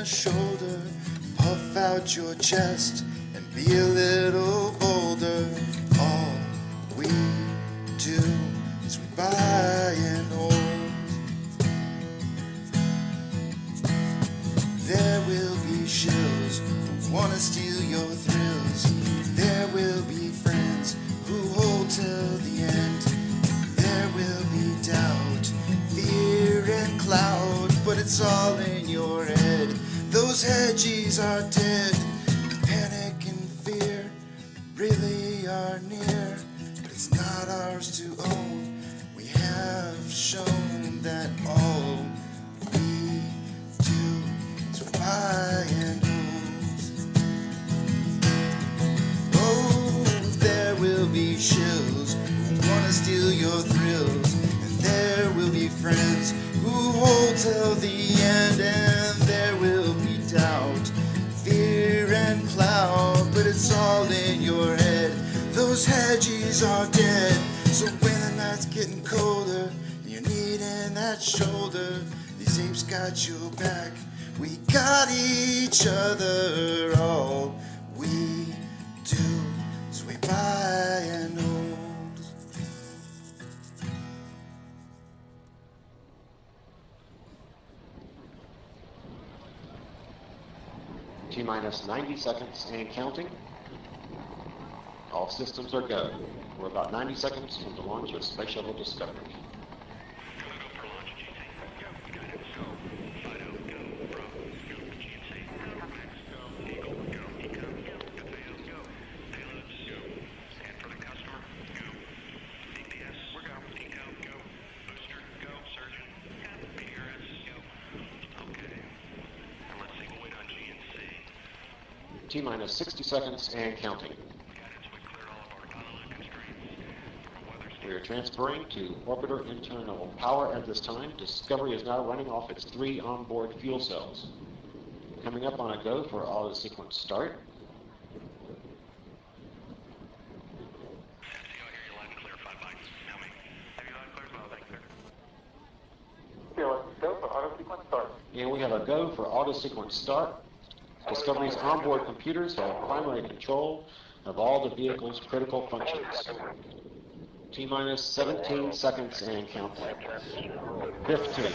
shoulder, puff out your chest, and be a little bolder. All we do is we buy and hold. There will be shills who wanna steal your thrills. There will be friends who hold till the end. There will be doubt, fear and cloud, but it's all in your head. Those hedgies are dead. Panic and fear really are near, but it's not ours to own. We have shown that all we do is buy and hold. Oh, there will be shills who wanna steal your thrills, and there will be friends who hold till the end, and there will be doubt, fear and cloud, but it's all in your head. Those hedgies are dead. So when the night's getting colder and you're needing that shoulder, these apes got your back. We got each other. All we do is we buy and hold. T-minus 90 seconds and counting. All systems are go. We're about 90 seconds from the launch of Space Shuttle Discovery. T-minus 60 seconds and counting. We are transferring to orbiter internal power at this time. Discovery is now running off its 3 onboard fuel cells. Coming up on a go for auto sequence start. And we have a go for auto sequence start. Discovery's onboard computers have primary control of all the vehicle's critical functions. T-minus 17 seconds and counting. 15,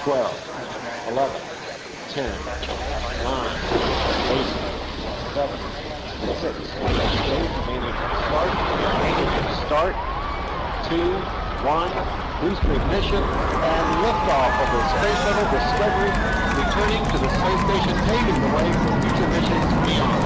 12, 11, 10, 9, 8, 7, 6, start, 2, 1, booster ignition, and liftoff of the Space Shuttle Discovery, returning to the space station, paving the way for future missions beyond.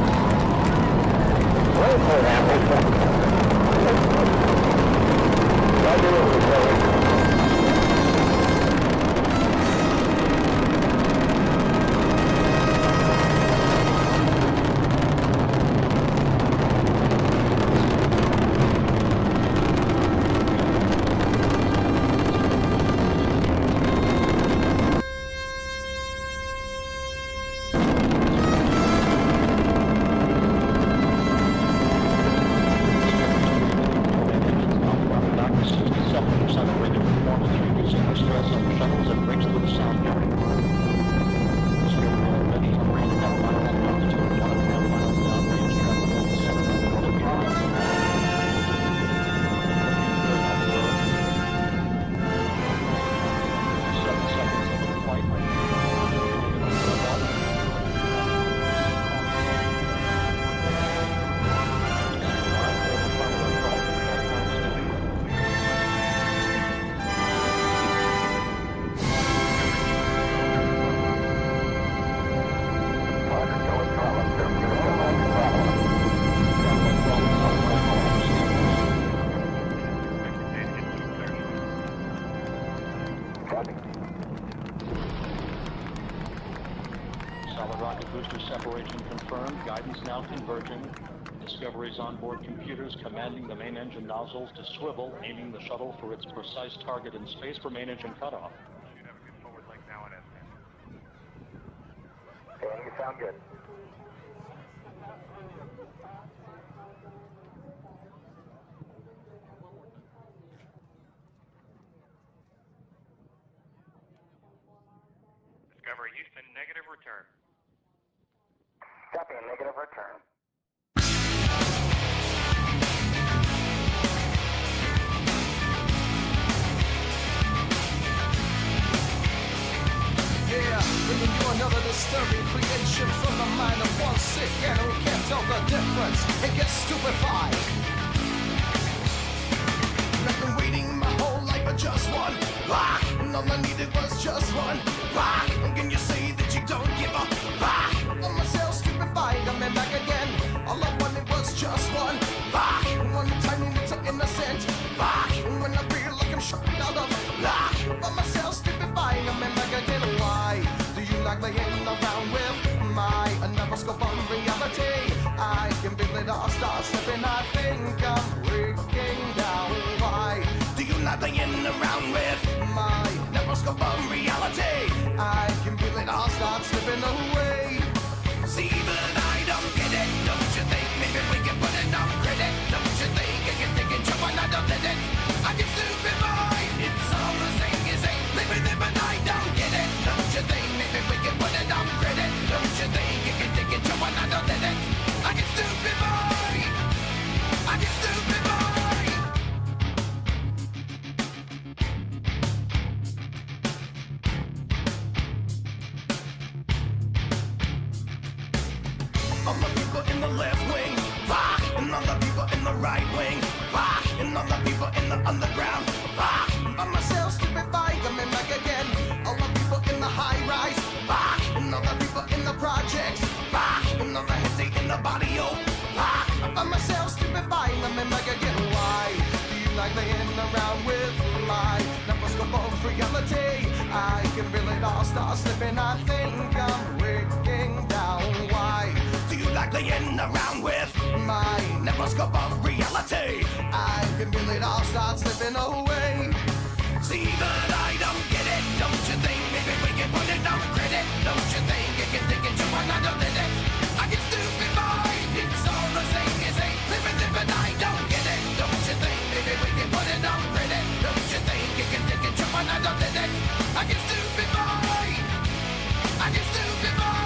Guidance now converging. Discovery's onboard computers commanding the main engine nozzles to swivel, aiming the shuttle for its precise target in space for main engine cutoff. Should have a good forward leg now in S10. Okay, you sound good. Discovery Houston, negative return. Copy, a negative return. Yeah, bringing you another disturbing creation from the mind of one sick and who can't tell the difference and gets stupefied. I've been waiting my whole life for just one rock, and all I needed was just one rock. And can you say that you don't give a rock? On myself stupefied, I'm back again. All I wanted was just one rock, one tiny little innocent rock. And when I feel like I'm shot out of luck, on myself stupefied, I'm back again. Why do you like laying around with my another scope on reality? I can feel it all start slipping. I think I'm breaking down. Why do you like laying around with my neuroscope on reality? I can feel it all start slipping away. See, but I don't get it. Don't you think maybe we can put it on credit? Don't you think I can take it, jump on, I don't let it. I can stupid mind. It's all the same as ain't living it, but I don't get it. Don't you think maybe we can put it on credit? Don't you think you can take it, jump on, I don't let it. I can stupid mind. I can stupid mind. All the people in the left wing, rock, and all the people in the right wing, rock, and all the people in the underground, rock. By myself, stupefied, coming back again. All the people in the high rise, rock, and all the people in the projects, rock, and all the heads in the body, oh, rock. By myself, stupefied, coming back again. Why do you like laying around with my neuroscope of reality? I can feel it all start slipping. I think I'm breaking down. Why do you like laying around with my neuroscope of reality? I can feel it all start slipping away. See, but I don't get it. Don't you think maybe we can put it on credit? Don't you think you can take it, jump on, I don't let it. I get stupid mind. It's all the same as ain't living it, but I don't get it. Don't you think maybe we can put it on credit? Don't you think you can take it, jump on, I don't let it. I get stupid mind. I get stupid mind.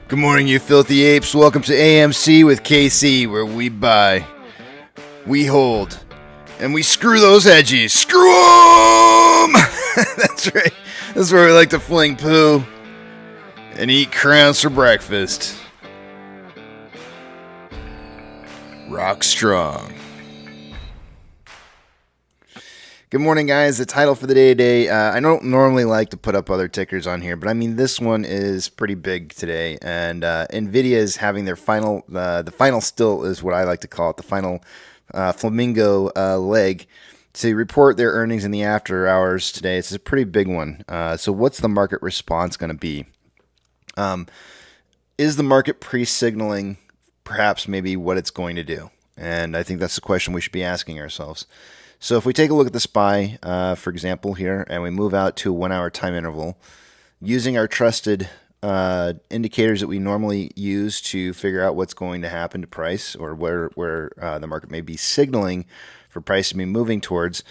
Good morning, you filthy apes. Welcome to AMC with KC, where we buy, we hold, and we screw those hedgies. Screw 'em! That's right. That's where we like to fling poo and eat crowns for breakfast. Rock strong. Good morning, guys. The title for the day today, I don't normally like to put up other tickers on here, but I mean, this one is pretty big today, and NVIDIA is having their final, the final Stilt is what I like to call it, the final flamingo leg, to report their earnings in the after hours today. It's a pretty big one. So what's the market response going to be? is the market pre-signaling perhaps maybe what it's going to do? And I think that's the question we should be asking ourselves. So if we take a look at the SPY, for example, here, and we move out to a 1 hour time interval, using our trusted indicators that we normally use to figure out what's going to happen to price, or where the market may be signaling for price to be moving towards,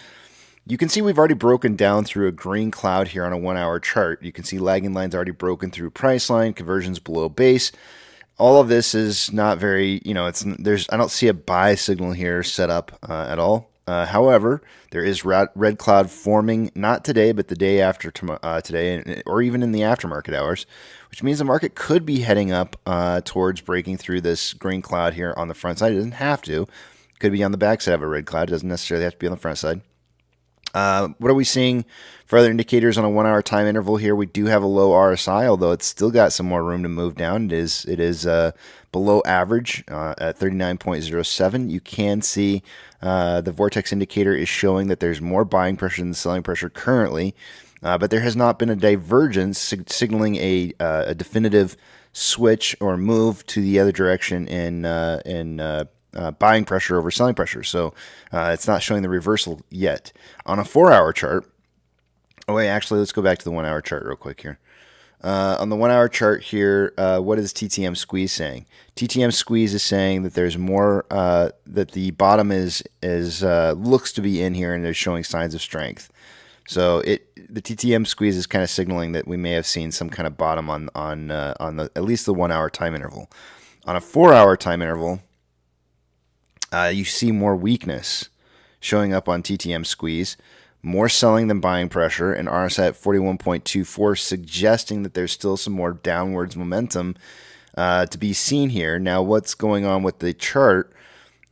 you can see we've already broken down through a green cloud here on a 1 hour chart. You can see lagging lines already broken through price line, conversions below base. All of this is not very, I don't see a buy signal here set up at all. However, there is red cloud forming, not today, but the day after today, or even in the aftermarket hours, which means the market could be heading up towards breaking through this green cloud here on the front side. It doesn't have to. It could be on the back side of a red cloud. It doesn't necessarily have to be on the front side. What are we seeing for other indicators on a 1 hour time interval here? We do have a low RSI, although it's still got some more room to move down. It is below average at 39.07. You can see the vortex indicator is showing that there's more buying pressure than selling pressure currently, but there has not been a divergence signaling a definitive switch or move to the other direction in buying pressure over selling pressure. So it's not showing the reversal yet. On a 4 hour chart, actually, let's go back to the 1 hour chart real quick here. On the 1 hour chart here, what is TTM squeeze saying? TTM squeeze is saying that there's more, that the bottom is looks to be in here and is showing signs of strength. So the TTM squeeze is kind of signaling that we may have seen some kind of bottom on at least the 1 hour time interval. On a 4 hour time interval, you see more weakness showing up on TTM squeeze, more selling than buying pressure, and RSI at 41.24, suggesting that there's still some more downwards momentum to be seen here. Now, what's going on with the chart?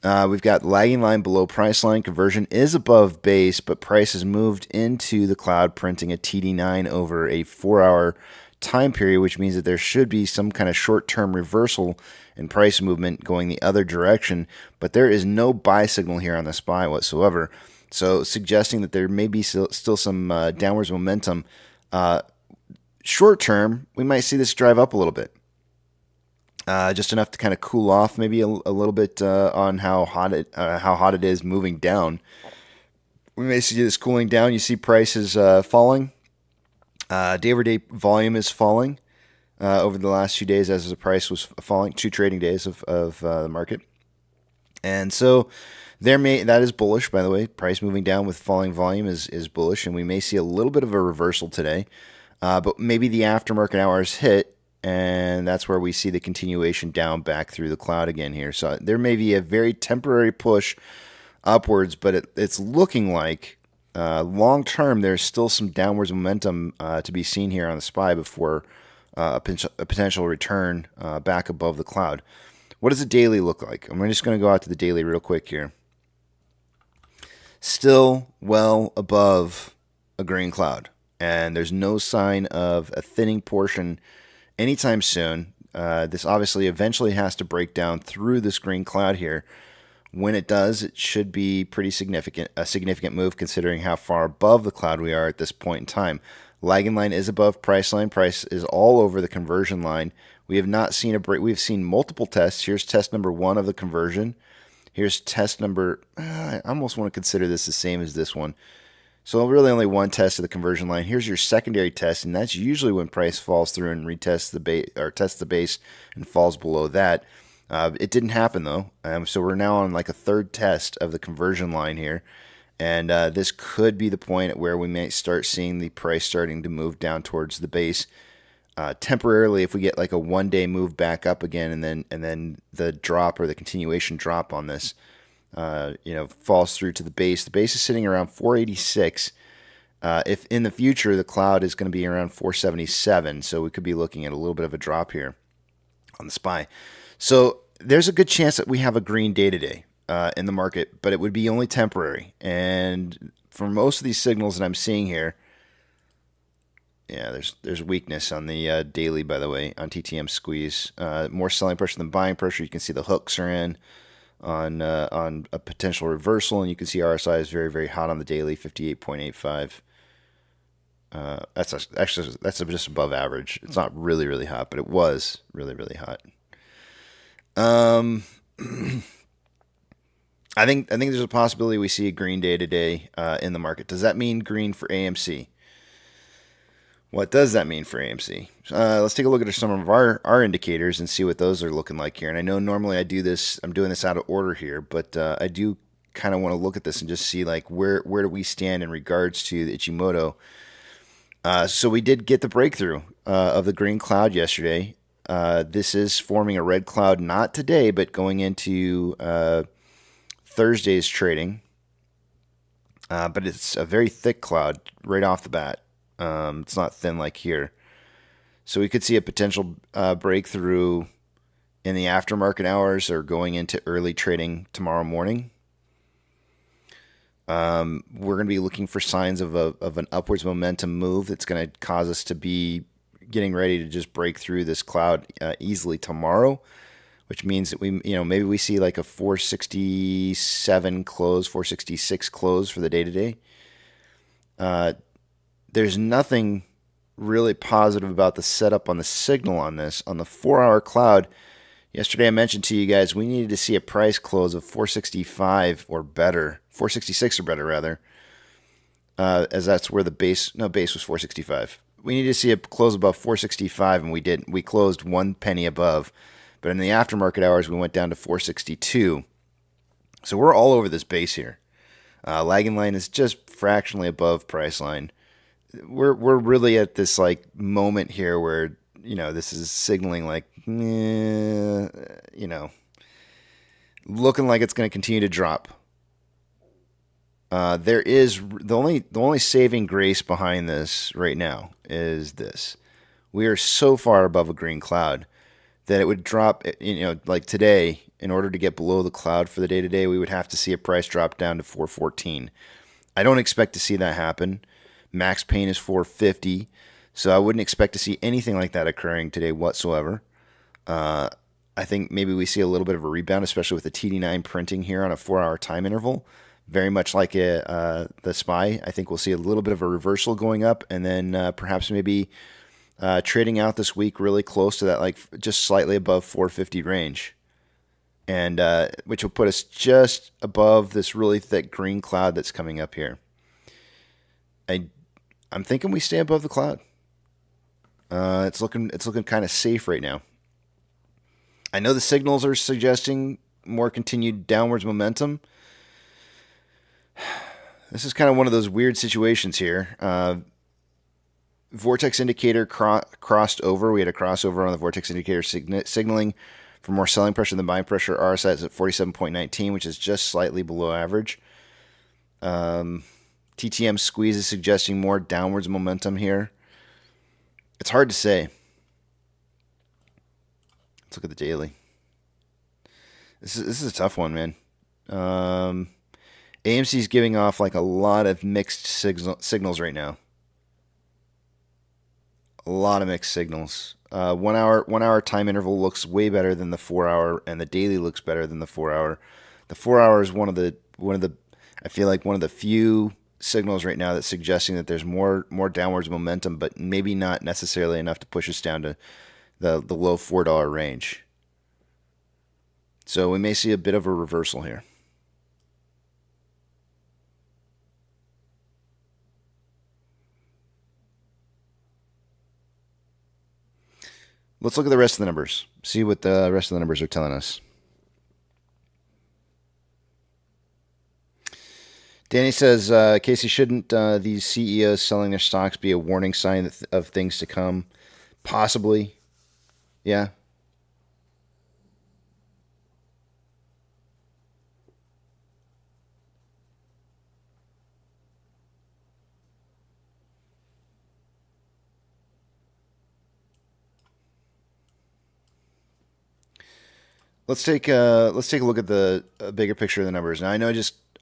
We've got lagging line below price line. Conversion is above base, but price has moved into the cloud, printing a TD9 over a 4 hour time period, which means that there should be some kind of short-term reversal in price movement going the other direction, but there is no buy signal here on the SPY whatsoever, so suggesting that there may be still some downwards momentum. Short-term, we might see this drive up a little bit, just enough to kind of cool off maybe a little bit on how hot it is moving down. We may see this cooling down. You see prices falling. Day-over-day volume is falling over the last few days as the price was falling, 2 trading days of the market. And so that is bullish, by the way. Price moving down with falling volume is bullish, and we may see a little bit of a reversal today. But maybe the aftermarket hours hit, and that's where we see the continuation down back through the cloud again here. So there may be a very temporary push upwards, but it's looking like long term, there's still some downwards momentum to be seen here on the SPY before a potential return back above the cloud. What does the daily look like? I'm just going to go out to the daily real quick here. Still well above a green cloud, and there's no sign of a thinning portion anytime soon. This obviously eventually has to break down through this green cloud here. When it does, it should be a significant move considering how far above the cloud we are at this point in time. Lagging line is above price line. Price is all over the conversion line. We have not seen a break. We've seen multiple tests. Here's test number 1 of the conversion. Here's test number, I almost want to consider this the same as this one. So really only one test of the conversion line. Here's your secondary test, and that's usually when price falls through and retests the base, or tests the base and falls below that. It didn't happen though, so we're now on like a third test of the conversion line here, and this could be the point at where we may start seeing the price starting to move down towards the base temporarily. If we get like a 1 day move back up again, and then the drop or the continuation drop on this, falls through to the base. The base is sitting around 486. If in the future the cloud is going to be around 477, so we could be looking at a little bit of a drop here on the SPY. So there's a good chance that we have a green day today in the market, but it would be only temporary. And for most of these signals that I'm seeing here, yeah, there's weakness on the daily, by the way, on TTM squeeze. More selling pressure than buying pressure. You can see the hooks are in on a potential reversal, and you can see RSI is very, very hot on the daily, 58.85. Actually that's just above average. It's not really really hot, but it was really really hot. I think there's a possibility we see a green day today in the market. Does that mean green for AMC? What does that mean for AMC? Let's take a look at some of our indicators and see what those are looking like here. And I know normally I'm doing this out of order here, but I do kind of want to look at this and just see like where do we stand in regards to the Ichimoto. So we did get the breakthrough of the green cloud yesterday. This is forming a red cloud, not today, but going into Thursday's trading. But it's a very thick cloud right off the bat. It's not thin like here. So we could see a potential breakthrough in the aftermarket hours or going into early trading tomorrow morning. We're going to be looking for signs of an upwards momentum move that's going to cause us to be getting ready to just break through this cloud easily tomorrow, which means that maybe we see like a 467 close, 466 close for the day today. There's nothing really positive about the setup on the signal on this. On the 4-hour cloud, yesterday I mentioned to you guys we needed to see a price close of 465 or better, 466 or better rather, as that's where the base was 465. We needed to see a close above 465, and we didn't. We closed 1 penny above, but in the aftermarket hours we went down to 462. So we're all over this base here. Lagging line is just fractionally above price line. We're really at this like moment here where this is signaling like looking like it's going to continue to drop. There is the only saving grace behind this right now is this: we are so far above a green cloud that it would drop. Like today, in order to get below the cloud for the day today, we would have to see a price drop down to 414. I don't expect to see that happen. Max pain is 450, so I wouldn't expect to see anything like that occurring today whatsoever. I think maybe we see a little bit of a rebound, especially with the TD9 printing here on a 4-hour time interval. Very much like the SPY, I think we'll see a little bit of a reversal going up, and then perhaps maybe trading out this week really close to that, like just slightly above 450 range, and which will put us just above this really thick green cloud that's coming up here. I'm thinking we stay above the cloud. It's looking kind of safe right now. I know the signals are suggesting more continued downwards momentum. This is kind of one of those weird situations here. Vortex indicator crossed over. We had a crossover on the vortex indicator signaling for more selling pressure than buying pressure. RSI is at 47.19, which is just slightly below average. TTM squeeze is suggesting more downwards momentum here. It's hard to say. Let's look at the daily. This is a tough one, man. AMC is giving off like a lot of mixed signals right now. A lot of mixed signals. 1 hour time interval looks way better than the 4-hour, and the daily looks better than the 4-hour. The 4-hour is one of the I feel like one of the few signals right now that's suggesting that there's more downwards momentum, but maybe not necessarily enough to push us down to the low $4 range. So we may see a bit of a reversal here. Let's look at the rest of the numbers. See what the rest of the numbers are telling us. Danny says, Casey, shouldn't these CEOs selling their stocks be a warning sign of things to come? Possibly. Yeah. Let's take a look at the bigger picture of the numbers. Now I know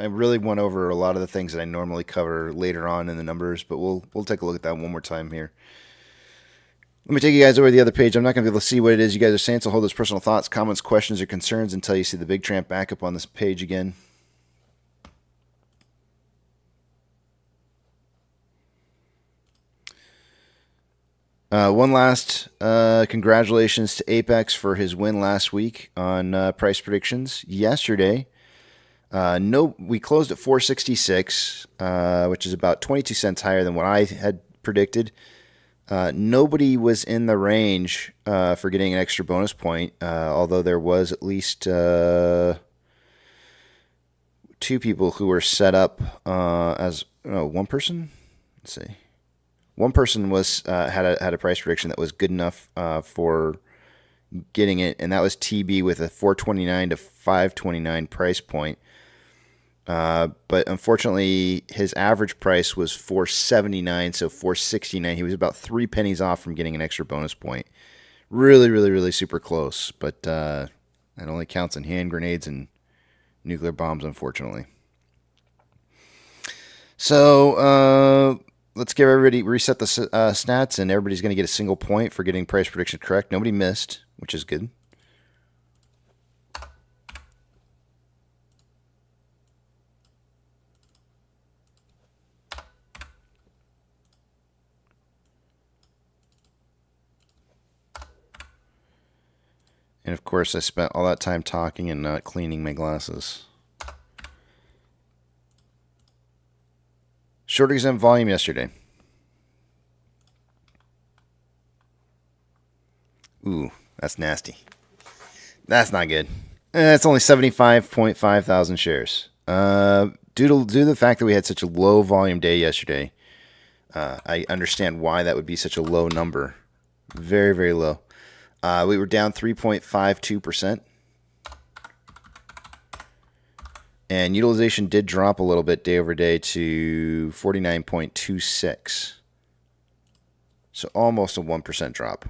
I really went over a lot of the things that I normally cover later on in the numbers, but we'll take a look at that one more time here. Let me take you guys over to the other page. I'm not going to be able to see what it is you guys are saying, so hold those personal thoughts, comments, questions, or concerns until you see the big tramp back up on this page again. One last congratulations to Apex for his win last week on price predictions. Yesterday, we closed at 466, which is about 22 cents higher than what I had predicted. Nobody was in the range for getting an extra bonus point, although there was at least two people who were set up as one person. Let's see. One person was had a price prediction that was good enough for getting it, and that was TB with a 429 to 529 price point. But unfortunately, his average price was 479, so 469. He was about 3 pennies off from getting an extra bonus point. Really, really, really super close, but it only counts in hand grenades and nuclear bombs, unfortunately. So let's give everybody reset the stats, and everybody's going to get a single point for getting price prediction correct. Nobody missed, which is good. And of course, I spent all that time talking and not cleaning my glasses. Short exempt volume yesterday. Ooh, that's nasty. That's not good. It's only 75.5 thousand shares. Due to the fact that we had such a low volume day yesterday, I understand why that would be such a low number. Very, very low. We were down 3.52%. And utilization did drop a little bit day over day to 49.26. So almost a 1% drop.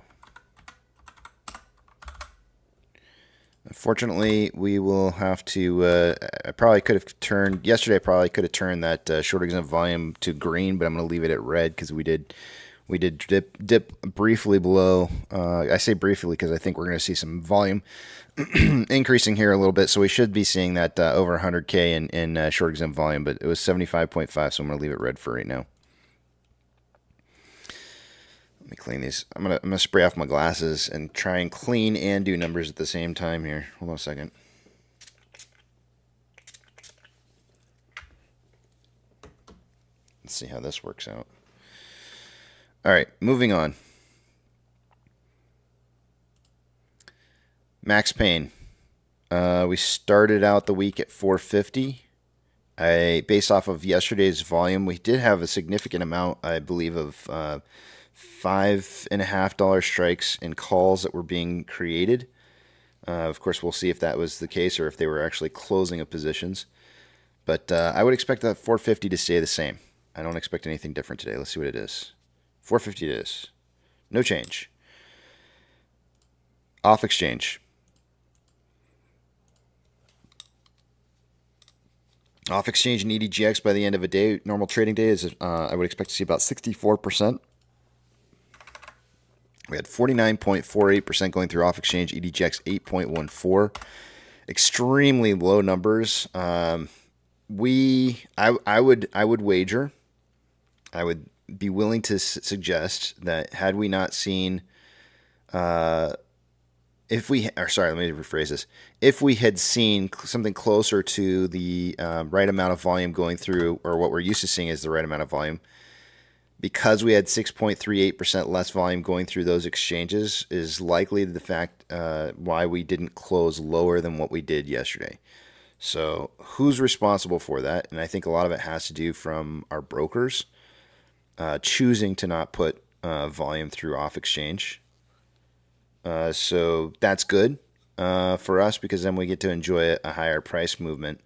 Unfortunately, we will have to, I probably could have turned, yesterday I probably could have turned that short exempt volume to green, but I'm going to leave it at red because we did dip briefly below. I say briefly because I think we're going to see some volume increasing here a little bit, so we should be seeing that over 100K in short exempt volume, but it was 75.5, so I'm going to leave it red for right now. Let me clean these. I'm gonna spray off my glasses and try and clean and do numbers at the same time here. Hold on a second. Let's see how this works out. All right, moving on. Max Payne. We started out the week at 450. Based off of yesterday's volume, we did have a significant amount, I believe, of $5.50 strikes and calls that were being created. Of course, we'll see if that was the case or if they were actually closing of positions. But I would expect that 450 to stay the same. I don't expect anything different today. Let's see what it is. 450 it is. No change. Off exchange. Off exchange and EDGX by the end of a day, normal trading day, is I would expect to see about 64%. We had 49.48% going through off exchange, EDGX 8.14. Extremely low numbers. I would wager, I would be willing to suggest that had we not seen, let me rephrase this. If we had seen something closer to the right amount of volume going through, or what we're used to seeing as the right amount of volume, because we had 6.38% less volume going through those exchanges, is likely the fact why we didn't close lower than what we did yesterday. So who's responsible for that? And I think a lot of it has to do from our brokers choosing to not put volume through off exchange. So that's good for us because then we get to enjoy a higher price movement.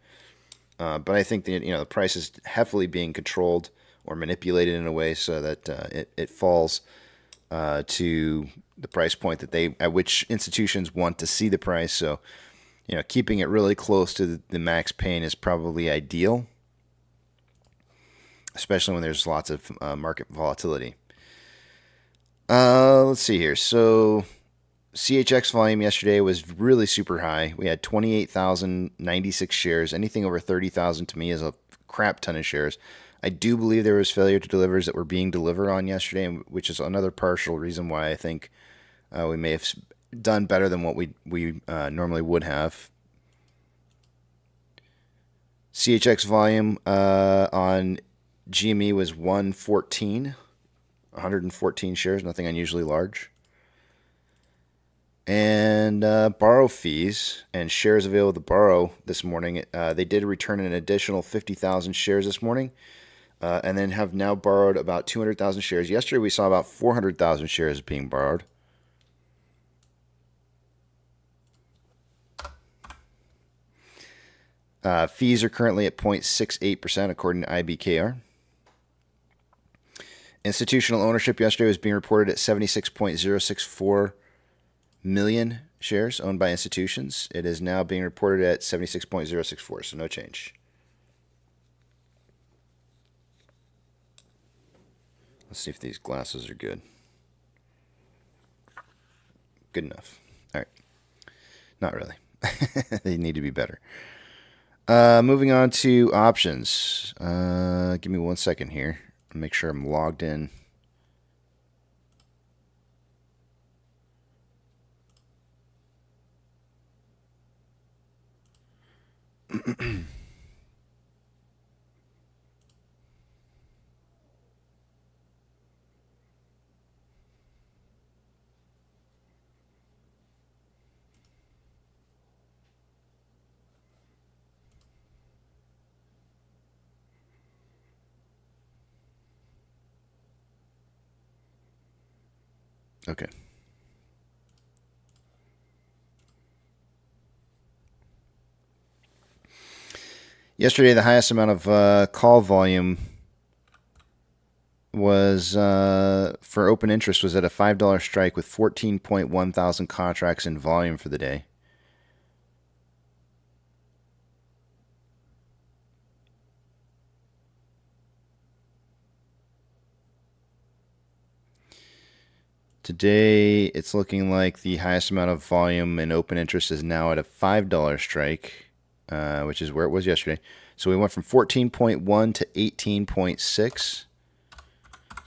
But I think that the price is heavily being controlled or manipulated in a way so that it falls to the price point that at which institutions want to see the price. So keeping it really close to the max Payne is probably ideal, especially when there's lots of market volatility. Let's see here. So CHX volume yesterday was really super high. We had 28,096 shares. Anything over 30,000 to me is a crap ton of shares. I do believe there was failure to delivers that were being delivered on yesterday, which is another partial reason why I think we may have done better than what we normally would have. CHX volume on GME was 114 shares, nothing unusually large. And borrow fees and shares available to borrow this morning, they did return an additional 50,000 shares this morning, and then have now borrowed about 200,000 shares. Yesterday we saw about 400,000 shares being borrowed. Fees are currently at 0.68% according to IBKR. Institutional ownership yesterday was being reported at 76.064 million shares owned by institutions. It is now being reported at 76.064, so no change. Let's see if these glasses are good. Good enough. All right. Not really. They need to be better. Moving on to options. Give me 1 second here. Make sure I'm logged in. Okay. Yesterday, the highest amount of call volume was for open interest was at a $5 strike with 14.1 thousand contracts in volume for the day. Today, it's looking like the highest amount of volume in open interest is now at a $5 strike, which is where it was yesterday. So we went from 14.1 to 18.6. So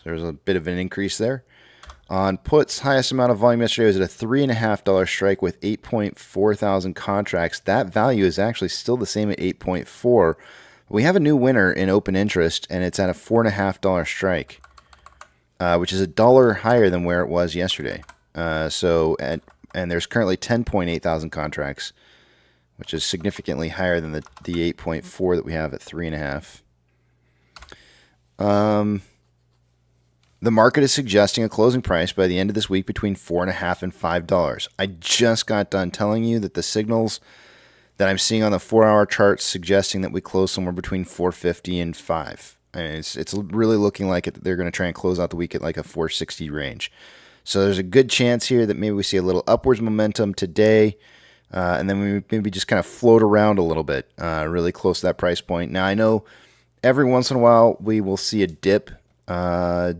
there's a bit of an increase there. On puts, highest amount of volume yesterday was at a $3.50 strike with 8.4 thousand contracts. That value is actually still the same at 8.4. We have a new winner in open interest, and it's at a $4.50 strike. Which is $1 higher than where it was yesterday. And there's currently 10.8 thousand contracts, which is significantly higher than the 8.4 that we have at 3.5. The market is suggesting a closing price by the end of this week between $4.50 and $5. I just got done telling you that the signals that I'm seeing on the 4-hour chart suggesting that we close somewhere between $4.50 and $5. I mean, it's really looking like they're going to try and close out the week at like a 460 range. So there's a good chance here that maybe we see a little upwards momentum today, and then we maybe just kind of float around a little bit, really close to that price point. Now, I know every once in a while we will see a dip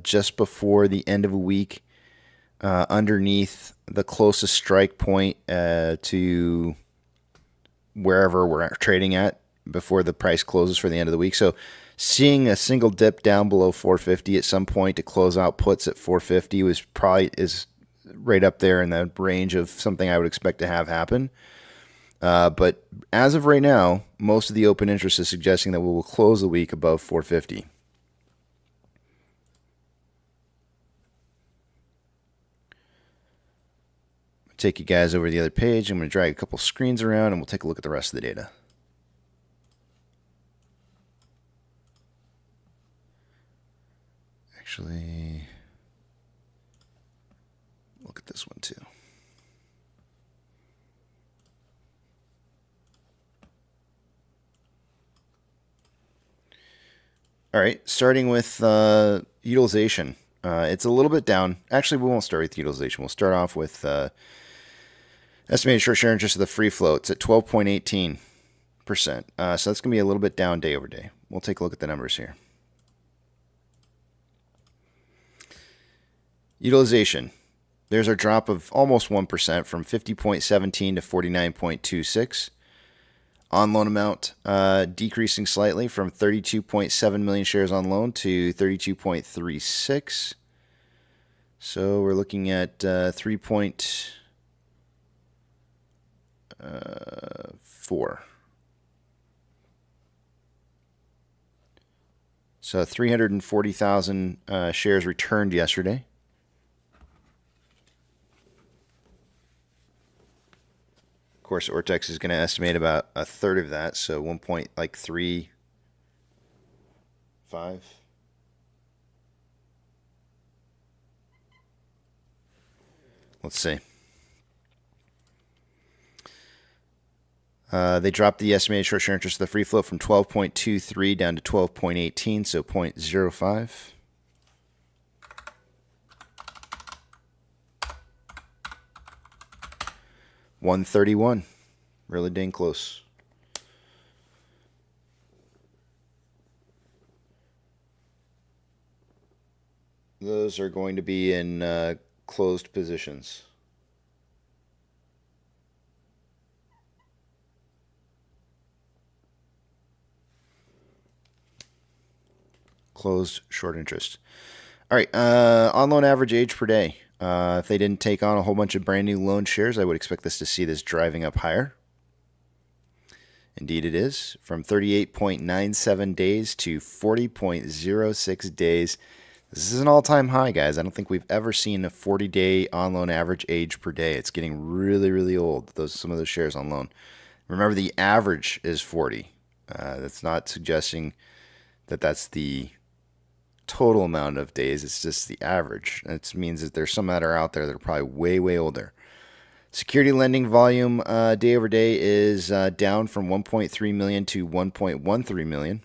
just before the end of a week underneath the closest strike point to wherever we're trading at before the price closes for the end of the week. So seeing a single dip down below 450 at some point to close out puts at 450 is right up there in the range of something I would expect to have happen. But as of right now, most of the open interest is suggesting that we will close the week above 450. Take you guys over to the other page. I'm going to drag a couple screens around and we'll take a look at the rest of the data. Actually, look at this one too. All right, starting with utilization. It's a little bit down. Actually, we won't start with utilization. We'll start off with estimated short share interest of the free float. It's at 12.18%. So that's going to be a little bit down day over day. We'll take a look at the numbers here. Utilization. There's our drop of almost 1% from 50.17 to 49.26. On loan amount decreasing slightly from 32.7 million shares on loan to 32.36. So we're looking at 3.4. So 340,000 shares returned yesterday. Of course, Ortex is going to estimate about a third of that, so 1.35. Let's see. They dropped the estimated short share interest of the free float from 12.23 down to 12.18, so 0.05. $131. Really dang close. Those are going to be in closed positions. Closed short interest. All right, on loan average age per day. If they didn't take on a whole bunch of brand new loan shares, I would expect this to see this driving up higher. Indeed it is. From 38.97 days to 40.06 days. This is an all-time high, guys. I don't think we've ever seen a 40-day on-loan average age per day. It's getting really, really old, some of those shares on loan. Remember, the average is 40. That's not suggesting that that's the total amount of days. It's just the average. It means that there's some that are out there that are probably way, way older. Security lending volume day over day is down from 1.3 million to 1.13 million.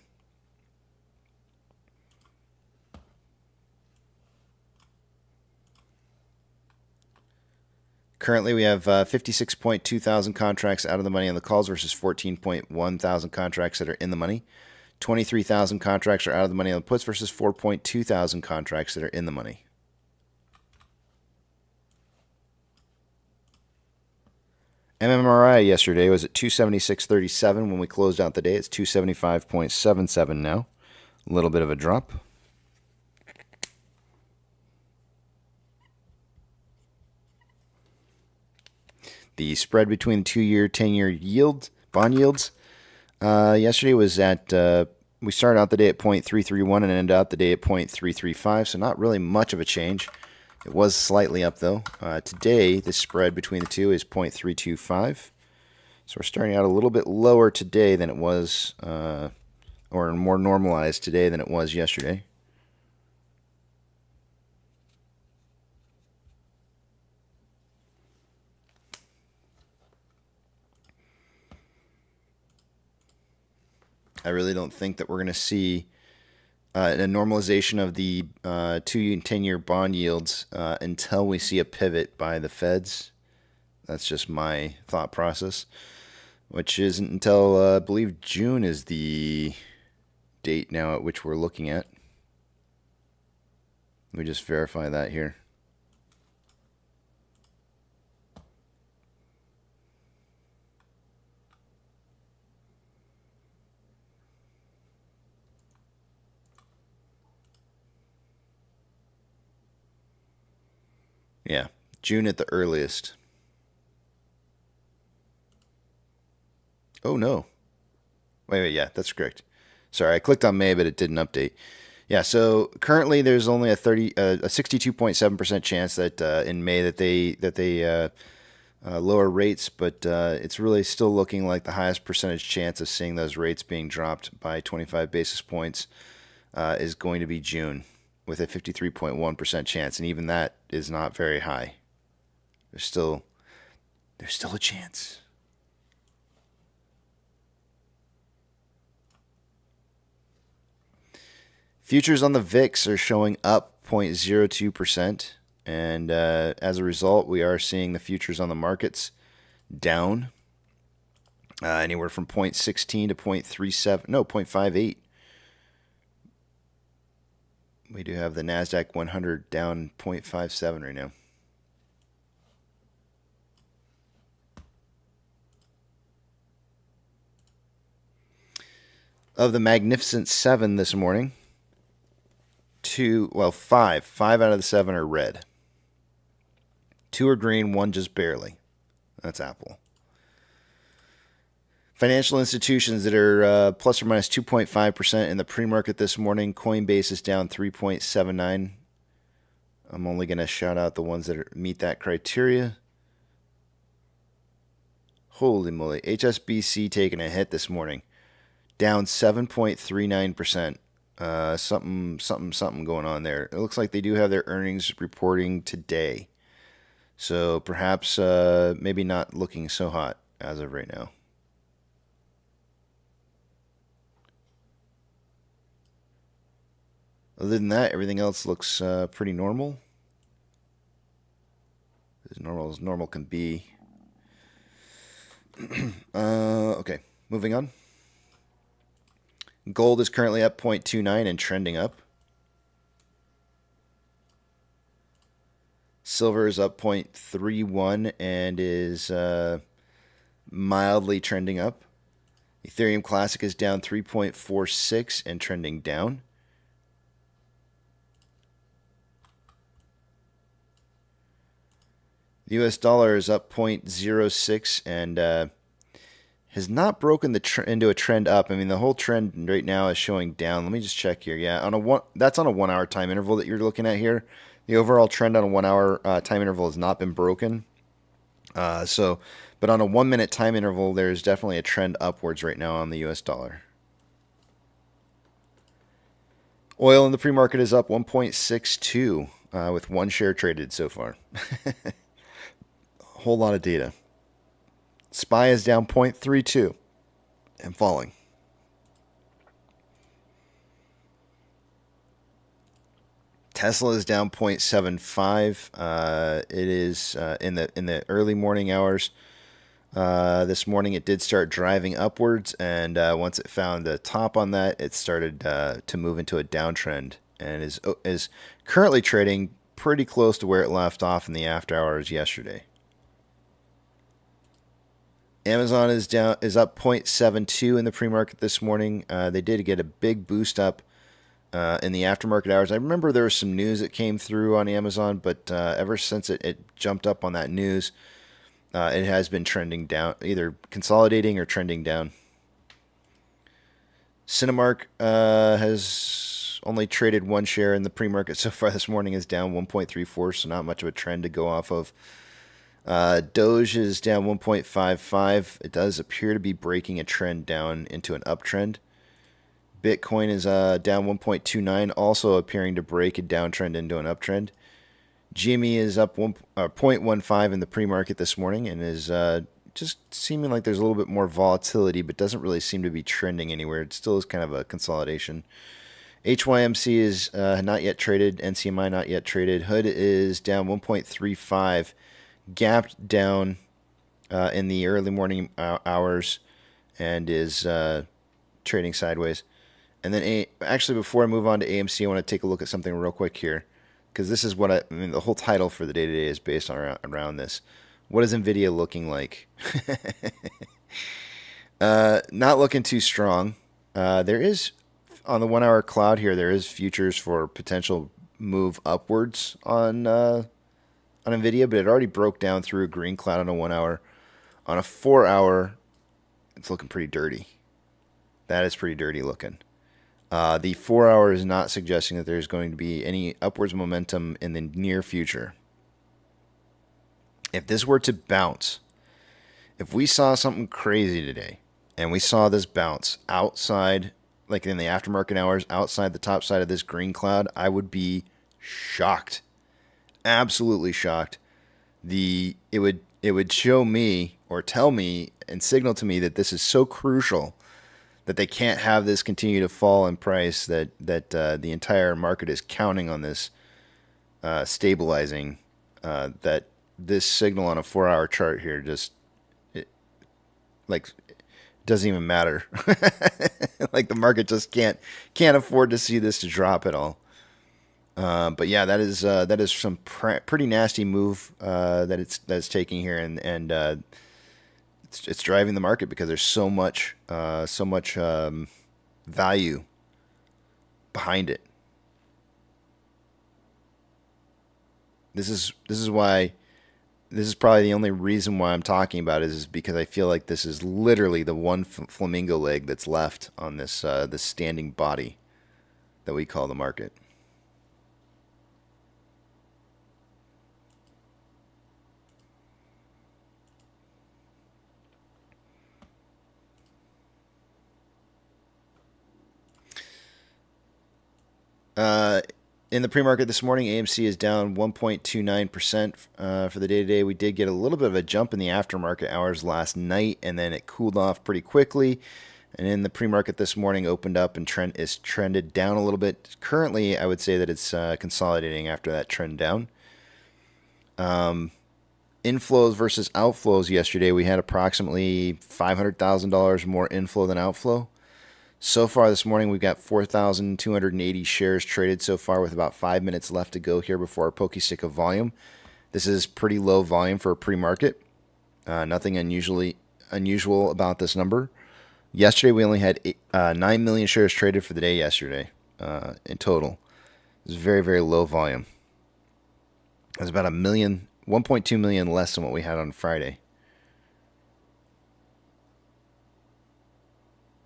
Currently, we have 56.2 thousand contracts out of the money on the calls versus 14.1 thousand contracts that are in the money. 23,000 contracts are out of the money on the puts versus 4.2 thousand contracts that are in the money. MMRI yesterday was at 276.37 when we closed out the day. It's 275.77 now. A little bit of a drop. The spread between the 2-year, 10-year bond yields, yesterday was at, we started out the day at 0.331 and ended out the day at 0.335, so not really much of a change. It was slightly up, though. Today, the spread between the two is 0.325, so we're starting out a little bit lower today than it was, or more normalized today than it was yesterday. I really don't think that we're going to see a normalization of the 2 and 10-year bond yields until we see a pivot by the Feds. That's just my thought process, which isn't until I believe June is the date now at which we're looking at. Let me just verify that here. Yeah, June at the earliest. Oh, no. Wait, yeah, that's correct. Sorry, I clicked on May, but it didn't update. Yeah, so currently there's only a 62.7% chance that in May that they lower rates, but it's really still looking like the highest percentage chance of seeing those rates being dropped by 25 basis points is going to be June, with a 53.1% chance, and even that is not very high. There's still a chance. Futures on the VIX are showing up 0.02%, and as a result, we are seeing the futures on the markets down anywhere from 0.16 to 0.58. We do have the NASDAQ 100 down 0.57 right now. Of the Magnificent Seven this morning, five out of the seven are red. 2 are green, 1 just barely. That's Apple. Financial institutions that are plus or minus 2.5% in the pre-market this morning. Coinbase is down 3.79. I'm only going to shout out the ones that meet that criteria. Holy moly. HSBC taking a hit this morning. Down 7.39%. Something going on there. It looks like they do have their earnings reporting today. So perhaps maybe not looking so hot as of right now. Other than that, everything else looks pretty normal. As normal can be. Okay, moving on. Gold is currently up 0.29 and trending up. Silver is up 0.31 and is mildly trending up. Ethereum Classic is down 3.46 and trending down. The US dollar is up 0.06 and has not broken into a trend up. I mean, the whole trend right now is showing down. Let me just check here. Yeah, that's on a 1 hour time interval that you're looking at here. The overall trend on a 1 hour time interval has not been broken. But on a 1 minute time interval, there's definitely a trend upwards right now on the US dollar. Oil in the pre-market is up 1.62 with 1 share traded so far. Whole lot of data. SPY is down 0.32 and falling. Tesla is down 0.75. It is in the early morning hours. This morning it did start driving upwards, and once it found the top on that, it started to move into a downtrend, and is currently trading pretty close to where it left off in the after hours yesterday. Amazon is up 0.72 in the pre-market this morning. They did get a big boost up in the aftermarket hours. I remember there was some news that came through on Amazon, but ever since it jumped up on that news, it has been trending down, either consolidating or trending down. Cinemark has only traded 1 share in the pre-market so far this morning, is down 1.34, so not much of a trend to go off of. Doge is down 1.55. It does appear to be breaking a trend down into an uptrend. Bitcoin is down 1.29, also appearing to break a downtrend into an uptrend. GME is up 0.15 in the pre-market this morning and is just seeming like there's a little bit more volatility, but doesn't really seem to be trending anywhere. It still is kind of a consolidation. HYMC is not yet traded. NCMI not yet traded. Hood is down 1.35. Gapped down in the early morning hours and is trading sideways. And then actually, before I move on to AMC, I want to take a look at something real quick here, because this is what I mean. The whole title for the day today is based on around this. What is NVIDIA looking like? Not looking too strong. There is, on the 1 hour cloud here, there is futures for potential move upwards on NVIDIA, but it already broke down through a green cloud on a 1 hour. On a 4 hour, it's looking pretty dirty. That is pretty dirty looking. The 4 hour is not suggesting that there's going to be any upwards momentum in the near future. If this were to bounce, if we saw something crazy today, and we saw this bounce outside, like in the aftermarket hours, outside the top side of this green cloud, I would be shocked. Absolutely shocked. It would show me or tell me and signal to me that this is so crucial that they can't have this continue to fall in price, that the entire market is counting on this stabilizing, that this signal on a 4 hour chart here just doesn't even matter. Like the market just can't afford to see this to drop at all. But yeah, that is some pretty nasty move that's taking here, and it's driving the market because there's so much value behind it. This is why, this is probably the only reason why I'm talking about it, is because I feel like this is literally the one flamingo leg that's left on this this standing body that we call the market. In the pre-market this morning, AMC is down 1.29% for the day today. We did get a little bit of a jump in the aftermarket hours last night, and then it cooled off pretty quickly. And in the pre-market this morning, opened up and trended down a little bit. Currently, I would say that it's consolidating after that trend down. Inflows versus outflows yesterday, we had approximately $500,000 more inflow than outflow. So far this morning, we've got 4,280 shares traded so far, with about 5 minutes left to go here before our pokey stick of volume. This is pretty low volume for a pre-market. Nothing unusual about this number. Yesterday, we only had 9 million shares traded for the day yesterday in total. It was very, very low volume. It was about 1.2 million less than what we had on Friday.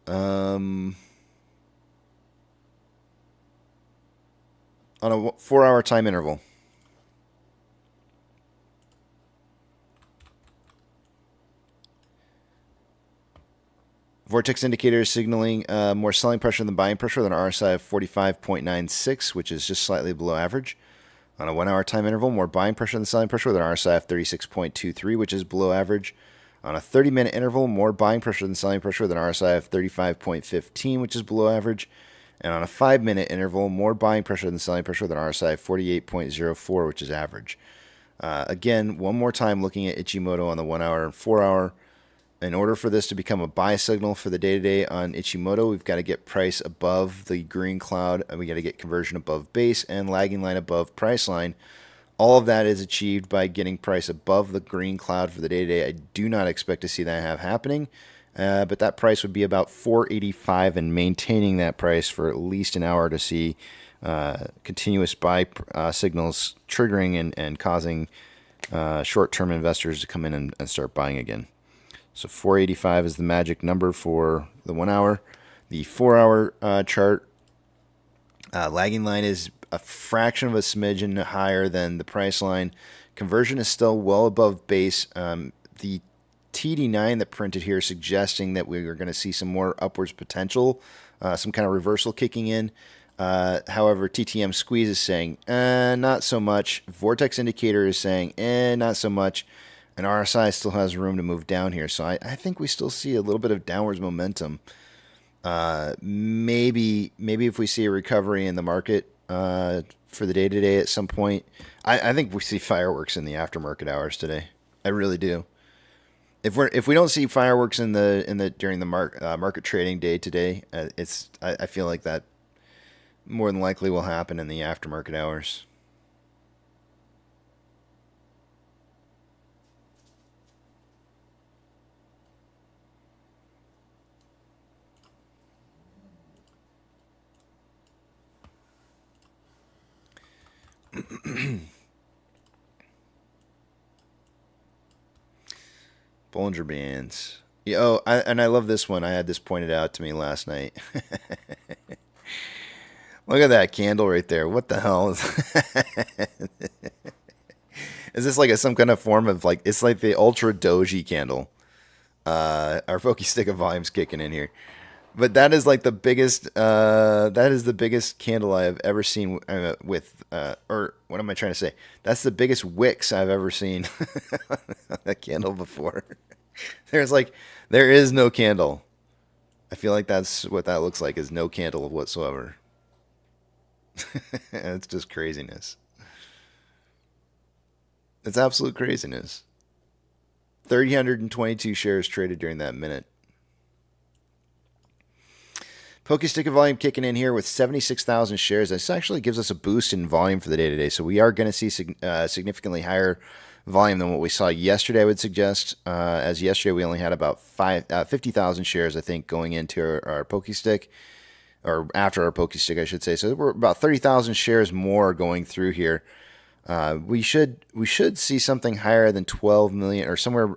On a 4-hour time interval. Vortex indicator is signaling more selling pressure than buying pressure, with an RSI of 45.96, which is just slightly below average. On a 1-hour time interval, more buying pressure than selling pressure, with an RSI of 36.23, which is below average. On a 30-minute interval, more buying pressure than selling pressure, with an RSI of 35.15, which is below average. And on a 5-minute interval, more buying pressure than selling pressure, with an RSI of 48.04, which is average. Again, one more time looking at Ichimoto on the 1-hour and 4-hour. In order for this to become a buy signal for the day-to-day on Ichimoto, we've got to get price above the green cloud, and we got to get conversion above base and lagging line above price line. All of that is achieved by getting price above the green cloud for the day-to-day. I do not expect to see that happening, but that price would be about 485, and maintaining that price for at least an hour to see continuous buy signals triggering and causing short-term investors to come in and start buying again. So 485 is the magic number for the 1 hour. The 4-hour chart, lagging line is a fraction of a smidgen higher than the price line. Conversion is still well above base. The TD9 that printed here suggesting that we are going to see some more upwards potential, some kind of reversal kicking in. However, TTM squeeze is saying, not so much. Vortex indicator is saying, not so much. And RSI still has room to move down here. So I think we still see a little bit of downwards momentum. Maybe if we see a recovery in the market for the day today at some point, I think we see fireworks in the aftermarket hours today. I really do. If we don't see fireworks during the market trading day today, I feel like that more than likely will happen in the aftermarket hours. Bollinger Bands. Yeah, and I love this one. I had this pointed out to me last night. Look at that candle right there. What the hell is is this like some kind of form of it's like the ultra doji candle. Our pokey stick of volume's kicking in here. But that is like the biggest. That is the biggest candle I have ever seen or what am I trying to say? That's the biggest wicks I've ever seen that candle before. There is no candle. I feel like that's what that looks like, is no candle whatsoever. It's just craziness. It's absolute craziness. 322 shares traded during that minute. Pokestick of volume kicking in here with 76,000 shares. This actually gives us a boost in volume for the day today. So we are going to see significantly higher volume than what we saw yesterday, I would suggest. As yesterday we only had about 50,000 shares, I think, going into our Pokestick. or after our pokey stick, I should say. So we're about 30,000 shares more going through here. We should see something higher than 12 million or somewhere.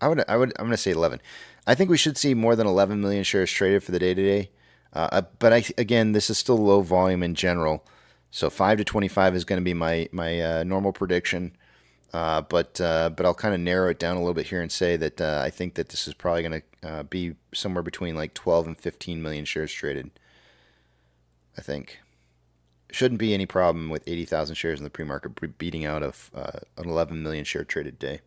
I'm going to say 11. I think we should see more than 11 million shares traded for the day today. But again, this is still low volume in general. So 5 to 25 is going to be my normal prediction. But I'll kind of narrow it down a little bit here and say that I think that this is probably going to be somewhere between like 12 and 15 million shares traded. I think shouldn't be any problem with 80,000 shares in the pre-market beating out of an 11 million share traded day.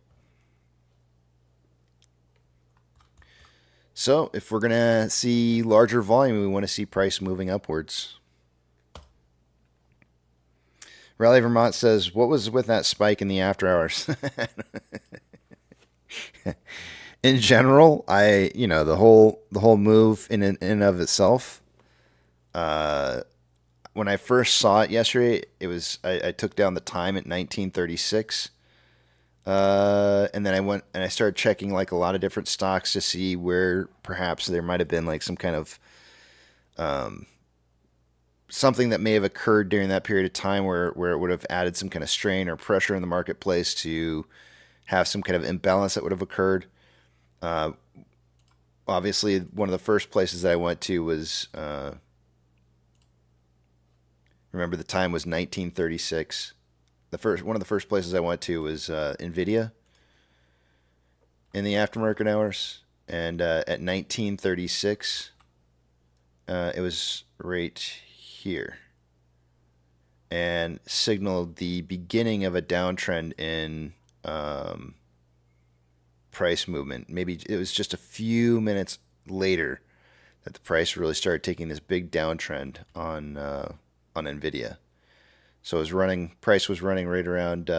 So if we're going to see larger volume, we want to see price moving upwards. Raleigh Vermont says, what was with that spike in the after hours? In general, the whole move in and of itself, when I first saw it yesterday, it was I took down the time at 1936. And then I went and I started checking like a lot of different stocks to see where perhaps there might have been like some kind of something that may have occurred during that period of time where it would have added some kind of strain or pressure in the marketplace to have some kind of imbalance that would have occurred. Obviously, one of the first places that I went to was, remember the time was 1936. One of the first places I went to was NVDA in the aftermarket hours, and at 1936, it was right here, and signaled the beginning of a downtrend in price movement. Maybe it was just a few minutes later that the price really started taking this big downtrend on NVIDIA. So price was running right around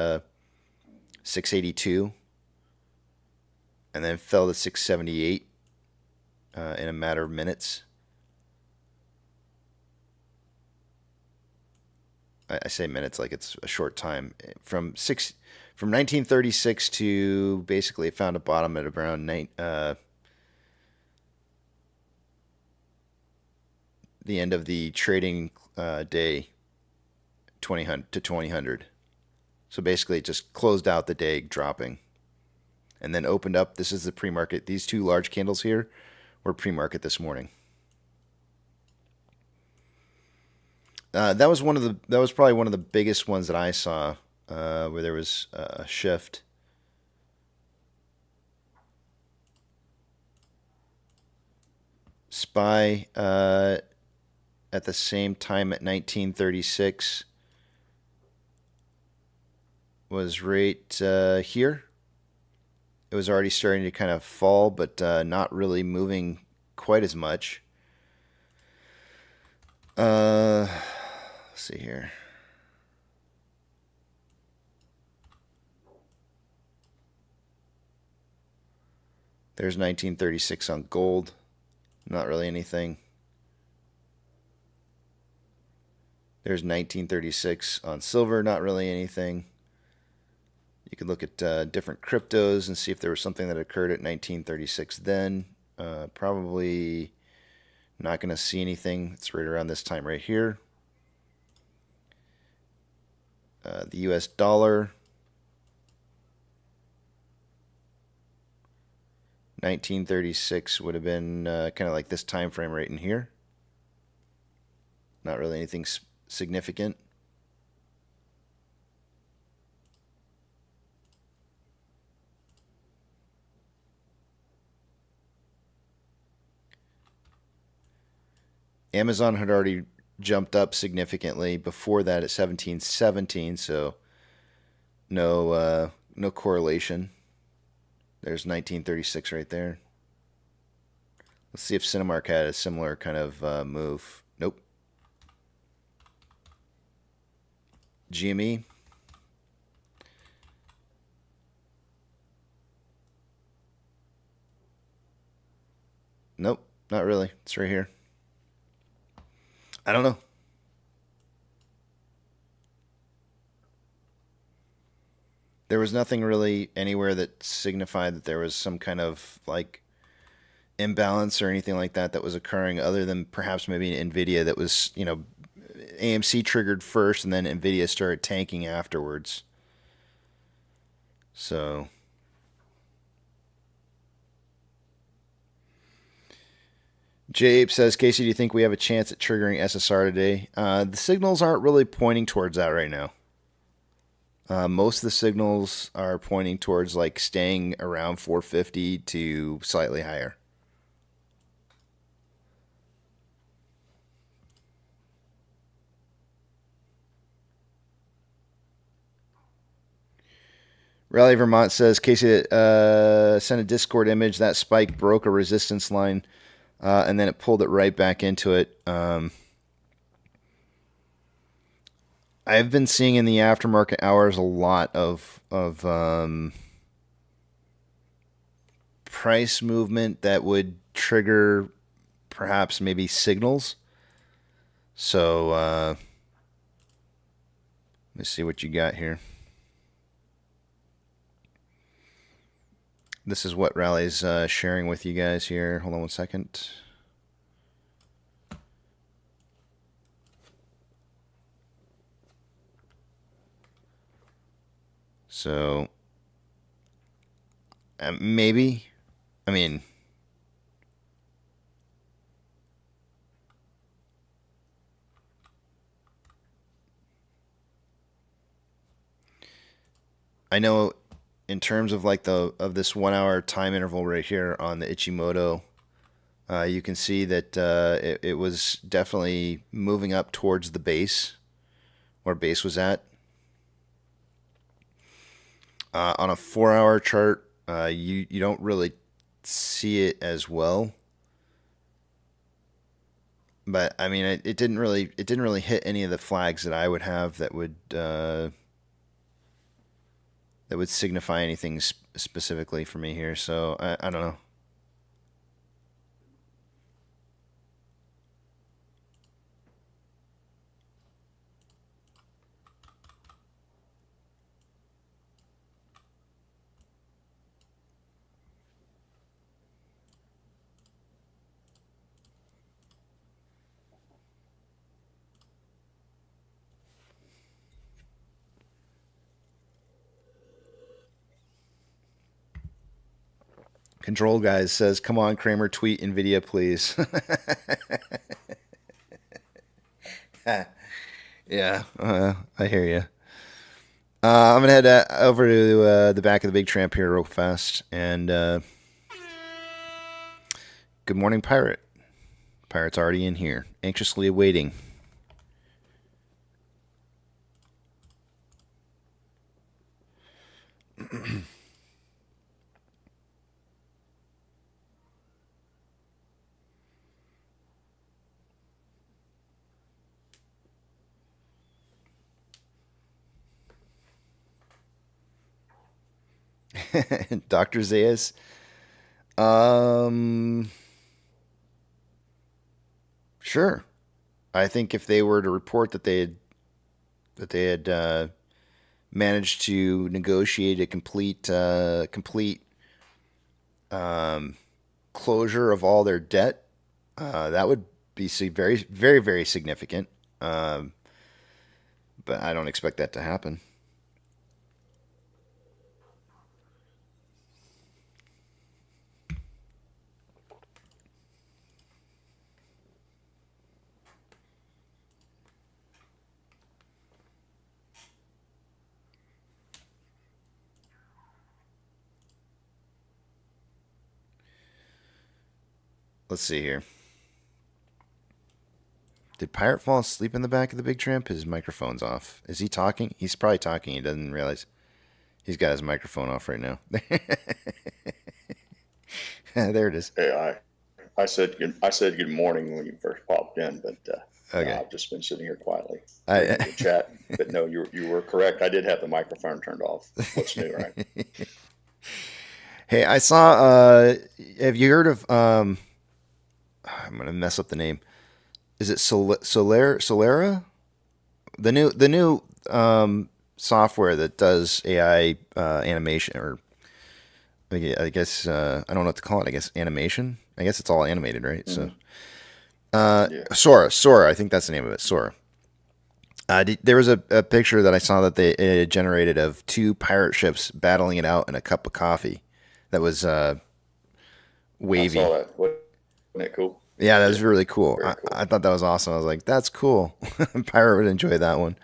682, and then fell to 678 in a matter of minutes. I say minutes like it's a short time. From 1936 to basically it found a bottom at around the end of the trading day, 2000. So basically it just closed out the day dropping and then opened up. This is the pre-market. These two large candles here were pre-market this morning. That was probably one of the biggest ones that I saw where there was a shift. SPY at the same time at 1936 was right here. It was already starting to kind of fall, but not really moving quite as much. Let's see here. There's 1936 on gold. Not really anything. There's 1936 on silver. Not really anything. You could look at different cryptos and see if there was something that occurred at 1936 then. Probably not going to see anything. It's right around this time right here. The US dollar. 1936 would have been kind of like this time frame right in here. Not really anything significant. Amazon had already jumped up significantly before that at 1717, so no correlation. There's 1936 right there. Let's see if Cinemark had a similar kind of move. Nope. GME. Nope, not really. It's right here. I don't know. There was nothing really anywhere that signified that there was some kind of like imbalance or anything like that was occurring, other than perhaps maybe NVIDIA that was, AMC triggered first and then NVIDIA started tanking afterwards. So J-Ape says, Casey, do you think we have a chance at triggering SSR today? The signals aren't really pointing towards that right now. Most of the signals are pointing towards like staying around 450 to slightly higher. Raleigh Vermont says, Casey sent a Discord image. That spike broke a resistance line, and then it pulled it right back into it. I've been seeing in the aftermarket hours a lot of price movement that would trigger perhaps maybe signals. So let me see what you got here. This is what Raleigh's sharing with you guys here. Hold on one second. So, maybe, I mean, I know in terms of like this 1 hour time interval right here on the Ichimoto, you can see that it was definitely moving up towards the base, where base was at. On a 4 hour chart, you don't really see it as well. But I mean, it didn't really hit any of the flags that I would have that would signify anything specifically for me here. So I don't know. Control Guys says, come on, Kramer, tweet NVIDIA, please. Yeah, I hear you. I'm going to head over to the back of the big tramp here real fast. And good morning, Pirate. Pirate's already in here, anxiously awaiting. Dr. Zayas. Sure. I think if they were to report that they had managed to negotiate a complete closure of all their debt, that would be very, very, very significant. But I don't expect that to happen. Let's see here. Did Pirate fall asleep in the back of the big tramp? His microphone's off. Is he talking? He's probably talking. He doesn't realize he's got his microphone off right now. There it is. Hey, I said good morning when you first popped in, but Okay. I've just been sitting here quietly I- in the chat. But no, you were correct. I did have the microphone turned off. What's new, right? Hey, I saw. Have you heard of? I'm gonna mess up the name. Is it Solera? The new software that does AI animation or I guess I don't know what to call it. I guess animation. I guess it's all animated, right? So, Yeah. Sora. I think that's the name of it. Sora. There was a picture that I saw that they generated of two pirate ships battling it out in a cup of coffee. That was I wavy. saw that. Wasn't that cool? Yeah, that was really cool. Very cool. I thought that was awesome. I was like, that's cool. Pirate would enjoy that one.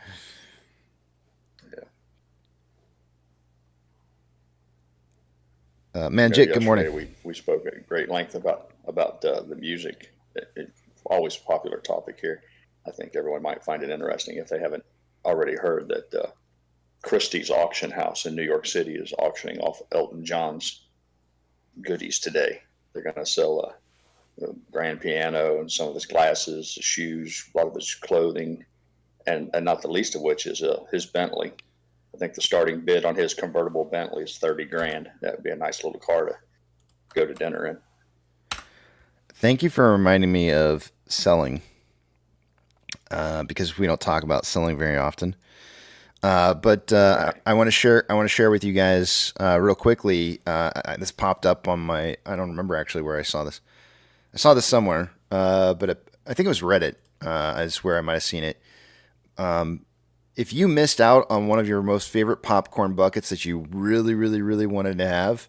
Man, Jake, good morning. Yesterday we spoke at great length about the music. It's always a popular topic here. I think everyone might find it interesting if they haven't already heard that Christie's auction house in New York City is auctioning off Elton John's goodies today. They're going to sell the grand piano and some of his glasses, his shoes, a lot of his clothing, and not the least of which is his Bentley. I think the starting bid on his convertible Bentley is $30,000. That would be a nice little car to go to dinner in. Thank you for reminding me of selling, because we don't talk about selling very often. But I want to share with you guys real quickly. This popped up on my. I don't remember actually where I saw this. I saw this somewhere, but I think it was Reddit. Is where I might have seen it. If you missed out on one of your most favorite popcorn buckets that you really, really, really wanted to have,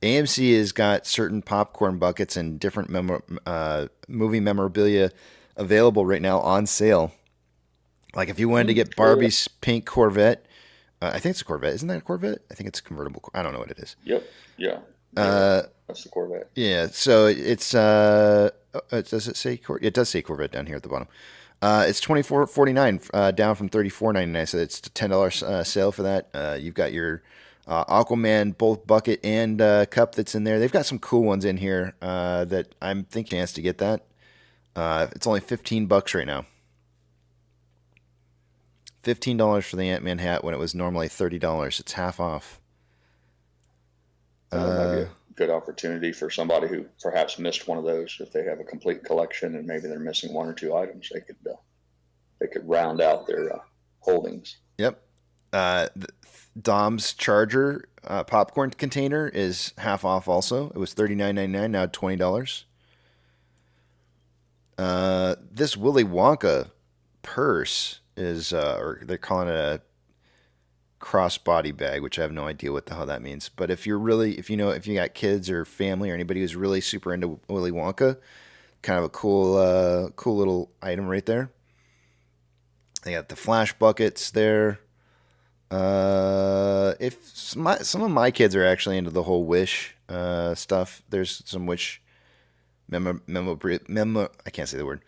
AMC has got certain popcorn buckets and different movie memorabilia available right now on sale. Like if you wanted to get Barbie's pink Corvette, I think it's a Corvette. Isn't that a Corvette? I think it's a convertible. I don't know what it is. Yep. Yeah. That's the Corvette. Yeah. So it's does it say It does say Corvette down here at the bottom. It's $24.49 down from $34.99. So it's a $10 sale for that. You've got your Aquaman both bucket and cup that's in there. They've got some cool ones in here that I'm thinking has to get that. It's only $15 right now. $15 for the Ant-Man hat when it was normally $30. It's half off. That might be a good opportunity for somebody who perhaps missed one of those. If they have a complete collection and maybe they're missing one or two items, they could round out their holdings. Yep. Dom's Charger popcorn container is half off also. It was $39.99, now $20. This Willy Wonka purse is, or they're calling it a crossbody bag, which I have no idea what the hell that means. But if you got kids or family or anybody who's really super into Willy Wonka, kind of a cool little item right there. They got the flash buckets there. If some of my kids are actually into the whole Wish stuff, there's some Wish I can't say the word.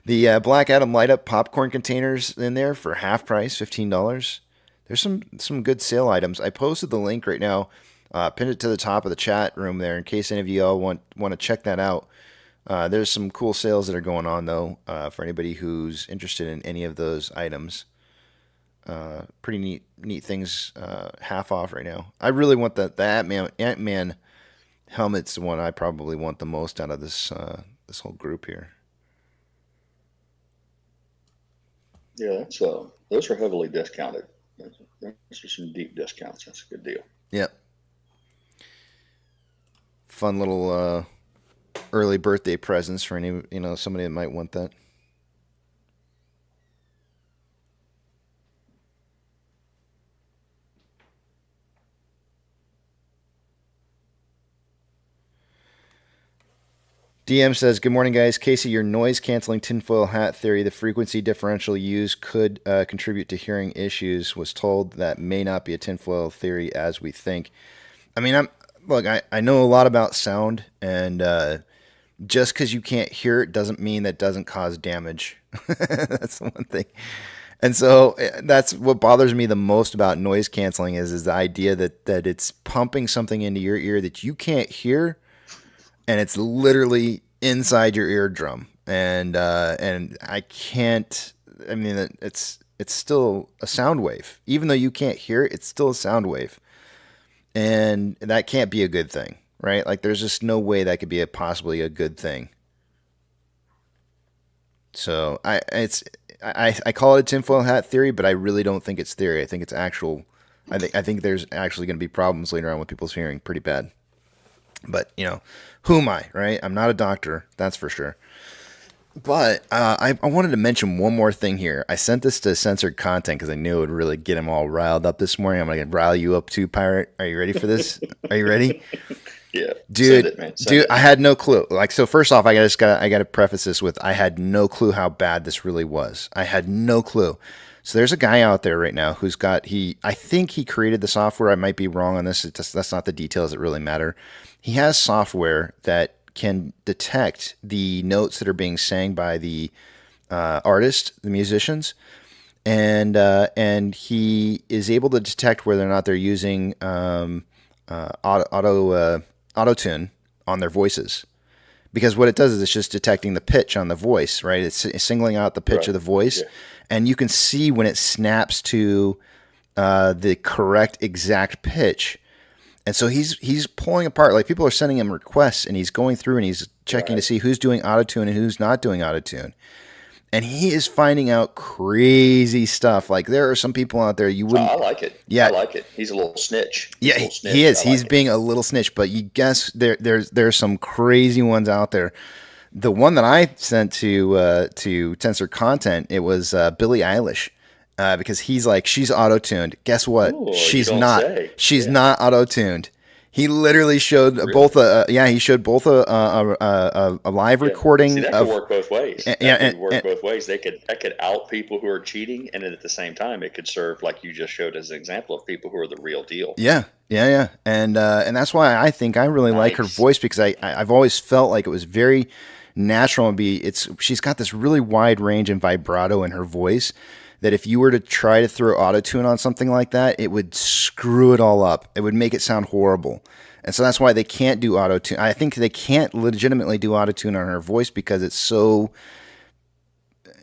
The Black Adam light up popcorn containers in there for half price, $15. There's some good sale items. I posted the link right now, pinned it to the top of the chat room there in case any of you all want to check that out. There's some cool sales that are going on though for anybody who's interested in any of those items. Pretty neat things, half off right now. I really want the Ant-Man helmet's the one I probably want the most out of this whole group here. Yeah, those are heavily discounted. Those are some deep discounts. That's a good deal. Yep. Fun little early birthday presents for somebody that might want that. DM says, good morning, guys. Casey, your noise-canceling tinfoil hat theory, the frequency differential used could contribute to hearing issues, was told that may not be a tinfoil theory as we think. I mean, I know a lot about sound, and just because you can't hear it doesn't mean that doesn't cause damage. That's the one thing. And so that's what bothers me the most about noise canceling is the idea that it's pumping something into your ear that you can't hear, and it's literally inside your eardrum, and I can't. I mean, it's still a sound wave, even though you can't hear it. It's still a sound wave, and that can't be a good thing, right? Like, there's just no way that could be possibly a good thing. So I call it a tinfoil hat theory, but I really don't think it's theory. I think it's actual I think there's actually going to be problems later on with people's hearing pretty bad. But, who am I, right? I'm not a doctor, that's for sure. But I wanted to mention one more thing here. I sent this to censored content because I knew it would really get him all riled up this morning. I'm going to rile you up too, Pirate. Are you ready for this? Are you ready? Yeah, dude, send it, man. I had no clue. So first off, I got to preface this with I had no clue how bad this really was. I had no clue. So there's a guy out there right now who's got I think he created the software. I might be wrong on this. That's not the details that really matter. He has software that can detect the notes that are being sang by the artist, the musicians, and he is able to detect whether or not they're using auto-tune on their voices. Because what it does is it's just detecting the pitch on the voice, right? It's singling out the pitch of the voice, and you can see when it snaps to the correct exact pitch. And so he's pulling apart, like people are sending him requests, and he's going through and he's checking to see who's doing auto-tune and who's not doing auto-tune. And he is finding out crazy stuff. Like there are some people out there you wouldn't. I like it. Yeah, I like it. He's a little snitch. He is. He's being a little snitch. But you guess there's some crazy ones out there. The one that I sent to Tensor Content, it was Billie Eilish. Because he's like, she's auto-tuned. Guess what? Ooh, she's not. She's not auto-tuned. He literally showed both. He showed both a live recording. See, that could work both ways. Both ways. That could out people who are cheating, and at the same time, it could serve, like you just showed as an example, of people who are the real deal. Yeah. And that's why I think I really like her voice, because I've always felt like it was very natural and she's got this really wide range and vibrato in her voice, that if you were to try to throw auto-tune on something like that, it would screw it all up. It would make it sound horrible. And so that's why they can't do auto-tune. I think they can't legitimately do auto-tune on her voice because it's so,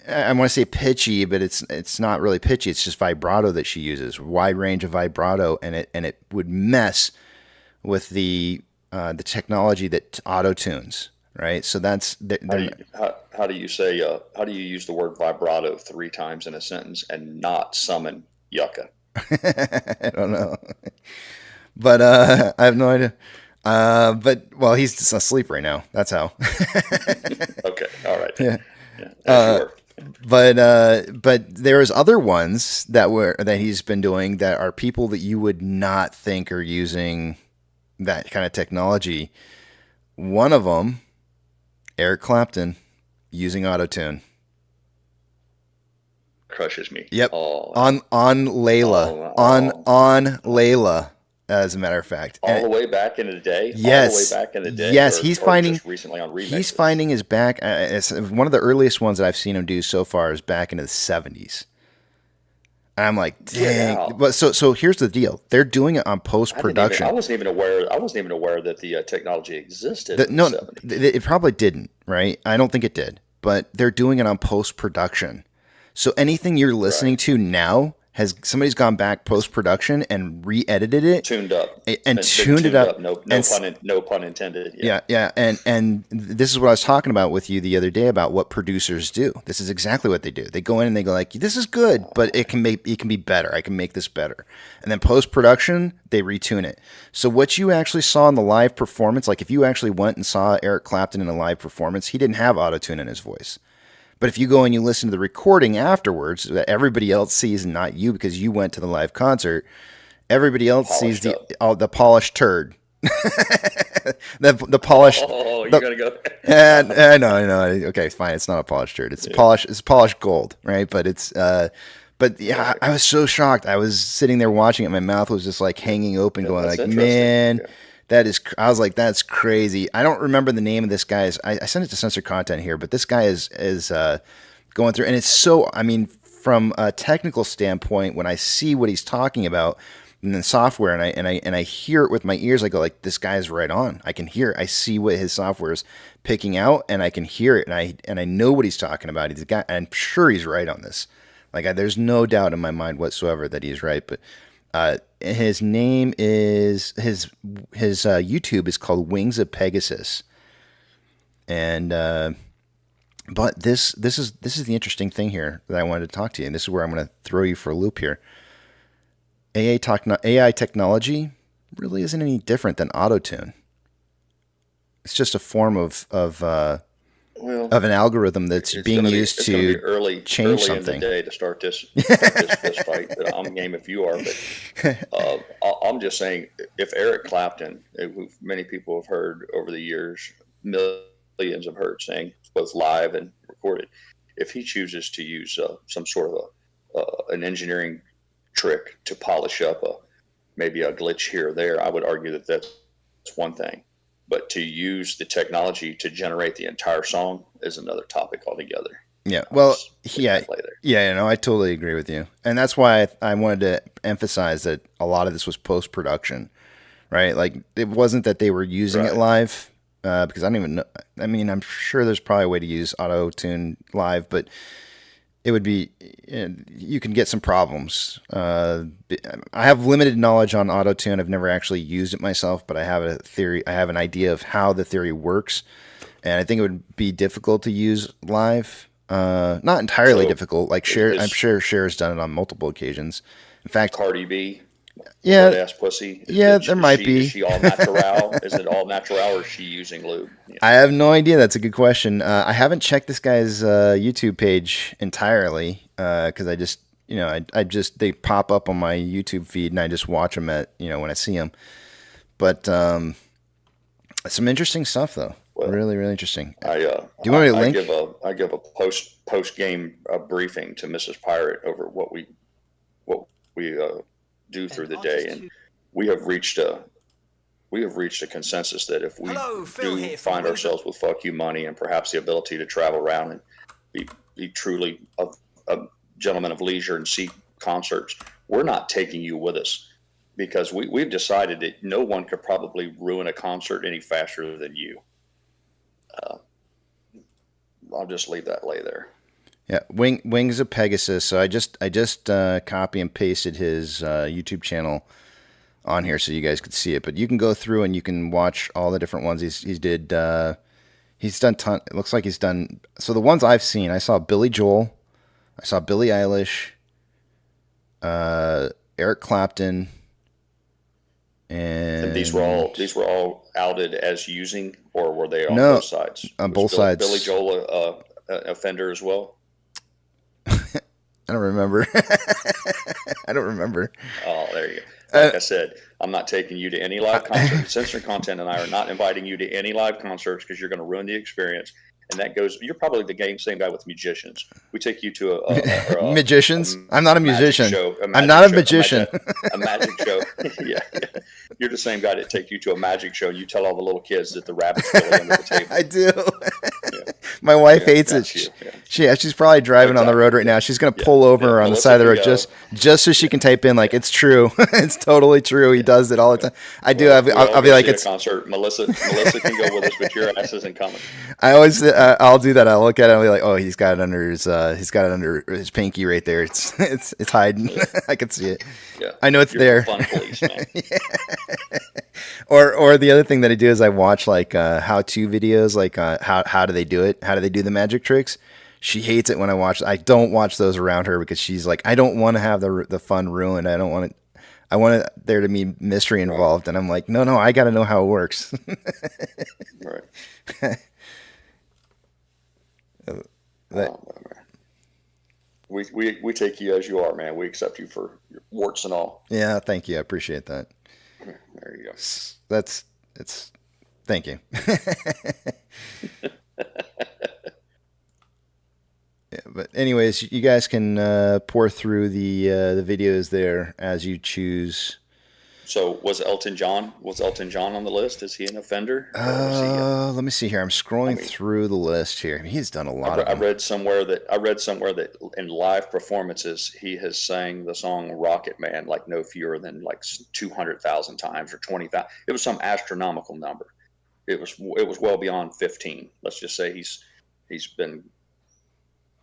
I want to say pitchy, but it's not really pitchy. It's just vibrato that she uses, wide range of vibrato, and it would mess with the technology that auto-tunes. Right, so that's how do you use the word vibrato 3 times in a sentence and not summon yucca? I don't know, but I have no idea. But he's just asleep right now. That's how. Okay, all right. Yeah. But there's other ones that he's been doing that are people that you would not think are using that kind of technology. One of them, Eric Clapton, using auto-tune. Crushes me. Yep. Oh. On Layla. On Layla, as a matter of fact. The way back in the day? Yes. All the way back in the day? Yes, or just recently on remixes? He's finding his back. It's one of the earliest ones that I've seen him do so far is back into the 70s. And I'm like, dang. But so here's the deal. They're doing it on post-production. I wasn't even aware that the technology existed. It probably didn't, right? I don't think it did. But they're doing it on post-production. So anything you're listening to now somebody's gone back post-production and re-edited it, tuned up, and tuned it up. No pun intended. Yeah. And this is what I was talking about with you the other day about what producers do. This is exactly what they do. They go in and they go like, "This is good, but it can be better. I can make this better." And then post-production, they retune it. So what you actually saw in the live performance, like if you actually went and saw Eric Clapton in a live performance, he didn't have auto-tune in his voice. But if you go and you listen to the recording afterwards that everybody else sees and not you because you went to the live concert, everybody else sees the polished turd. the polished. Oh, you're going to go there. No. Okay, fine. It's not a polished turd. It's polished. It's polished gold, right? But it's. But yeah, I was so shocked. I was sitting there watching it. My mouth was just like hanging open, going like, man. Yeah. I was like, that's crazy. I don't remember the name of this guy. I sent it to Censor Content here, but this guy is going through, and it's so, I mean, from a technical standpoint, when I see what he's talking about in the software and I hear it with my ears, I go like, this guy's right on. I can hear it. I see what his software is picking out, and I can hear it, and I know what he's talking about. He's a guy, and I'm sure he's right on this. Like, there's no doubt in my mind whatsoever that he's right, but his name is his YouTube is called Wings of Pegasus, and but this is the interesting thing here that I wanted to talk to you, and this is where I'm going to throw you for a loop here. AI technology really isn't any different than auto-tune. It's just a form of an algorithm that's being used it's gonna be to early change in the something. day to start this fight. But I'm game if you are. But I'm just saying, if Eric Clapton, who many people have heard over the years, millions have heard saying, both live and recorded, if he chooses to use some sort of an engineering trick to polish up maybe a glitch here or there, I would argue that that's one thing. But to use the technology to generate the entire song is another topic altogether. Yeah, well, Yeah, no, I totally agree with you, and that's why I wanted to emphasize that a lot of this was post production, right? Like it wasn't that they were using it live, because I don't even know. I mean, I'm sure there's probably a way to use auto tune live, but it would be, you can get some problems. I have limited knowledge on auto tune. I've never actually used it myself, but I have a theory. I have an idea of how the theory works, and I think it would be difficult to use live. Not entirely difficult. Like I'm sure Cher's done it on multiple occasions. In fact, Cardi B, yeah, ass pussy. There might be. Is she all natural? Is it all natural, or is she using lube? Yeah. I have no idea. That's a good question. I haven't checked this guy's YouTube page entirely because I just, they pop up on my YouTube feed and I just watch them when I see them. But some interesting stuff though. Well, really, really interesting. Do you want me to link? I give a post game briefing to Mrs. Pirate over what we do through the day, and we have reached a consensus that if we do find ourselves with fuck you money and perhaps the ability to travel around and be truly a gentleman of leisure and see concerts, we're not taking you with us, because we've decided that no one could probably ruin a concert any faster than you. I'll just leave that lay there. Yeah, Wings of Pegasus. So I just copy and pasted his YouTube channel on here so you guys could see it. But you can go through and you can watch all the different ones he's done. It looks like he's done. So the ones I've seen, I saw Billy Joel, I saw Billie Eilish, Eric Clapton, and these were all outed as using, or were they on both sides? On both sides. Billy Joel offender as well? I don't remember. I don't remember. Oh, there you go. Like I said, I'm not taking you to any live concert. Censoring Content and I are not inviting you to any live concerts because you're going to ruin the experience. And that goes, you're probably the same guy with musicians. We take you to a magicians. I'm not a musician. I'm not a magician. A magic show. Yeah. You're the same guy that take you to a magic show and you tell all the little kids that the rabbit's really under the table. I do. Yeah. My wife hates it. Yeah. She's probably driving on the road right now. She's going to pull over on the side of the road just so she can type in like, it's true. It's totally true. He does it all the time. I do. I'll be like, it's concert. Melissa can go with us, but your ass isn't coming. I always, I'll do that. I'll look at it and I'll be like, oh, he's got it under his pinky right there. It's hiding. I can see it. Yeah. I know it's there. Fun police, man. Yeah. Or the other thing that I do is I watch like how-to videos, like how do they do it? How do they do the magic tricks? She hates it when I don't watch those around her because she's like, I don't want to have the fun ruined. I don't want it. I want there to be mystery involved. And I'm like, no, I got to know how it works. Right. We take you as you are, man. We accept you for your warts and all. Yeah, thank you. I appreciate that. There you go. Thank you. Yeah, but anyways, you guys can pour through the videos there as you choose. So was Elton John on the list? Is he an offender? Let me see here. I'm scrolling through the list here. He's done a lot of them. I read somewhere that in live performances he has sang the song Rocket Man like no fewer than like 200,000 times or 20,000. It was some astronomical number. It was well beyond 15. Let's just say he's been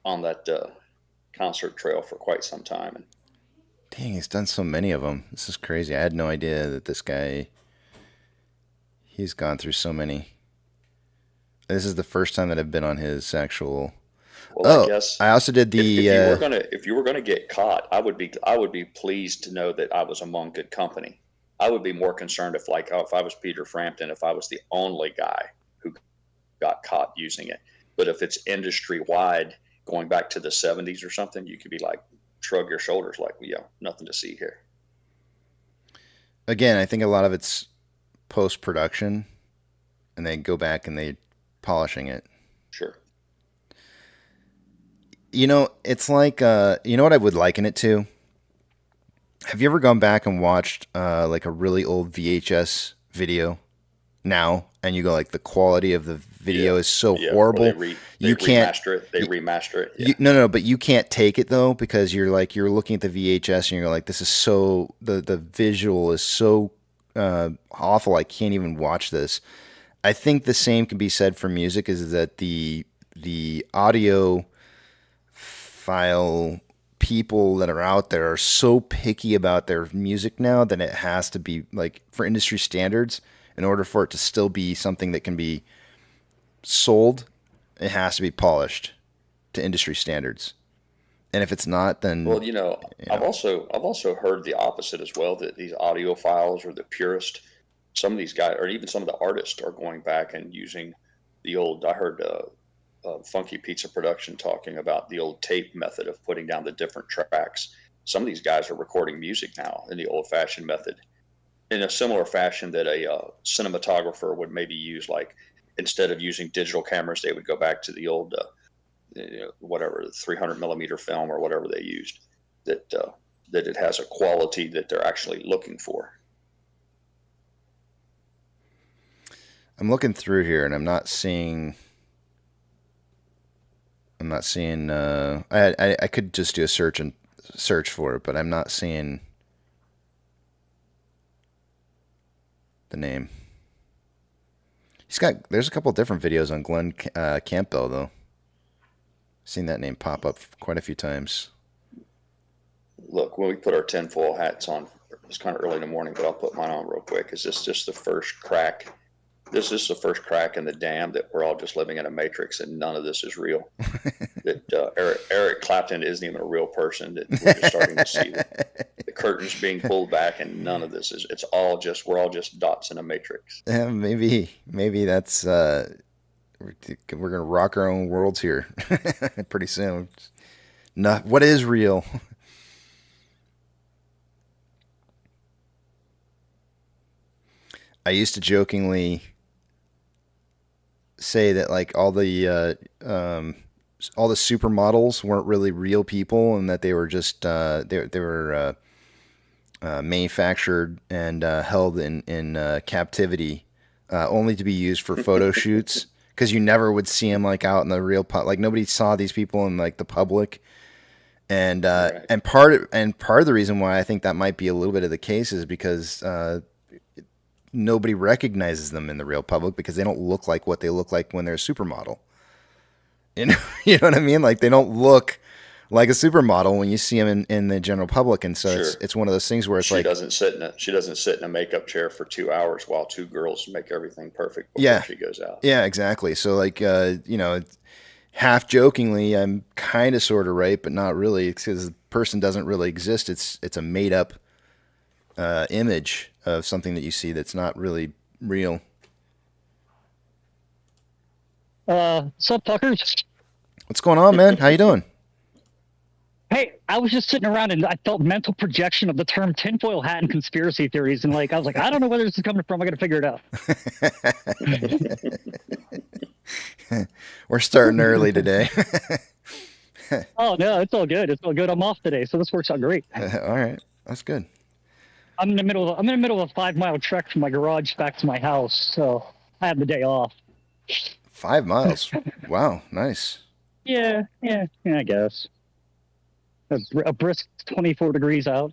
on that concert trail for quite some time. And dang, he's done so many of them. This is crazy. I had no idea that this guy, he's gone through so many. This is the first time that I've been on his actual. Well, I Oh, guess I also did if the. you were gonna get caught, I would be pleased to know that I was among good company. I would be more concerned if, like, oh, if I was Peter Frampton, if I was the only guy who got caught using it. But if it's industry wide, going back to the 70s or something, you could be like, shrug your shoulders, like, well, yeah, nothing to see here. Again, I think a lot of it's post production, and they go back and they polishing it. Sure. You know, it's like you know what I would liken it to? Have you ever gone back and watched like a really old VHS video now, and you go like the quality of the video is so horrible. Well, you can't remaster it. They remaster it. Yeah. no, but you can't take it though, because you're looking at the VHS and you're like, this is so the visual is so awful. I can't even watch this. I think the same can be said for music. Is that the audio file people that are out there are so picky about their music now that it has to be like for industry standards. In order for it to still be something that can be sold, it has to be polished to industry standards. And if it's not, then well, I've also heard the opposite as well. That these audiophiles or the purist, some of these guys, or even some of the artists, are going back and using the old. I heard Funky Pizza Production talking about the old tape method of putting down the different tracks. Some of these guys are recording music now in the old-fashioned method, in a similar fashion that a cinematographer would maybe use. Like, instead of using digital cameras, they would go back to the old, whatever, 300 millimeter film or whatever they used, that it has a quality that they're actually looking for. I'm looking through here and I'm not seeing. I could just do a search for it, but I'm not seeing the name. There's a couple different videos on Glenn Campbell though. Seen that name pop up quite a few times. Look, when we put our tinfoil hats on, it's kind of early in the morning, but I'll put mine on real quick. Is this just the first crack? This is the first crack in the dam that we're all just living in a matrix and none of this is real. That Eric Clapton isn't even a real person. That we're just starting to see the curtains being pulled back and none of this is. We're all just dots in a matrix. Yeah, maybe that's we're gonna rock our own worlds here pretty soon. What is real? I used to jokingly say that like all the supermodels weren't really real people, and that they were just they were manufactured and held in captivity, only to be used for photo shoots. Because you never would see them like out in the real like nobody saw these people in like the public, and Right. and part of the reason why I think that might be a little bit of the case is because nobody recognizes them in the real public because they don't look like what they look like when they're a supermodel. You know what I mean? Like they don't look like a supermodel when you see them in the general public, and so Sure. it's one of those things where it's She like doesn't sit in a makeup chair for 2 hours while two girls make everything perfect before Yeah. she goes out. Yeah, exactly. So like half jokingly, I'm kind of sort of right, but not really, because the person doesn't really exist. It's a made up image of something that you see that's not really real. Sup, fuckers? What's going on, man? How you doing? Hey, I was just sitting around and I felt mental projection of the term tinfoil hat and conspiracy theories, and like I was like, I don't know where this is coming from. I got to figure it out. We're starting early today. Oh no, it's all good. It's all good. I'm off today, so this works out great. All right, that's good. I'm in the middle of a 5-mile trek from my garage back to my house, so I have the day off. 5 miles. Wow, nice. Yeah, I guess. A brisk 24 degrees out.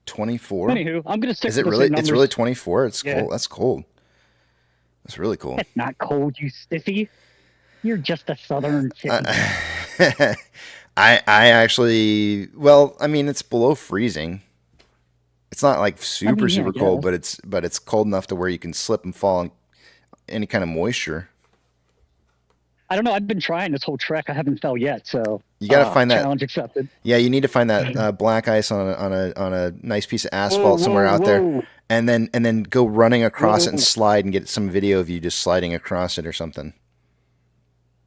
24. Anywho, I'm gonna stick. Is it with the really? same It's numbers. really 24. It's Yeah. cold. That's cold. That's really cold. It's not cold, you sissy. You're just a southern chicken. I actually, well, I mean, it's below freezing. It's not like super yeah, I cold, guess. but it's cold enough to where you can slip and fall in any kind of moisture. I don't know. I've been trying this whole trek. I haven't fell yet, so You gotta find that. challenge accepted. Yeah, you need to find that black ice on a nice piece of asphalt Whoa, somewhere out there, whoa. and then go running across it and Whoa. slide and get some video of you just sliding across it or something.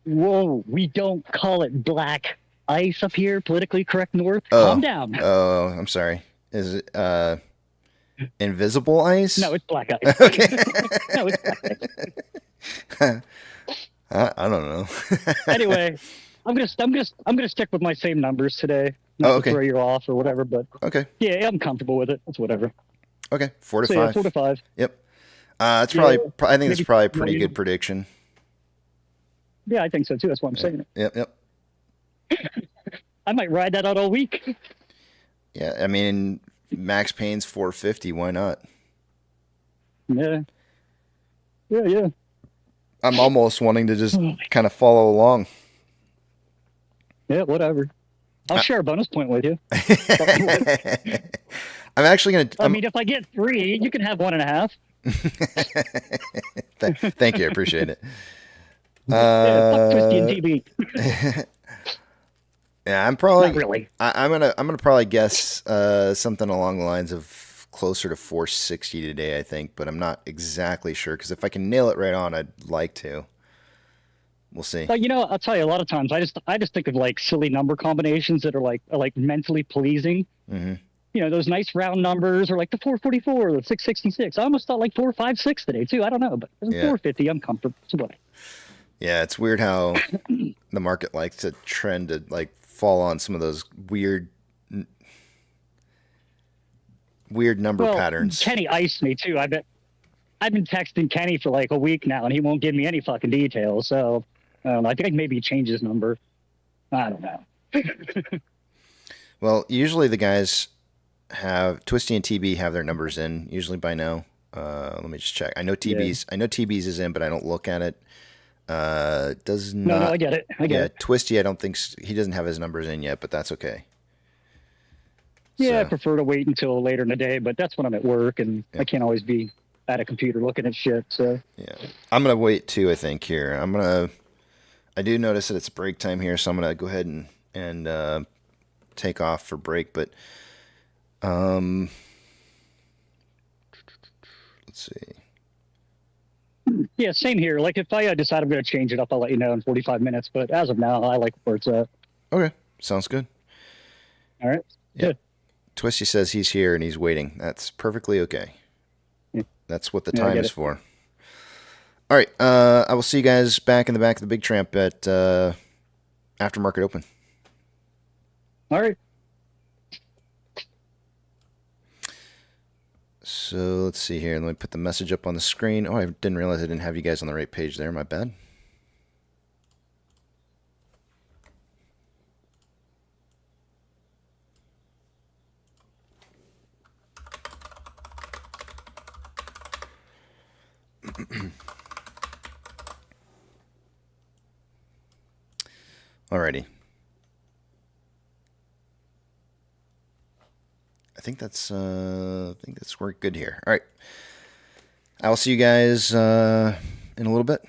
Whoa, we don't call it black ice up here, politically correct north. Oh. Calm down. Oh, I'm sorry. Is it invisible ice? No, it's black ice. Okay. No, it's black ice. I don't know. Anyway, I'm gonna stick with my same numbers today. Not Oh, okay. to throw you off or whatever, but Okay. yeah, I'm comfortable with it. It's whatever. Okay. 4 to So 5. yeah, 4 to 5. Yep. It's probably. Yeah, I think it's maybe probably a pretty maybe- good prediction. Yeah, I think so too. That's why I'm saying it. Yep. Yep. I might ride that out all week. Yeah. I mean, Max Payne's 450. Why not? Yeah. Yeah, yeah. I'm almost wanting to just kind of follow along. Yeah, whatever. I'll share a bonus point with you. I'm actually gonna. I mean, if I get 3, you can have 1.5. Thank you. I appreciate it. Yeah, fuck Twisty and TV. Yeah, I'm probably. Not really. I'm gonna probably guess something along the lines of closer to 460 today. I think, but I'm not exactly sure because if I can nail it right on, I'd like to. We'll see. You know, I'll tell you. A lot of times, I just think of like silly number combinations that are like mentally pleasing. Mm-hmm. You know, those nice round numbers are like the 444, the 666. I almost thought like 456 today too. I don't know, but Yeah. 450, I'm comfortable. So what? Yeah, it's weird how the market likes to trend to like fall on some of those weird number patterns. Kenny iced me too. I've been texting Kenny for like a week now, and he won't give me any fucking details. So I think maybe he changed his number. I don't know. Well, usually the guys have Twisty and TB have their numbers in usually by now. Let me just check. I know TB's is in, but I don't look at it. Does not. No, I get it. I get it. Twisty, I don't think he doesn't have his numbers in yet, but that's okay. Yeah, I So, prefer to wait until later in the day, but that's when I'm at work, and Yeah. I can't always be at a computer looking at shit. So yeah, I'm gonna wait too. I think here I do notice that it's break time here, so I'm gonna go ahead and take off for break. But let's see. yeah, same here. Like if I decide I'm going to change it up, I'll let you know in 45 minutes. But as of now, I like where it's at. Okay, sounds good. All right. Yeah. Good. Twisty says he's here and he's waiting. That's perfectly okay. Yeah. That's what the Yeah, I time get is it. for. All right. I will see you guys back in the back of the Big Tramp at Aftermarket Open. All right. So let's see here. Let me put the message up on the screen. Oh, I didn't realize I didn't have you guys on the right page there. My bad. Alrighty. I think that's we're good here. All right. I will see you guys in a little bit.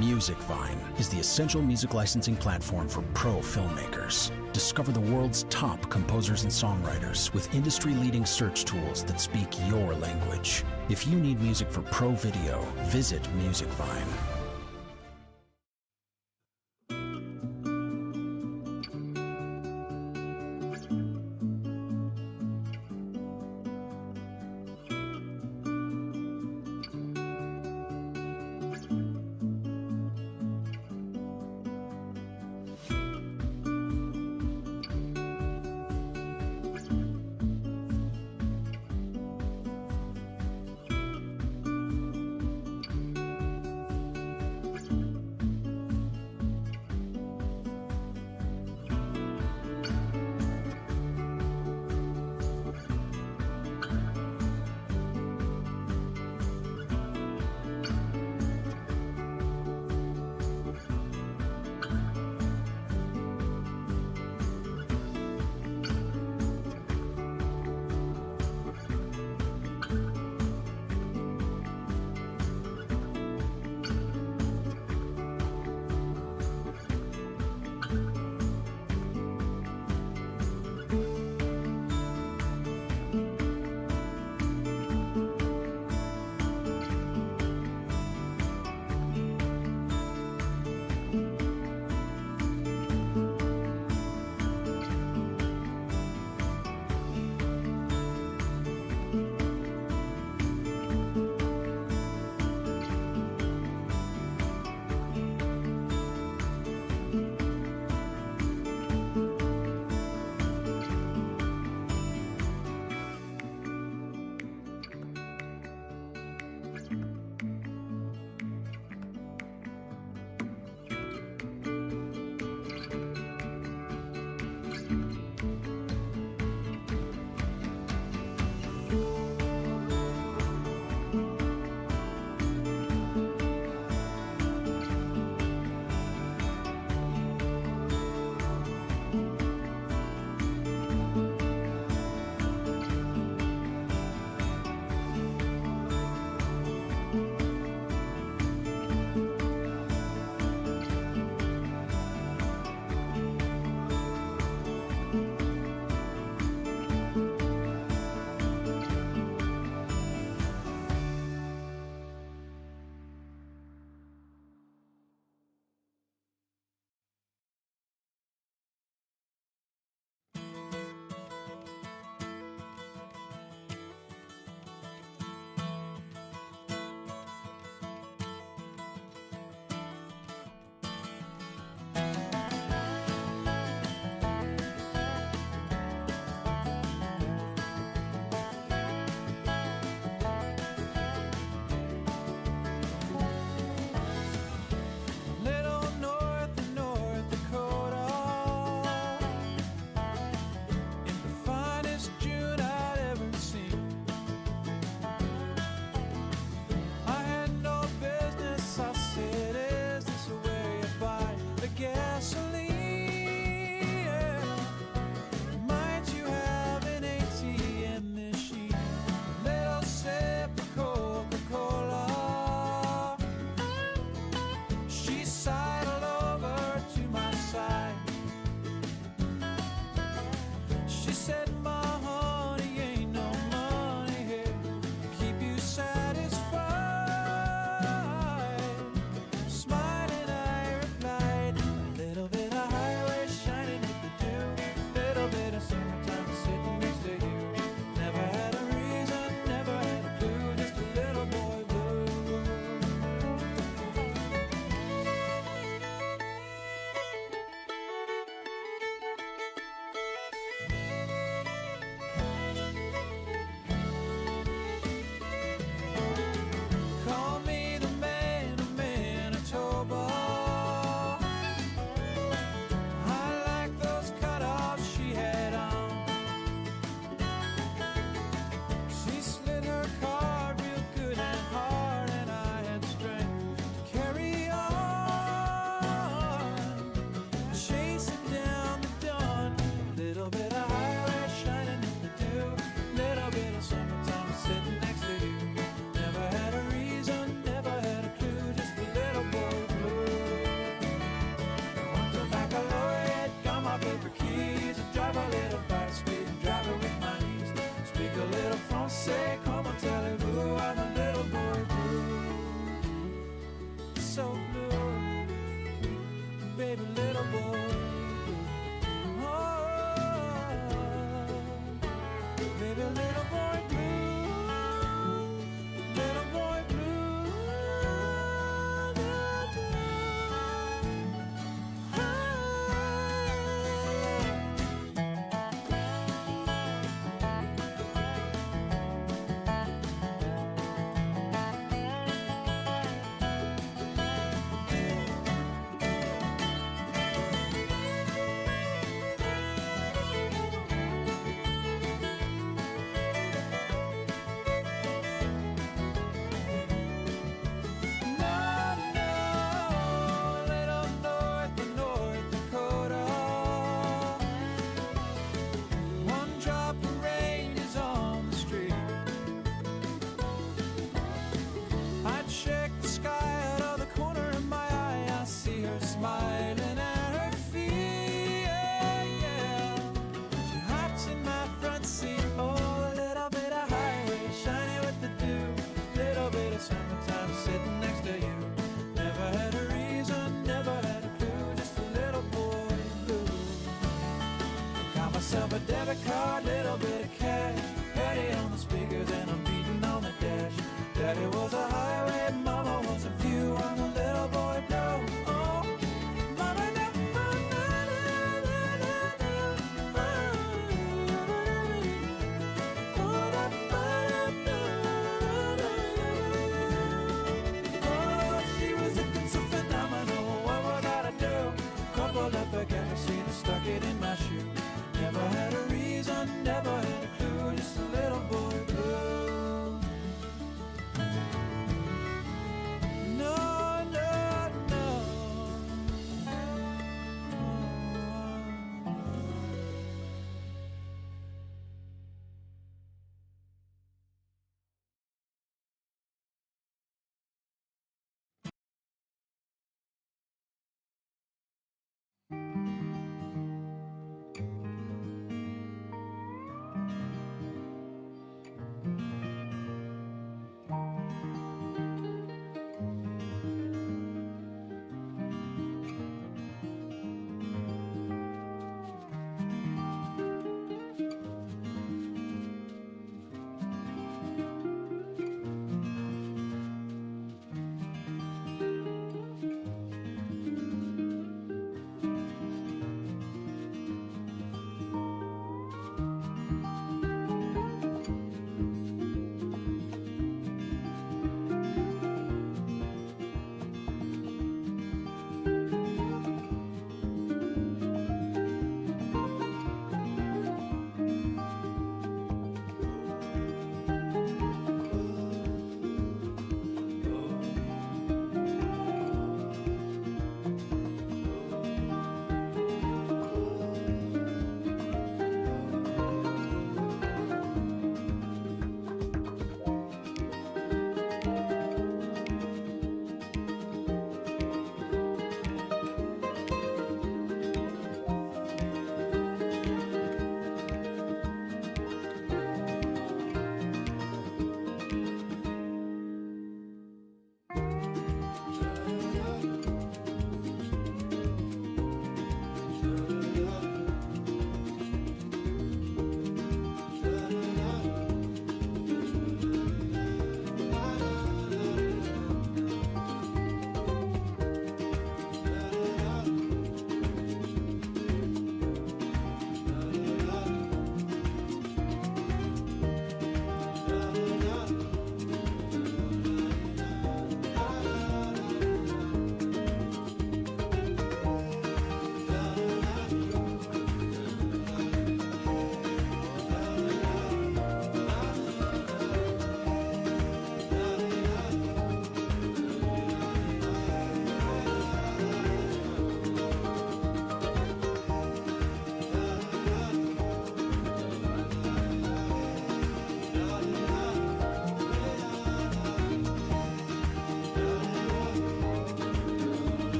MusicVine is the essential music licensing platform for pro filmmakers. Discover the world's top composers and songwriters with industry-leading search tools that speak your language. If you need music for pro video, visit MusicVine. Sitting next to you, never had a reason, never had a clue, just a little boy blue.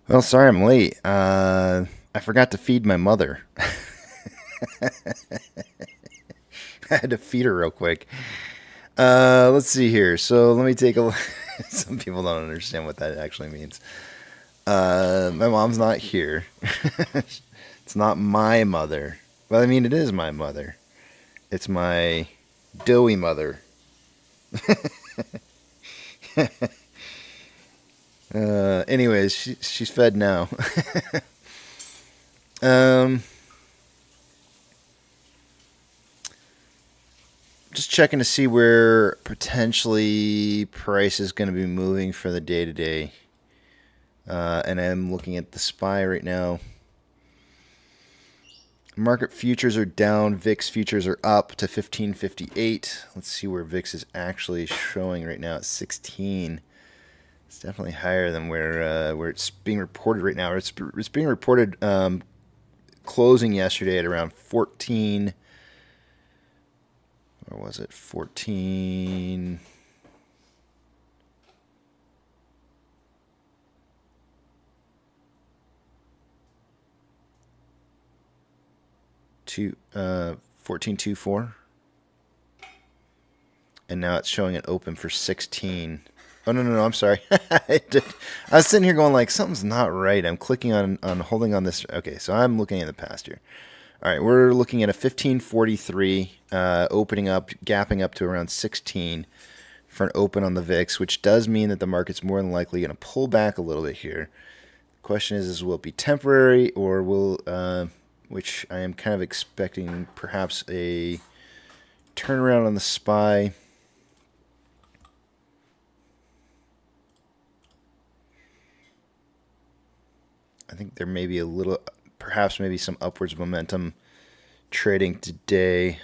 Well, sorry I'm late. I forgot to feed my mother. I had to feed her real quick. Let's see here. So let me take a look. Some people don't understand what that actually means. My mom's not here. It's not my mother. Well, I mean, it is my mother. It's my doughy mother. Anyways, she's fed now. Just checking to see where potentially price is going to be moving for the day to day. And I'm looking at the SPY right now. Market futures are down. VIX futures are up to 1558. Let's see where VIX is actually showing right now at 16. It's definitely higher than where it's being reported right now. It's being reported closing yesterday at around 14. Or was it 14? Two 14.24, and now it's showing it open for 16. Oh no, I'm sorry. I was sitting here going like something's not right. I'm clicking on holding on this. Okay, so I'm looking in the past here. All right, we're looking at a 1543 opening up, gapping up to around 16 for an open on the VIX, which does mean that the market's more than likely going to pull back a little bit here. The question is will it be temporary or will which I am kind of expecting perhaps a turnaround on the SPY. I think there may be a little, perhaps maybe some upwards momentum trading today.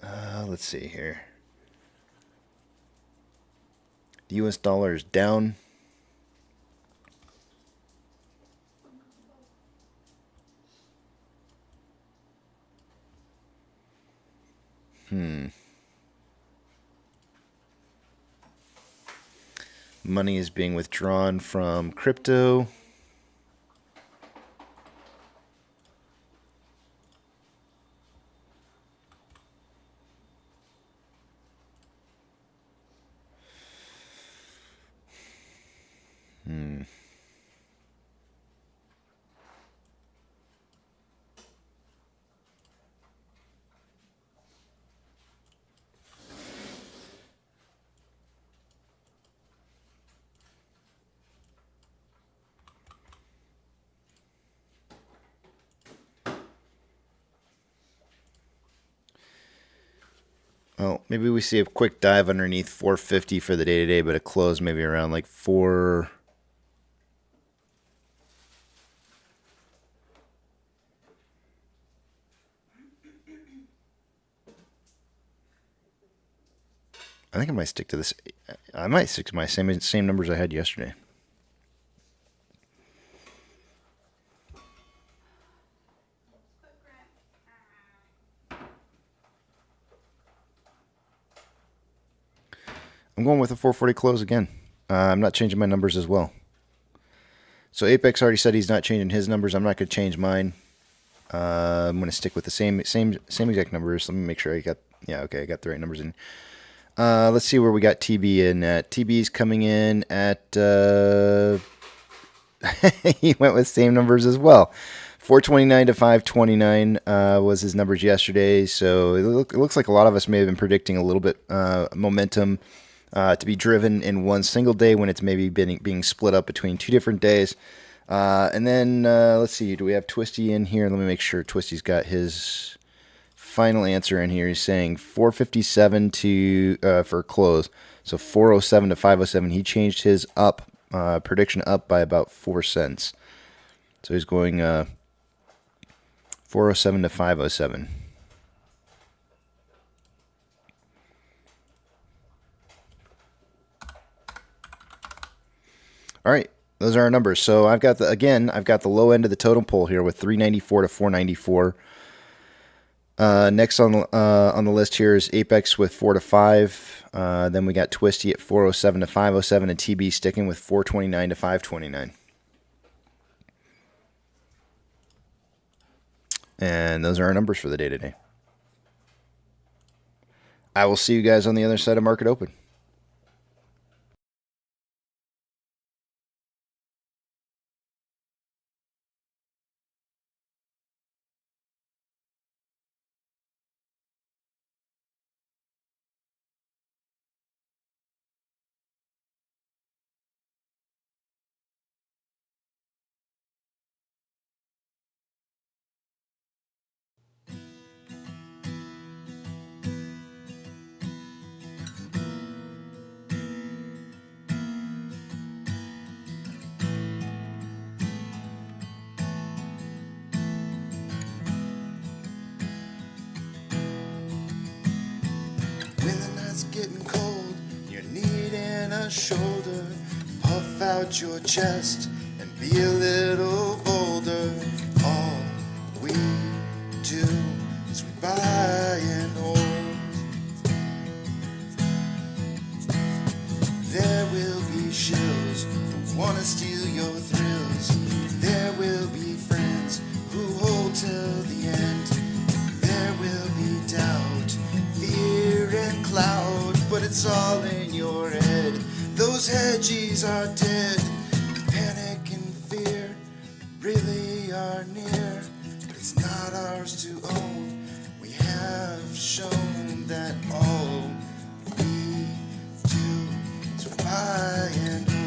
Let's see here. The US dollar is down. Money is being withdrawn from crypto. Well, maybe we see a quick dive underneath 450 for the day-to-day, but a close maybe around like 4... I think I might stick to this. I might stick to my same numbers I had yesterday. I'm going with a 440 close again. I'm not changing my numbers as well. So Apex already said he's not changing his numbers. I'm not going to change mine. I'm going to stick with the same exact numbers. Let me make sure I got, yeah, okay, I got the right numbers in. Let's see where we got TB in at. TB's coming in at, he went with same numbers as well. 429 to 529 was his numbers yesterday. So it looks like a lot of us may have been predicting a little bit momentum to be driven in one single day when it's maybe being split up between two different days. And then let's see, do we have Twisty in here? Let me make sure Twisty's got his final answer in here. He's saying 457 to for close. So 407 to 507. He changed his prediction up by about 4 cents. So he's going 407 to 507. All right, those are our numbers. So I've got the low end of the totem pole here with 394 to 494. Next on the list here is Apex with 4 to 5. Then we got Twisty at 407 to 507, and TB sticking with 429 to 529. And those are our numbers for the day today. I will see you guys on the other side of market open. When the night's getting cold, you're needing a shoulder. Puff out your chest and be a little bolder. All we do is we buy and hold. There will be shills who wanna steal your thrills. There will be friends who hold till the end. There will be doubt, fear and cloud, but it's all in your head. Those hedgies are dead. Panic and fear really are near, but it's not ours to own. We have shown that all we do is buy and hold.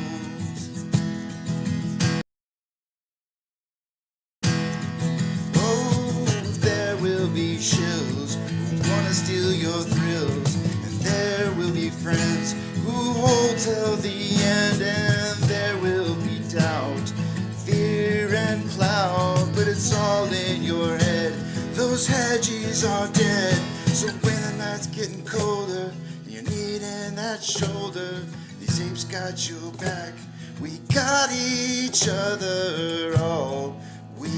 Oh, there will be shills who wanna steal your thrills, and there will be friends who hold till the end, and there will be doubt, fear and cloud, but it's all in your head. Those hedgies are dead. So when the night's getting colder, and you're needing that shoulder, these apes got your back. We got each other. All we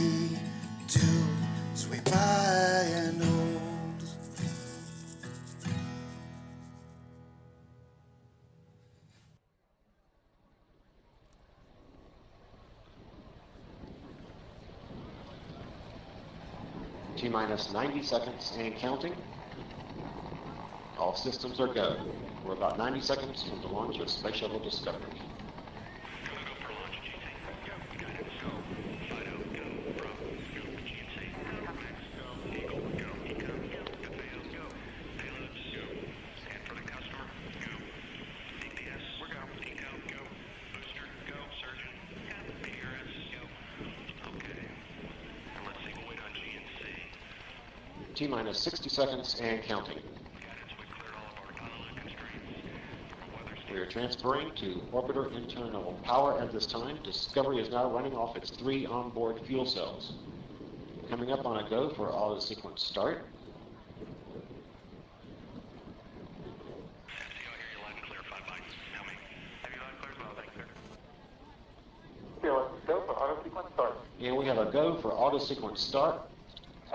do is we buy and hold. T-minus 90 seconds and counting. All systems are go. We're about 90 seconds from the launch of Space Shuttle Discovery. T-minus 60 seconds and counting. We are transferring to orbiter internal power at this time. Discovery is now running off its 3 onboard fuel cells. Coming up on a go for auto sequence start. And we have a go for auto sequence start.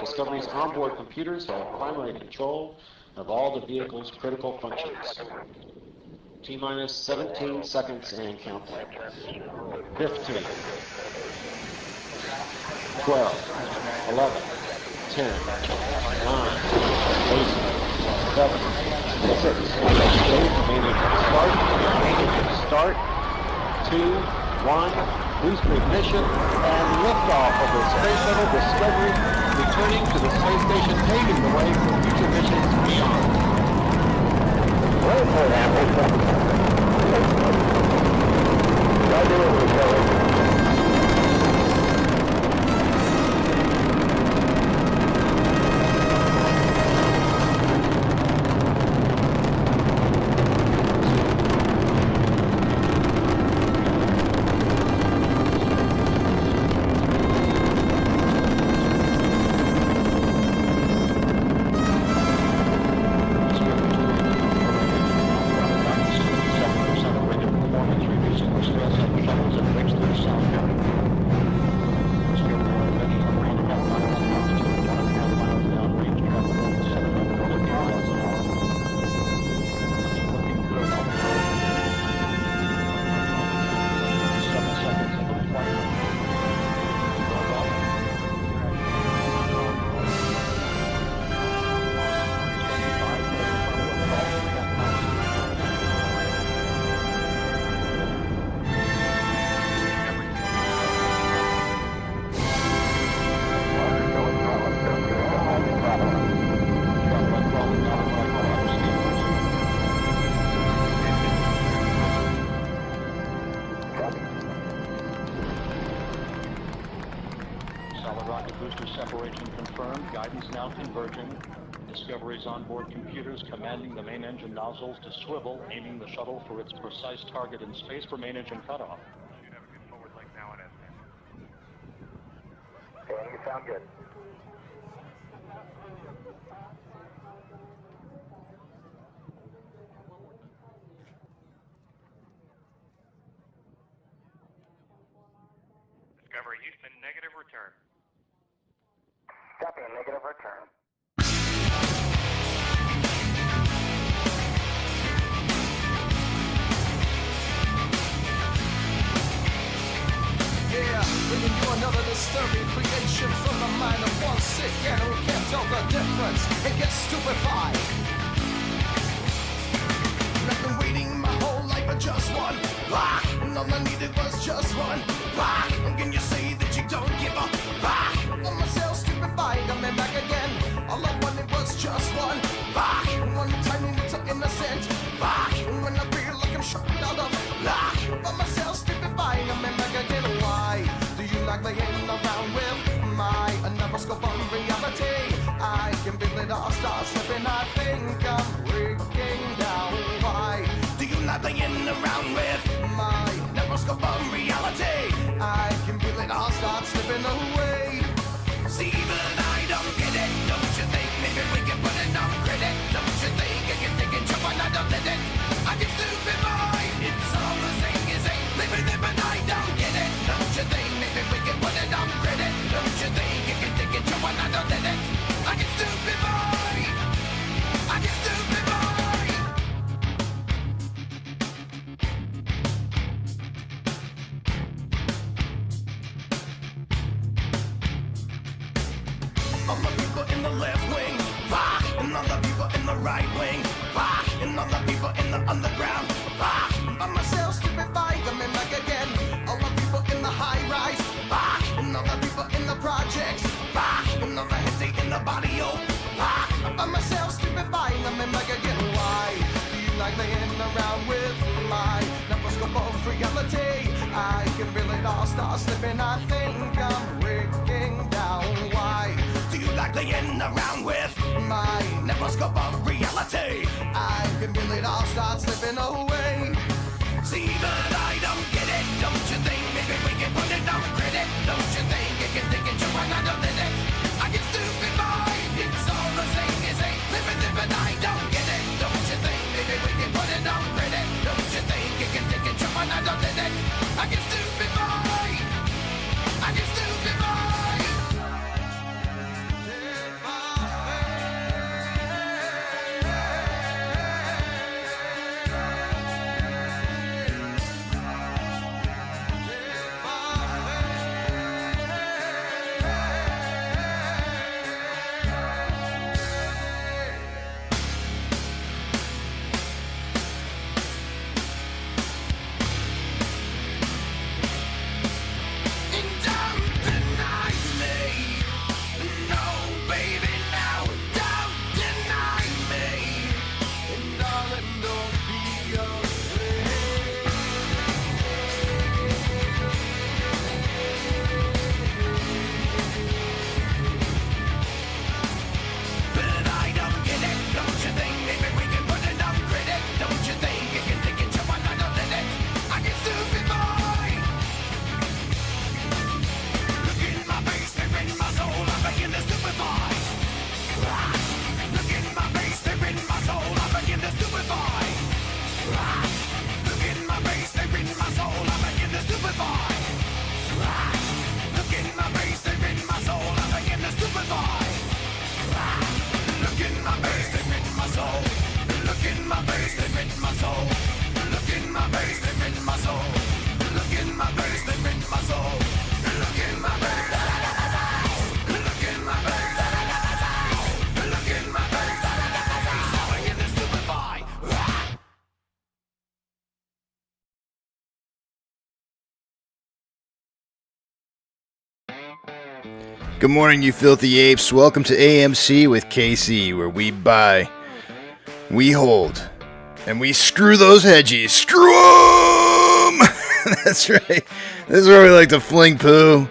Discovery's onboard computers have primary control of all the vehicle's critical functions. T-minus 17 seconds and counting. 15, 12, 11, 10, 9, 8, 7, 6, 5, start, 2, 1, booster ignition, and liftoff of the Space Shuttle Discovery, returning to the space station, paving the way for future missions beyond. Guidance now converging. Discovery's onboard computers commanding the main engine nozzles to swivel, aiming the shuttle for its precise target in space for main engine cutoff. Should have a good forward leg now on S10. Okay, you sound good. Discovery Houston, negative return. Copy, a negative return. Yeah, bringing you another disturbing creation from the mind of one sick and who can't tell the difference and gets stupefied. And I've been waiting my whole life for just one rock, and all I needed was just one rock. And can you say that you don't give a rock? On myself stupefied, coming back again. All I wanted was just one rock, one tiny little innocent rock. And when I feel like I'm shot out of luck, on myself stupefied, coming back again. Why do you like playing around with my another scope on reality? I can feel it all start slipping. I think I'm breaking down. Why do you like playing around with my neuroscope on reality? I can feel it all start slipping away. See, but I don't get it. Don't you think maybe we can put it on credit? Don't you think I can take it, jump on, I don't let it. I can stupid mind. It's all the same as ain't living it, but I don't get it. Don't you think maybe we can put it on credit? Don't you think you can take it, jump on, I don't let it. I can stupid mind. I can stupid mind. All the people in the left wing, rock, and all the people in the right wing, rock, and all the people in the underground, rock. By myself, stupefied, coming back again. All the people in the high rise, rock, and all the people in the projects, rock, and all the heads in the body, oh, rock. By myself, stupefied, coming back again. Why do you like laying around with my neuroscope of reality? I can feel it all start slipping. I think I'm breaking down. Why do you like laying around with my neuroscope of reality? I can feel it all start slipping away. See, but I don't get it. Don't you think maybe we can put it on credit? Don't you think you can take it, jump on, I don't let it. I get stupid mind. It's all the same as ain't living it, but I don't get it. Don't you think maybe we can put it on credit? Don't you think you can take it, jump on, I don't let it. I get stupid mind. I get stupid mind. If Good morning, you filthy apes. Welcome to AMC with KC, where we buy, we hold, and we screw those hedgies. Screw them! That's right. This is where we like to fling poo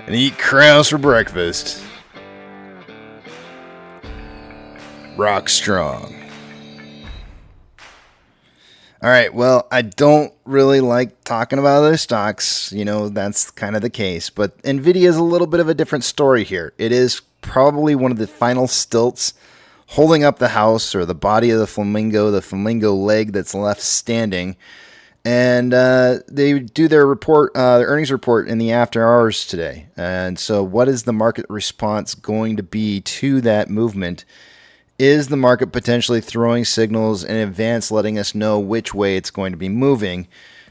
and eat crowns for breakfast. Rock strong. All right, well, I don't really like talking about other stocks. You know, that's kind of the case. But NVIDIA is a little bit of a different story here. It is probably one of the final stilts holding up the house, or the body of the flamingo leg that's left standing. And they do their report, their earnings report in the after hours today. And so what is the market response going to be to that movement? Is the market potentially throwing signals in advance, letting us know which way it's going to be moving?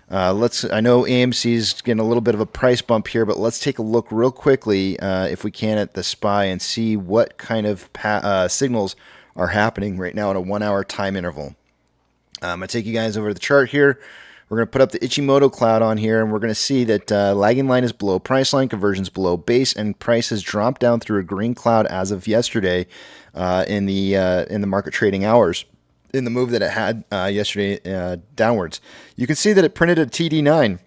I know AMC is getting a little bit of a price bump here, but let's take a look real quickly, if we can, at the SPY and see what kind of signals are happening right now at a 1 hour time interval. I'm going to take you guys over to the chart here. We're going to put up the Ichimoto cloud on here, and we're going to see that lagging line is below price line, conversions below base, and price has dropped down through a green cloud as of yesterday in the market trading hours, in the move that it had yesterday downwards. You can see that it printed a TD9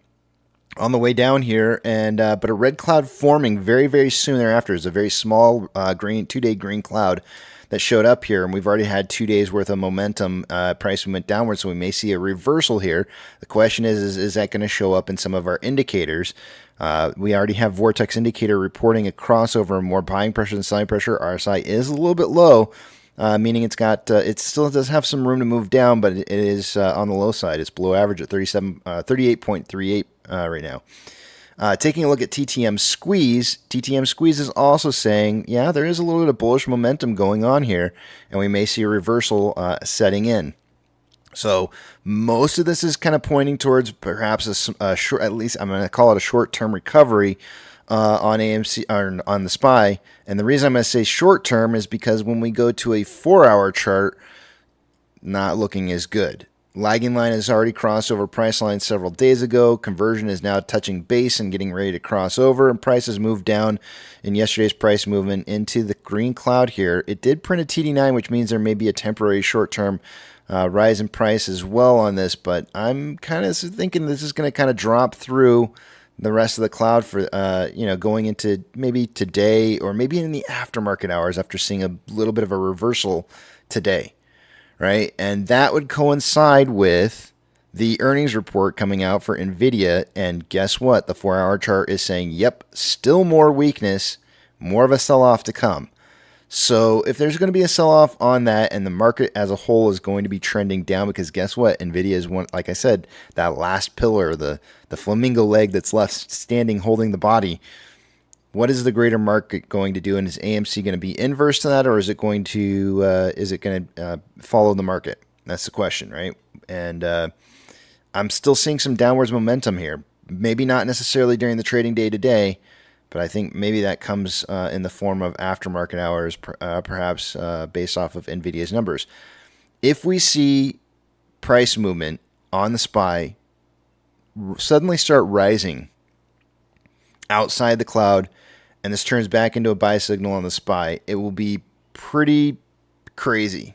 on the way down here, and but a red cloud forming very, very soon thereafter. It's a very small green 2-day green cloud that showed up here, and we've already had 2 days worth of momentum. Price went downward, so we may see a reversal here. The question is that going to show up in some of our indicators? We already have Vortex indicator reporting a crossover, more buying pressure than selling pressure. RSI is a little bit low, meaning it still does have some room to move down, but it is on the low side. It's below average at 38.38 right now. Taking a look at TTM squeeze is also saying, yeah, there is a little bit of bullish momentum going on here, and we may see a reversal setting in. So most of this is kind of pointing towards perhaps a short, at least I'm going to call it a short-term recovery on AMC or on the SPY. And the reason I'm going to say short-term is because when we go to a 4-hour chart, not looking as good. Lagging line has already crossed over price line several days ago. Conversion is now touching base and getting ready to cross over, and price has moved down in yesterday's price movement into the green cloud here. It did print a TD9, which means there may be a temporary short-term rise in price as well on this, but I'm kind of thinking this is going to kind of drop through the rest of the cloud for going into maybe today, or maybe in the aftermarket hours after seeing a little bit of a reversal today. Right, and that would coincide with the earnings report coming out for NVIDIA, and guess what? The 4-hour chart is saying, yep, still more weakness, more of a sell-off to come. So if there's going to be a sell-off on that, and the market as a whole is going to be trending down, because guess what? NVIDIA is one, like I said, that last pillar, the flamingo leg that's left standing holding the body. What is the greater market going to do, and is AMC going to be inverse to that, or is it going to follow the market? That's the question, right? And I'm still seeing some downwards momentum here. Maybe not necessarily during the trading day today, but I think maybe that comes in the form of aftermarket hours, perhaps based off of NVIDIA's numbers. If we see price movement on the SPY suddenly start rising outside the cloud, and this turns back into a buy signal on the SPY, it will be pretty crazy.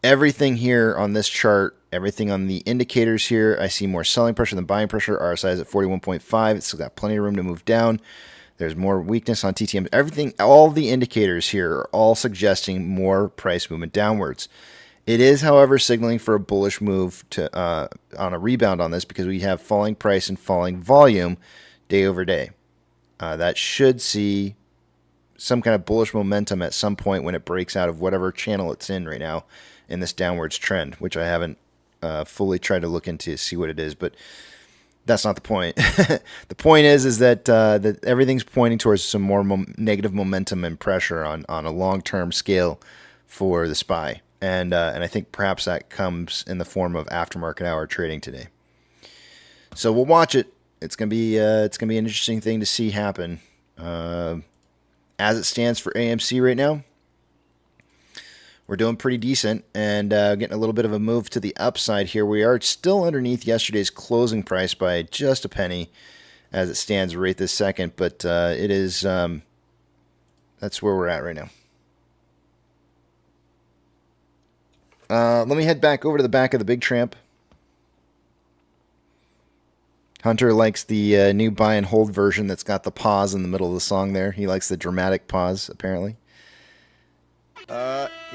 Everything here on this chart, everything on the indicators here, I see more selling pressure than buying pressure. RSI is at 41.5. It's still got plenty of room to move down. There's more weakness on TTM. Everything, all the indicators here are all suggesting more price movement downwards. It is, however, signaling for a bullish move to on a rebound on this, because we have falling price and falling volume day over day. That should see some kind of bullish momentum at some point when it breaks out of whatever channel it's in right now in this downwards trend, which I haven't fully tried to look into to see what it is, but that's not the point. The point is that that everything's pointing towards some more negative momentum and pressure on a long-term scale for the SPY. And I think perhaps that comes in the form of aftermarket hour trading today. So we'll watch it. It's gonna be an interesting thing to see happen. As it stands for AMC right now, we're doing pretty decent, and getting a little bit of a move to the upside here. We are still underneath yesterday's closing price by just a penny, as it stands right this second. But it is that's where we're at right now. Let me head back over to the back of the Big Tramp. Hunter likes the new buy and hold version that's got the pause in the middle of the song there. He likes the dramatic pause, apparently.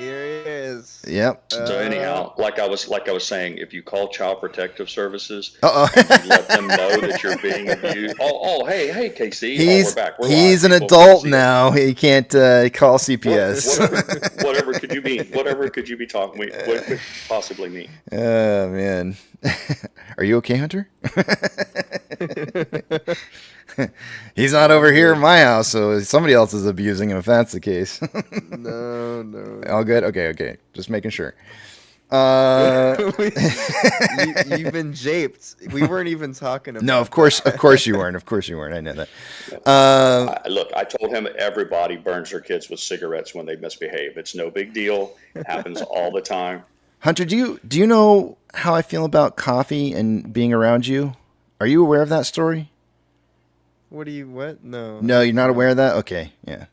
Here he is. Yep. So anyhow, like I was saying, if you call Child Protective Services, Uh-oh. and you let them know that you're being abused. Hey, KC. He's we're back. We're he's live, an people. adult Good to see you. now. He can't call CPS. Whatever could you mean? Whatever could you be talking? What could you possibly mean? Oh man, are you okay, Hunter? He's not over here in my house, so somebody else is abusing him. If that's the case. No. All good. Okay. Just making sure. You've been japed. We weren't even talking about. No, of course you weren't. Of course you weren't. I know that. Look, I told him everybody burns their kids with cigarettes when they misbehave. It's no big deal. It happens all the time. Hunter, do you know how I feel about coffee and being around you? Are you aware of that story? What? No. No, you're not aware of that? Okay, yeah.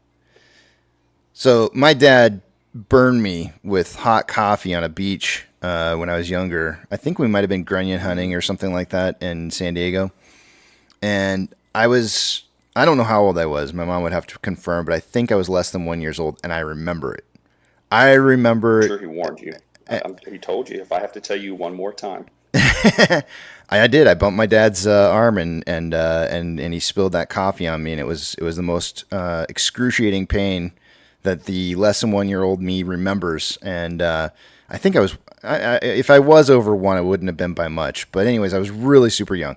So my dad burned me with hot coffee on a beach when I was younger. I think we might have been grunion hunting or something like that in San Diego. And I don't know how old I was. My mom would have to confirm, but I think I was less than 1 year old, and I remember it. I'm sure he warned you. He told you. If I have to tell you one more time. I did. I bumped my dad's arm and he spilled that coffee on me, and it was the most excruciating pain that the less than 1 year old me remembers. And I think if I was over one, it wouldn't have been by much. But anyways, I was really super young.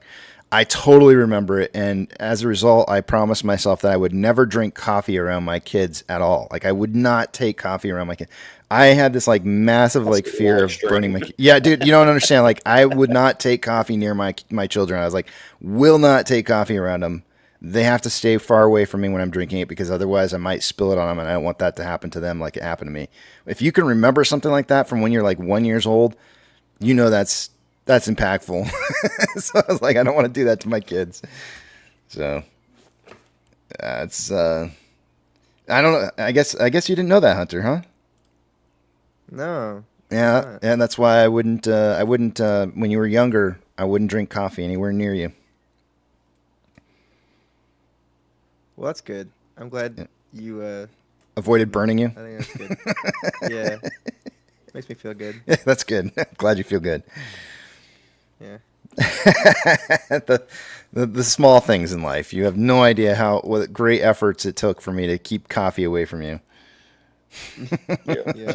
I totally remember it, and as a result, I promised myself that I would never drink coffee around my kids at all. Like, I would not take coffee around my kids. I had this like massive like fear of burning my kids. Yeah, dude, you don't understand. Like, I would not take coffee near my children. I was like, will not take coffee around them. They have to stay far away from me when I'm drinking it, because otherwise I might spill it on them, and I don't want that to happen to them like it happened to me. If you can remember something like that from when you're like 1 year old, you know that's impactful. So I was like, I don't want to do that to my kids. So it's I don't know. I guess you didn't know that, Hunter, huh? No. Yeah, and that's why I wouldn't when you were younger, I wouldn't drink coffee anywhere near you. Well, that's good. I'm glad you avoided burning you. I think that's good. Yeah. Makes me feel good. Yeah, that's good. Glad you feel good. Yeah. the small things in life. You have no idea what great efforts it took for me to keep coffee away from you. Yeah.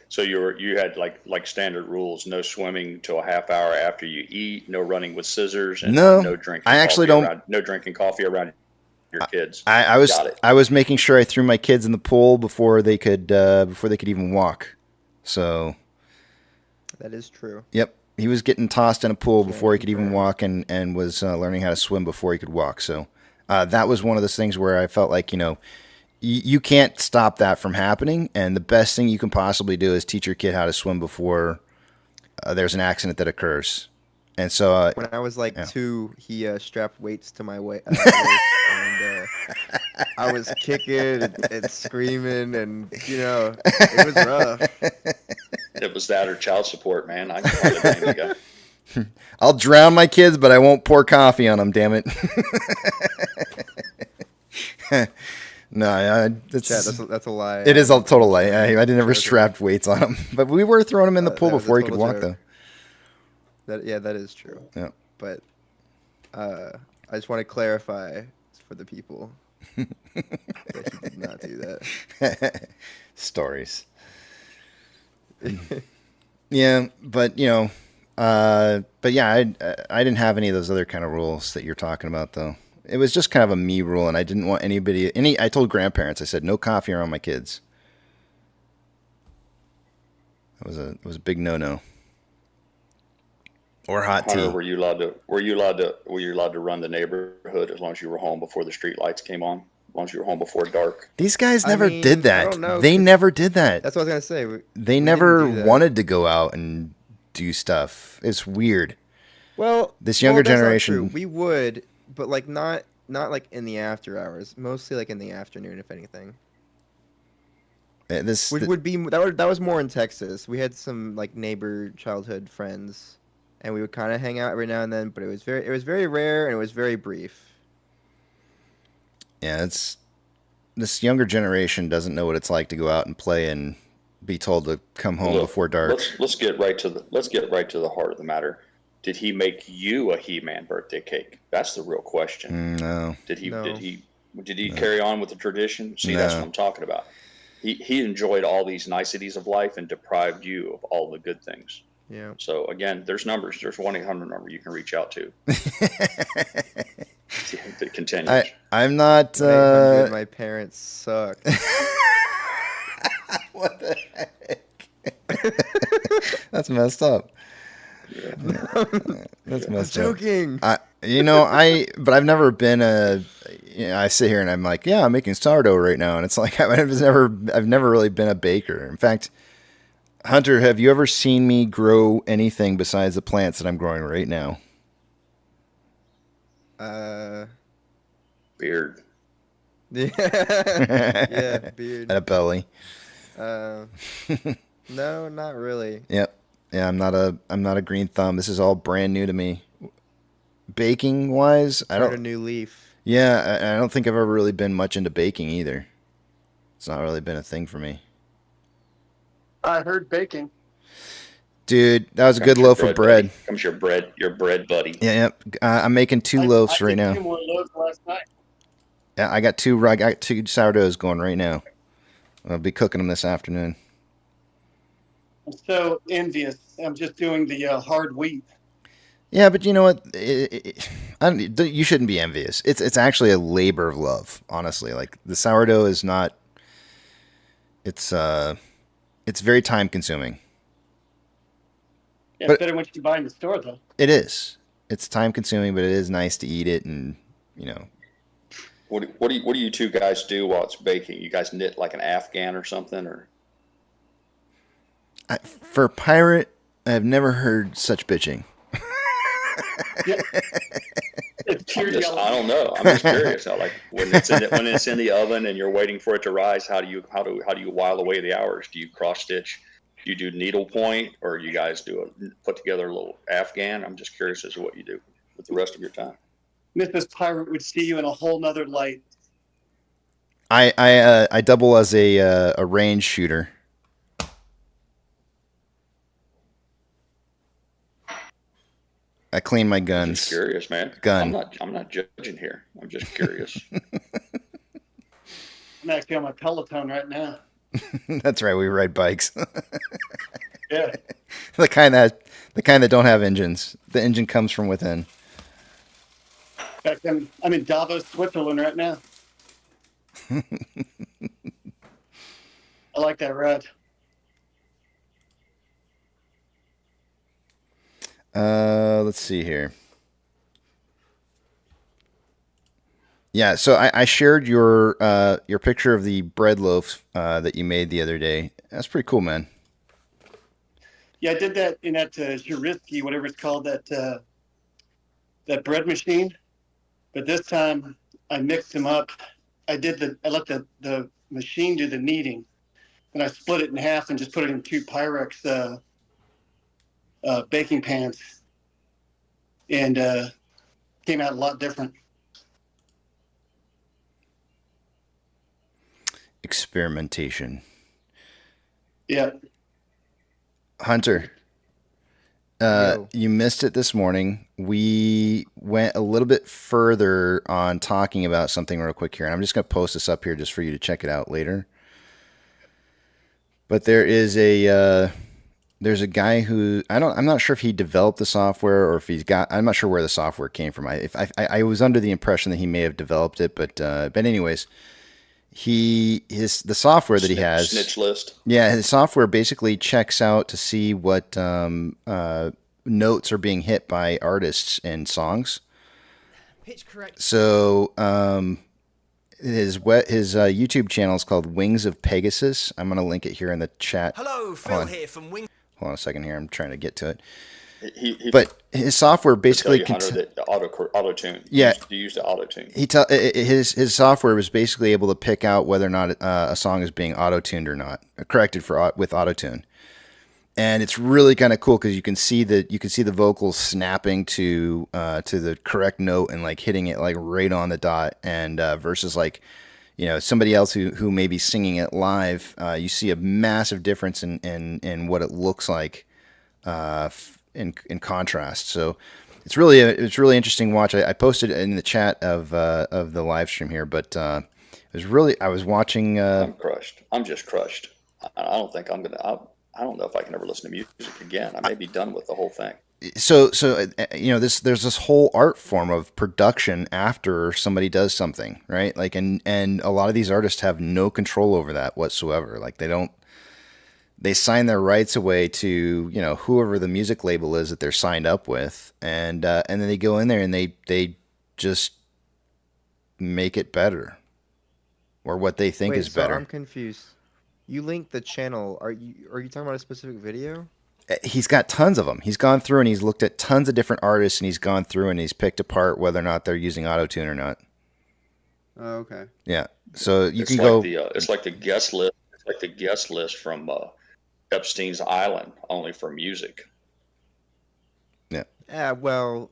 So you had like standard rules: no swimming till a half hour after you eat, no running with scissors, and no drinking. I actually don't. No drinking coffee around your kids. I was making sure I threw my kids in the pool before they could even walk. So that is true. Yep. He was getting tossed in a pool before he could even walk, and was learning how to swim before he could walk. So that was one of those things where I felt like, you can't stop that from happening. And the best thing you can possibly do is teach your kid how to swim before there's an accident that occurs. And so when I was like 2, he strapped weights to my waist, and I was kicking and screaming, and it was rough. It was that or child support, man. I can hardly blame the guy. I'll drown my kids, but I won't pour coffee on them. Damn it! No, that's a lie. It is a total lie. I didn't ever strapped weights on them, but we were throwing them in the pool before he could walk, though. That is true. Yeah. But I just want to clarify for the people that he did not do that. Stories. Yeah, but yeah, I didn't have any of those other kind of rules that you're talking about, though. It was just kind of a me rule, and I didn't want I told grandparents, I said, no coffee around my kids. It was a big no-no. Or hot tea. Hunter, were you allowed to run the neighborhood as long as you were home before the street lights came on? As long as you were home before dark? These guys never did that. I don't know, they never did that. That's what I was gonna say. They never wanted to go out and do stuff. It's weird. Well, this younger generation, not true. We would, but like not like in the after hours. Mostly like in the afternoon, if anything. That was more in Texas. We had some like neighbor childhood friends, and we would kind of hang out every now and then. But it was very rare, and it was very brief. Yeah, this younger generation doesn't know what it's like to go out and play in be told to come home Look, before dark. let's get right to the heart of the matter. Did he make you a He-Man birthday cake? That's the real question. No. Did he No. carry on with the tradition? See, that's what I'm talking about. He enjoyed all these niceties of life and deprived you of all the good things. Yeah. So again, there's numbers. There's 1-800 number you can reach out to. It continues. I'm not. My parents suck. What the heck? That's messed up. That's messed I'm joking. up. But I've never been I sit here and I'm like, yeah, I'm making sourdough right now, and it's like I've never really been a baker. In fact, Hunter, have you ever seen me grow anything besides the plants that I'm growing right now? Beard. Yeah, yeah, beard. And a belly. No, not really. Yep. Yeah, I'm not a green thumb. This is all brand new to me. Baking wise, I don't. A new leaf. Yeah, I don't think I've ever really been much into baking either. It's not really been a thing for me. I heard baking. Dude, that was a good loaf of bread. Comes your bread buddy. Yeah, yep. I'm making 2 loaves right now. I did 2 more loaves last night. Yeah, I got 2 sourdoughs going right now. I'll be cooking them this afternoon. I'm so envious. I'm just doing the hard wheat. Yeah, but you know what? You shouldn't be envious. It's actually a labor of love, honestly. Like the sourdough is not. It's very time consuming. Yeah, it's better than what you buy in the store, though. It is. It's time consuming, but it is nice to eat it, and What do you two guys do while it's baking? You guys knit like an Afghan or something, or? For pirate, I've never heard such bitching. Yeah. It's pure yellow. I don't know. I'm just curious. Like when it's in the oven and you're waiting for it to rise, how do you while away the hours? Do you cross stitch? Do you do needlepoint, or you guys put together a little Afghan? I'm just curious as to what you do with the rest of your time. Mrs. Pirate would see you in a whole nother light. I double as a range shooter. I clean my guns. I'm just curious, man. I'm not judging here. I'm just curious. I'm actually on my Peloton right now. That's right. We ride bikes. Yeah. The kind that don't have engines. The engine comes from within. In fact, I'm in Davos, Switzerland right now. I like that ride. Let's see here. Yeah, so I shared your picture of the bread loaf that you made the other day. That's pretty cool, man. Yeah, I did that in that Zhurisky, whatever it's called, that bread machine. But this time I mixed them up. I let the machine do the kneading, and I split it in half and just put it in 2 Pyrex baking pans, and came out a lot different. Experimentation. Yeah. Hunter, you missed it this morning. We went a little bit further on talking about something real quick here, and I'm just going to post this up here just for you to check it out later. But there's a guy who I'm not sure if he developed the software or if I'm not sure where the software came from. I was under the impression that he may have developed it, but anyways, the software that he has, snitch list. Yeah, his software basically checks out to see what notes are being hit by artists in songs. Pitch correct. So his YouTube channel is called Wings of Pegasus. I'm gonna link it here in the chat. Hello, Phil here from Wings. Hold on a second here. I'm trying to get to it. But his software basically auto-tune. Yeah, you use the auto-tune. His software was basically able to pick out whether or not a song is being auto-tuned or not, corrected with auto-tune, and it's really kind of cool because you can see the vocals snapping to the correct note and like hitting it like right on the dot, and versus like somebody else who may be singing it live, you see a massive difference in what it looks like in contrast. So it's really interesting watch. I posted it in the chat of the live stream here, but it was really, I was watching. I'm crushed. I'm just crushed. I don't think I'm gonna. I don't know if I can ever listen to music again. I may be done with the whole thing. So there's this whole art form of production after somebody does something, right? Like, and a lot of these artists have no control over that whatsoever. Like, they sign their rights away to whoever the music label is that they're signed up with, and then they go in there and they just make it better, or what they think is better. I'm confused. You linked the channel. Are you talking about a specific video? He's got tons of them. He's gone through and he's looked at tons of different artists, and he's gone through and he's picked apart whether or not they're using auto-tune or not. Oh, okay. Yeah. So it's like the guest list. It's like the guest list from Epstein's Island, only for music. Yeah. Yeah. Well.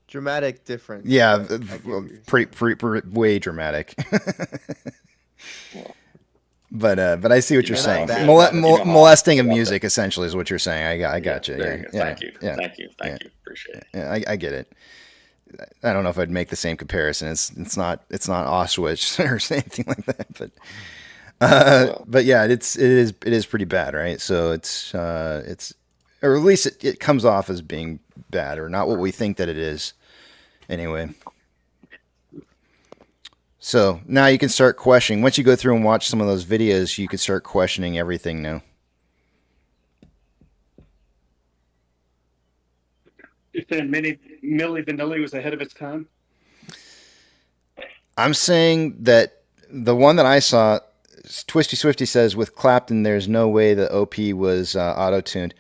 Dramatic difference. Yeah. Pretty way dramatic. But I see what you're saying. Molesting of music, essentially, is what you're saying. I got you. Thank you. Appreciate it. Yeah, I get it. I don't know if I'd make the same comparison. It's not Auschwitz or anything like that. But yeah, it is pretty bad, right? So it's or at least it comes off as being bad, or not what we think that it is. Anyway. So now you can start questioning. Once you go through and watch some of those videos, you can start questioning everything now. You're saying Milli Vanilli was ahead of its time? I'm saying that the one that I saw, Twisty Swifty says, with Clapton, there's no way the OP was auto-tuned.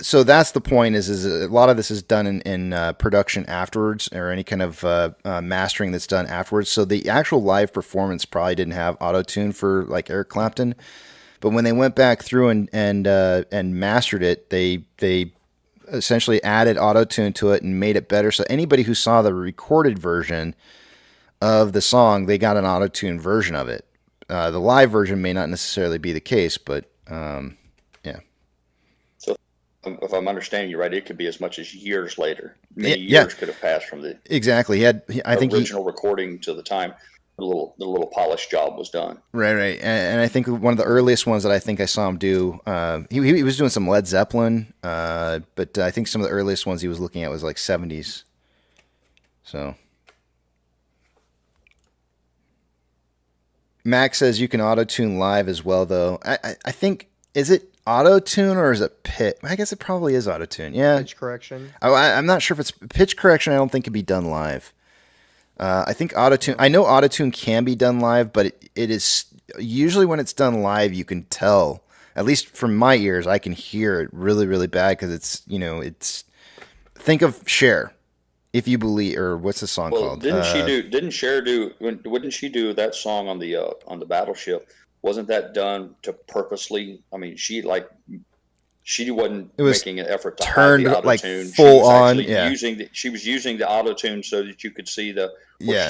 So that's the point, is a lot of this is done in production afterwards, or any kind of mastering that's done afterwards. So the actual live performance probably didn't have auto-tune for like Eric Clapton, but when they went back through and mastered it, they essentially added auto-tune to it and made it better. So anybody who saw the recorded version of the song, they got an auto-tune version of it. The live version may not necessarily be the case, but yeah. If I'm understanding you right, it could be as much as years later. Many years could have passed from the exactly. I think original recording to the time the little polish job was done. Right. And I think one of the earliest ones that I think I saw him do, he was doing some Led Zeppelin, but I think some of the earliest ones he was looking at was like 70s. So Max says you can auto-tune live as well, though. I think, is it auto-tune or is it pitch? I guess it probably is auto-tune. Yeah. Pitch correction. I'm not sure if it's pitch correction. I don't think can be done live. I think auto-tune. I know auto-tune can be done live, but it is usually when it's done live, you can tell. At least from my ears, I can hear it really, really bad because it's. Think of Cher, if you believe, or what's the song called? Didn't Cher do? Wouldn't she do that song on the Battleship? Wasn't that done to purposely? I mean, she wasn't making an effort to hide the auto-tune. Like full on. Yeah. She was using the auto-tune so that you could see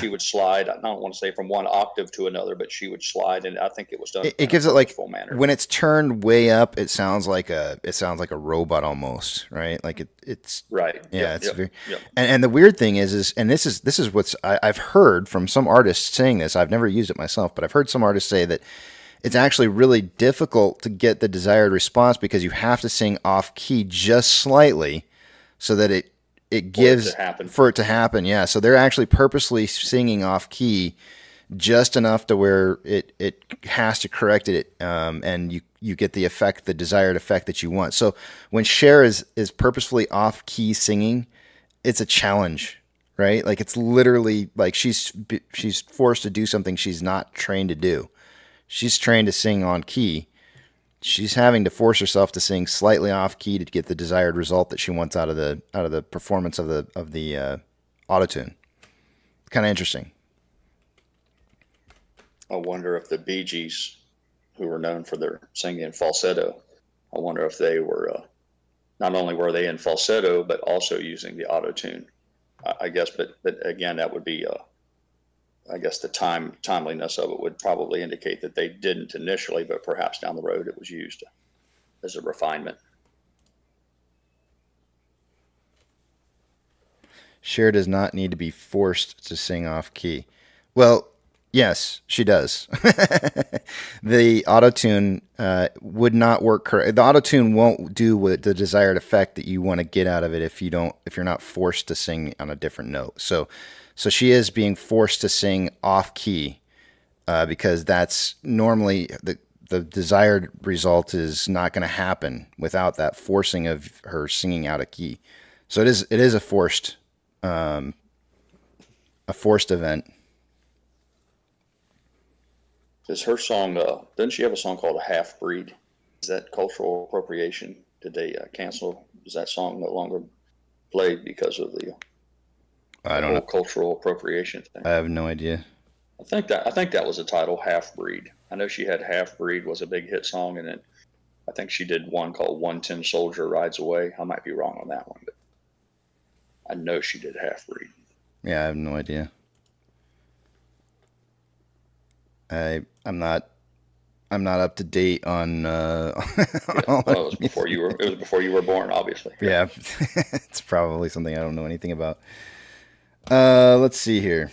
she would slide. I don't want to say from one octave to another, but she would slide, and I think it was done. It gives it like when it's turned way up, it sounds like a robot almost, right? Like it's right. Yeah, And the weird thing is and this is what's I've heard from some artists saying this. I've never used it myself, but I've heard some artists say that it's actually really difficult to get the desired response because you have to sing off key just slightly so that it gives for it to happen. Yeah. So they're actually purposely singing off key just enough to where it has to correct it. And you get the effect, the desired effect that you want. So when Cher is purposefully off key singing, it's a challenge, right? Like it's literally like she's forced to do something she's not trained to do. She's trained to sing on key. She's having to force herself to sing slightly off key to get the desired result that she wants out of the performance of the auto-tune. Kind of interesting. I wonder if the Bee Gees, who were known for their singing in falsetto, I wonder if they were not only were they in falsetto but also using the auto-tune I guess, but again, that would be, I guess the timeliness of it would probably indicate that they didn't initially, but perhaps down the road it was used as a refinement. Cher does not need to be forced to sing off key. Well, yes, she does. The autotune would not work correct. The autotune won't do what the desired effect that you want to get out of it if you're not forced to sing on a different note. So she is being forced to sing off key because that's normally the desired result is not going to happen without that forcing of her singing out of key. So it is a forced event. Is her song, doesn't she have a song called A Half Breed? Is that cultural appropriation? Did they cancel? Is that song no longer played because of the whole cultural appropriation thing? I have no idea. I think that was the title, Half Breed. I know she had Half Breed was a big hit song, and then I think she did one called 110 Soldier Rides Away. I might be wrong on that one, but I know she did Half Breed. Yeah, I have no idea. I'm not up to date on. It was before you were. It was before you were born, obviously. Yeah, it's probably something I don't know anything about. Let's see here.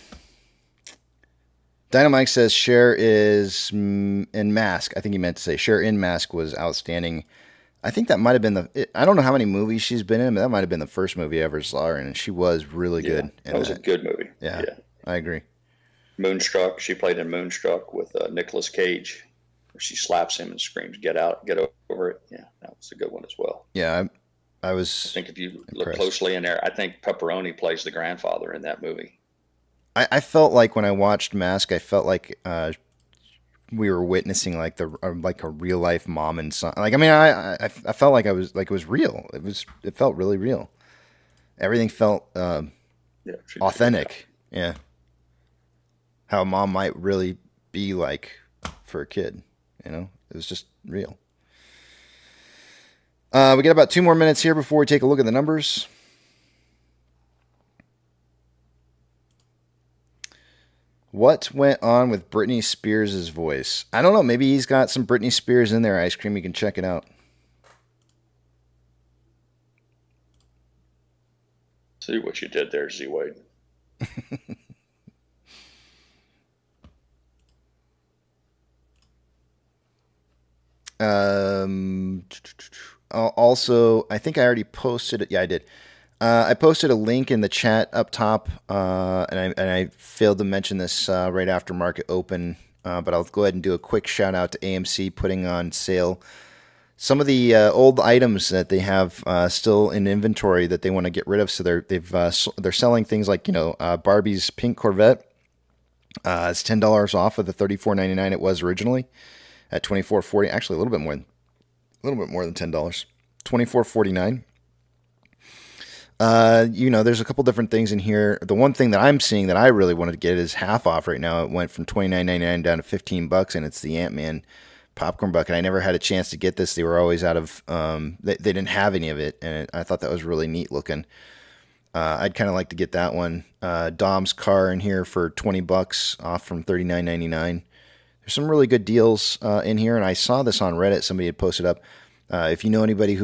Dynamite says Cher is in Mask. I think he meant to say Cher in Mask was outstanding. I think that might have been I don't know how many movies she's been in, but that might have been the first movie I ever saw her in, and she was really good. That was a good movie. Yeah, I agree. Moonstruck. She played in Moonstruck with Nicolas Cage, where she slaps him and screams, "Get out, get over it." Yeah, that was a good one as well. Yeah, I think if you look closely in there, I think Pepperoni plays the grandfather in that movie. I felt like when I watched Mask, I felt like we were witnessing like a real life mom and son. Like, I mean, I felt like it was real. It felt really real. Everything felt authentic. Yeah. How a mom might really be like for a kid, you know? It was just real. We got about 2 more minutes here before we take a look at the numbers. What went on with Britney Spears' voice? I don't know. Maybe he's got some Britney Spears in there, Ice Cream. You can check it out. See what you did there, Z-Wade. Also, I think I already posted it. Yeah, I did. I posted a link in the chat up top, and I failed to mention this right after market open, but I'll go ahead and do a quick shout out to AMC putting on sale some of the old items that they have still in inventory that they want to get rid of. So they're selling things like Barbie's pink Corvette. It's $10 off of the $34.99 it was originally at $24.40. Actually, a little bit more than $10. $24.49. There's a couple different things in here. The one thing that I'm seeing that I really wanted to get is half off right now. It went from $29.99 down to $15, and it's the Ant-Man popcorn bucket. I never had a chance to get this. They were always out of. They didn't have any of it, and I thought that was really neat looking. I'd kind of like to get that one. Dom's car in here for $20 off from $39.99. There's some really good deals in here, and I saw this on Reddit. Somebody had posted up. If you know anybody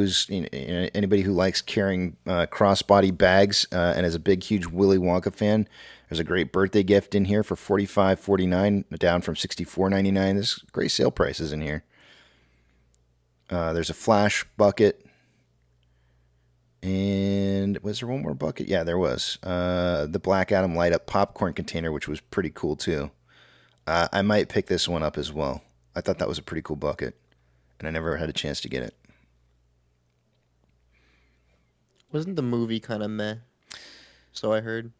anybody who likes carrying crossbody bags and is a big, huge Willy Wonka fan, there's a great birthday gift in here for $45.49, down from $64.99. There's great sale prices in here. There's a flash bucket. And was there one more bucket? Yeah, there was. The Black Adam light up popcorn container, which was pretty cool too. I might pick this one up as well. I thought that was a pretty cool bucket, and I never had a chance to get it. Wasn't the movie kind of meh? So I heard.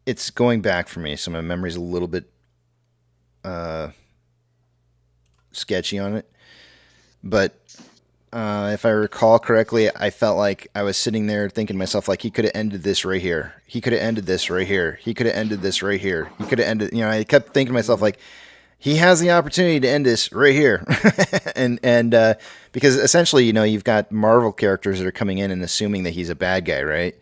It's going back for me, so my memory's a little bit sketchy on it. But if I recall correctly, I felt like I was sitting there thinking to myself, like, he could have ended this right here. He could have ended this right here. He could have ended this right here. He could have ended, I kept thinking to myself, like, he has the opportunity to end this right here. and because essentially, you've got Marvel characters that are coming in and assuming that he's a bad guy, right?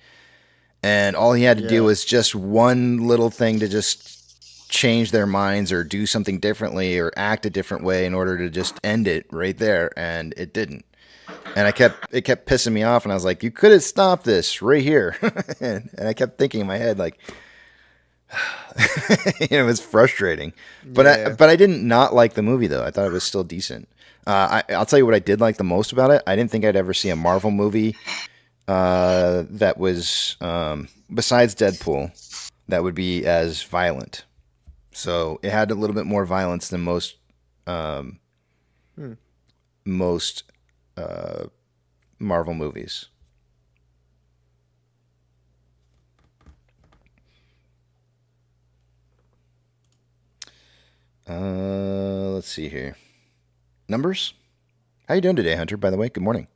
And all he had to do was just one little thing to just change their minds or do something differently or act a different way in order to just end it right there, and it didn't. And it kept pissing me off, and I was like, you could have stopped this right here. And I kept thinking in my head, like, it was frustrating. But I didn't not like the movie, though. I thought it was still decent. I'll tell you what I did like the most about it. I didn't think I'd ever see a Marvel movie that was, besides Deadpool, that would be as violent. So it had a little bit more violence than most Marvel movies. Let's see here. Numbers? How you doing today, Hunter, by the way? Good morning.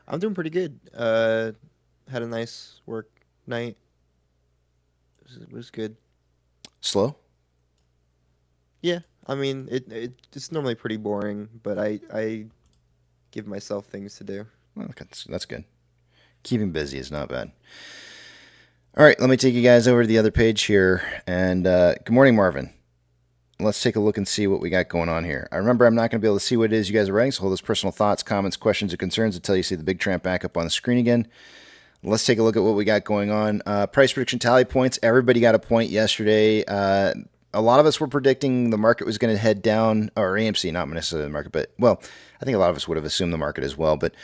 I'm doing pretty good. Had a nice work night. It was good. Slow? Yeah. I mean, it's normally pretty boring, but I give myself things to do. Well, that's good. Keeping busy is not bad. All right, let me take you guys over to the other page here. And good morning, Marvin. Let's take a look and see what we got going on here. I remember I'm not going to be able to see what it is you guys are writing, so hold those personal thoughts, comments, questions, or concerns until you see the big tramp back up on the screen again. Let's take a look at what we got going on. Price prediction tally points. Everybody got a point yesterday. A lot of us were predicting the market was going to head down, or AMC, not necessarily the market, but, well, I think a lot of us would have assumed the market as well, but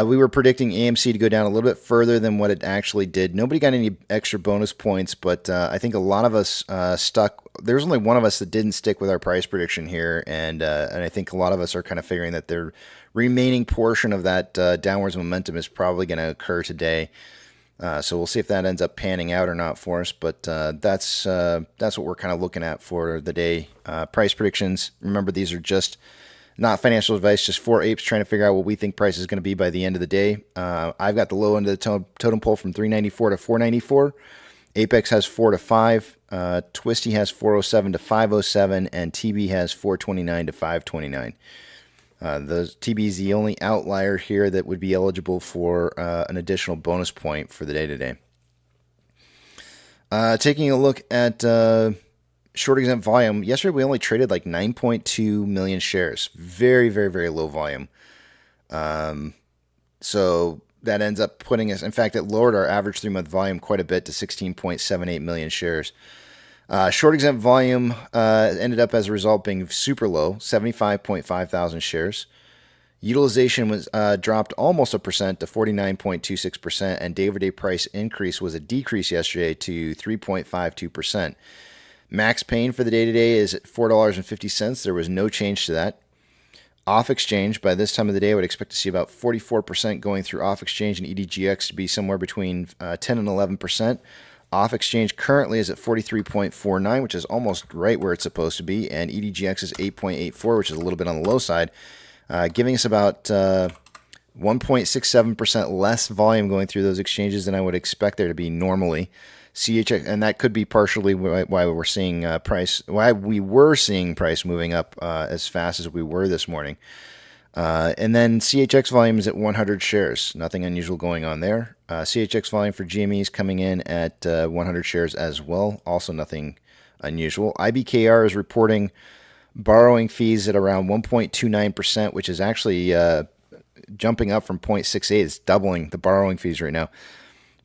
we were predicting AMC to go down a little bit further than what it actually did. Nobody got any extra bonus points, but I think a lot of us stuck. There's only one of us that didn't stick with our price prediction here, and I think a lot of us are kind of figuring that the remaining portion of that downwards momentum is probably going to occur today. So we'll see if that ends up panning out or not for us, but that's what we're kind of looking at for the day. Price predictions. Remember, these are just not financial advice, just four apes trying to figure out what we think price is going to be by the end of the day. I've got the low end of the totem pole from 394 to 494. Apex has 4 to 5. Twisty has 407 to 507, and TB has 429 to 529. TB is the only outlier here that would be eligible for an additional bonus point for the day today. Taking a look at short exempt volume. Yesterday we only traded like 9.2 million shares. Very, very, very low volume. So that ends up putting us, in fact, it lowered our average 3-month volume quite a bit to 16.78 million shares. Short exempt volume ended up as a result being super low, 75.5 thousand shares. Utilization was dropped almost 1% to 49.26%, and day-over-day price increase was a decrease yesterday to 3.52%. Max pain for the day today is at $4.50. There was no change to that. Off exchange, by this time of the day, I would expect to see about 44% going through off exchange, and EDGX to be somewhere between 10 and 11%. Off exchange currently is at 43.49, which is almost right where it's supposed to be, and EDGX is 8.84, which is a little bit on the low side, giving us about 1.67% less volume going through those exchanges than I would expect there to be normally. CHX, and that could be partially why we were seeing price moving up as fast as we were this morning. And then CHX volume is at 100 shares. Nothing unusual going on there. CHX volume for GMEs coming in at 100 shares as well. Also nothing unusual. IBKR is reporting borrowing fees at around 1.29%, which is actually jumping up from 0.68. It's doubling the borrowing fees right now.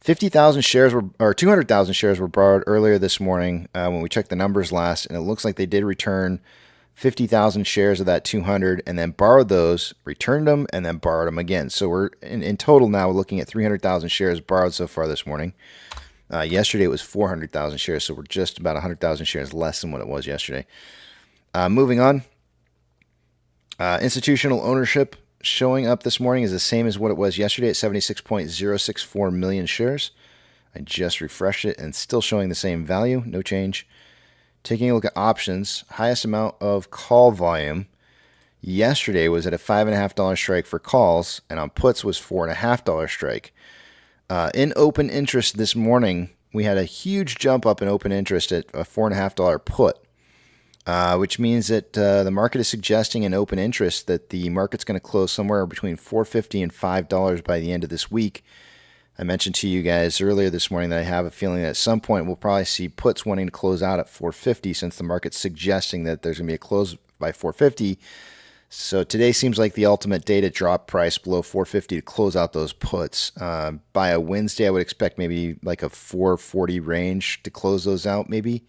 50,000 shares or 200,000 shares were borrowed earlier this morning when we checked the numbers last, and it looks like they did return 50,000 shares of that 200 and then borrowed those, returned them, and then borrowed them again. So we're in total now looking at 300,000 shares borrowed so far this morning. Yesterday it was 400,000 shares, so we're just about 100,000 shares less than what it was yesterday. Moving on, institutional ownership showing up this morning is the same as what it was yesterday at 76.064 million shares. I just refreshed it and still showing the same value, no change. Taking a look at options, highest amount of call volume yesterday was at a $5.50 strike for calls, and on puts was $4.50 strike. In open interest this morning, we had a huge jump up in open interest at a $4.50 put. which means that the market is suggesting an open interest that the market's going to close somewhere between $4.50 and $5 by the end of this week. I mentioned to you guys earlier this morning that I have a feeling that at some point we'll probably see puts wanting to close out at $4.50 since the market's suggesting that there's going to be a close by $4.50. So today seems like the ultimate day to drop price below $4.50 to close out those puts. By a Wednesday, I would expect maybe like a $4.40 range to close those out maybe.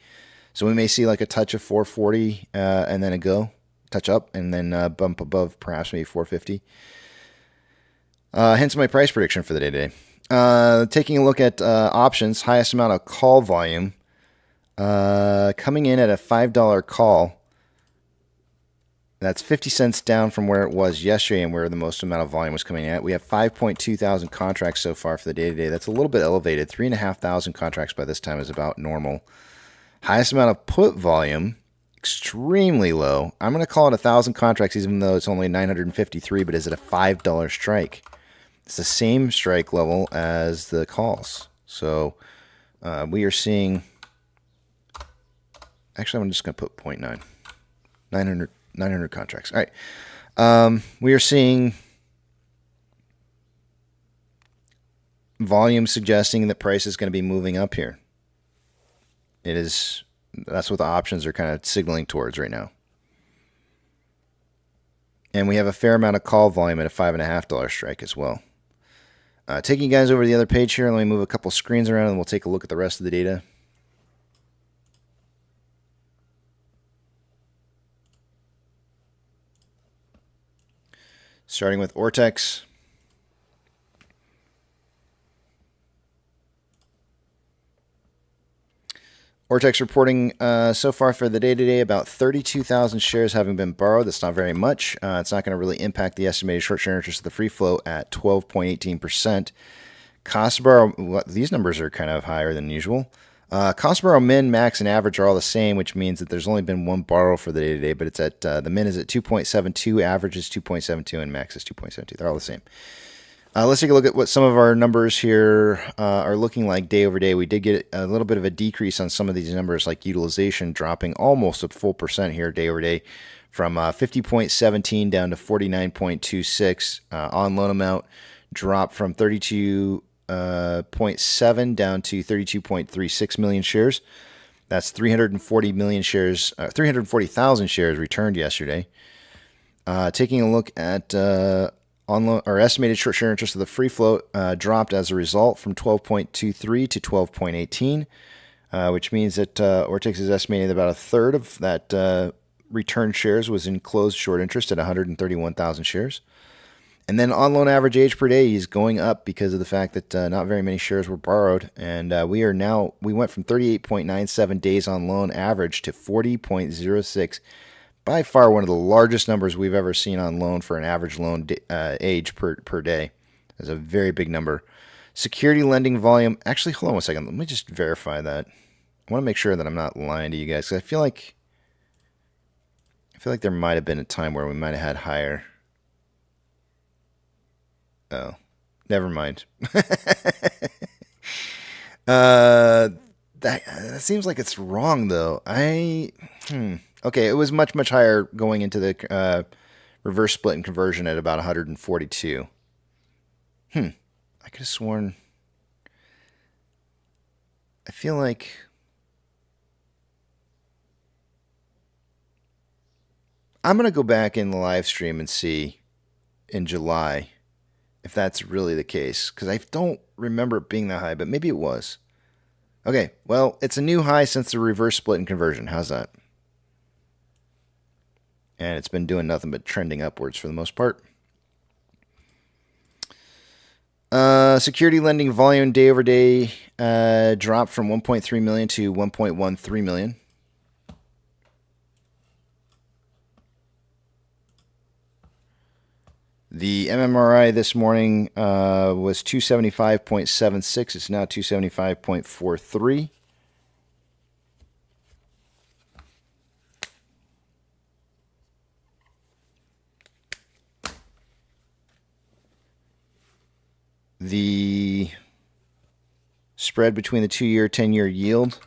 So we may see like a touch of $4.40 and then a go, touch up, and then bump above perhaps maybe $4.50. Hence my price prediction for the day today. Taking a look at options, highest amount of call volume coming in at a $5 call. That's 50 cents down from where it was yesterday and where the most amount of volume was coming at. We have 5.2 thousand contracts so far for the day today. That's a little bit elevated. 3,500 contracts by this time is about normal. Highest amount of put volume, extremely low. I'm going to call it 1,000 contracts even though it's only 953, but is it a $5 strike? It's the same strike level as the calls. So we are seeing, actually I'm just going to put 0.9, 900 contracts. All right. We are seeing volume suggesting that price is going to be moving up here. That's what the options are kind of signaling towards right now. And we have a fair amount of call volume at a $5.50 strike as well. Taking you guys over to the other page here, let me move a couple screens around and we'll take a look at the rest of the data. Starting with Ortex. Ortex reporting so far for the day today about 32,000 shares having been borrowed. That's not very much. It's not going to really impact the estimated short share interest of the free float at 12.18%. Cost to borrow, these numbers are kind of higher than usual. Cost to borrow min, max, and average are all the same, which means that there's only been one borrow for the day today, but it's at the min is at 2.72, average is 2.72, and max is 2.72. They're all the same. Let's take a look at what some of our numbers here are looking like day over day. We did get a little bit of a decrease on some of these numbers, like utilization dropping almost a full percent here day over day from 50.17 down to 49.26. On loan amount dropped from 32.7 down to 32.36 million shares. That's 340 million shares, 340,000 shares returned yesterday. Taking a look at our estimated short share interest of the free float dropped as a result from 12.23 to 12.18, which means that Ortex is estimating that about a third of that returned shares was in closed short interest at 131,000 shares. And then on loan average age per day is going up because of the fact that not very many shares were borrowed. And we went from 38.97 days on loan average to 40.06. By far one of the largest numbers we've ever seen on loan for an average loan age per day. That's a very big number. Security lending volume. Actually, hold on one second. Let me just verify that. I want to make sure that I'm not lying to you guys, because I feel like there might have been a time where we might have had higher. Oh, never mind. That seems like it's wrong though. Okay, it was much, much higher going into the reverse split and conversion at about 142. I could have sworn. I feel like I'm going to go back in the live stream and see in July if that's really the case, because I don't remember it being that high, but maybe it was. Okay, well, it's a new high since the reverse split and conversion. How's that? And it's been doing nothing but trending upwards for the most part. Security lending volume day over day dropped from 1.3 million to 1.13 million. The MMRI this morning was 275.76. It's now 275.43. The spread between the 2-year, 10-year yield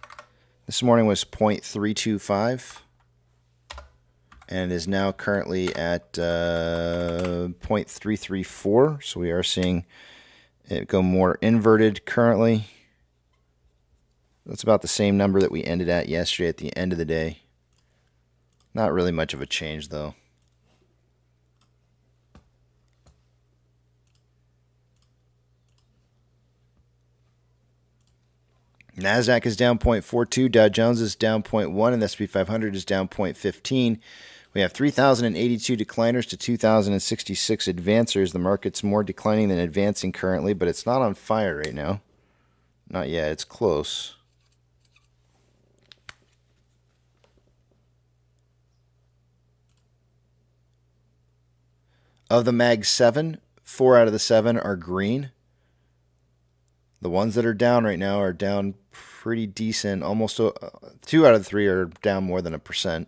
this morning was 0.325. and is now currently at 0.334. So we are seeing it go more inverted currently. That's about the same number that we ended at yesterday at the end of the day. Not really much of a change, though. NASDAQ is down 0.42, Dow Jones is down 0.1, and the S&P 500 is down 0.15. We have 3,082 decliners to 2,066 advancers. The market's more declining than advancing currently, but it's not on fire right now. Not yet. It's close. Of the Mag 7, 4 out of the 7 are green. The ones that are down right now are down pretty decent. Almost 2 out of the 3 are down more than 1%.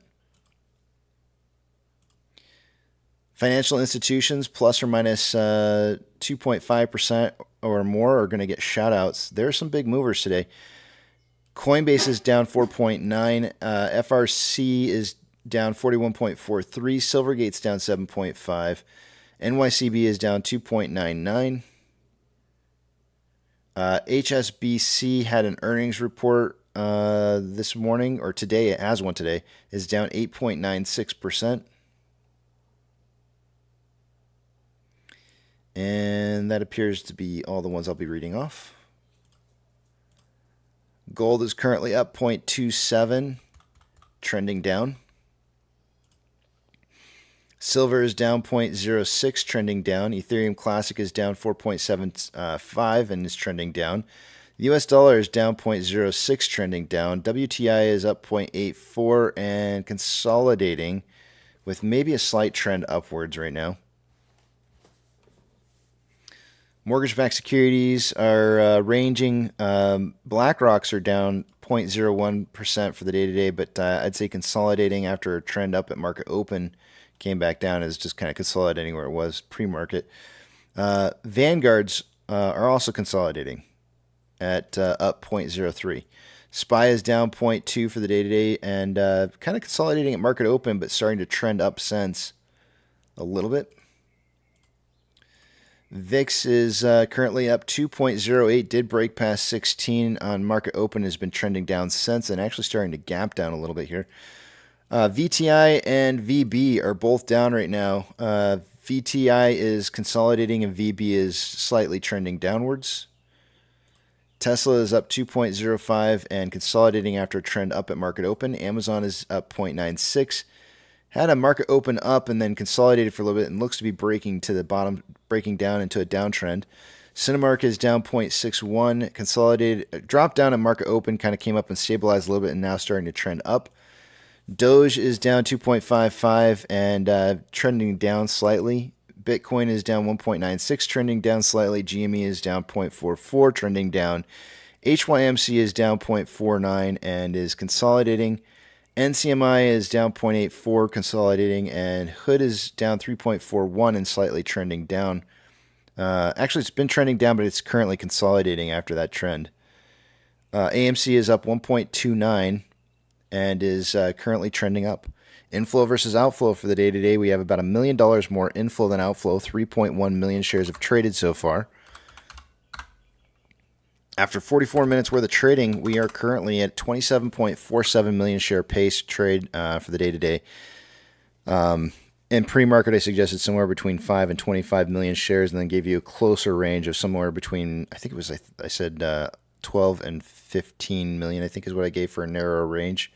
Financial institutions plus or minus 2.5% or more are going to get shout-outs. There are some big movers today. Coinbase is down 4.9. FRC is down 41.43. Silvergate's down 7.5. NYCB is down 2.99. HSBC had an earnings report this morning, or today, it has one today, is down 8.96%. And that appears to be all the ones I'll be reading off. Gold is currently up 0.27, trending down. Silver is down 0.06, trending down. Ethereum Classic is down 4.75 and is trending down. The US dollar is down 0.06, trending down. WTI is up 0.84 and consolidating with maybe a slight trend upwards right now. Mortgage-backed securities are ranging. BlackRock's are down 0.01% for the day today, but I'd say consolidating after a trend up at market open. Came back down, is just kind of consolidating where it was pre-market. Vanguards are also consolidating at up 0.03. SPY is down 0.2 for the day today and kind of consolidating at market open, but starting to trend up since a little bit. VIX is currently up 2.08, did break past 16 on market open, has been trending down since and actually starting to gap down a little bit here. VTI and VB are both down right now. VTI is consolidating and VB is slightly trending downwards. Tesla is up 2.05 and consolidating after a trend up at market open. Amazon is up 0.96. Had a market open up and then consolidated for a little bit and looks to be breaking to the bottom, breaking down into a downtrend. Cinemark is down 0.61, consolidated, dropped down at market open, kind of came up and stabilized a little bit and now starting to trend up. Doge is down 2.55 and trending down slightly. Bitcoin is down 1.96, trending down slightly. GME is down 0.44, trending down. HYMC is down 0.49 and is consolidating. NCMI is down 0.84, consolidating. And HOOD is down 3.41 and slightly trending down. Actually, it's been trending down, but it's currently consolidating after that trend. AMC is up 1.29. And is currently trending up. Inflow versus outflow for the day today. We have about $1 million more inflow than outflow. 3.1 million shares have traded so far. After 44 minutes worth of trading, we are currently at 27.47 million share pace trade for the day today. In pre-market, I suggested somewhere between 5 and 25 million shares, and then gave you a closer range of somewhere between, I think it was, I said 12 and 15 million, I think is what I gave for a narrower range.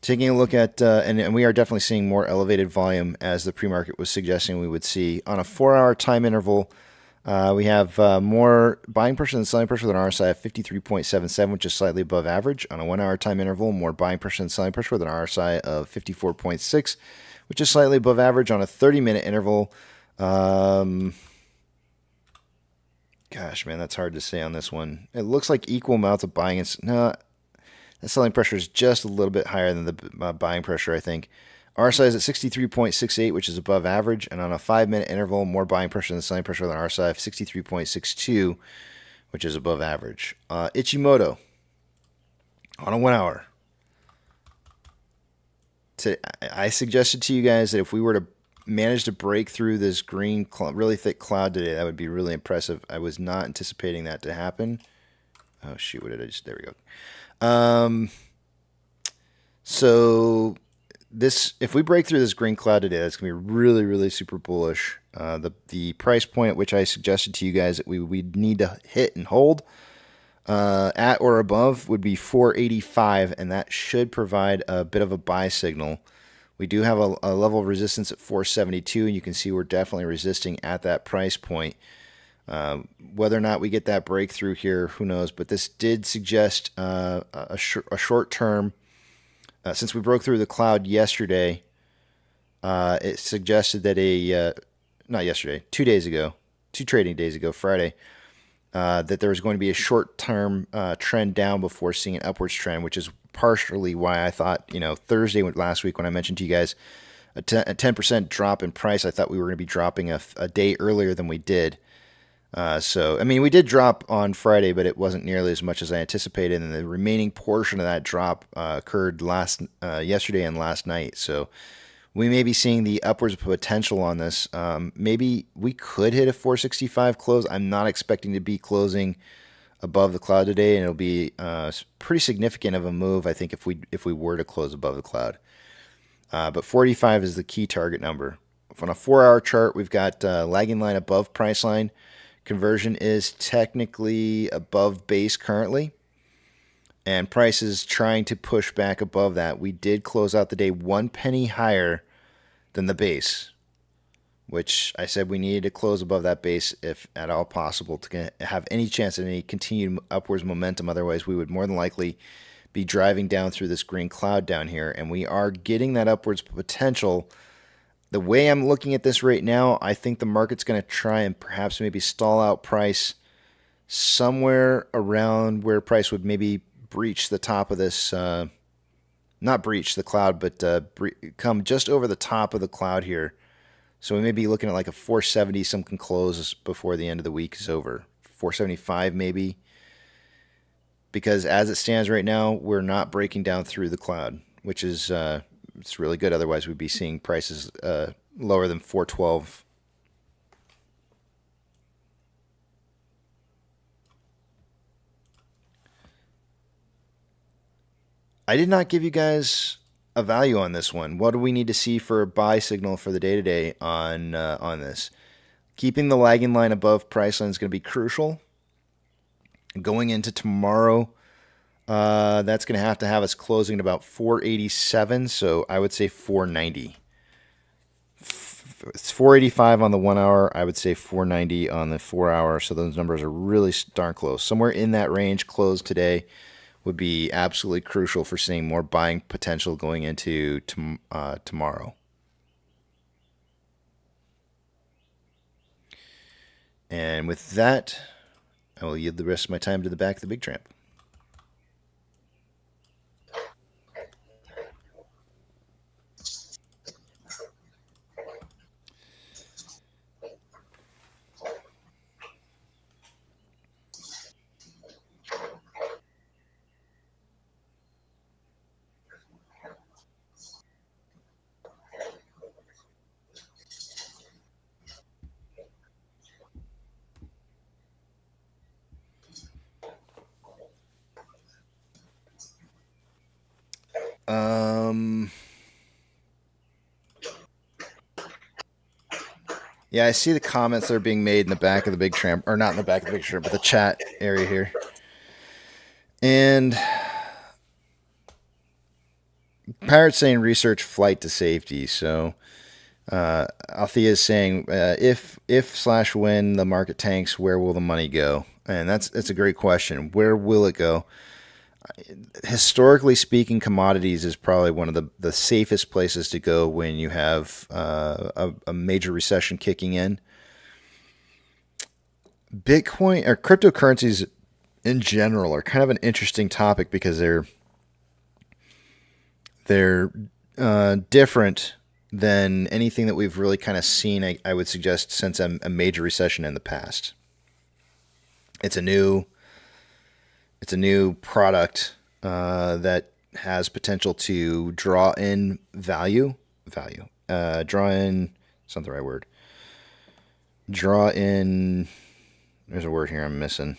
Taking a look at, and we are definitely seeing more elevated volume as the pre-market was suggesting we would see. On a 4-hour time interval, we have more buying pressure than selling pressure with an RSI of 53.77, which is slightly above average. On a 1-hour time interval, more buying pressure than selling pressure with an RSI of 54.6, which is slightly above average. On a 30-minute interval, gosh, man, that's hard to say on this one. It looks like equal amounts of buying. No, the selling pressure is just a little bit higher than the buying pressure, I think. RSI is at 63.68, which is above average. And on a 5-minute interval, more buying pressure than selling pressure with an RSI of 63.62, which is above average. Ichimoto on a 1 hour. I suggested to you guys that if we were to manage to break through this green, really thick cloud today, that would be really impressive. I was not anticipating that to happen. Oh shoot! What did I just? There we go. So this, if we break through this green cloud today, that's gonna be really, really super bullish. The price point at which I suggested to you guys that we need to hit and hold at or above would be 485, and that should provide a bit of a buy signal. We do have a level of resistance at 472, and you can see we're definitely resisting at that price point. Whether or not we get that breakthrough here, who knows? But this did suggest a short term. Since we broke through the cloud yesterday, it suggested that not yesterday, 2 days ago, 2 trading days ago, Friday, that there was going to be a short-term trend down before seeing an upwards trend, which is partially why I thought, Thursday last week when I mentioned to you guys a 10% drop in price, I thought we were going to be dropping a day earlier than we did. So, I mean, we did drop on Friday, but it wasn't nearly as much as I anticipated, and the remaining portion of that drop occurred yesterday and last night. So we may be seeing the upwards potential on this. Maybe we could hit a 465 close. I'm not expecting to be closing above the cloud today, and it'll be pretty significant of a move, I think, if we were to close above the cloud. But 45 is the key target number. On a 4-hour chart, we've got lagging line above price line. Conversion is technically above base currently, and price is trying to push back above that. We did close out the day 1 penny higher than the base, which I said we needed to close above that base if at all possible to have any chance at any continued upwards momentum. Otherwise, we would more than likely be driving down through this green cloud down here, and we are getting that upwards potential. The way I'm looking at this right now, I think the market's going to try and perhaps maybe stall out price somewhere around where price would maybe breach the top of this, not breach the cloud, but come just over the top of the cloud here. So we may be looking at like a 470 something close before the end of the week is over. 475 maybe. Because as it stands right now, we're not breaking down through the cloud, which is it's really good. Otherwise, we'd be seeing prices lower than 412. I did not give you guys a value on this one. What do we need to see for a buy signal for the day-to-day on this? Keeping the lagging line above price line is going to be crucial. Going into tomorrow, that's going to have us closing at about 487, so I would say 490. It's 485 on the 1 hour. I would say 490 on the 4 hour, so those numbers are really darn close. Somewhere in that range closed today would be absolutely crucial for seeing more buying potential going into tomorrow. And with that, I will yield the rest of my time to the back of the big tramp. Yeah, I see the comments that are being made in the back of the big tramp, or not in the back of the big tramp, but the chat area here. And Pirate's saying research flight to safety. So Althea is saying if/when the market tanks, where will the money go? And that's a great question. Where will it go? Historically speaking, commodities is probably one of the safest places to go when you have a major recession kicking in. Bitcoin or cryptocurrencies in general are kind of an interesting topic because they're different than anything that we've really kind of seen, I would suggest, since a major recession in the past. It's a new product that has potential to draw in value, draw in, it's not the right word. Draw in, there's a word here I'm missing.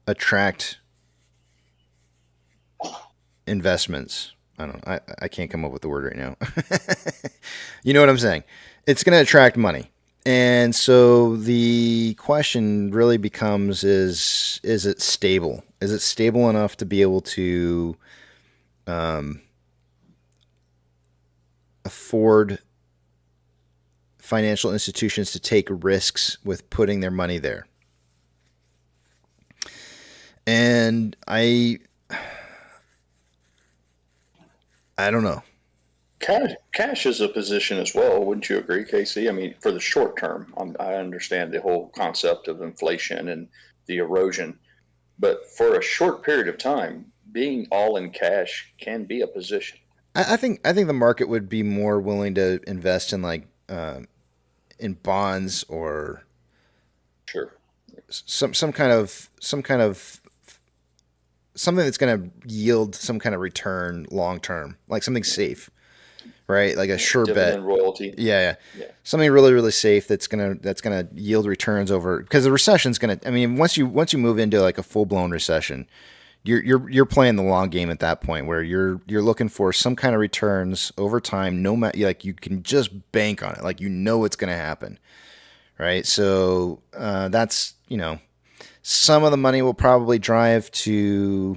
Attract investments. I don't know. I can't come up with the word right now. You know what I'm saying? It's going to attract money. And so the question really becomes is it stable? Is it stable enough to be able to afford financial institutions to take risks with putting their money there? And I don't know. Cash is a position as well, wouldn't you agree, Casey? I mean, for the short term, I understand the whole concept of inflation and the erosion, but for a short period of time, being all in cash can be a position. I think the market would be more willing to invest in like in bonds or sure some kind of something that's going to yield some kind of return long term, like something safe, right? Like a sure dividend bet, royalty. Yeah, something really safe that's gonna yield returns over, because the recession's gonna. I mean, once you move into like a full blown recession, you're playing the long game at that point, where you're looking for some kind of returns over time. No matter, like, you can just bank on it, like it's gonna happen, right? So that's some of the money will probably drive to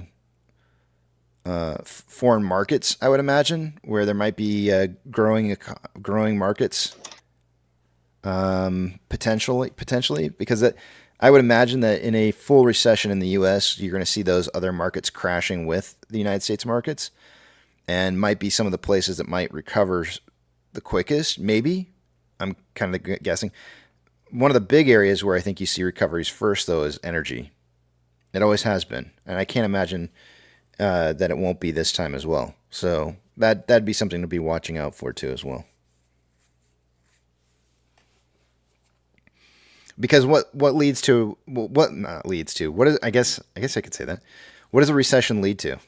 foreign markets, I would imagine, where there might be growing markets, potentially, because I would imagine that in a full recession in the U.S., you're going to see those other markets crashing with the United States markets, and might be some of the places that might recover the quickest. Maybe, I'm kind of guessing. One of the big areas where I think you see recoveries first, though, is energy. It always has been, and I can't imagine that it won't be this time as well. So that'd be something to be watching out for too, as well. Because what leads to what not leads to what is I guess I could say that. What does a recession lead to?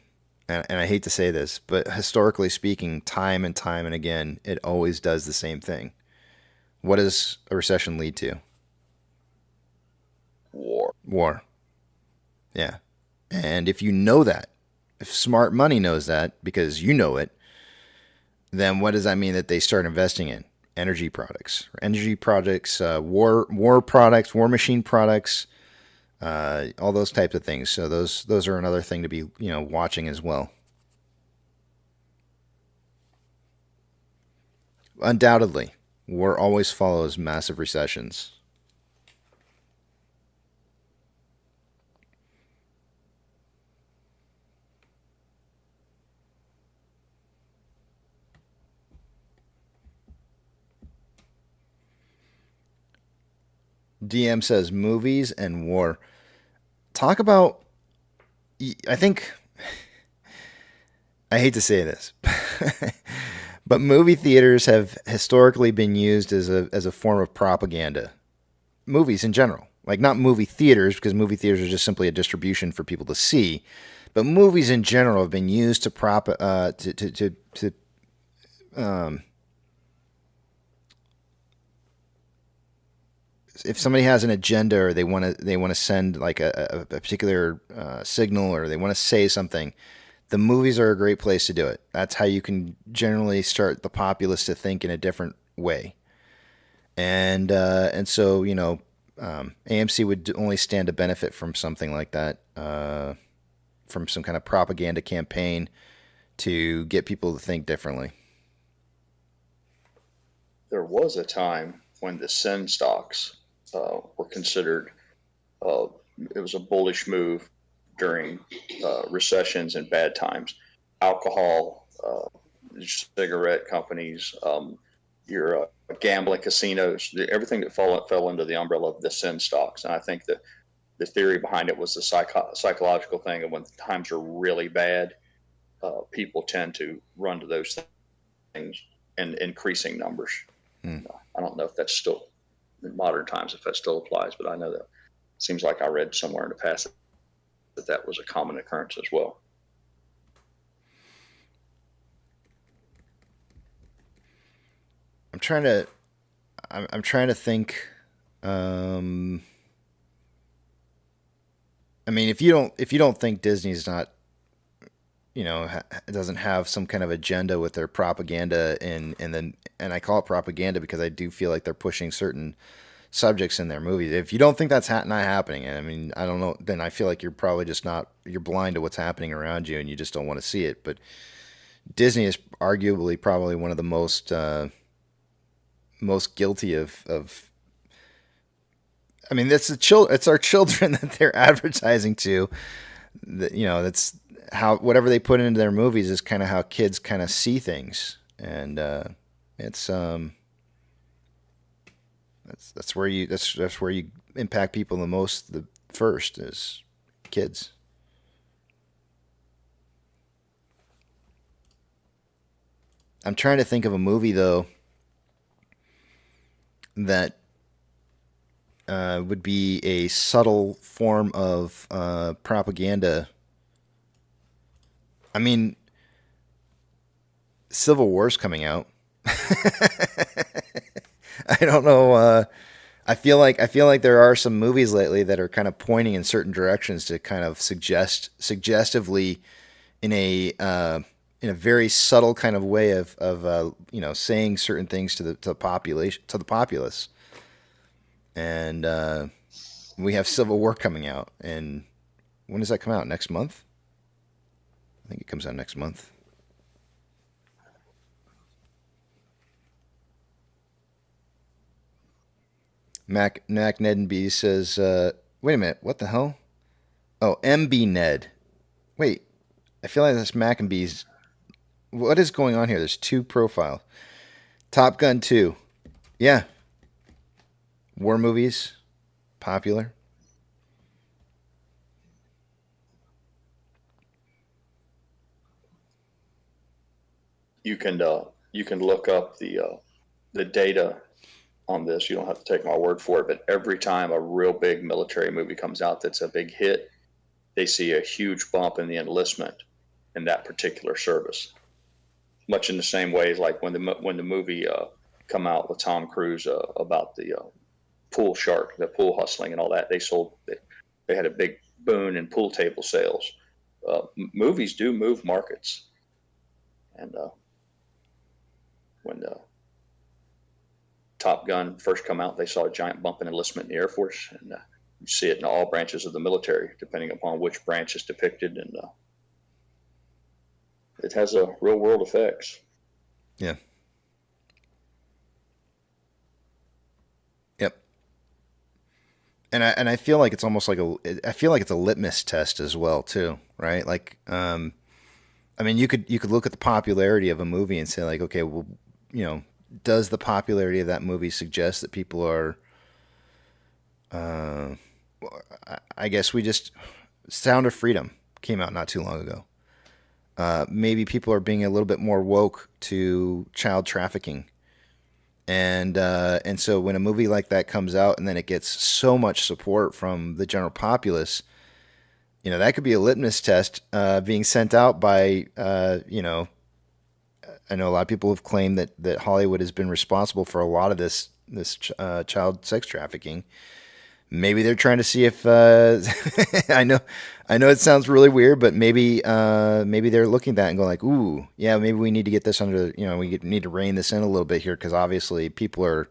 And I hate to say this, but historically speaking, time and again, it always does the same thing. What does a recession lead to? War. Yeah. And if you know that, if smart money knows that, because you know it, then what does that mean that they start investing in? Energy products, war products, war machine products, all those types of things. So those are another thing to be watching as well. Undoubtedly, war always follows massive recessions. DM says movies and war. Talk about, I think, I hate to say this, but movie theaters have historically been used as a form of propaganda. Movies in general, like not movie theaters, because movie theaters are just simply a distribution for people to see, but movies in general have been used to if somebody has an agenda, or they want to send like a particular signal, or they want to say something, the movies are a great place to do it. That's how you can generally start the populace to think in a different way. And so AMC would only stand to benefit from something like that, from some kind of propaganda campaign to get people to think differently. There was a time when the sin stocks were considered, it was a bullish move during recessions and bad times. Alcohol, cigarette companies, your gambling casinos, everything that fell under the umbrella of the sin stocks. And I think that the theory behind it was the psychological thing, and when times are really bad, people tend to run to those things in increasing numbers. I don't know if that's still in modern times, if that still applies, but I know that Seems like I read somewhere in the past that was a common occurrence as well. I'm trying to think. I mean, if you don't think Disney's not, doesn't have some kind of agenda with their propaganda, and I call it propaganda because I do feel like they're pushing certain subjects in their movies. If you don't think that's not happening, I mean, I don't know, then I feel like you're probably just you're blind to what's happening around you and you just don't want to see it. But Disney is arguably probably one of the most guilty of I mean, it's our children that they're advertising to. That's how whatever they put into their movies is kind of how kids kind of see things, and it's that's where you impact people the most. The first is kids. I'm trying to think of a movie though that would be a subtle form of propaganda. I mean, Civil War's coming out. I don't know. I feel like there are some movies lately that are kind of pointing in certain directions to kind of suggestively in a very subtle kind of way of saying certain things to the populace. And we have Civil War coming out, and when does that come out? Next month? I think it comes out next month. Ned and B says, wait a minute, what the hell? Oh, MB Ned. Wait, I feel like that's Mac and B's. What is going on here? There's two profiles. Top Gun 2. Yeah. War movies. Popular. You can look up the data on this. You don't have to take my word for it, but every time a real big military movie comes out that's a big hit, they see a huge bump in the enlistment in that particular service. Much in the same way as like when the movie come out with Tom Cruise about the pool shark, the pool hustling and all that, they had a big boon in pool table sales. Movies do move markets, and when Top Gun first come out, they saw a giant bump in enlistment in the Air Force, and you see it in all branches of the military, depending upon which branch is depicted, and it has a real world effects. Yeah. Yep. And I feel like it's almost like it's a litmus test as well too, right? Like, I mean, you could look at the popularity of a movie and say like, okay, well, does the popularity of that movie suggest that people are, I guess Sound of Freedom came out not too long ago. Maybe people are being a little bit more woke to child trafficking. And so when a movie like that comes out and then it gets so much support from the general populace, that could be a litmus test being sent out by, I know a lot of people have claimed that Hollywood has been responsible for a lot of this child sex trafficking. Maybe they're trying to see if I know it sounds really weird, but maybe they're looking at that and going like, ooh, yeah, maybe we need to get this under, we need to rein this in a little bit here because obviously people are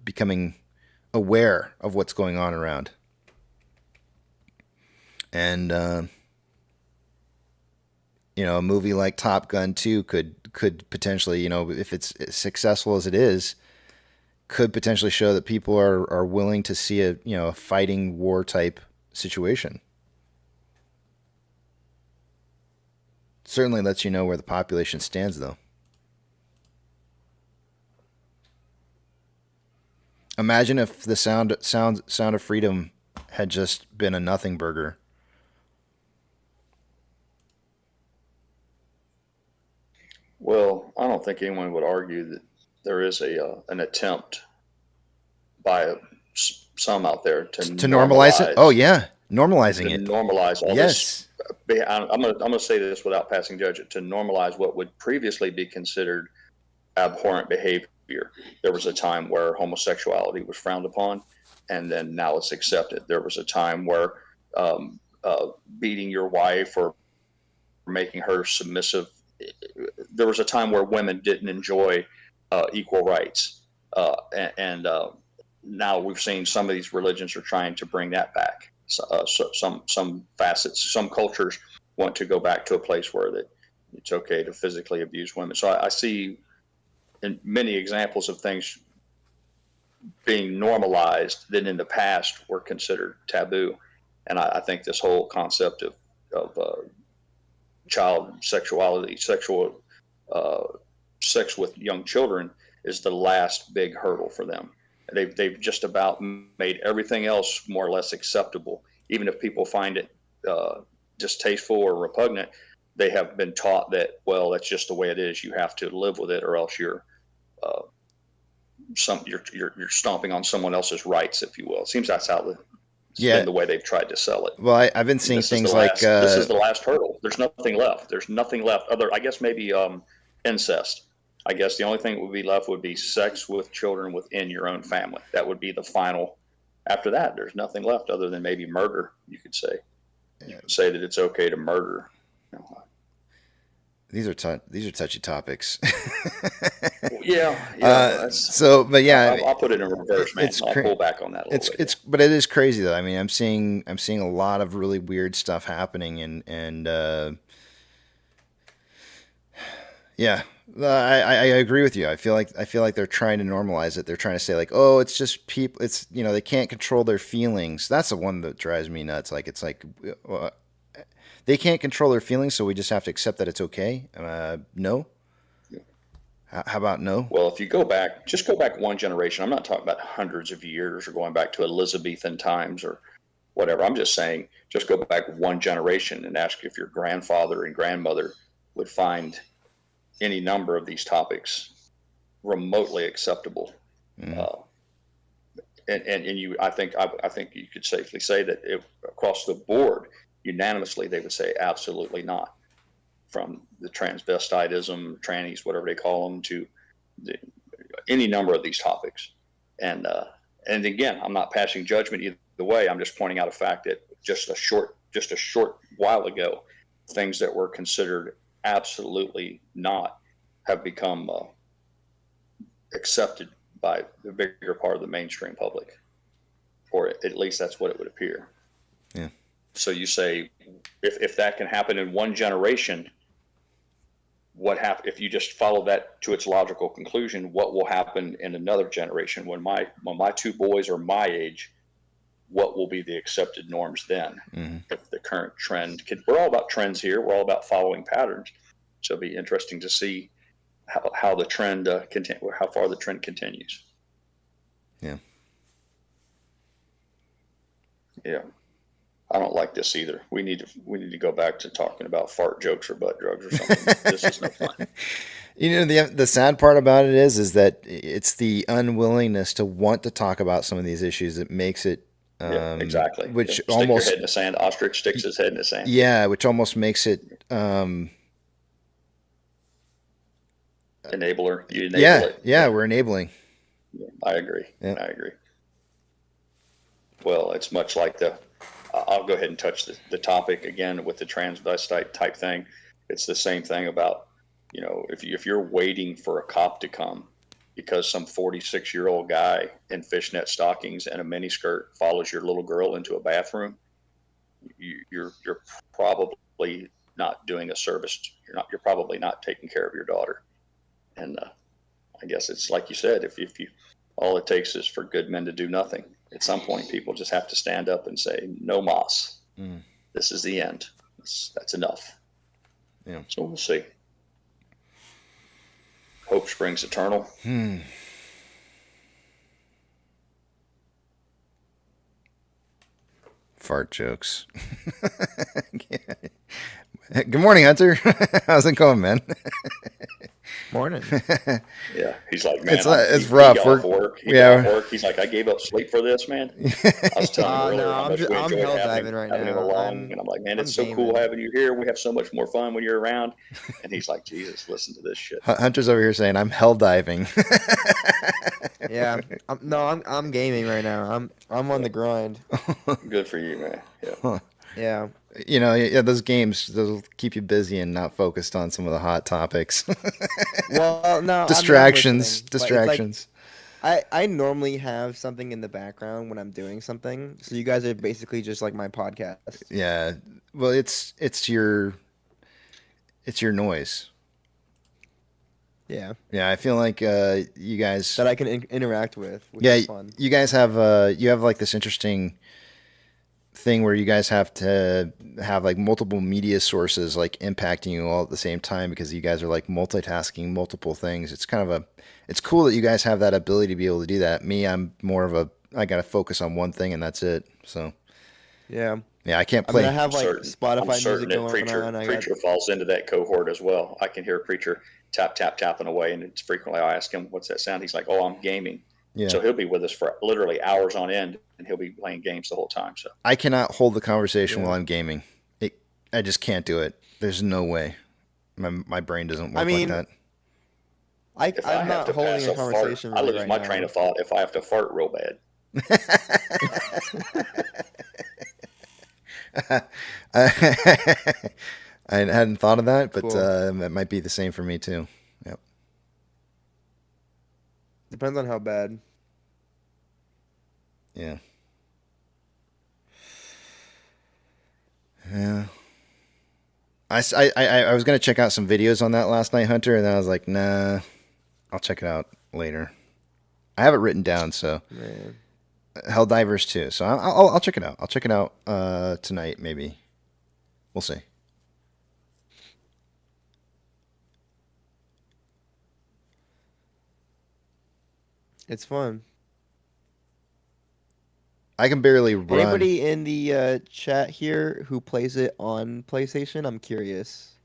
becoming aware of what's going on around. And a movie like Top Gun 2 could potentially, if it's as successful as it is, could potentially show that people are willing to see a fighting war type situation. Certainly lets you know where the population stands, though. Imagine if the Sound of Freedom had just been a nothing burger. Well, I don't think anyone would argue that there is an attempt by some out there to normalize it. Oh yeah, normalizing to it. normalize all Yes. this. I'm gonna say this without passing judgment. To normalize what would previously be considered abhorrent behavior. There was a time where homosexuality was frowned upon, and then now it's accepted. There was a time where beating your wife or making her submissive. There was a time where women didn't enjoy equal rights, and now we've seen some of these religions are trying to bring that back. So some facets, some cultures want to go back to a place where that it's okay to physically abuse women. So I see in many examples of things being normalized that in the past were considered taboo. And I think this whole concept of child sexuality, sex with young children is the last big hurdle for them. They've just about made everything else more or less acceptable. Even if people find it distasteful or repugnant, they have been taught that, well, that's just the way it is. You have to live with it, or else you're stomping on someone else's rights, if you will. It seems that's how been the way they've tried to sell it. Well, I've been seeing things like this is the last hurdle. There's nothing left. There's nothing left other, I guess maybe incest. I guess the only thing that would be left would be sex with children within your own family. That would be the final. After that, there's nothing left other than maybe murder. You could say, say that it's okay to murder. These are touchy topics. Yeah. So, but yeah, I'll put it in reverse, man. I'll pull back on that a little bit. But it is crazy though. I mean, I'm seeing a lot of really weird stuff happening, and yeah, I agree with you. I feel like they're trying to normalize it. They're trying to say like, oh, it's just people. It's they can't control their feelings. That's the one that drives me nuts. Like it's like. They can't control their feelings, so we just have to accept that it's okay. No. How about no? Well, if you just go back one generation. I'm not talking about hundreds of years or going back to Elizabethan times or whatever. I'm just saying, just go back one generation and ask if your grandfather and grandmother would find any number of these topics remotely acceptable. Mm. And you, I think you could safely say that across the board, unanimously, they would say absolutely not. From the transvestitism, trannies, whatever they call them, to any number of these topics. And again, I'm not passing judgment either way. I'm just pointing out a fact that just a short while ago, things that were considered absolutely not have become accepted by the bigger part of the mainstream public, or at least that's what it would appear. Yeah. So you say, if that can happen in one generation, what if you just follow that to its logical conclusion? What will happen in another generation when my two boys are my age? What will be the accepted norms then? Mm-hmm. If the current trend we're all about trends here. We're all about following patterns. So it'll be interesting to see how the trend how far the trend continues. Yeah. Yeah. I don't like this either. We need to go back to talking about fart jokes or butt drugs or something. This is no fun. The sad part about it is that it's the unwillingness to want to talk about some of these issues that makes it. Yeah, exactly. Which Stick almost your head in the sand. Ostrich sticks his head in the sand. Yeah, which almost makes it. Enabler. You enable it. Yeah, we're enabling. Yeah, I agree. Yeah. I agree. Well, it's much like I'll go ahead and touch the topic again with the transvestite type thing. It's the same thing about, if you're waiting for a cop to come because some 46-year-old guy in fishnet stockings and a miniskirt follows your little girl into a bathroom, you're probably not doing a service. You're probably not taking care of your daughter. And I guess it's like you said, if you all it takes is for good men to do nothing. At some point, people just have to stand up and say, no mas. Mm. This is the end. That's enough. Yeah. So we'll see. Hope springs eternal. Fart jokes. Good morning, Hunter. How's it going, man? Morning. Yeah, he's like, man, it's he rough. got off work. He got off work. He's like, I gave up sleep for this, man. I was telling him earlier how much we I'm enjoy hell having diving right him now. along, and I'm like, man, it's so cool having you here. We have so much more fun when you're around. And he's like, Jesus, listen to this shit. Hunter's over here saying, I'm hell diving. Yeah, I'm gaming right now. I'm on the grind. Good for you, man. Yeah. Yeah. You know, yeah, those games, they'll keep you busy and not focused on some of the hot topics. Well, no, distractions. I normally have something in the background when I'm doing something. So you guys are basically just like my podcast. Yeah. Well, it's your noise. Yeah. Yeah, I feel like you guys that I can interact with. Which is fun. You guys have like this interesting thing where you guys have to have like multiple media sources like impacting you all at the same time because you guys are like multitasking multiple things. It's kind of it's cool that you guys have that ability to be able to do that. Me, I'm more of I got to focus on one thing and that's it. So yeah, I can't play. I have like Spotify music going on. Preacher falls into that cohort as well. I can hear Preacher tapping away, and it's frequently I ask him, "What's that sound?" He's like, "Oh, I'm gaming." Yeah. So he'll be with us for literally hours on end, and he'll be playing games the whole time. So I cannot hold the conversation while I'm gaming. I just can't do it. There's no way. My brain doesn't work like that. I'm not holding a conversation. I lose my train of thought if I have to fart real bad. I hadn't thought of that, but Cool. it might be the same for me too. Yep. Depends on how bad. Yeah. Yeah. I was going to check out some videos on that last night, Hunter, and then I was like, nah, I'll check it out later. I have it written down, so. Man. Helldivers too, so I'll check it out. I'll check it out tonight, maybe. We'll see. It's fun. I can barely run. Anybody in the chat here who plays it on PlayStation? I'm curious.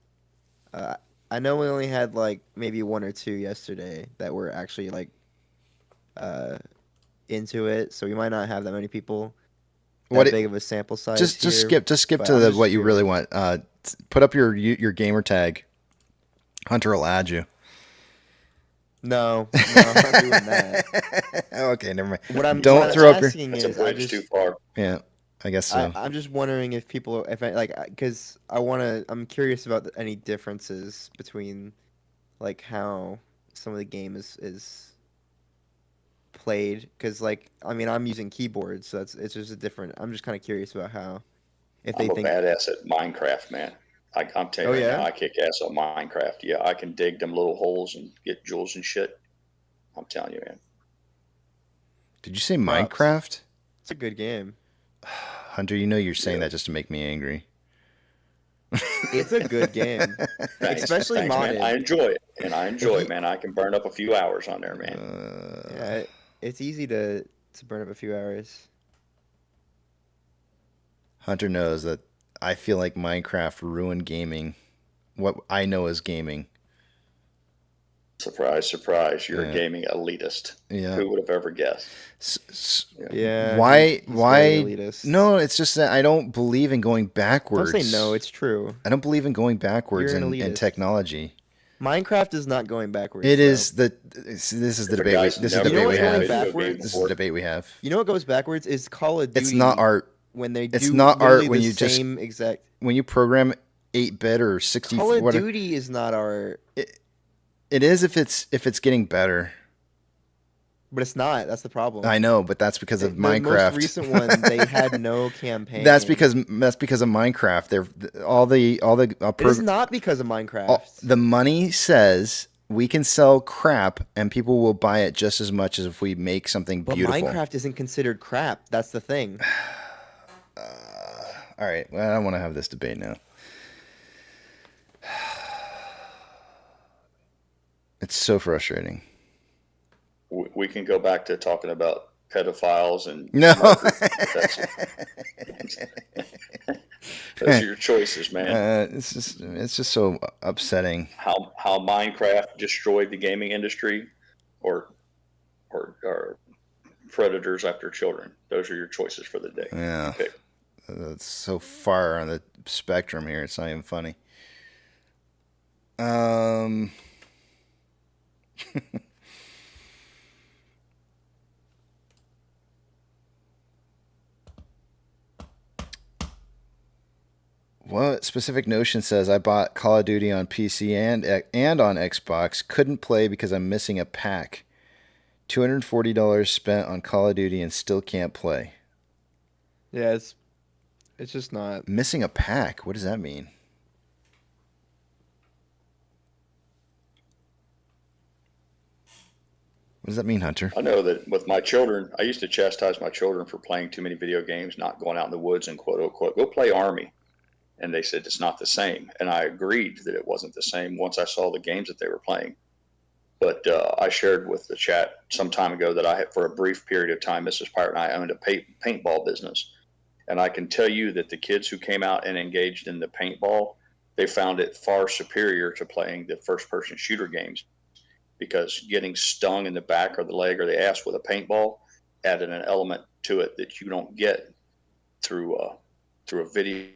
I know we only had like maybe one or two yesterday that were actually like into it, so we might not have that many people. Big of a sample size. Just here, skip to what you really want. Put up your gamer tag. Hunter will add you. No, I'm not doing that. Okay, never mind. What I'm don't throw up your. That's a bridge too far. Yeah, I guess so. I'm just wondering if people, because I'm curious about any differences between, like how some of the game is played. Because I'm using keyboards, so it's just a different. I'm just kind of curious about how, if they think. I'm a badass at Minecraft, man. I'm telling you, I kick ass on Minecraft. Yeah, I can dig them little holes and get jewels and shit. I'm telling you, man. Did you say Minecraft? It's a good game. Hunter, you know you're saying that just to make me angry. It's a good game. Especially modded. Man. I enjoy it, man. I can burn up a few hours on there, man. Yeah, it's easy to burn up a few hours. Hunter knows that I feel like Minecraft ruined gaming. What I know is gaming. Surprise, surprise. You're a gaming elitist. Yeah. Who would have ever guessed? Yeah. Why? Elitist. No, it's just that I don't believe in going backwards. Don't say no, it's true. I don't believe in going backwards in technology. Minecraft is not going backwards. It is this is the debate. This is the debate we have. This is the debate we have. You know what goes backwards is Call of Duty. It's not art. When they it's not art when you just exact when you program 8-bit or 60. Call of Duty is not art. It is if it's getting better. But it's not. That's the problem. I know, but that's because of Minecraft. The most recent one, they had no campaign. That's because of Minecraft. It is not because of Minecraft. The money says we can sell crap and people will buy it just as much as if we make something beautiful. But Minecraft isn't considered crap. That's the thing. All right. Well, I don't want to have this debate now. It's so frustrating. We can go back to talking about pedophiles and no. Those are your choices, man. It's just so upsetting. How how Minecraft destroyed the gaming industry, or predators after children. Those are your choices for the day. Yeah. That's so far on the spectrum here. It's not even funny. What Specific Notion says, I bought Call of Duty on PC and on Xbox. Couldn't play because I'm missing a pack. $240 spent on Call of Duty and still can't play. Yeah, it's just not missing a pack. What does that mean? What does that mean, Hunter? I know that with my children, I used to chastise my children for playing too many video games, not going out in the woods and quote unquote, go play Army. And they said it's not the same. And I agreed that it wasn't the same once I saw the games that they were playing. But I shared with the chat some time ago that I had, for a brief period of time, Mrs. Pirate and I owned a paintball business. And I can tell you that the kids who came out and engaged in the paintball, they found it far superior to playing the first-person shooter games, because getting stung in the back or the leg or the ass with a paintball added an element to it that you don't get through a video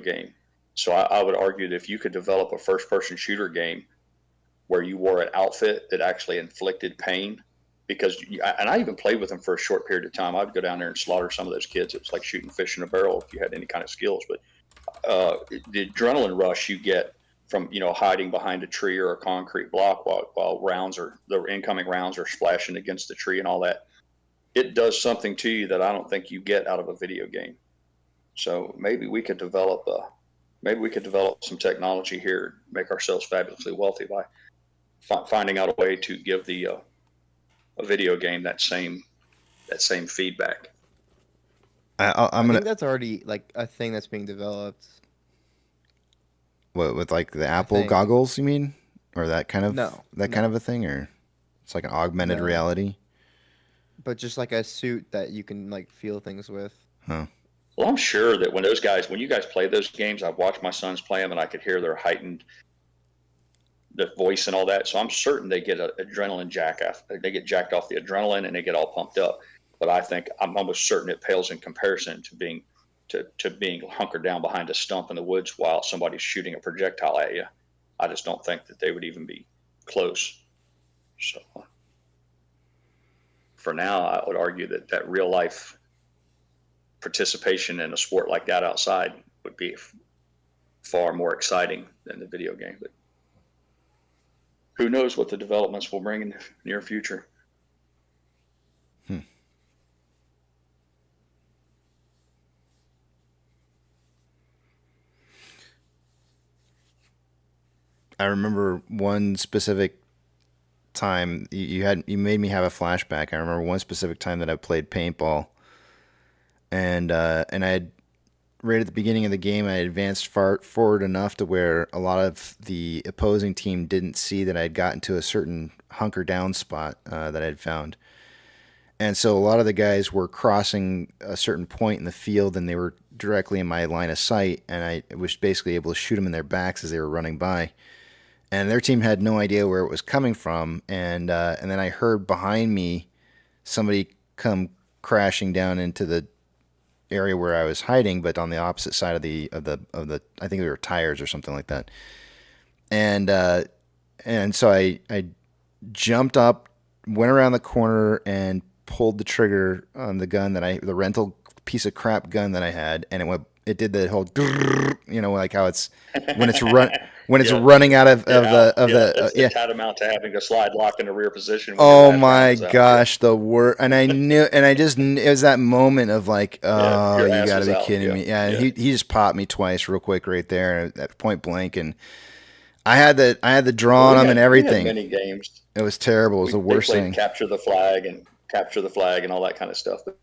game. So I would argue that if you could develop a first-person shooter game where you wore an outfit that actually inflicted pain, and I even played with them for a short period of time. I'd go down there and slaughter some of those kids. It was like shooting fish in a barrel if you had any kind of skills. But the adrenaline rush you get from hiding behind a tree or a concrete block while the incoming rounds are splashing against the tree and all that, it does something to you that I don't think you get out of a video game. So maybe we could develop some technology here, make ourselves fabulously wealthy by finding out a way to give a video game that same feedback. I think that's already like a thing that's being developed. What, with like the Apple goggles, you mean, or that kind of kind of a thing, or it's like an augmented reality? But just like a suit that you can like feel things with. Huh. Well, I'm sure that when you guys play those games, I've watched my sons play them, and I could hear their heightened the voice and all that. So I'm certain they get an adrenaline they get jacked off the adrenaline and they get all pumped up. But I'm almost certain it pales in comparison to being hunkered down behind a stump in the woods while somebody's shooting a projectile at you. I just don't think that they would even be close. So for now, I would argue that real life participation in a sport like that outside would be far more exciting than the video game. But who knows what the developments will bring in the near future. I remember one specific time you made me have a flashback. I remember one specific time that I played paintball, and I had, right at the beginning of the game, I advanced far forward enough to where a lot of the opposing team didn't see that I had gotten to a certain hunker down spot that I had found. And so a lot of the guys were crossing a certain point in the field, and they were directly in my line of sight, and I was basically able to shoot them in their backs as they were running by. And their team had no idea where it was coming from, and then I heard behind me somebody come crashing down into the area where I was hiding, but on the opposite side of the I think there were tires or something like that. And so I jumped up, went around the corner, and pulled the trigger on the gun the rental piece of crap gun that I had, and it did the whole, like how it's when it's running out of the tantamount to having a slide lock in the rear position. Oh my gosh, the word! And I knew, and I just it was that moment of like, oh, you got to be kidding me! Yeah, he just popped me twice real quick right there at point blank, and I had the draw on him and everything. Many games. It was terrible. It was the worst thing. Capture the flag and all that kind of stuff, but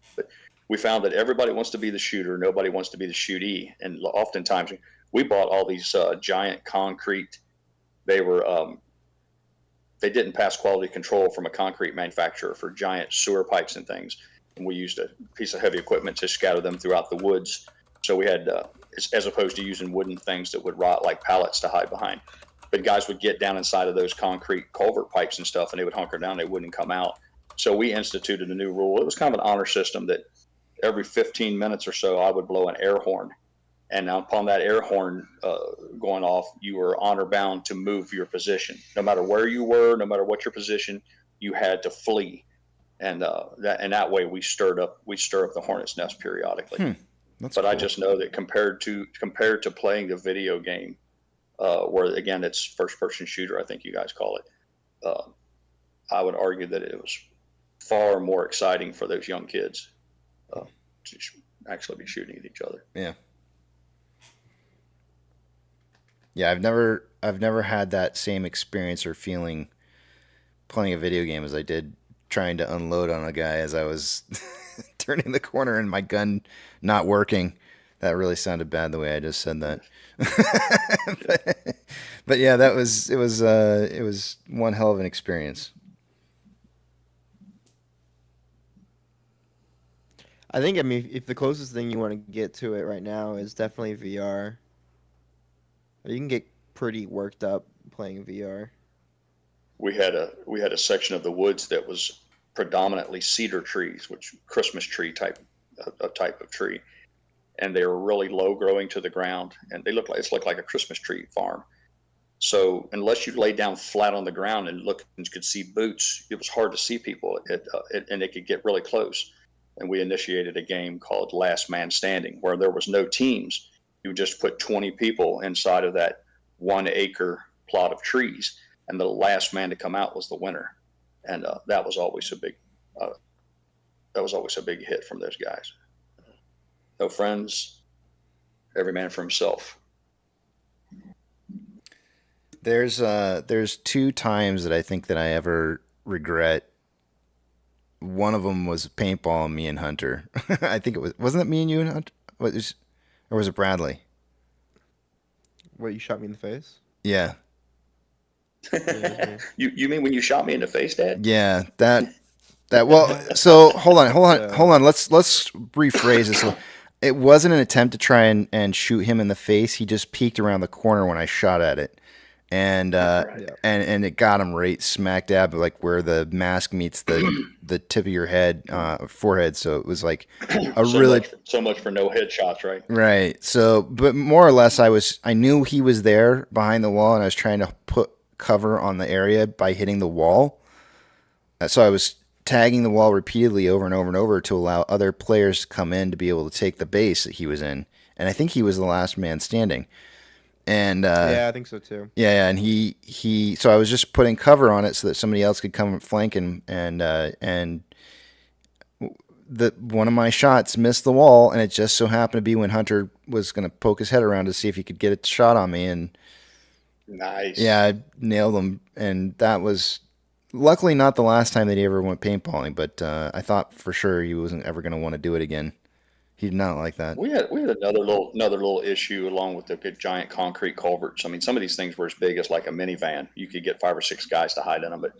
we found that everybody wants to be the shooter. Nobody wants to be the shootee. And oftentimes we bought all these giant concrete. They didn't pass quality control from a concrete manufacturer for giant sewer pipes and things. And we used a piece of heavy equipment to scatter them throughout the woods. So we had, as opposed to using wooden things that would rot like pallets to hide behind. but guys would get down inside of those concrete culvert pipes and stuff, and they would hunker down. They wouldn't come out. So we instituted a new rule. It was kind of an honor system that every 15 minutes or so, I would blow an air horn. And now upon that air horn going off, you were honor bound to move your position. No matter where you were, no matter what your position, you had to flee. And that way we stir up the hornet's nest periodically. But cool. I just know that compared to playing the video game, where again it's first person shooter, I think you guys call it, I would argue that it was far more exciting for those young kids to actually be shooting at each other. Yeah. Yeah, I've never had that same experience or feeling playing a video game as I did trying to unload on a guy as I was turning the corner and my gun not working. That really sounded bad the way I just said that. but yeah, it was one hell of an experience. I mean, if the closest thing you want to get to it right now is definitely VR. You can get pretty worked up playing VR. We had a section of the woods that was predominantly cedar trees, which Christmas tree type of tree, and they were really low growing to the ground, and it looked like a Christmas tree farm. So unless you lay down flat on the ground and look and could see boots, it was hard to see people, and they could get really close. And we initiated a game called Last Man Standing, where there was no teams. You just put 20 people inside of that 1 acre plot of trees, and the last man to come out was the winner. And that was always a big hit from those guys. No friends, every man for himself. There's 2 times that I think that I ever regret. One of them was paintball, me and Hunter. I think wasn't it me and you and Hunter? Or was it Bradley? What, you shot me in the face? Yeah. You mean when you shot me in the face, Dad? Yeah, that. Well, so hold on. Let's rephrase this. It wasn't an attempt to try and shoot him in the face. He just peeked around the corner when I shot at it, and and it got him right smack dab like where the mask meets the tip of your head, forehead. So it was like so much for no headshots, right? Right. So, but more or less, I knew he was there behind the wall, and I was trying to put cover on the area by hitting the wall. So I was tagging the wall repeatedly over and over and over to allow other players to come in to be able to take the base that he was in. And I think he was the last man standing. And yeah, I think so too. Yeah, and he so I was just putting cover on it so that somebody else could come flank and one of my shots missed the wall, and it just so happened to be when Hunter was going to poke his head around to see if he could get a shot on me, and nice. Yeah, I nailed him, and that was luckily not the last time that he ever went paintballing, but I thought for sure he wasn't ever going to want to do it again. He did not like that. We had another little issue along with the good giant concrete culverts. I mean, some of these things were as big as like a minivan. You could get 5 or 6 guys to hide in them, but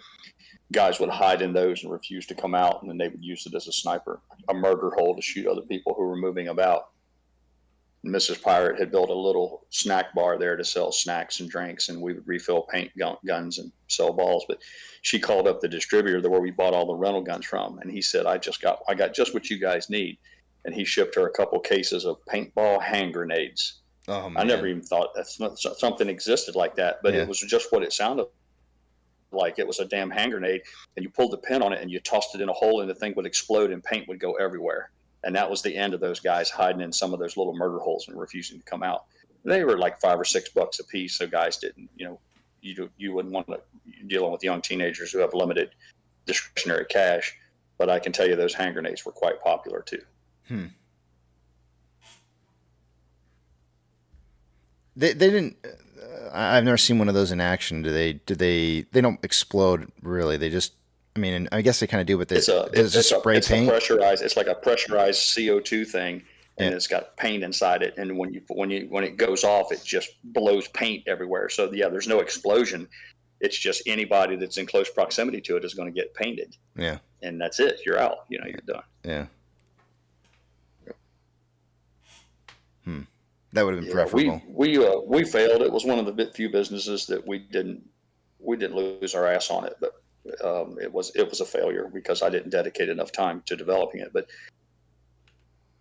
guys would hide in those and refuse to come out, and then they would use it as a sniper, a murder hole to shoot other people who were moving about. And Mrs. Pirate had built a little snack bar there to sell snacks and drinks, and we would refill paint guns and sell balls. But she called up the distributor where we bought all the rental guns from, and he said, I got just what you guys need. And he shipped her a couple cases of paintball hand grenades. Oh, man. I never even thought something existed like that, but it was just what it sounded like. It was a damn hand grenade, and you pulled the pin on it and you tossed it in a hole, and the thing would explode and paint would go everywhere. And that was the end of those guys hiding in some of those little murder holes and refusing to come out. They were like $5 or $6 a piece, so guys didn't, you wouldn't want to dealing with young teenagers who have limited discretionary cash. But I can tell you those hand grenades were quite popular too. They didn't. I've never seen one of those in action. Do they? They don't explode really. They just. I mean, I guess they kind of do, but it's spray paint. It's like a pressurized CO2 thing, and it's got paint inside it. And when it goes off, it just blows paint everywhere. So yeah, there's no explosion. It's just anybody that's in close proximity to it is going to get painted. Yeah, and that's it. You're out. You're done. Yeah. That would have been preferable. We failed. It was one of the few businesses that we didn't lose our ass on it, but it was a failure because I didn't dedicate enough time to developing it. But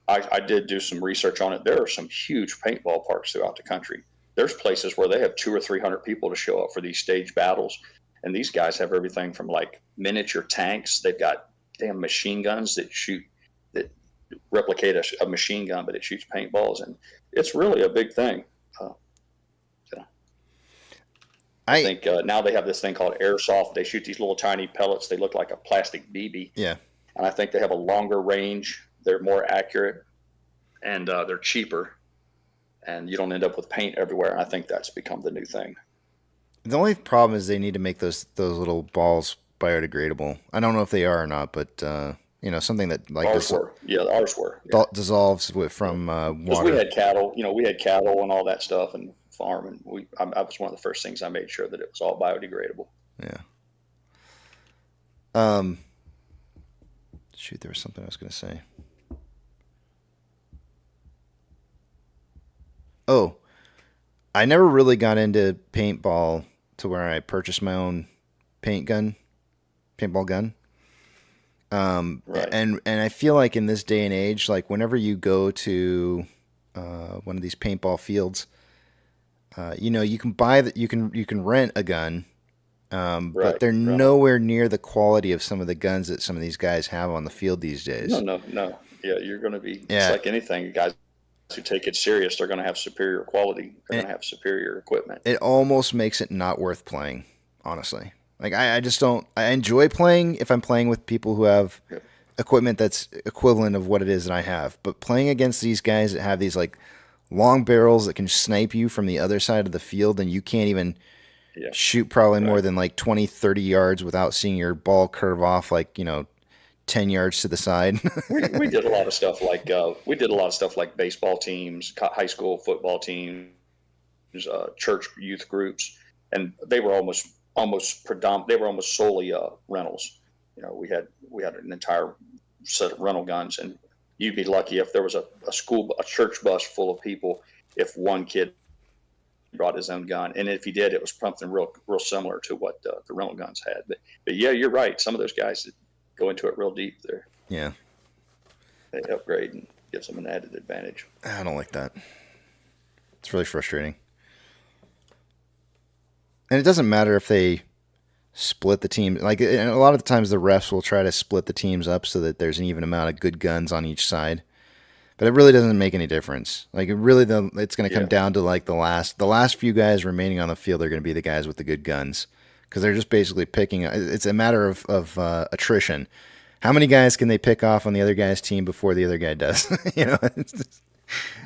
I did do some research on it. There are some huge paintball parks throughout the country. There's places where they have 200 or 300 people to show up for these stage battles, and these guys have everything from like miniature tanks. They've got damn machine guns that replicate a machine gun, but it shoots paintballs, and it's really a big thing. I think now they have this thing called airsoft. They shoot these little tiny pellets. They look like a plastic BB. Yeah. And I think they have a longer range. They're more accurate, and they're cheaper, and you don't end up with paint everywhere. And I think that's become the new thing. The only problem is they need to make those little balls biodegradable. I don't know if they are or not, but something that like ours were. Yeah, ours were. Yeah. Dissolves from water. Because we had cattle, we had cattle and all that stuff, and farm, and I was one of the first things I made sure that it was all biodegradable. Yeah. Shoot, there was something I was going to say. Oh, I never really got into paintball to where I purchased my own paintball gun. Right. And I feel like in this day and age, like whenever you go to one of these paintball fields, you can buy that, you can rent a gun, but they're nowhere near the quality of some of the guns that some of these guys have on the field these days. No. Yeah, you're going to be. It's like anything, guys who take it serious, they're going to have superior quality. They're going to have superior equipment. It almost makes it not worth playing, honestly. Like I just don't. I enjoy playing if I'm playing with people who have equipment that's equivalent of what it is that I have. But playing against these guys that have these like long barrels that can snipe you from the other side of the field, and you can't even shoot probably more than like 20, 30 yards without seeing your ball curve off like 10 yards to the side. we did a lot of stuff like baseball teams, high school football teams, church youth groups, and they were almost solely rentals. We had an entire set of rental guns, and you'd be lucky if there was a church bus full of people if one kid brought his own gun, and if he did, it was something real similar to what the rental guns had. But yeah, you're right. Some of those guys that go into it real deep, they upgrade and gives them an added advantage. I don't like that. It's really frustrating. And it doesn't matter if they split the team. Like, and a lot of the times the refs will try to split the teams up so that there's an even amount of good guns on each side. But it really doesn't make any difference. Like, it's going to come down to like the last few guys remaining on the field are going to be the guys with the good guns, because they're just basically picking. It's a matter of attrition. How many guys can they pick off on the other guy's team before the other guy does?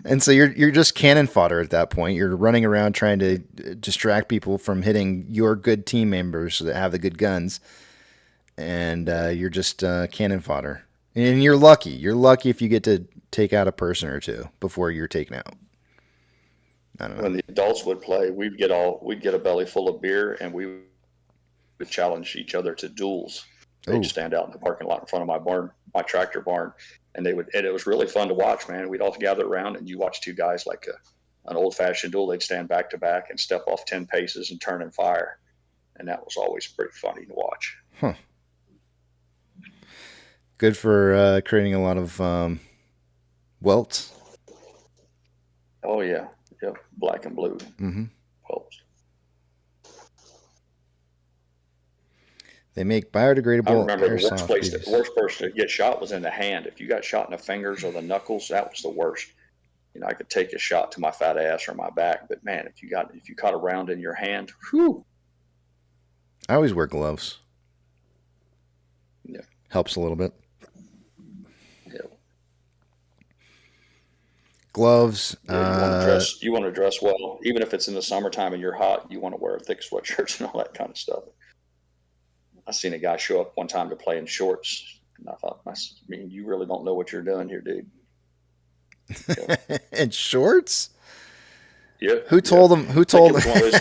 And so you're just cannon fodder at that point. You're running around trying to distract people from hitting your good team members that have the good guns, and you're just cannon fodder. And you're lucky. You're lucky if you get to take out a person or two before you're taken out. I don't know. When the adults would play, we'd get a belly full of beer, and we would challenge each other to duels. They'd stand out in the parking lot in front of my barn, my tractor barn, and it was really fun to watch, man. We'd all gather around, and you watch two guys like an old-fashioned duel. They'd stand back to back and step off 10 paces and turn and fire, and that was always pretty funny to watch. Huh. Good for creating a lot of welts. Oh yeah, black and blue welts. They make biodegradable. I remember the airsoft worst person to get shot was in the hand. If you got shot in the fingers or the knuckles, that was the worst. I could take a shot to my fat ass or my back, but man, if you caught a round in your hand, whew. I always wear gloves. Yeah, helps a little bit. Yeah. Gloves. You want to dress well, even if it's in the summertime and you're hot. You want to wear thick sweatshirts and all that kind of stuff. I seen a guy show up one time to play in shorts, and I thought, you really don't know what you're doing here, dude. In shorts? Yeah. Who told him? Who told him?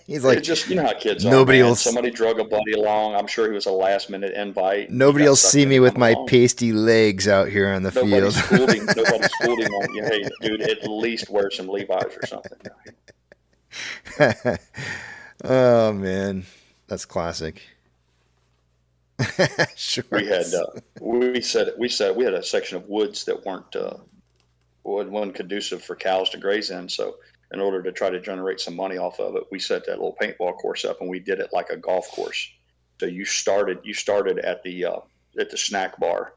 He's like, just, you know how kids nobody are. Man. will. Somebody drug a buddy along. I'm sure he was a last minute invite. Nobody will see me with my pasty legs out here on the field. Nobody's fooled him on, hey, dude, at least wear some Levi's or something. Oh man, that's classic. Sure. We had we had a section of woods that weren't conducive for cows to graze in. So in order to try to generate some money off of it, we set that little paintball course up, and we did it like a golf course. So you started at the snack bar,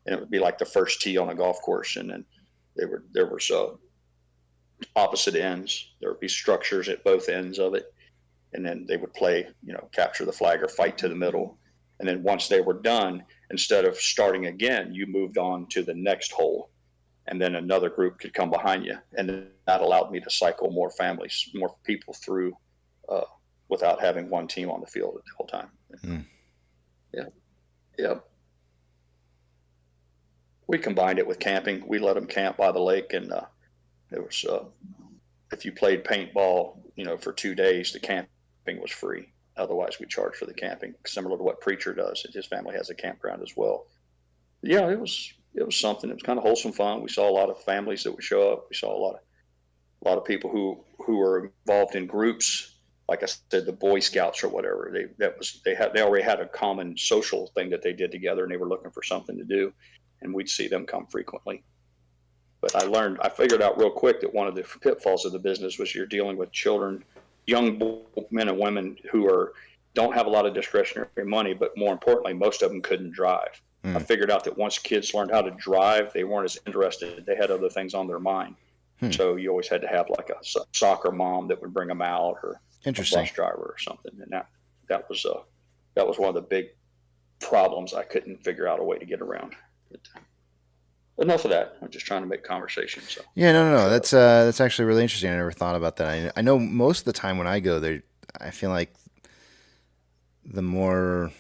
and it would be like the first tee on a golf course, and then there was opposite ends. There would be structures at both ends of it, and then they would play, capture the flag or fight to the middle. And then once they were done, instead of starting again, you moved on to the next hole, and then another group could come behind you. And that allowed me to cycle more people through without having one team on the field at the whole time. Mm. Yeah. We combined it with camping. We let them camp by the lake, and it was if you played paintball, for 2 days, the camping was free. Otherwise, we charge for the camping, similar to what Preacher does. His family has a campground as well. Yeah, it was something. It was kind of wholesome fun. We saw a lot of families that would show up. We saw a lot of people who were involved in groups. Like I said, the Boy Scouts or whatever. They already had a common social thing that they did together, and they were looking for something to do, and we'd see them come frequently. But I figured out real quick that one of the pitfalls of the business was you're dealing with children, young men and women who don't have a lot of discretionary money, but more importantly, most of them couldn't drive. I figured out that once kids learned how to drive, they weren't as interested. They had other things on their mind. So you always had to have like a soccer mom that would bring them out, or a bus driver or something. And that was one of the big problems I couldn't figure out a way to get around. But enough of that. I'm just trying to make conversation. So yeah, no. That's actually really interesting. I never thought about that. I know most of the time when I go there, I feel like the more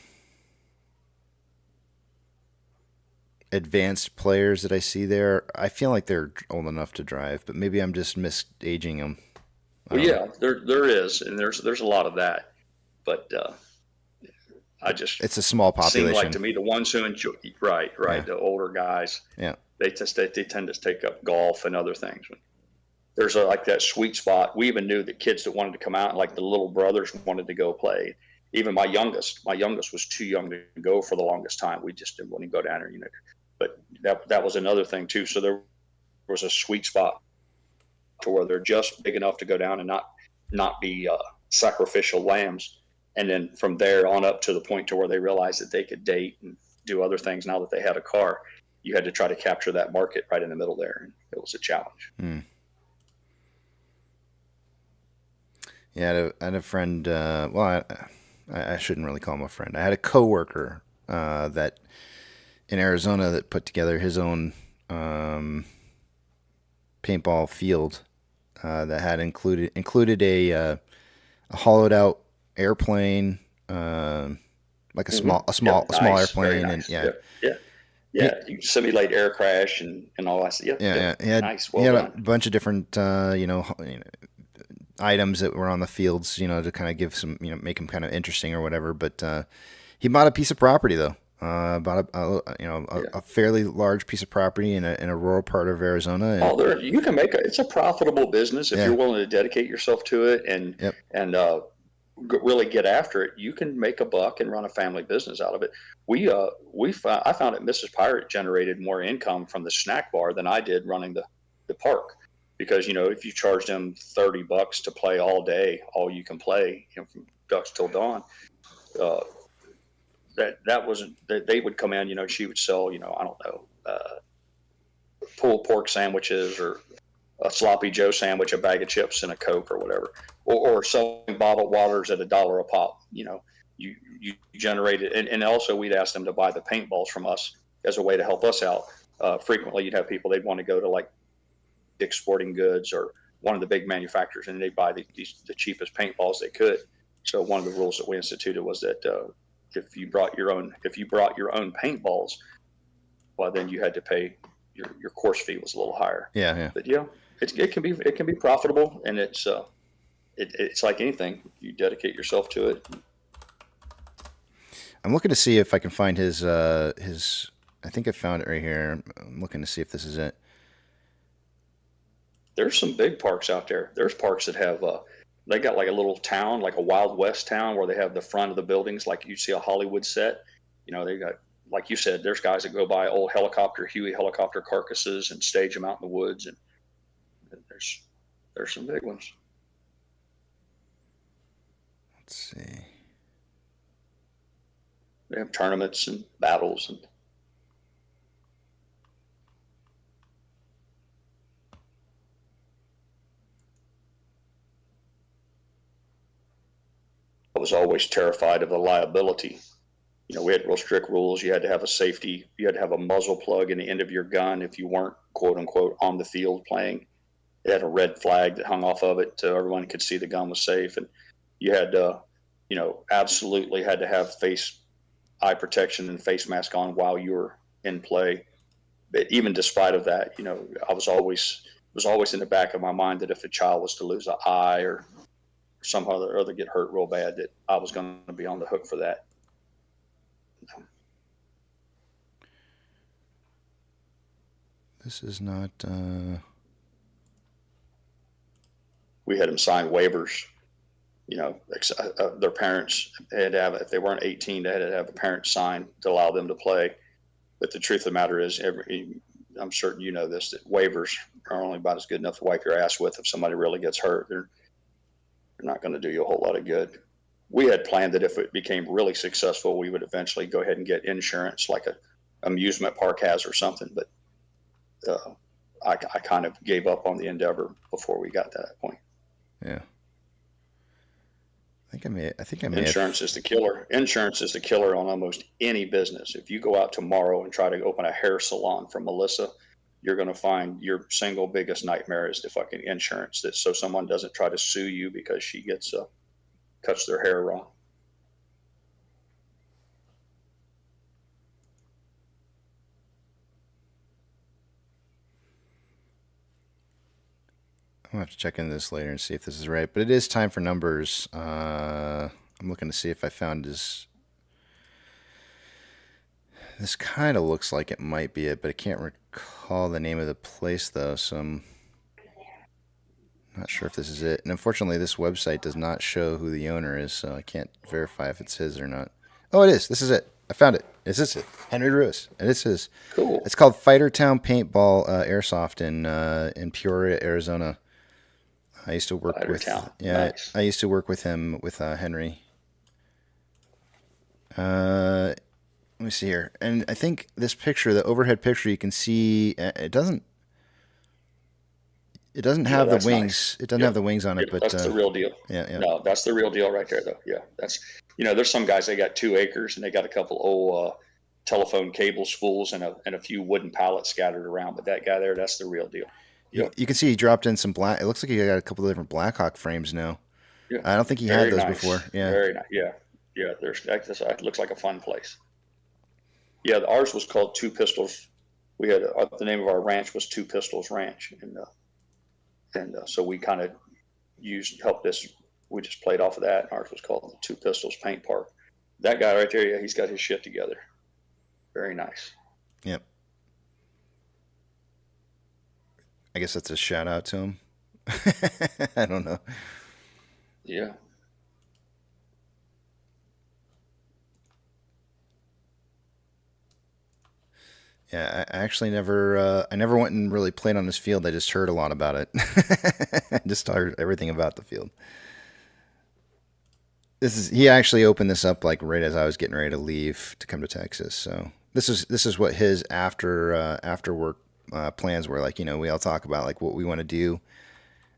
advanced players that I see there, I feel like they're old enough to drive, but maybe I'm just misaging them. Well, yeah, there is, and there's a lot of that, but it's a small population. Seems like to me the ones who enjoy right, Yeah. the older guys, Yeah. they tend to take up golf and other things. There's like that sweet spot. We even knew that kids that wanted to come out, like the little brothers wanted to go play. Even my youngest was too young to go for the longest time. We just didn't want to go down there, But that was another thing too. So there was a sweet spot to where they're just big enough to go down and not be sacrificial lambs. And then from there on up to the point to where they realized that they could date and do other things now that they had a car. You had to try to capture that market right in the middle there, and it was a challenge. Yeah, I had a friend. I shouldn't really call him a friend. I had a coworker that in Arizona that put together his own paintball field that had included a hollowed out airplane, like a small Nice, airplane, nice. and yeah. You simulate air crash and all that. Yeah. Nice. He had Well done. a bunch of different items that were on the fields, to kind of give some, make them kind of interesting or whatever. But he bought a piece of property though. Bought a fairly large piece of property in a rural part of Arizona. And, you can it's a profitable business if you're willing to dedicate yourself to it and really get after it. You can make a buck and run a family business out of it. I found that Mrs. Pirate generated more income from the snack bar than I did running the park, because if you charge them $30 to play all day, all you can play from dusk till dawn. That wasn't that they would come in, she would sell, I don't know, pulled pork sandwiches or a sloppy Joe sandwich, a bag of chips and a Coke or whatever, or selling bottled waters at $1 a pop. You generated, and also we'd ask them to buy the paintballs from us as a way to help us out. Frequently you'd have people, they'd want to go to like Dick's Sporting Goods or one of the big manufacturers, and they'd buy the cheapest paintballs they could. So one of the rules that we instituted was that if you brought your own paintballs, well, then you had to pay your course fee was a little higher. Yeah. But yeah, it can be profitable, and it's like anything. You dedicate yourself to it. I'm looking to see if I can find his. I think I found it right here. I'm looking to see if this is it. There's some big parks out there. There's parks that have they got like a little town, like a Wild West town, where they have the front of the buildings like you see a Hollywood set. They got, like you said, there's guys that go by old Huey helicopter carcasses and stage them out in the woods, and there's some big ones. Let's see. They have tournaments and battles and. I was always terrified of the liability. We had real strict rules. You had to have a safety. You had to have a muzzle plug in the end of your gun if you weren't, quote unquote, on the field playing. It had a red flag that hung off of it so everyone could see the gun was safe. And you had, absolutely had to have eye protection and face mask on while you were in play. But even despite of that, I was always in the back of my mind that if a child was to lose an eye or somehow or other get hurt real bad, that I was going to be on the hook for that. This is not. We had them sign waivers. Their parents had to have, if they weren't 18, they had to have a parent sign to allow them to play. But the truth of the matter is, I'm certain you know this, that waivers are only about as good enough to wipe your ass with if somebody really gets hurt. They're not going to do you a whole lot of good. We had planned that if it became really successful, we would eventually go ahead and get insurance like a amusement park has or something. But I kind of gave up on the endeavor before we got to that point. Yeah. I think I may. Insurance is the killer. Insurance is the killer on almost any business. If you go out tomorrow and try to open a hair salon for Melissa, you're going to find your single biggest nightmare is the fucking insurance. That so someone doesn't try to sue you because she cuts their hair wrong. I'll have to check into this later and see if this is right. But it is time for numbers. I'm looking to see if I found his. This kind of looks like it might be it, but I can't recall the name of the place though, so I'm not sure if this is it. And unfortunately, this website does not show who the owner is, so I can't verify if it's his or not. Oh, it is. This is it. I found it. Is this it? Henry Ruiz. And it's his. Cool. It's called Fightertown Paintball Airsoft in Peoria, Arizona. I used to work Nice. I used to work with him with Henry. Let me see here. And I think this picture, the overhead picture, you can see it doesn't have the wings. Nice. It doesn't have the wings on it, but that's the real deal. Yeah. No, that's the real deal right there, though. Yeah, that's there's some guys, they got 2 acres and they got a couple old telephone cable spools and a few wooden pallets scattered around. But that guy there, that's the real deal. Yeah. You can see he dropped in some black. It looks like he got a couple of different Blackhawk frames now. Yeah. I don't think he had those before. Yeah. Very nice. Yeah. It looks like a fun place. Yeah, ours was called Two Pistols. We had the name of our ranch was Two Pistols Ranch, and so we kind of helped this. We just played off of that. And ours was called the Two Pistols Paint Park. That guy right there, yeah, he's got his shit together. Very nice. Yep. I guess that's a shout out to him. I don't know. Yeah. Yeah, I actually never went and really played on this field. I just heard a lot about it. I just heard everything about the field. He actually opened this up like right as I was getting ready to leave to come to Texas. So this is what his after work plans were like. We all talk about like what we want to do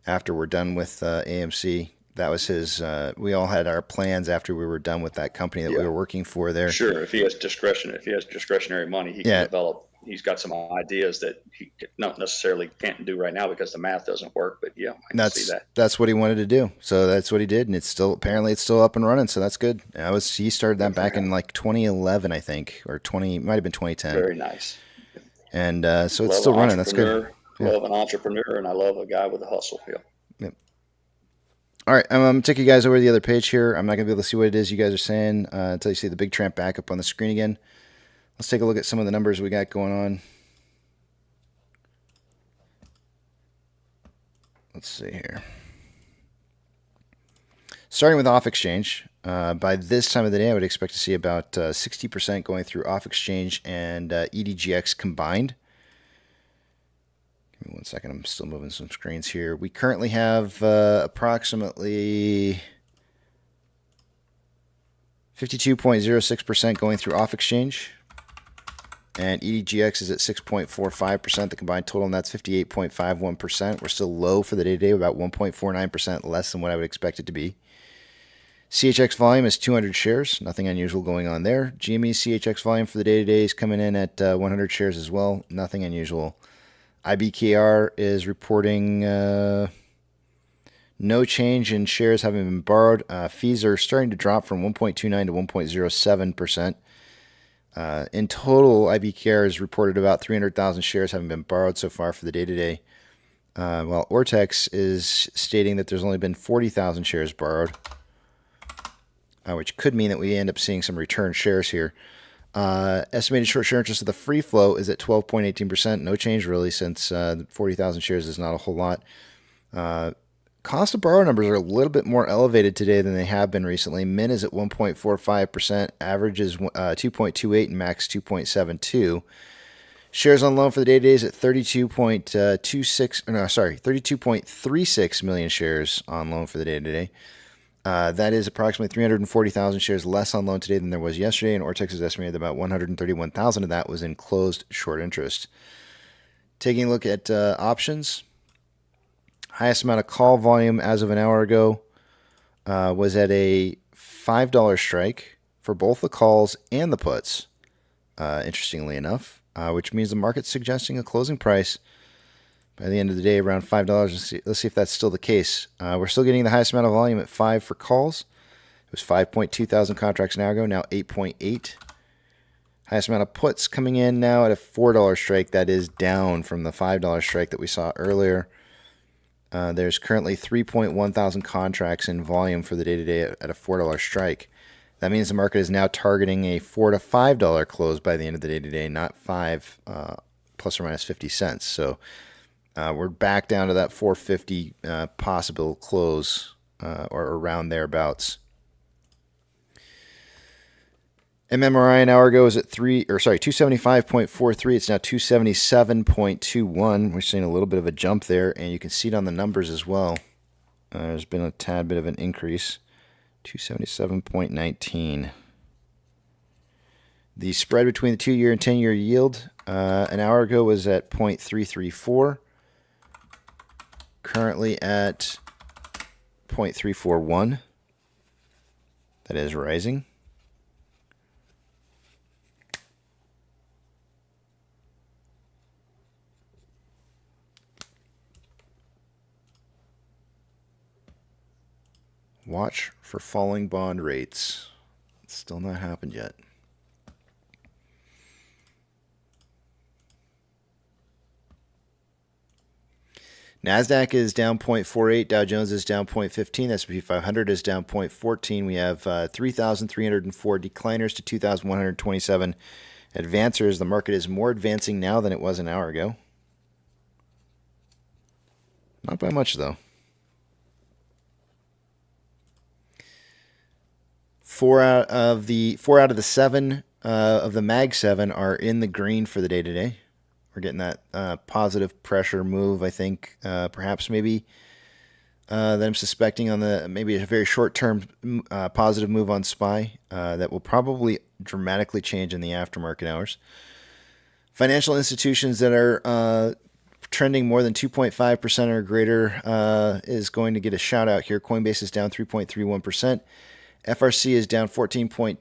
after we're done with AMC. That was his. We all had our plans after we were done with that company that we were working for there. Sure, if he has discretionary money, he can develop. He's got some ideas that he not necessarily can't do right now because the math doesn't work. But yeah, I can see that. That's what he wanted to do. So that's what he did, and it's still up and running. So that's good. He started that back in like 2011, I think, or might have been 2010. Very nice. And so it's Love still an running. That's good. entrepreneur, Love an entrepreneur, and I love a guy with a hustle. Yeah. Yep. All right, I'm going to take you guys over to the other page here. I'm not going to be able to see what it is you guys are saying until you see the big tramp back up on the screen again. Let's take a look at some of the numbers we got going on. Let's see here. Starting with off exchange, by this time of the day, I would expect to see about 60% going through off exchange and EDGX combined. Give me 1 second. I'm still moving some screens here. We currently have approximately 52.06% going through off exchange, and EDGX is at 6.45%. The combined total, and that's 58.51%. We're still low for the day-to-day, about 1.49% less than what I would expect it to be. CHX volume is 200 shares. Nothing unusual going on there. GME CHX volume for the day-to-day is coming in at 100 shares as well. Nothing unusual. IBKR is reporting no change in shares having been borrowed. Fees are starting to drop from 1.29 to 1.07%. In total, IBKR has reported about 300,000 shares having been borrowed so far for the day-to-day, while Ortex is stating that there's only been 40,000 shares borrowed, which could mean that we end up seeing some return shares here. Estimated short share interest of the free flow is at 12.18%. No change really, since 40,000 shares is not a whole lot. Cost of borrow numbers are a little bit more elevated today than they have been recently. Min is at 1.45%, average is 2.28, and max 2.72. Shares on loan for the day-to-day is at 32.36 million shares on loan for the day-to-day. That is approximately 340,000 shares less on loan today than there was yesterday, and Ortex is estimated that about 131,000 of that was in closed short interest. Taking a look at options, highest amount of call volume as of an hour ago was at a $5 strike for both the calls and the puts, interestingly enough, which means the market's suggesting a closing price by the end of the day around $5. Let's see if that's still the case. We're still getting the highest amount of volume at 5 for calls. It was 5.2 thousand contracts an hour ago, now 8.8. Highest amount of puts coming in now at a $4 strike. That is down from the $5 strike that we saw earlier. There's currently 3.1 thousand contracts in volume for the day-to-day at a $4 strike. That means the market is now targeting a $4 to $5 close by the end of the day today, not 5 plus or minus 50 cents. So we're back down to that 450 possible close or around thereabouts. MMRI an hour ago was at 275.43. It's now 277.21. We're seeing a little bit of a jump there, and you can see it on the numbers as well. There's been a tad bit of an increase. 277.19. The spread between the 2-year and 10-year yield an hour ago was at 0.334. Currently at 0.341. That is rising. Watch for falling bond rates. It's still not happened yet. NASDAQ is down 0.48. Dow Jones is down 0.15. S&P 500 is down 0.14. We have 3,304 decliners to 2,127 advancers. The market is more advancing now than it was an hour ago. Not by much, though. 4 out of the 7 of the Mag 7 are in the green for the day today. We're getting that positive pressure move, I think, perhaps maybe that I'm suspecting on the maybe a very short-term positive move on SPY that will probably dramatically change in the aftermarket hours. Financial institutions that are trending more than 2.5% or greater is going to get a shout out here. Coinbase is down 3.31%. FRC is down 14.29%.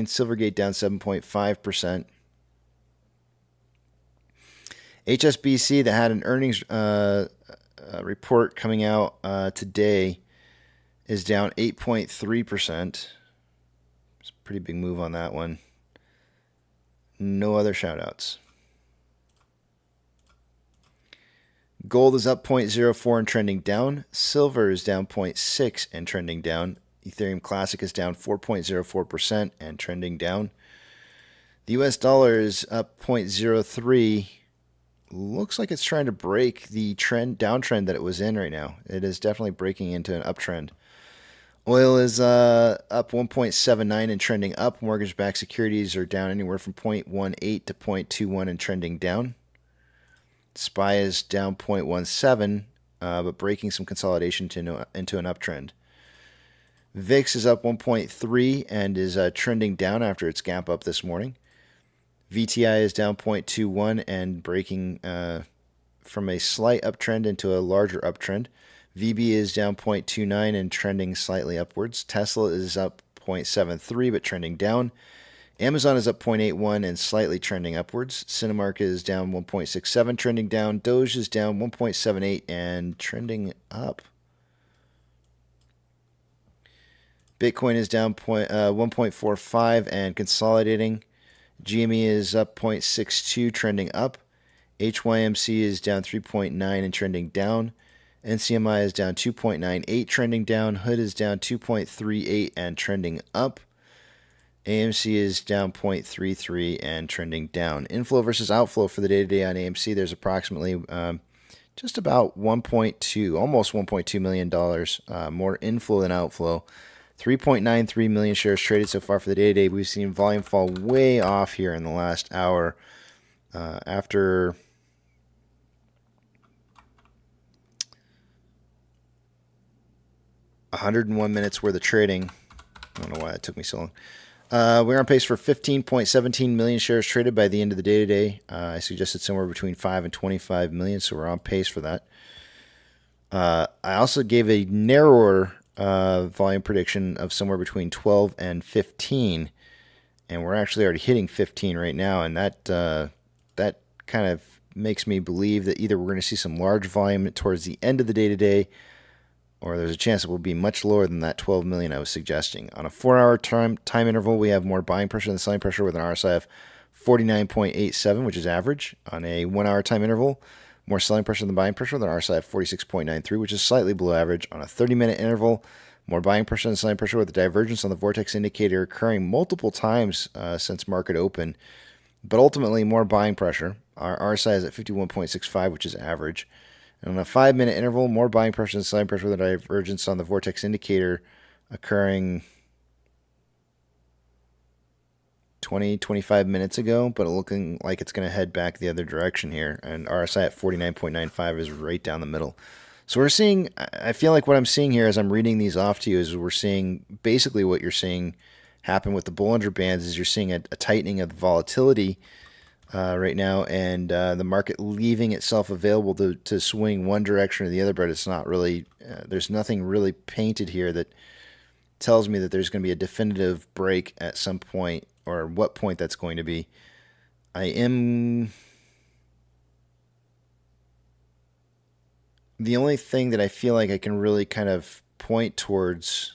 Silvergate down 7.5%. HSBC, that had an earnings report coming out today, is down 8.3%. It's a pretty big move on that one. No other shout outs. Gold is up 0.04 and trending down. Silver is down 0.6 and trending down. Ethereum Classic is down 4.04% and trending down. The US dollar is up 0.03. Looks like it's trying to break the downtrend that it was in right now. It is definitely breaking into an uptrend. Oil is up 1.79 and trending up. Mortgage-backed securities are down anywhere from 0.18 to 0.21 and trending down. SPY is down 0.17, but breaking some consolidation into an uptrend. VIX is up 1.3 and is trending down after its gap up this morning. VTI is down 0.21 and breaking from a slight uptrend into a larger uptrend. VB is down 0.29 and trending slightly upwards. Tesla is up 0.73 but trending down. Amazon is up 0.81 and slightly trending upwards. Cinemark is down 1.67, trending down. Doge is down 1.78 and trending up. Bitcoin is down 1.45 and consolidating. GME is up 0.62, trending up. HYMC is down 3.9 and trending down. NCMI is down 2.98, trending down. HOOD is down 2.38 and trending up. AMC is down 0.33 and trending down. Inflow versus outflow for the day-to-day on AMC, there's approximately just about almost $1.2 million more inflow than outflow. 3.93 million shares traded so far for the day-to-day. We've seen volume fall way off here in the last hour after 101 minutes worth of trading. I don't know why it took me so long. We're on pace for 15.17 million shares traded by the end of the day today. I suggested somewhere between 5 and 25 million, so we're on pace for that. I also gave a narrower volume prediction of somewhere between 12 and 15, and we're actually already hitting 15 right now, and that kind of makes me believe that either we're going to see some large volume towards the end of the day today, or there's a chance it will be much lower than that 12 million I was suggesting. On a 4-hour time interval, we have more buying pressure than selling pressure with an RSI of 49.87, which is average. On a 1-hour time interval, more selling pressure than buying pressure with an RSI of 46.93, which is slightly below average. On a 30-minute interval, more buying pressure than selling pressure with a divergence on the vortex indicator occurring multiple times since market open, but ultimately more buying pressure. Our RSI is at 51.65, which is average. And on a 5-minute interval, more buying pressure than selling pressure with a divergence on the vortex indicator occurring 25 minutes ago, but looking like it's going to head back the other direction here. And RSI at 49.95 is right down the middle. So we're seeing, I feel like what I'm seeing here as I'm reading these off to you is we're seeing basically what you're seeing happen with the Bollinger Bands is you're seeing a tightening of the volatility right now, and the market leaving itself available to swing one direction or the other, but it's not really, there's nothing really painted here that tells me that there's going to be a definitive break at some point, or what point that's going to be. The only thing that I feel like I can really kind of point towards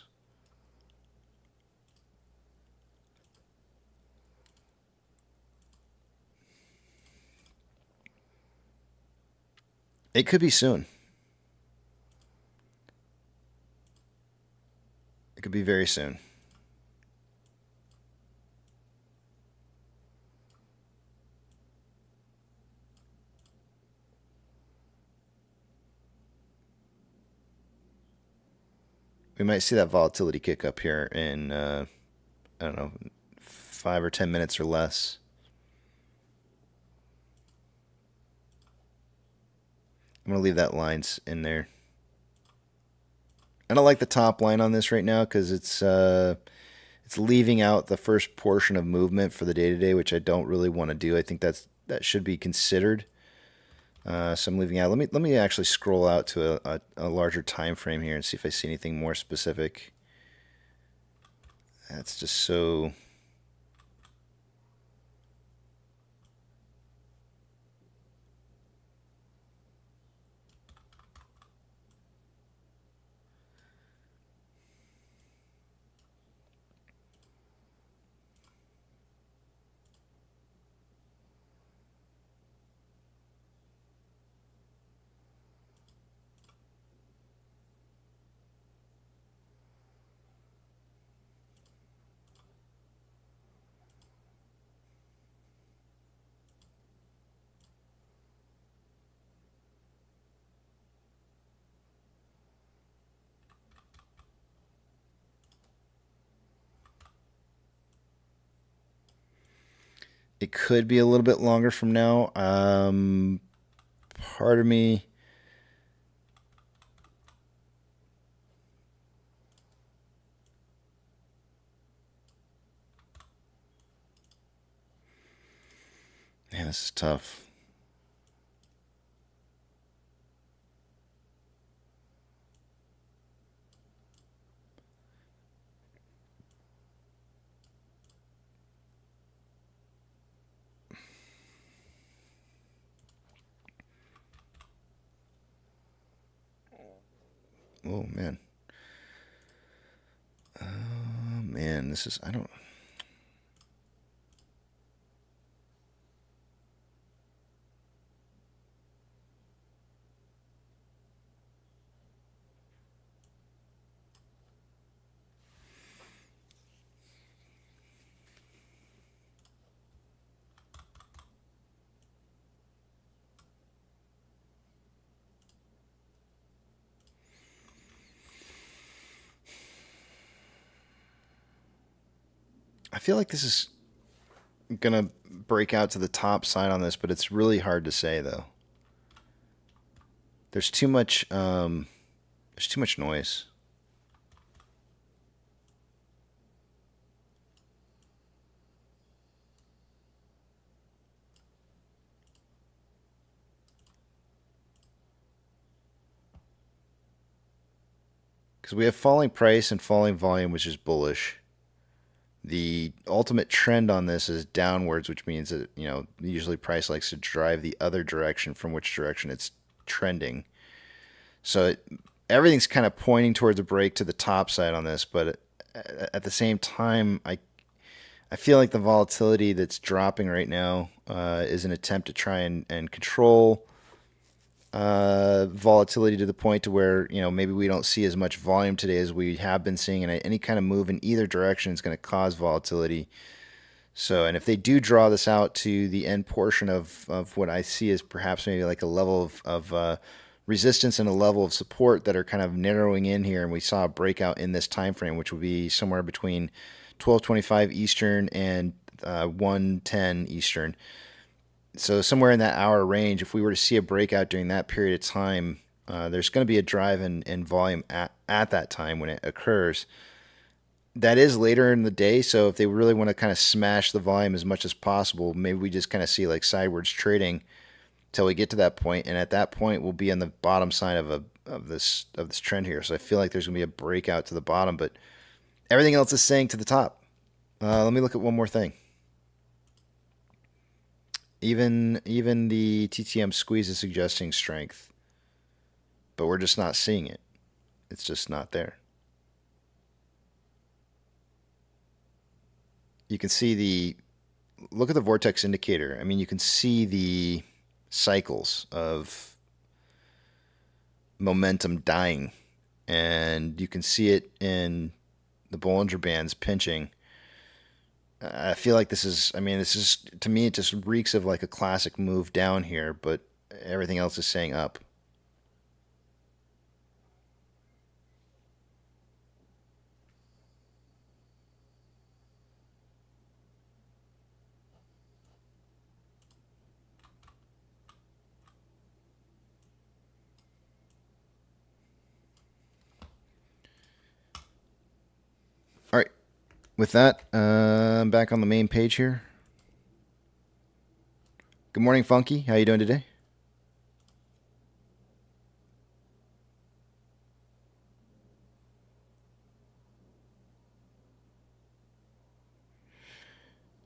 it could be soon. It could be very soon. We might see that volatility kick up here in, I don't know, 5 or 10 minutes or less. I'm going to leave that lines in there. I don't like the top line on this right now because it's leaving out the first portion of movement for the day-to-day, which I don't really want to do. I think that should be considered. So I'm leaving out. Let me actually scroll out to a larger time frame here and see if I see anything more specific. That's just so. It could be a little bit longer from now. Part of me. Man, this is tough. Oh, man. Oh, man, this is, I don't. I feel like this is gonna break out to the top side on this, but it's really hard to say though. There's too much noise. Because we have falling price and falling volume, which is bullish. The ultimate trend on this is downwards, which means that, usually price likes to drive the other direction from which direction it's trending. So everything's kind of pointing towards a break to the top side on this, but at the same time, I feel like the volatility that's dropping right now is an attempt to try and control volatility to the point to where, maybe we don't see as much volume today as we have been seeing, and any kind of move in either direction is going to cause volatility. So, and if they do draw this out to the end portion of what I see as perhaps maybe like a level of resistance and a level of support that are kind of narrowing in here, and we saw a breakout in this time frame, which would be somewhere between 12:25 Eastern and 1:10 Eastern. So somewhere in that hour range, if we were to see a breakout during that period of time, there's going to be a drive in volume at that time when it occurs. That is later in the day, so if they really want to kind of smash the volume as much as possible, maybe we just kind of see like sidewards trading till we get to that point, and at that point we'll be on the bottom side of this trend here. So I feel like there's going to be a breakout to the bottom, but everything else is saying to the top. Let me look at one more thing. Even the TTM squeeze is suggesting strength, but we're just not seeing it. It's just not there. You can see look at the vortex indicator. I mean, you can see the cycles of momentum dying, and you can see it in the Bollinger Bands pinching. I feel like this is, to me, it just reeks of like a classic move down here, but everything else is saying up. All right. With that, I'm back on the main page here. Good morning, Funky. How you doing today?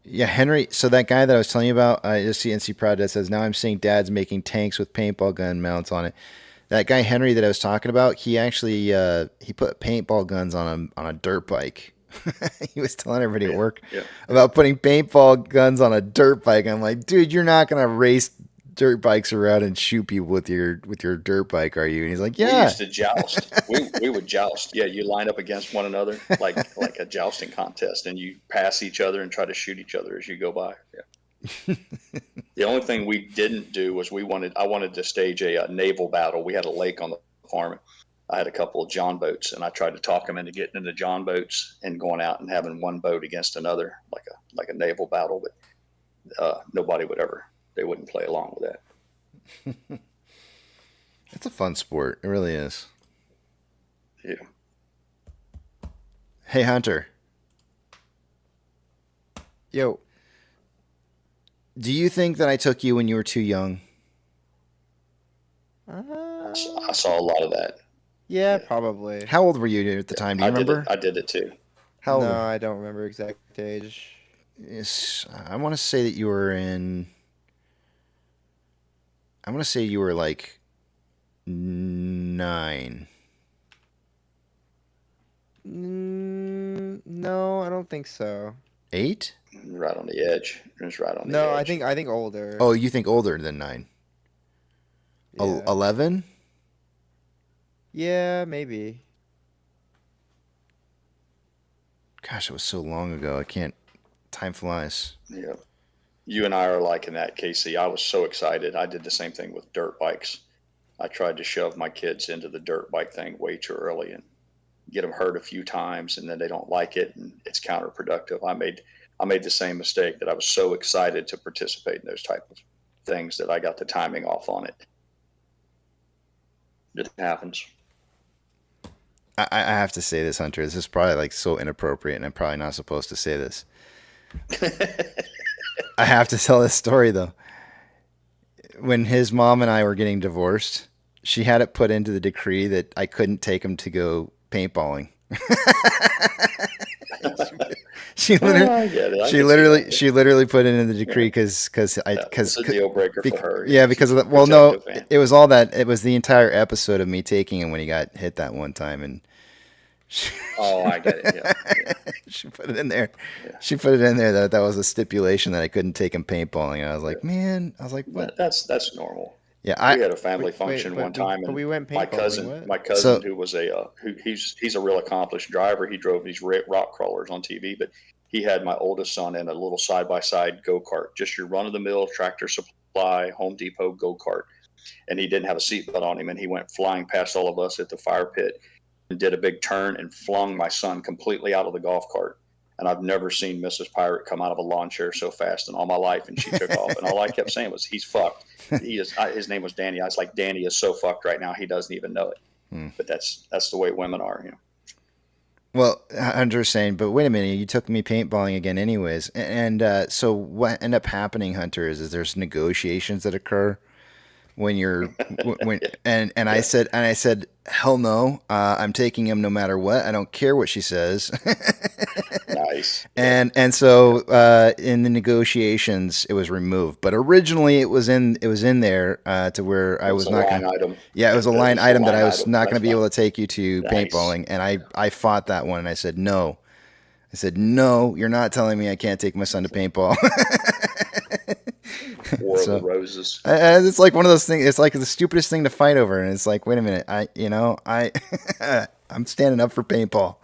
Yeah, Henry. So that guy that I was telling you about, I just see NC Proud that says, now I'm seeing dads making tanks with paintball gun mounts on it. That guy Henry that I was talking about, he actually he put paintball guns on a dirt bike. He was telling everybody at work about putting paintball guns on a dirt bike. I'm like, dude, you're not gonna race dirt bikes around and shoot people with your dirt bike, are you? And he's like, yeah. We used to joust. we would joust. Yeah, you line up against one another like a jousting contest, and you pass each other and try to shoot each other as you go by. Yeah. The only thing we didn't do was I wanted to stage a naval battle. We had a lake on the farm. I had a couple of John boats, and I tried to talk them into getting into John boats and going out and having one boat against another, like a naval battle. But nobody would ever, they wouldn't play along with that. It's a fun sport. It really is. Yeah. Hey, Hunter. Yo. Do you think that I took you when you were too young? I saw a lot of that. Yeah, probably. How old were you at the time? Do you remember? I did it too. How old? No, I don't remember exact age. Yes, I want to say that you were in. I want to say you were like 9. No, I don't think so. 8? Right on the edge. It's right on the No, edge. I think older. Oh, you think older than 9? Yeah. 11? Yeah, maybe. Gosh, it was so long ago. I can't. Time flies. Yeah. You and I are like in that, Casey. I was so excited. I did the same thing with dirt bikes. I tried to shove my kids into the dirt bike thing way too early and get them hurt a few times, and then they don't like it, and it's counterproductive. I made the same mistake, that I was so excited to participate in those type of things that I got the timing off on it. It happens. I have to say this, Hunter. This is probably like so inappropriate, and I'm probably not supposed to say this. I have to tell this story though. When his mom and I were getting divorced, she had it put into the decree that I couldn't take him to go paintballing. She literally put it in the decree because it's a deal breaker for her. Yeah, because of the, well, no, it was all that. It was the entire episode of me taking him when he got hit that one time, and I get it. Yeah. She put it in there. Yeah. She put it in there that was a stipulation that I couldn't take him paintballing. And I was like, man, I was like, what? That's normal. Yeah, we had a family function one time, and we went my cousin, who was he's a real accomplished driver. He drove these rock crawlers on TV, but he had my oldest son in a little side-by-side go-kart, just your run-of-the-mill Tractor Supply, Home Depot go-kart, and he didn't have a seatbelt on him, and he went flying past all of us at the fire pit and did a big turn and flung my son completely out of the golf cart. And I've never seen Mrs. Pirate come out of a lawn chair so fast in all my life. And she took off. And all I kept saying was, he's fucked. His name was Danny. I was like, Danny is so fucked right now. He doesn't even know it. But that's the way women are, you know. Well, Hunter's saying, but wait a minute, you took me paintballing again anyways. And so what ended up happening, Hunter, is there's negotiations that occur when you're and I said hell no, I'm taking him no matter what. I don't care what she says. Nice. And so in the negotiations it was removed, but originally it was in there to where I was not going to. Yeah, it was a line item that I was not going to be able to take you to paintballing, and I fought that one, and I said no. I said no, you're not telling me I can't take my son to paintball. War of the Roses. It's like one of those things. It's like the stupidest thing to fight over, and it's like, wait a minute, I'm standing up for paintball.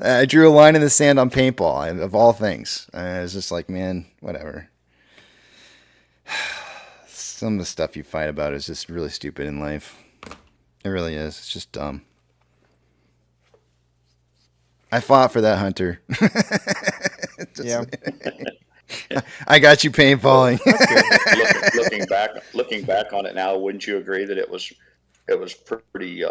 I drew a line in the sand on paintball, of all things. I was just like, man, whatever. Some of the stuff you fight about is just really stupid in life. It really is. It's just dumb. I fought for that, Hunter. Yeah. I got you paintballing. looking back on it now, wouldn't you agree that it was pretty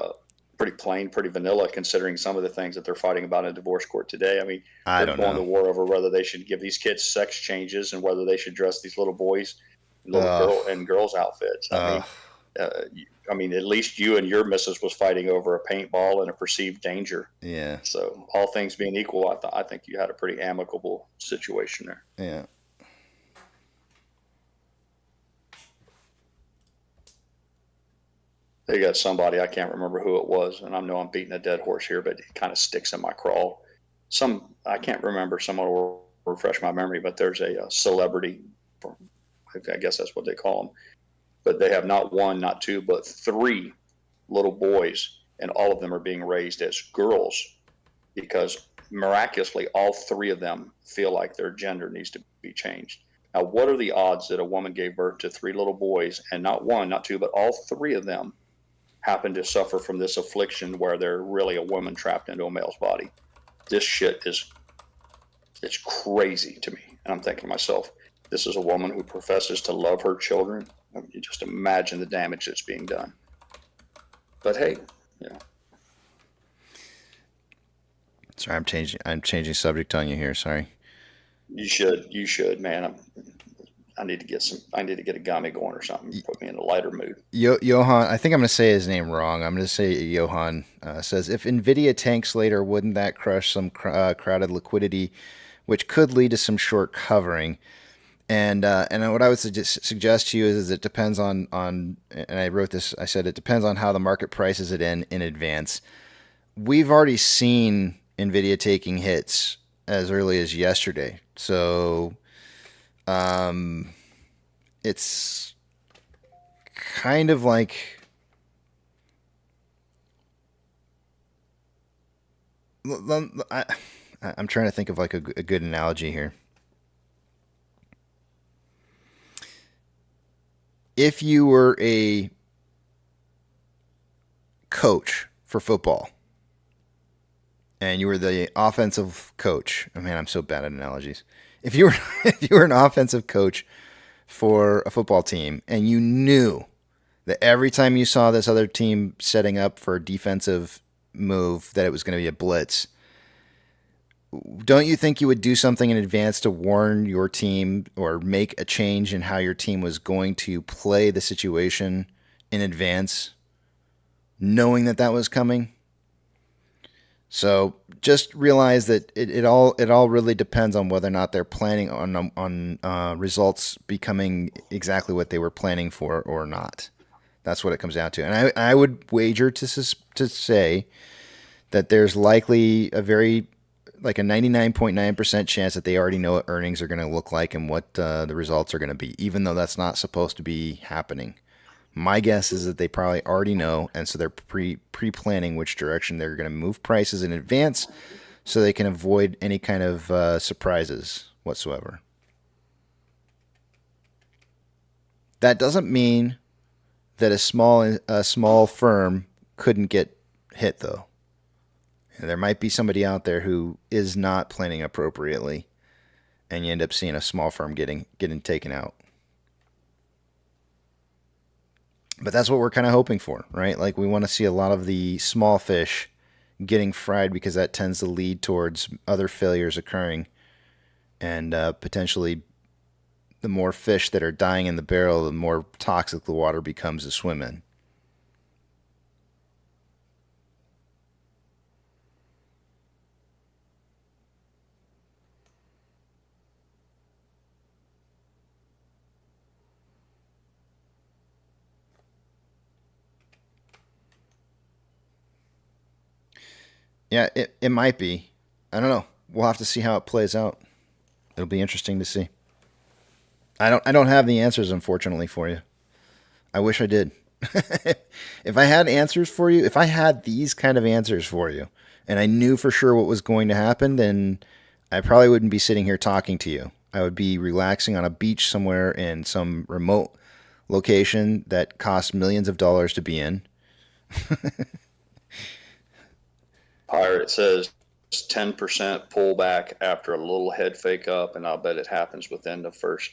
plain, pretty vanilla, considering some of the things that they're fighting about in divorce court today? I mean, they're going to war over whether they should give these kids sex changes and whether they should dress these little boys in girls outfits. I mean, at least you and your missus was fighting over a paintball and a perceived danger. Yeah. So all things being equal, I think you had a pretty amicable situation there. Yeah. They got somebody, I can't remember who it was, and I know I'm beating a dead horse here, but it kind of sticks in my crawl. I can't remember, someone will refresh my memory, but there's a celebrity, I guess that's what they call them. But they have not one, not two, but 3 little boys, and all of them are being raised as girls because miraculously all 3 of them feel like their gender needs to be changed. Now, what are the odds that a woman gave birth to 3 little boys, and not one, not two, but all 3 of them happen to suffer from this affliction where they're really a woman trapped into a male's body? This shit it's crazy to me. And I'm thinking to myself, This is a woman who professes to love her children. I mean, you just imagine the damage that's being done. But hey, you know. Sorry, I'm changing subject on you here. Sorry. You should, man. I need to get a gummy going or something. Put me in a lighter mood. Johan, I think I'm going to say his name wrong. I'm going to say Johan says, if NVIDIA tanks later, wouldn't that crush some crowded liquidity, which could lead to some short covering? And what I would suggest to you is it depends on, and I wrote this, I said it depends on how the market prices it in advance. We've already seen NVIDIA taking hits as early as yesterday. So it's kind of like I'm trying to think of like a good analogy here. If you were a coach for football and you were the offensive coach, oh man, I'm so bad at analogies. If you were an offensive coach for a football team and you knew that every time you saw this other team setting up for a defensive move that it was going to be a blitz, don't you think you would do something in advance to warn your team or make a change in how your team was going to play the situation in advance, knowing that that was coming? So just realize that it all really depends on whether or not they're planning on results becoming exactly what they were planning for or not. That's what it comes down to. And I would wager to say that there's likely a 99.9% chance that they already know what earnings are going to look like and what the results are going to be, even though that's not supposed to be happening. My guess is that they probably already know, and so they're pre-planning which direction they're going to move prices in advance so they can avoid any kind of surprises whatsoever. That doesn't mean that a small firm couldn't get hit, though. There might be somebody out there who is not planning appropriately, and you end up seeing a small firm getting taken out. But that's what we're kind of hoping for, right? Like we want to see a lot of the small fish getting fried because that tends to lead towards other failures occurring, and potentially the more fish that are dying in the barrel, the more toxic the water becomes to swim in. Yeah, it might be. I don't know. We'll have to see how it plays out. It'll be interesting to see. I don't have the answers, unfortunately, for you. I wish I did. If I had answers for you, if I had these kind of answers for you, and I knew for sure what was going to happen, then I probably wouldn't be sitting here talking to you. I would be relaxing on a beach somewhere in some remote location that costs millions of dollars to be in. Pirate says 10% pullback after a little head fake up, and I'll bet it happens within the first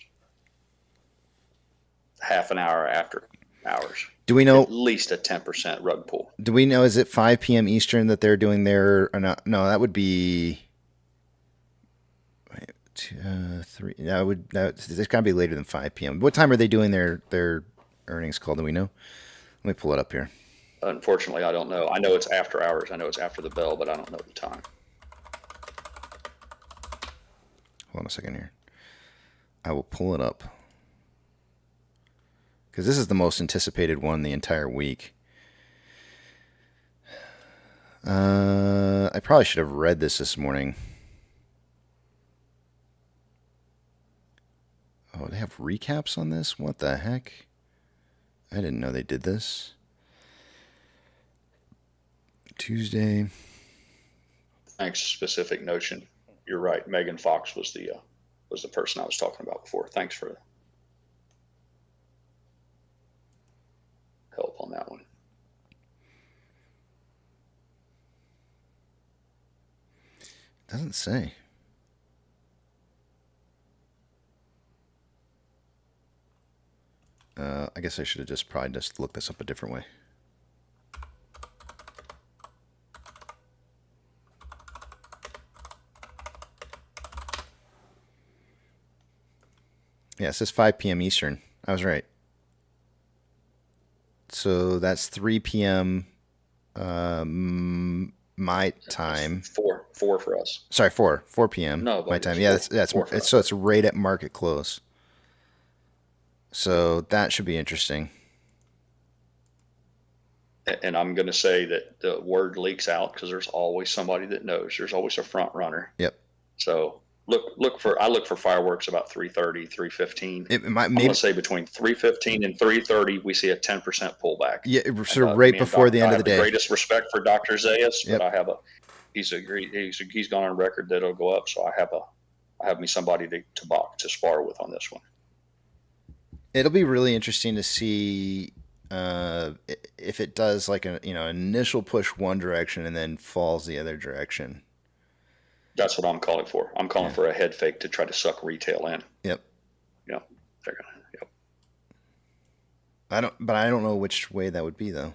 half an hour after hours. Do we know at least a 10% rug pull? Do we know, is it 5 p.m. Eastern that they're doing their? No, that would be 3. It's got to be later than 5 p.m. What time are they doing their earnings call? Do we know? Let me pull it up here. Unfortunately, I don't know. I know it's after hours. I know it's after the bell, but I don't know the time. Hold on a second here. I will pull it up, because this is the most anticipated one the entire week. I probably should have read this morning. Oh, they have recaps on this? What the heck? I didn't know they did this. Tuesday. Thanks. Specific notion. You're right. Megan Fox was the person I was talking about before. Thanks for the help on that one. Doesn't say. I guess I should have just probably just looked this up a different way. Yeah, it says 5 p.m. Eastern. I was right. So that's 3 p.m. My time. 4 for us. Sorry, 4 p.m. No, my time. Yeah, that's so it's right at market close. So that should be interesting. And I'm going to say that the word leaks out because there's always somebody that knows. There's always a front runner. Yep. So I look for fireworks about 3:30, 3:15. It might I'm going to say between 3:15 and 3:30 we see a 10% pullback. Yeah, sort of right before the end of the day. I have the greatest respect for Dr. Zayas, but I have he's gone on record that it'll go up. So I have me somebody to spar with on this one. It'll be really interesting to see if it does like an initial push one direction and then falls the other direction. That's what I'm calling for. I'm calling for a head fake to try to suck retail in. Yep. Yeah. They're gonna. Yep. I don't know which way that would be though.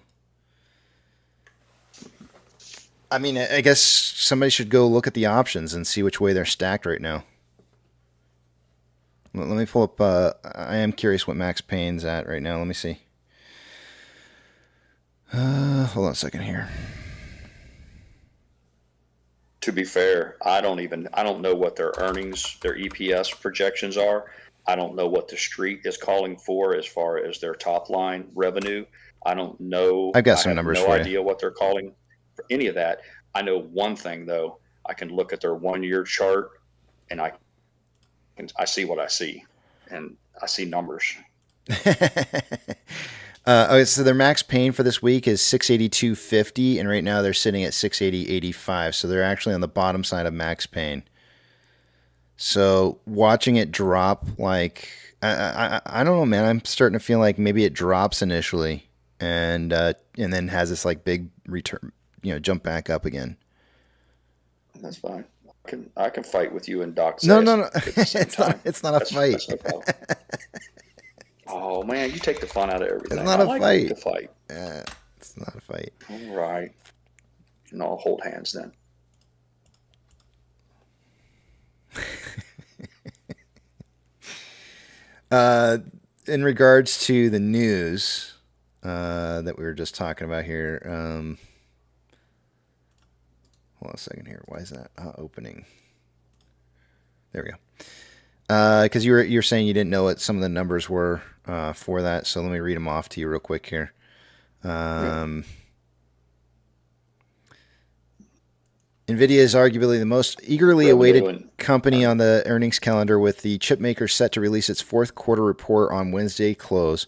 I mean, I guess somebody should go look at the options and see which way they're stacked right now. Let me pull up. I am curious what Max Payne's at right now. Let me see. Hold on a second here. To be fair, I don't know what their earnings, their EPS projections are. I don't know what the street is calling for as far as their top line revenue. I don't know. I've got some numbers for you. I have no idea what they're calling for any of that. I know one thing though. I can look at their 1 year chart and I see what I see, and I see numbers. Okay, so their max pain for this week is 682.50, and right now they're sitting at 680.85. So they're actually on the bottom side of max pain. So watching it drop, like I don't know, man. I'm starting to feel like maybe it drops initially, and then has this like big return, jump back up again. That's fine. I can fight with you and Doc. No. It's not a fight. That's no problem. Oh man, you take the fun out of everything. It's not a fight. The fight. Yeah, it's not a fight. All right. No, I'll hold hands then. In regards to the news that we were just talking about here, hold on a second here. Why is that opening? There we go. Because you're saying you didn't know what some of the numbers were for that, so let me read them off to you real quick here. NVIDIA is arguably the most eagerly awaited company on the earnings calendar, with the chip maker set to release its fourth quarter report on Wednesday close.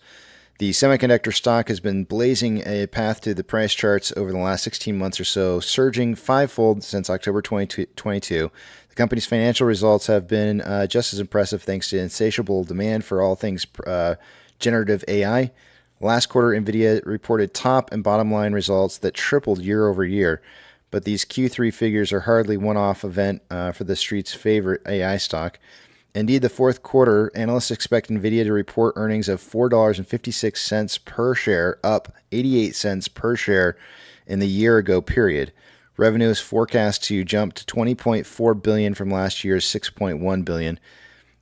The semiconductor stock has been blazing a path to the price charts over the last 16 months or so, surging fivefold since October 2022. The company's financial results have been just as impressive thanks to insatiable demand for all things generative AI. Last quarter, NVIDIA reported top and bottom line results that tripled year over year, but these Q3 figures are hardly one-off event for the street's favorite AI stock. Indeed, the fourth quarter, analysts expect NVIDIA to report earnings of $4.56 per share, up 88 cents per share in the year-ago period. Revenue is forecast to jump to $20.4 billion from last year's $6.1 billion.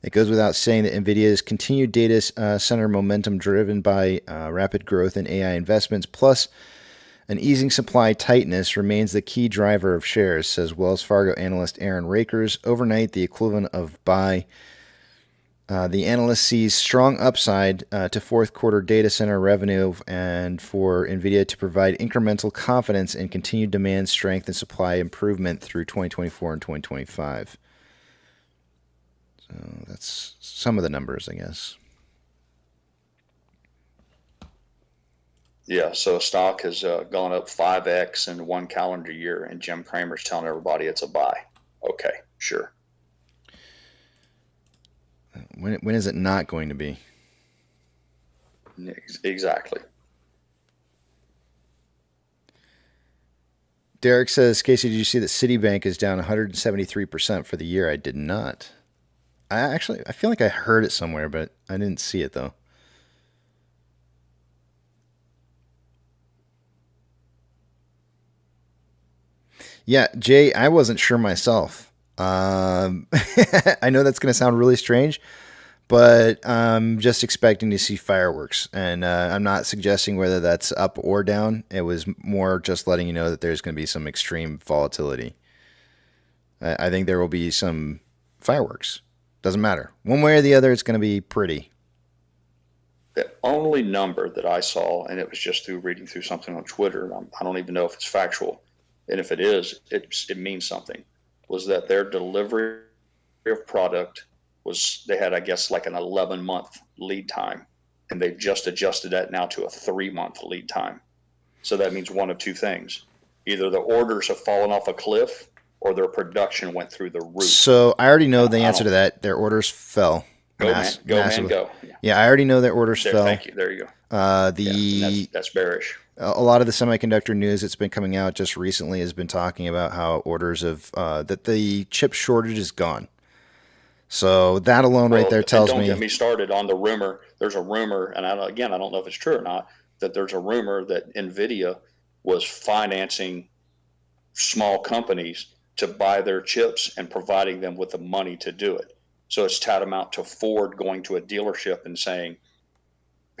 It goes without saying that NVIDIA's continued data center momentum, driven by rapid growth in AI investments, plus an easing supply tightness, remains the key driver of shares, says Wells Fargo analyst Aaron Rakers. Overnight, the equivalent of buy. The analyst sees strong upside to fourth quarter data center revenue, and for NVIDIA to provide incremental confidence in continued demand strength and supply improvement through 2024 and 2025. So that's some of the numbers, I guess. Yeah, so stock has gone up 5x in one calendar year, and Jim Cramer's telling everybody it's a buy. Okay, sure. When is it not going to be? Exactly. Derek says, Casey, did you see that Citibank is down 173% for the year? I did not. I feel like I heard it somewhere, but I didn't see it though. Yeah, Jay, I wasn't sure myself. I know that's going to sound really strange, but I'm just expecting to see fireworks. And I'm not suggesting whether that's up or down. It was more just letting you know that there's going to be some extreme volatility. I think there will be some fireworks. Doesn't matter. One way or the other, it's going to be pretty. The only number that I saw, and it was just through reading through something on Twitter, and I don't even know if it's factual, and if it is, it means something, was that their delivery of product was, they had, I guess, like an 11-month lead time, and they've just adjusted that now to a 3-month lead time. So that means one of two things. Either the orders have fallen off a cliff or their production went through the roof. So I already know the answer to that. Their orders fell. Go, man, go. Yeah, I already know their orders fell. Thank you. There you go. That's bearish. A lot of the semiconductor news that's been coming out just recently has been talking about how orders of that the chip shortage is gone. So that alone right there tells me. Don't get me started on the rumor. There's a rumor, and I don't know if it's true or not, that there's a rumor that NVIDIA was financing small companies to buy their chips and providing them with the money to do it. So it's tantamount to Ford going to a dealership and saying,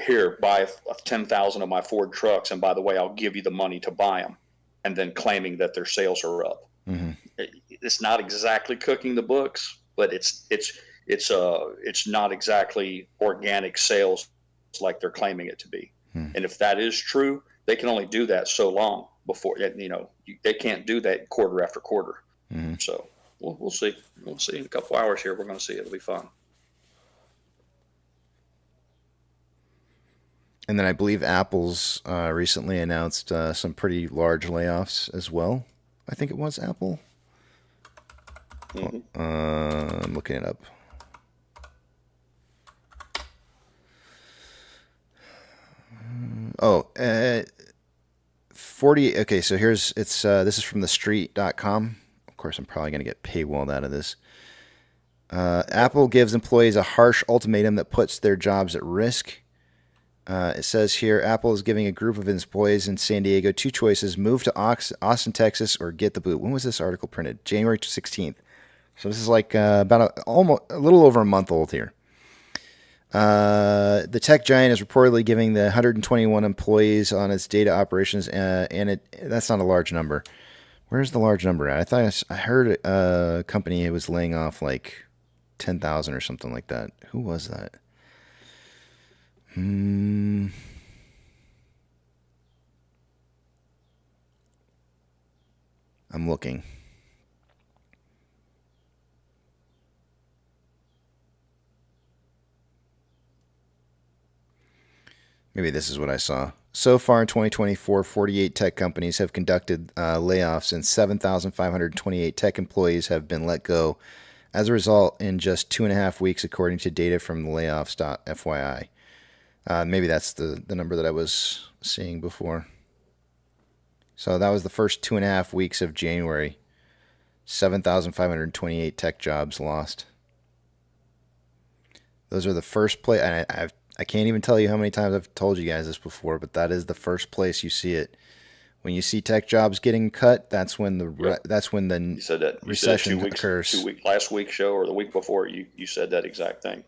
here, buy 10,000 of my Ford trucks, and by the way, I'll give you the money to buy them, and then claiming that their sales are up. Mm-hmm. It's not exactly cooking the books, but it's not exactly organic sales like they're claiming it to be. And if that is true, they can only do that so long before, they can't do that quarter after quarter. So we'll see. We'll see in a couple hours here. We're going to see. It'll be fun. And then I believe Apple's recently announced some pretty large layoffs as well. I think it was Apple. I'm looking it up. Oh, 40. Okay, so this is from thestreet.com. Of course, I'm probably going to get paywalled out of this. Apple gives employees a harsh ultimatum that puts their jobs at risk. It says here, Apple is giving a group of employees in San Diego two choices: move to Austin, Texas, or get the boot. When was this article printed? January 16th. So this is like about a little over a month old here. The tech giant is reportedly giving the 121 employees on its data operations, and that's not a large number. Where's the large number at? I heard a company was laying off like 10,000 or something like that. Who was that? I'm looking. Maybe this is what I saw. So far in 2024, 48 tech companies have conducted layoffs, and 7,528 tech employees have been let go as a result in just 2.5 weeks, according to data from the layoffs.fyi. Maybe that's the number that I was seeing before. So that was the first 2.5 weeks of January. 7,528 tech jobs lost. Those are the first place, and I can't even tell you how many times I've told you guys this before, but that is the first place you see it. When you see tech jobs getting cut, that's when the recession occurs. Last week's show or the week before, you said that exact thing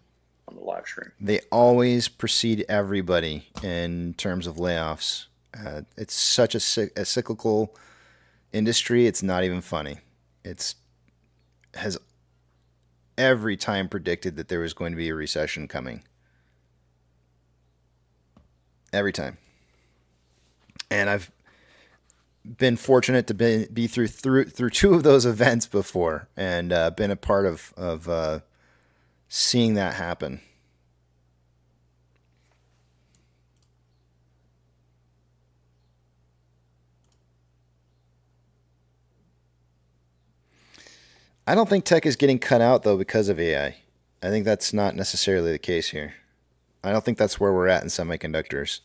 on the live stream. They always precede everybody in terms of layoffs. It's such a cyclical industry. It's not even funny. Has every time predicted that there was going to be a recession coming. Every time. And I've been fortunate to be through two of those events before, and been a part of seeing that happen. I don't think tech is getting cut out, though, because of AI. I think that's not necessarily the case here. I don't think that's where we're at in semiconductors.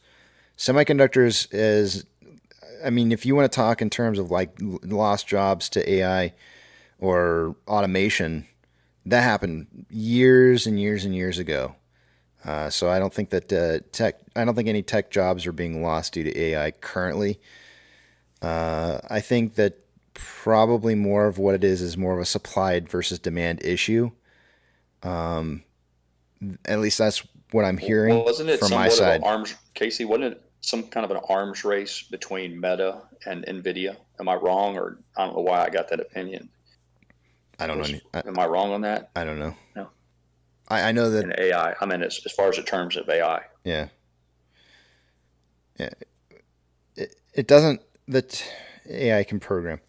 Semiconductors is, if you want to talk in terms of like lost jobs to AI or automation, that happened years and years and years ago. So I don't think that I don't think any tech jobs are being lost due to AI currently. I think that probably more of what it is more of a supply versus demand issue. At least that's what I'm hearing Wasn't it from my somewhat side. of an arms, Casey? Wasn't it some kind of an arms race between Meta and NVIDIA? Am I wrong, or I don't know why I got that opinion? I don't know. Am I wrong on that? I don't know. No. I know that in AI. I mean, as far as the terms of AI. Yeah. Yeah. It doesn't that AI can program.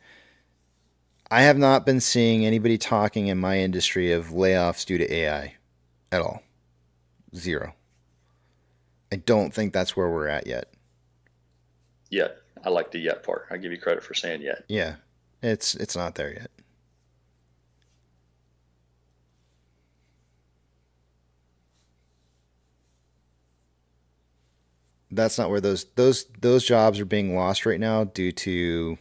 I have not been seeing anybody talking in my industry of layoffs due to AI at all. Zero. I don't think that's where we're at yet. Yet. I like the yet part. I give you credit for saying yet. Yeah. It's not there yet. That's not where those jobs are being lost right now due to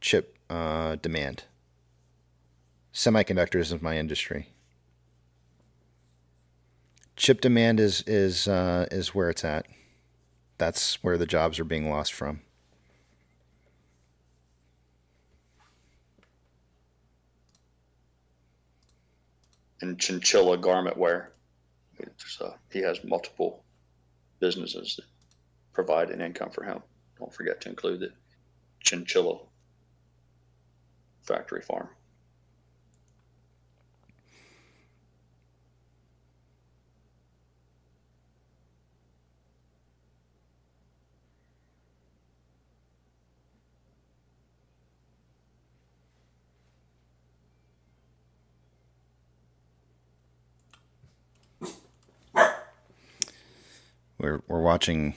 chip demand. Semiconductors is my industry. Chip demand is where it's at. That's where the jobs are being lost from. And Chinchilla Garment Wear. He has multiple businesses that provide an income for him. Don't forget to include the Chinchilla factory farm. We're watching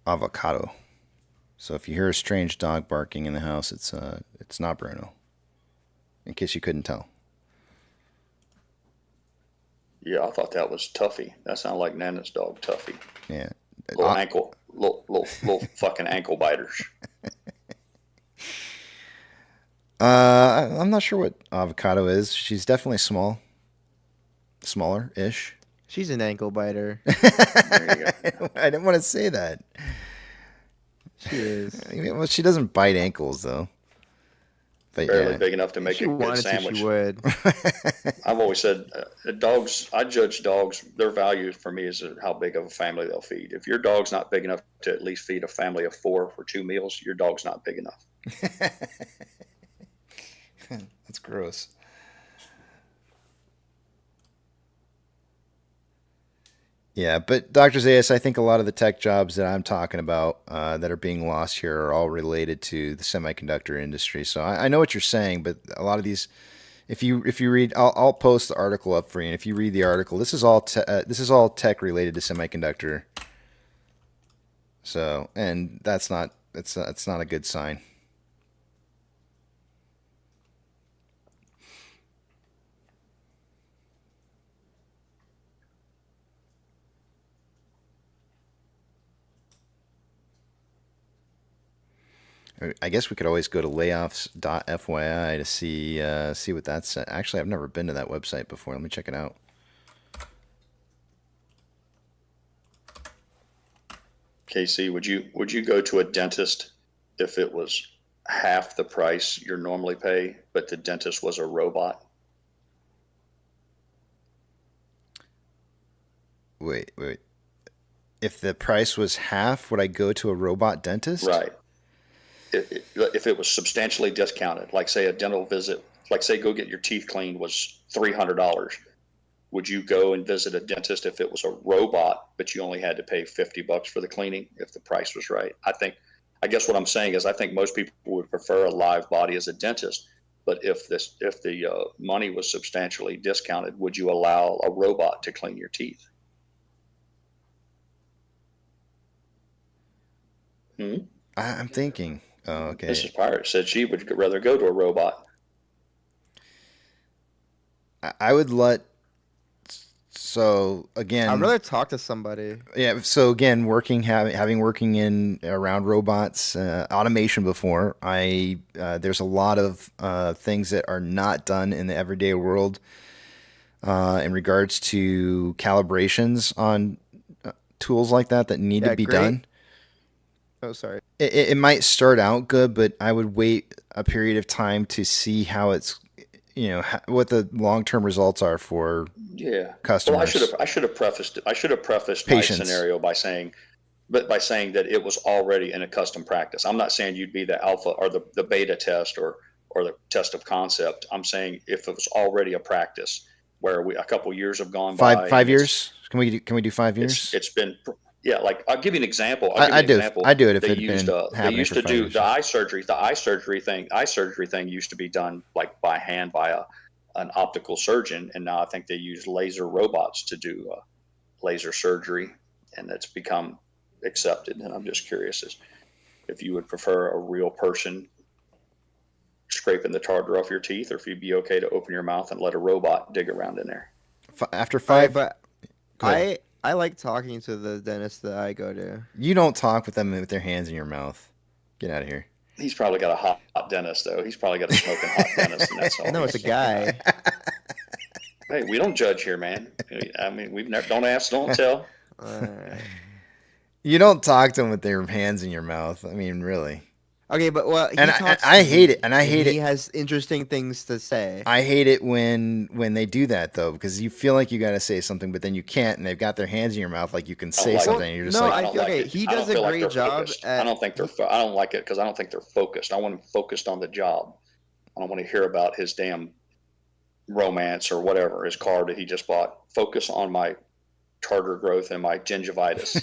Avocado. So if you hear a strange dog barking in the house, it's not Bruno. In case you couldn't tell. Yeah, I thought that was Tuffy. That sounded like Nana's dog, Tuffy. Yeah. Little fucking ankle biters. I'm not sure what Avocado is. She's definitely smaller-ish. She's an ankle biter. There you go. I didn't want to say that. She is. Well, she doesn't bite ankles though. But Barely big enough to make a good sandwich. She would. I've always said dogs. I judge dogs. Their value for me is how big of a family they'll feed. If your dog's not big enough to at least feed a family of 4 for 2 meals, your dog's not big enough. That's gross. Yeah, but Dr. Zayas, I think a lot of the tech jobs that I'm talking about that are being lost here are all related to the semiconductor industry. So I know what you're saying, but a lot of these, if you read, I'll post the article up for you, and if you read the article, this is all tech related to semiconductor. So, and that's not a good sign. I guess we could always go to layoffs.fyi to see what that's. Actually, I've never been to that website before. Let me check it out. Casey, would you go to a dentist if it was half the price you normally pay, but the dentist was a robot? Wait. If the price was half, would I go to a robot dentist? Right. If it was substantially discounted, like say a dental visit, like say go get your teeth cleaned was $300, would you go and visit a dentist if it was a robot, but you only had to pay $50 for the cleaning if the price was right? I guess what I'm saying is I think most people would prefer a live body as a dentist, but if the money was substantially discounted, would you allow a robot to clean your teeth? I'm thinking. Oh, okay. Mrs. Pirate said she would rather go to a robot. I would let. So again, I'd rather talk to somebody. Yeah. So again, having working in around robots, automation before, there's a lot of things that are not done in the everyday world in regards to calibrations on tools like that need to be done. Oh, sorry. It might start out good, but I would wait a period of time to see how it's, what the long-term results are for customers. Well, I should have prefaced Patience. my scenario by saying that it was already in a custom practice. I'm not saying you'd be the alpha or the beta test or the test of concept. I'm saying if it was already a practice where a couple years have gone by. 5 years? Can we do 5 years? It's been. Yeah, like I'll give you an example. I do it if they it had used, been they happening used for to 5 do years. the eye surgery. The eye surgery thing used to be done like by hand by an optical surgeon, and now I think they use laser robots to do laser surgery, and it's become accepted. And I'm just curious as if you would prefer a real person scraping the tartar off your teeth, or if you'd be okay to open your mouth and let a robot dig around in there. After 5, but I like talking to the dentist that I go to. You don't talk with them with their hands in your mouth. Get out of here. He's probably got a hot dentist, though. He's probably got a smoking hot dentist, and that's all. No, it's a guy. Hey, we don't judge here, man. I mean, we've never don't ask, don't tell. You don't talk to them with their hands in your mouth. I mean, really. Okay, but I hate it, and I hate it. He has interesting things to say. I hate it when they do that though, because you feel like you got to say something, but then you can't, and they've got their hands in your mouth like you can say something. And you're just he does a great job. I don't like it because I don't think they're focused. I want him focused on the job. I don't want to hear about his damn romance or whatever, his car that he just bought. Focus on my tartar growth and my gingivitis.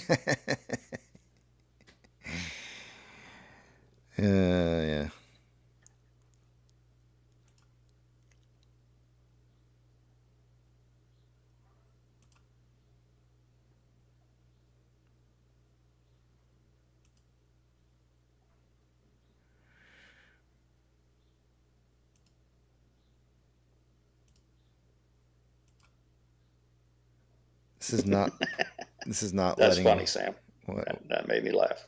Yeah. This is not. That's funny, Sam. That made me laugh.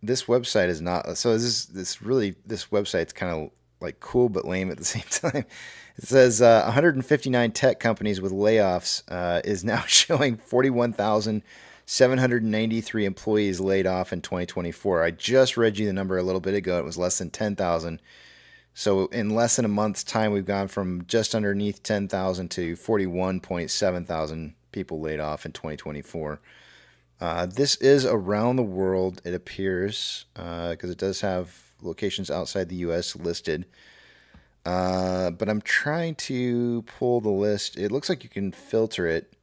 This website is not. So this website's kind of like cool but lame at the same time. It says 159 tech companies with layoffs is now showing 41,793 employees laid off in 2024. I just read you the number a little bit ago. It was less than 10,000. So in less than a month's time, we've gone from just underneath 10,000 to 41.7 thousand people laid off in 2024. This is around the world, it appears, because it does have locations outside the U.S. listed. But I'm trying to pull the list. It looks like you can filter it.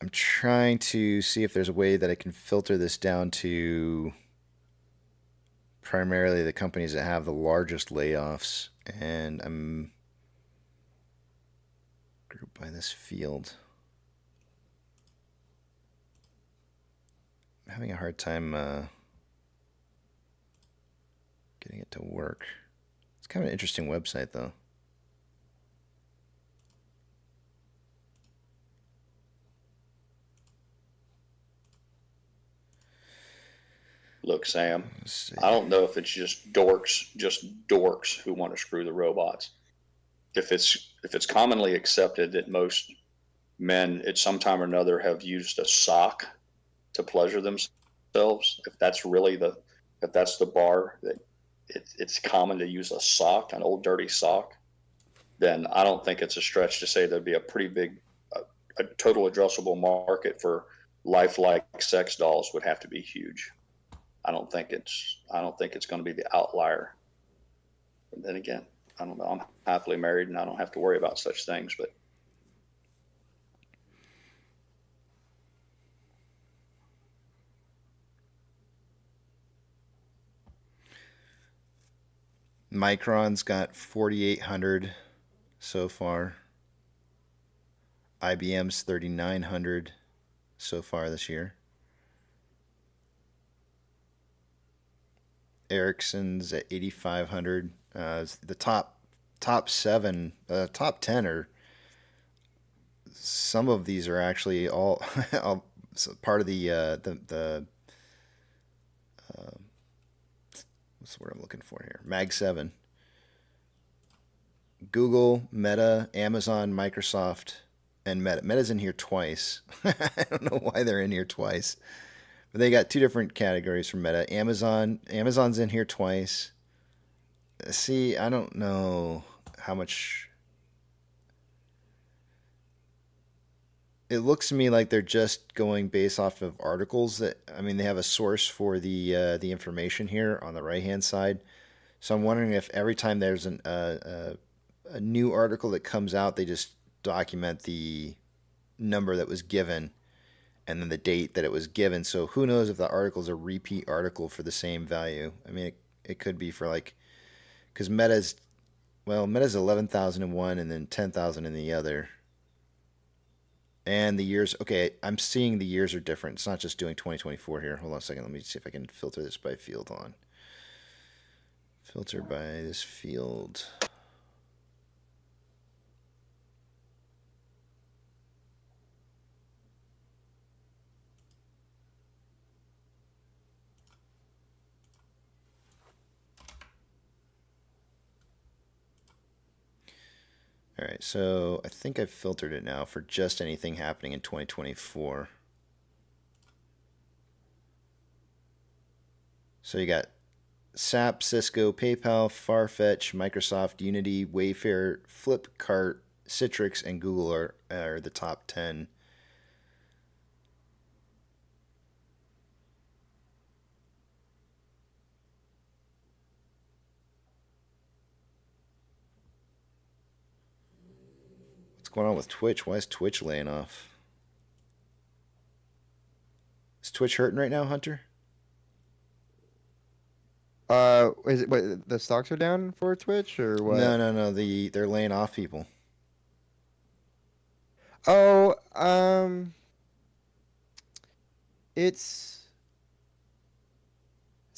I'm trying to see if there's a way that I can filter this down to primarily the companies that have the largest layoffs. And I'm grouped by this field. I'm having a hard time getting it to work. It's kind of an interesting website, though. Look, Sam, I don't know if it's just dorks who want to screw the robots. If it's commonly accepted that most men at some time or another have used a sock to pleasure themselves, if that's the bar that it's common to use a sock, an old dirty sock, then I don't think it's a stretch to say there'd be a pretty big, a total addressable market for lifelike sex dolls would have to be huge. I don't think it's going to be the outlier. But then again, I don't know. I'm happily married and I don't have to worry about such things, but. Micron's got 4,800 so far. IBM's 3,900 so far this year. Ericsson's at 8,500. The top 7, top 10 are. Some of these are actually all part of the what's the word I'm looking for here? Mag 7. Google, Meta, Amazon, Microsoft, and Meta. Meta's in here twice. I don't know why they're in here twice. They got two different categories for Meta. Amazon's in here twice. See, I don't know how much. It looks to me like they're just going based off of articles that, I mean, they have a source for the information here on the right hand side. So I'm wondering if every time there's a new article that comes out, they just document the number that was given and then the date that it was given. So who knows if the article is a repeat article for the same value. I mean, it could be for like, because Meta's 11,000 in one and then 10,000 in the other. And the years, okay, I'm seeing the years are different. It's not just doing 2024 here. Hold on a second. Let me see if I can filter this by field. Hold on. Filter by this field. All right, so I think I've filtered it now for just anything happening in 2024. So you got SAP, Cisco, PayPal, Farfetch, Microsoft, Unity, Wayfair, Flipkart, Citrix, and Google are the top 10. What's going on with Twitch? Why is Twitch laying off? Is Twitch hurting right now, Hunter? Is it what the stocks are down for Twitch or what? No. They're laying off people. Oh, it's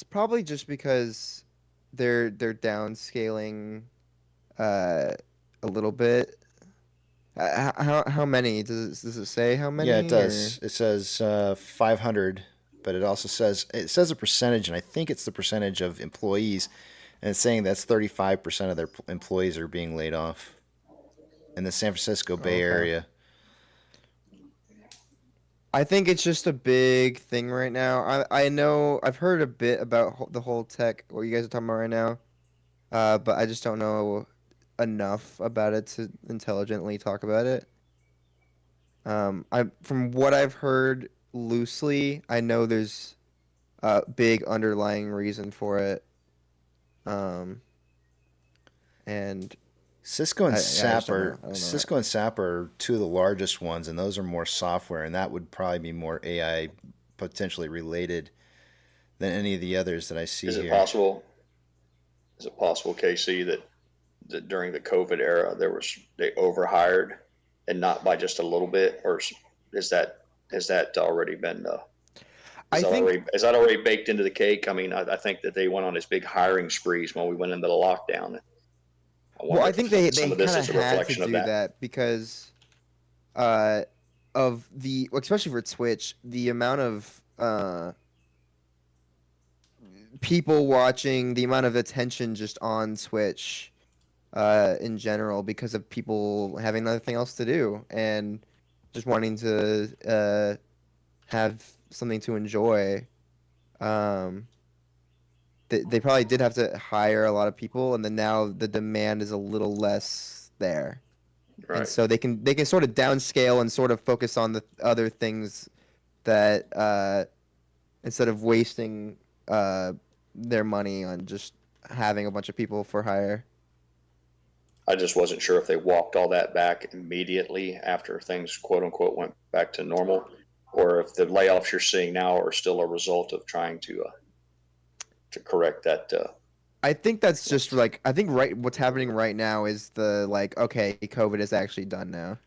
probably just because they're downscaling a little bit. How many does it say? How many? Yeah, it does. It says 500, but it also says a percentage, and I think it's the percentage of employees, and it's saying that's 35% of their employees are being laid off in the San Francisco Bay Area. I think it's just a big thing right now. I know I've heard a bit about the whole tech, what you guys are talking about right now, but I just don't know enough about it to intelligently talk about it. From what I've heard loosely, I know there's a big underlying reason for it. And Cisco and SAP are two of the largest ones, and those are more software, and that would probably be more AI potentially related than any of the others that I see here. Is it possible, KC, that during the COVID era they overhired, and not by just a little bit, or has that already been? Is that already baked into the cake? I mean, I think that they went on this big hiring sprees when we went into the lockdown. I think they kind of had to do that because of especially for Twitch, the amount of people watching, the amount of attention just on Twitch in general, because of people having nothing else to do and just wanting to have something to enjoy. They probably did have to hire a lot of people, and then now the demand is a little less there. Right. And so they can sort of downscale and sort of focus on the other things that instead of wasting their money on just having a bunch of people for hire. I just wasn't sure if they walked all that back immediately after things, quote unquote, went back to normal, or if the layoffs you're seeing now are still a result of trying to correct that. I think that's just what's happening right now is okay, COVID is actually done now.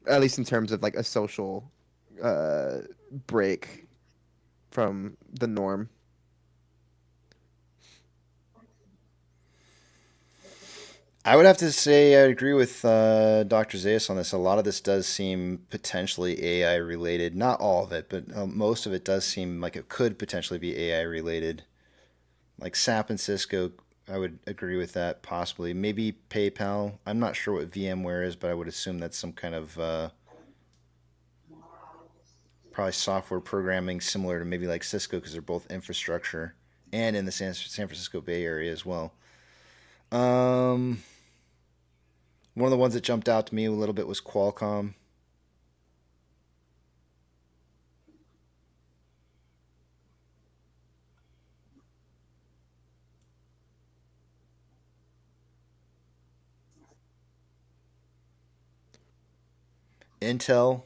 At least in terms of like a social break from the norm. I would have to say I agree with Dr. Zayas on this. A lot of this does seem potentially AI related. Not all of it, but most of it does seem like it could potentially be AI related. Like SAP and Cisco, I would agree with that possibly. Maybe PayPal. I'm not sure what VMware is, but I would assume that's some kind of probably software programming similar to maybe like Cisco because they're both infrastructure and in the San Francisco Bay Area as well. One of the ones that jumped out to me a little bit was Qualcomm. Intel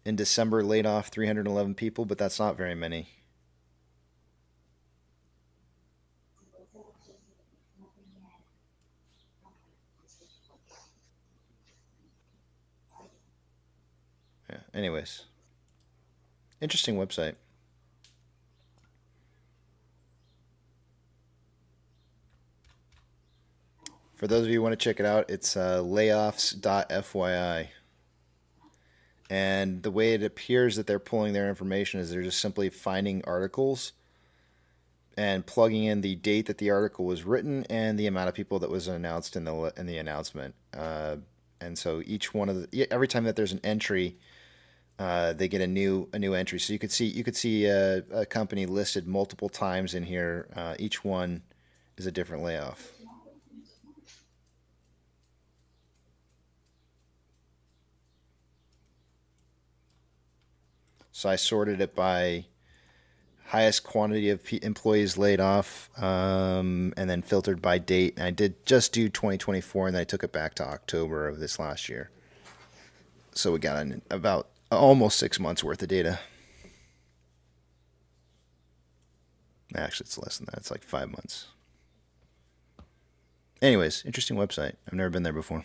in December laid off 311 people, but that's not very many. Yeah. Anyways, interesting website. For those of you who want to check it out, it's layoffs.fyi. And the way it appears that they're pulling their information is they're just simply finding articles and plugging in the date that the article was written and the amount of people that was announced in the announcement. And so each one of every time that there's an entry, they get a new entry. So you could see a company listed multiple times in here. Each one is a different layoff. So I sorted it by highest quantity of employees laid off, and then filtered by date. And I did just do 2024, and then I took it back to October of this last year. So we got about almost 6 months worth of data. Actually, it's less than that. It's like 5 months. Anyways, interesting website. I've never been there before.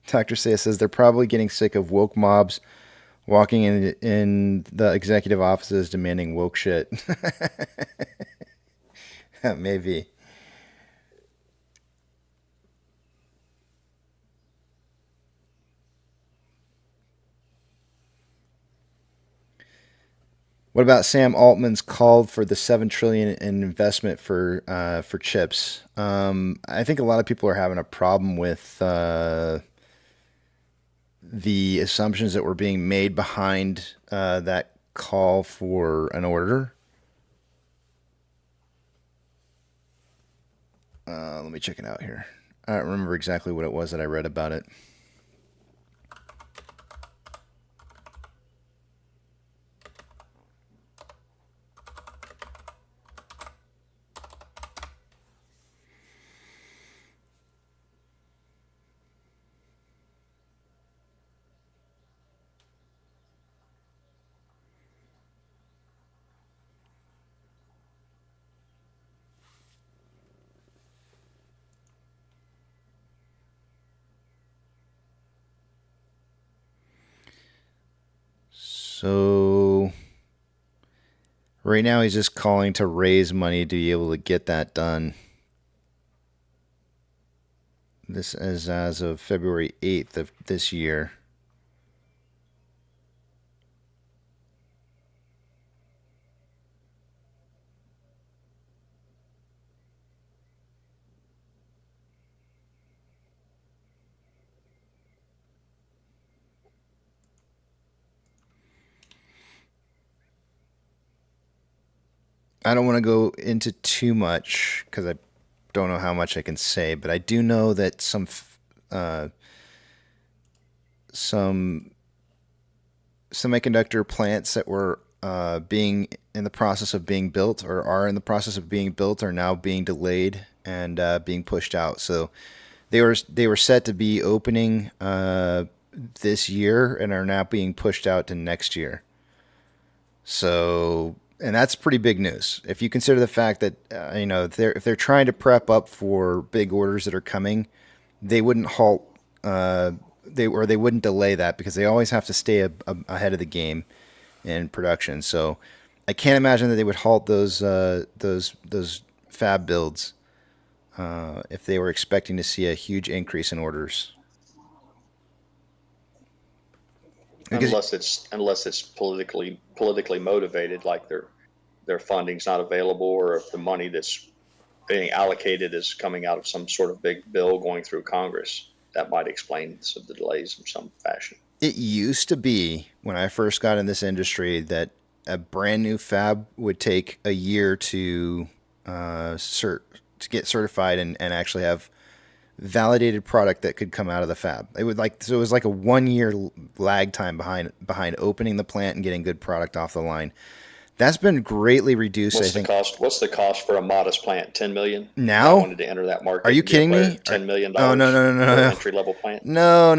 Dr. Saya says they're probably getting sick of woke mobs walking in the executive offices demanding woke shit. Maybe. What about Sam Altman's call for the $7 trillion in investment for chips? I think a lot of people are having a problem with the assumptions that were being made behind that call for an order. Let me check it out here. I don't remember exactly what it was that I read about it. So right now he's just calling to raise money to be able to get that done. This is as of February 8th of this year. I don't want to go into too much because I don't know how much I can say, but I do know that some semiconductor plants that were being in the process of being built or are in the process of being built are now being delayed and being pushed out. So they were set to be opening this year and are now being pushed out to next year. So, and that's pretty big news. If you consider the fact that if they're trying to prep up for big orders that are coming, they wouldn't halt. They wouldn't delay that because they always have to stay ahead of the game in production. So, I can't imagine that they would halt those fab builds if they were expecting to see a huge increase in orders. Unless it's politically motivated, like their funding's not available, or if the money that's being allocated is coming out of some sort of big bill going through Congress. That might explain some of the delays in some fashion. It used to be, when I first got in this industry, that a brand new fab would take a year to get certified and actually have validated product that could come out of the fab. It was like a 1 year lag time behind opening the plant and getting good product off the line. That's been greatly reduced. What's the cost? What's the cost for a modest plant? $10 million. Now, I wanted to enter that market. Are you kidding me? $10 million. Oh no for an entry level plant. No.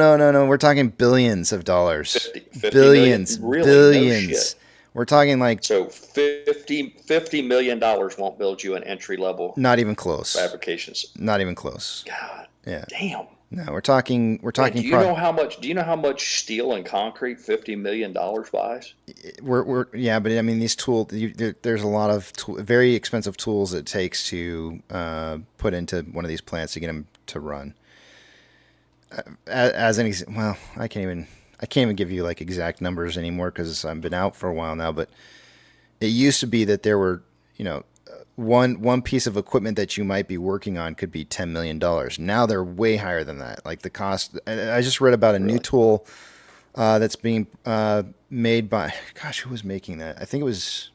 We're talking billions of dollars. 50 billions, million? Really? billions. No shit. We're talking like so $50 million won't build you an entry level. Not even close. Fabrications. Not even close. God. Yeah. Damn. No, we're talking. Do you know how much? Do you know how much steel and concrete $50 million buys? Yeah, but I mean these tools. There's a lot of very expensive tools it takes to put into one of these plants to get them to run. As an well, I can't even give you like exact numbers anymore because I've been out for a while now. But it used to be that there were, one piece of equipment that you might be working on could be $10 million. Now they're way higher than that. Like the cost. I just read about a new tool that's being made by. Gosh, who was making that? I think it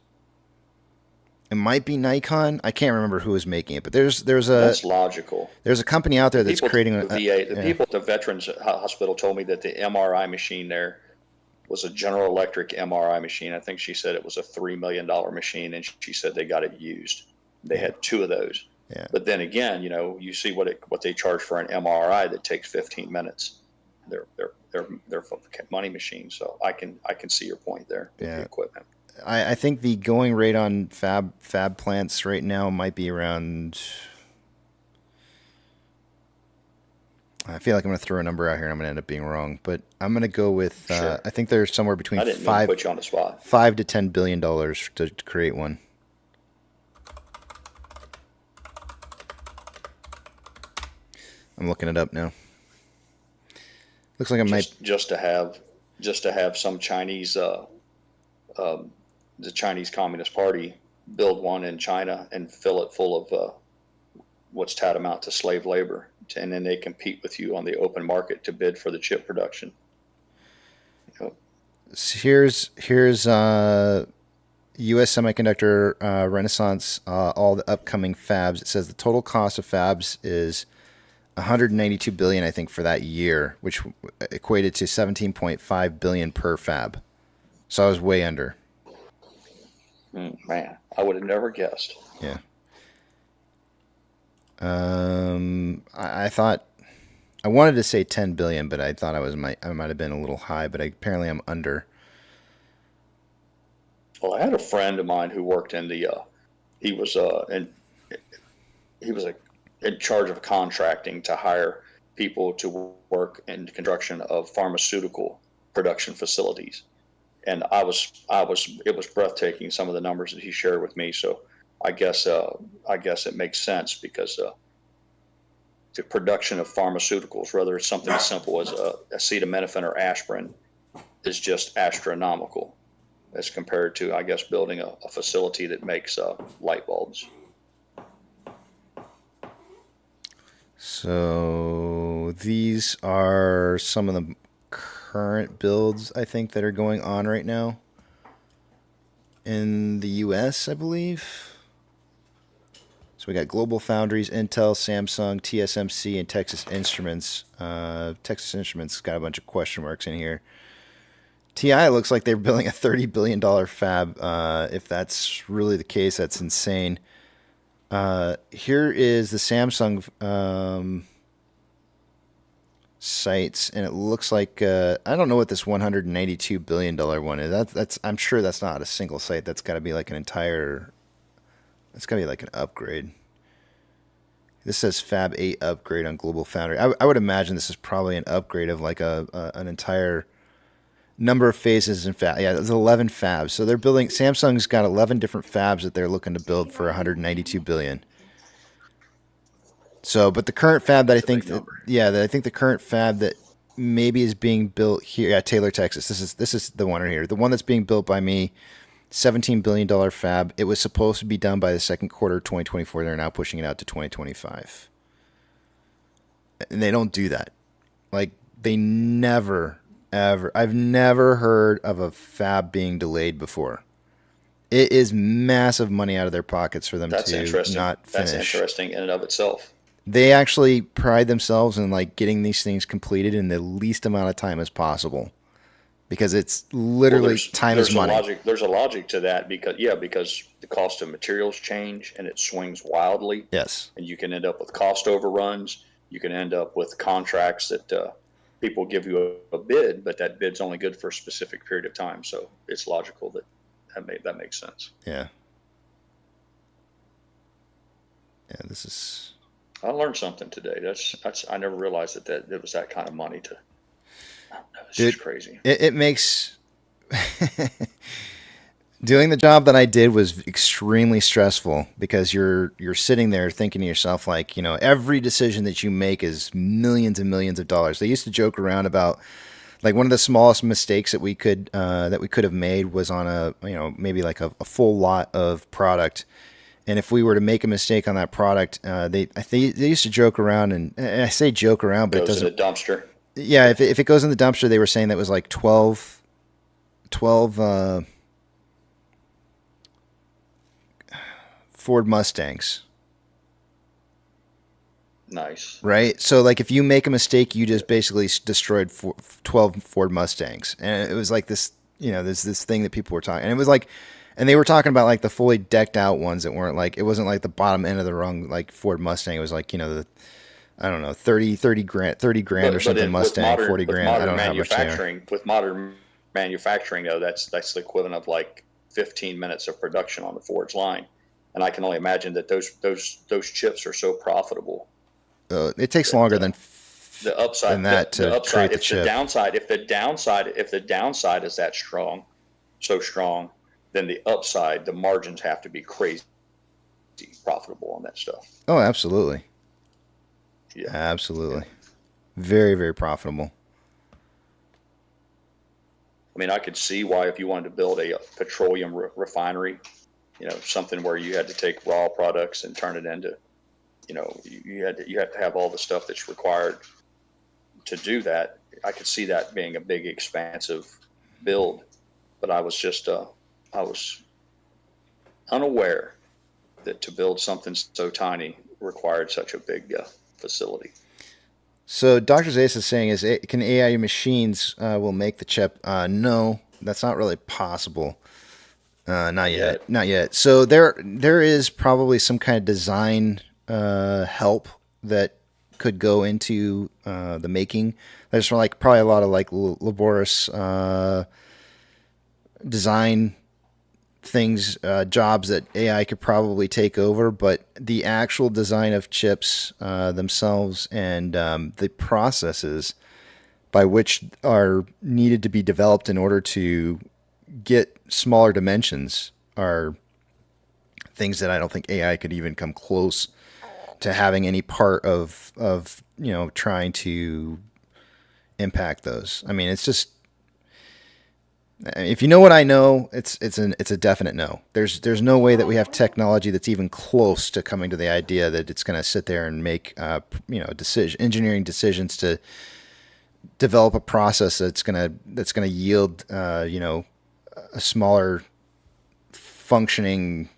might be Nikon. I can't remember who was making it, but there's a. That's logical. There's a company out there that's creating the VA. The people at the Veterans Hospital told me that the MRI machine there was a General Electric MRI machine. I think she said it was a $3 million machine, and she said they got it used. They had 2 of those. Yeah. But then again, you see what they charge for an MRI that takes 15 minutes. They're money machines. So I can see your point there. With the equipment. I think the going rate on fab plants right now might be around. I feel like I'm going to throw a number out here and I'm going to end up being wrong, but I'm going to go with. Sure. I think there's somewhere between I didn't mean to put you on the spot. $5 to $10 billion to create one. I'm looking it up now. Looks like just to have some Chinese the Chinese Communist Party build one in China and fill it full of what's tantamount to slave labor, and then they compete with you on the open market to bid for the chip production. Here's U.S. Semiconductor Renaissance, all the upcoming fabs. It says the total cost of fabs is $192 billion, I think, for that year, which equated to $17.5 billion per fab. So I was way under. Man, I would have never guessed. Yeah. I thought I wanted to say 10 billion, but I thought I might have been a little high, but apparently I'm under. Well, I had a friend of mine who worked in the he was in charge of contracting to hire people to work in construction of pharmaceutical production facilities. And it was breathtaking, some of the numbers that he shared with me. So I guess it makes sense because the production of pharmaceuticals, whether it's something as simple as acetaminophen or aspirin, is just astronomical as compared to, I guess, building a facility that makes light bulbs. So these are some of the current builds, I think, that are going on right now in the U.S., I believe. So we got Global Foundries, Intel, Samsung, TSMC, and Texas Instruments. Texas Instruments got a bunch of question marks in here. TI looks like they're building a $30 billion fab. If that's really the case, that's insane. Here is the Samsung sites, and it looks like I don't know what this $192 billion one is. That's I'm sure that's not a single site. That's got to be like an entire. It's got to be like an upgrade. This says Fab 8 upgrade on Global Foundry. I would imagine this is probably an upgrade of like an entire number of phases in fab. Yeah, there's 11 fabs. So they're building. Samsung's got 11 different fabs that they're looking to build for $192 billion. So, but the current fab that I think, the current fab that maybe is being built here, Taylor, Texas. This is the one right here. The one that's being built by me $17 billion fab. It was supposed to be done by the second quarter of 2024. They're now pushing it out to 2025. And they don't do that. Like, they never, ever, I've never heard of a fab being delayed before. It is massive money out of their pockets for them That's to interesting. not finish. That's interesting in and of itself. They actually pride themselves in like getting these things completed in the least amount of time as possible, because it's literally time is money. There's a logic to that because the cost of materials change and it swings wildly. Yes. And you can end up with cost overruns. You can end up with contracts that people give you a bid, but that bid's only good for a specific period of time. So it's logical that makes sense. Yeah. Yeah, this is. I learned something today. I never realized that it was that kind of money to. I don't know, it's just crazy. It makes. Doing the job that I did was extremely stressful because you're sitting there thinking to yourself, like, you know, every decision that you make is millions and millions of dollars. They used to joke around about, like, one of the smallest mistakes that we could have made was on a, you know, maybe like a full lot of product. And if we were to make a mistake on that product, they used to joke around, and I say joke around, but it doesn't. Goes in the dumpster. Yeah, if it goes in the dumpster, they were saying that was like 12 Ford Mustangs. Nice. Right? So, like, if you make a mistake, you just basically destroyed 12 Ford Mustangs. And it was like this, you know, there's this thing that people were talking. And it was like, and they were talking about, like, the fully decked out ones that weren't, like, it wasn't like the bottom end of the rung, like, Ford Mustang. It was like, you know, the, I don't know, 30 grand or something Mustang, 40 grand. I don't know how much they are. With modern manufacturing, though, that's the equivalent of, like, 15 minutes of production on the Ford's line. And I can only imagine that those chips are so profitable. It takes longer than the upside than that to create the chip. If the downside is that so strong, then the upside, the margins have to be crazy profitable on that stuff. Oh, absolutely. Yeah, absolutely. Very, very profitable. I mean, I could see why if you wanted to build a petroleum refinery, you know, something where you had to take raw products and turn it into, you know, you have to have all the stuff that's required to do that. I could see that being a big, expansive build, but I was just, I was unaware that to build something so tiny required such a big facility. So Dr. Zayas is saying, can AI machines will make the chip? No, that's not really possible. Not yet. So there is probably some kind of design help that could go into the making. There's like probably a lot of like laborious design things, jobs that AI could probably take over, but the actual design of chips themselves and the processes by which are needed to be developed in order to get smaller dimensions are things that I don't think AI could even come close to having any part of you know, trying to impact those. I mean, it's just, if you know what I know, it's a definite no. There's no way that we have technology that's even close to coming to the idea that it's going to sit there and make you know, engineering decisions to develop a process that's going to yield you know, a smaller functioning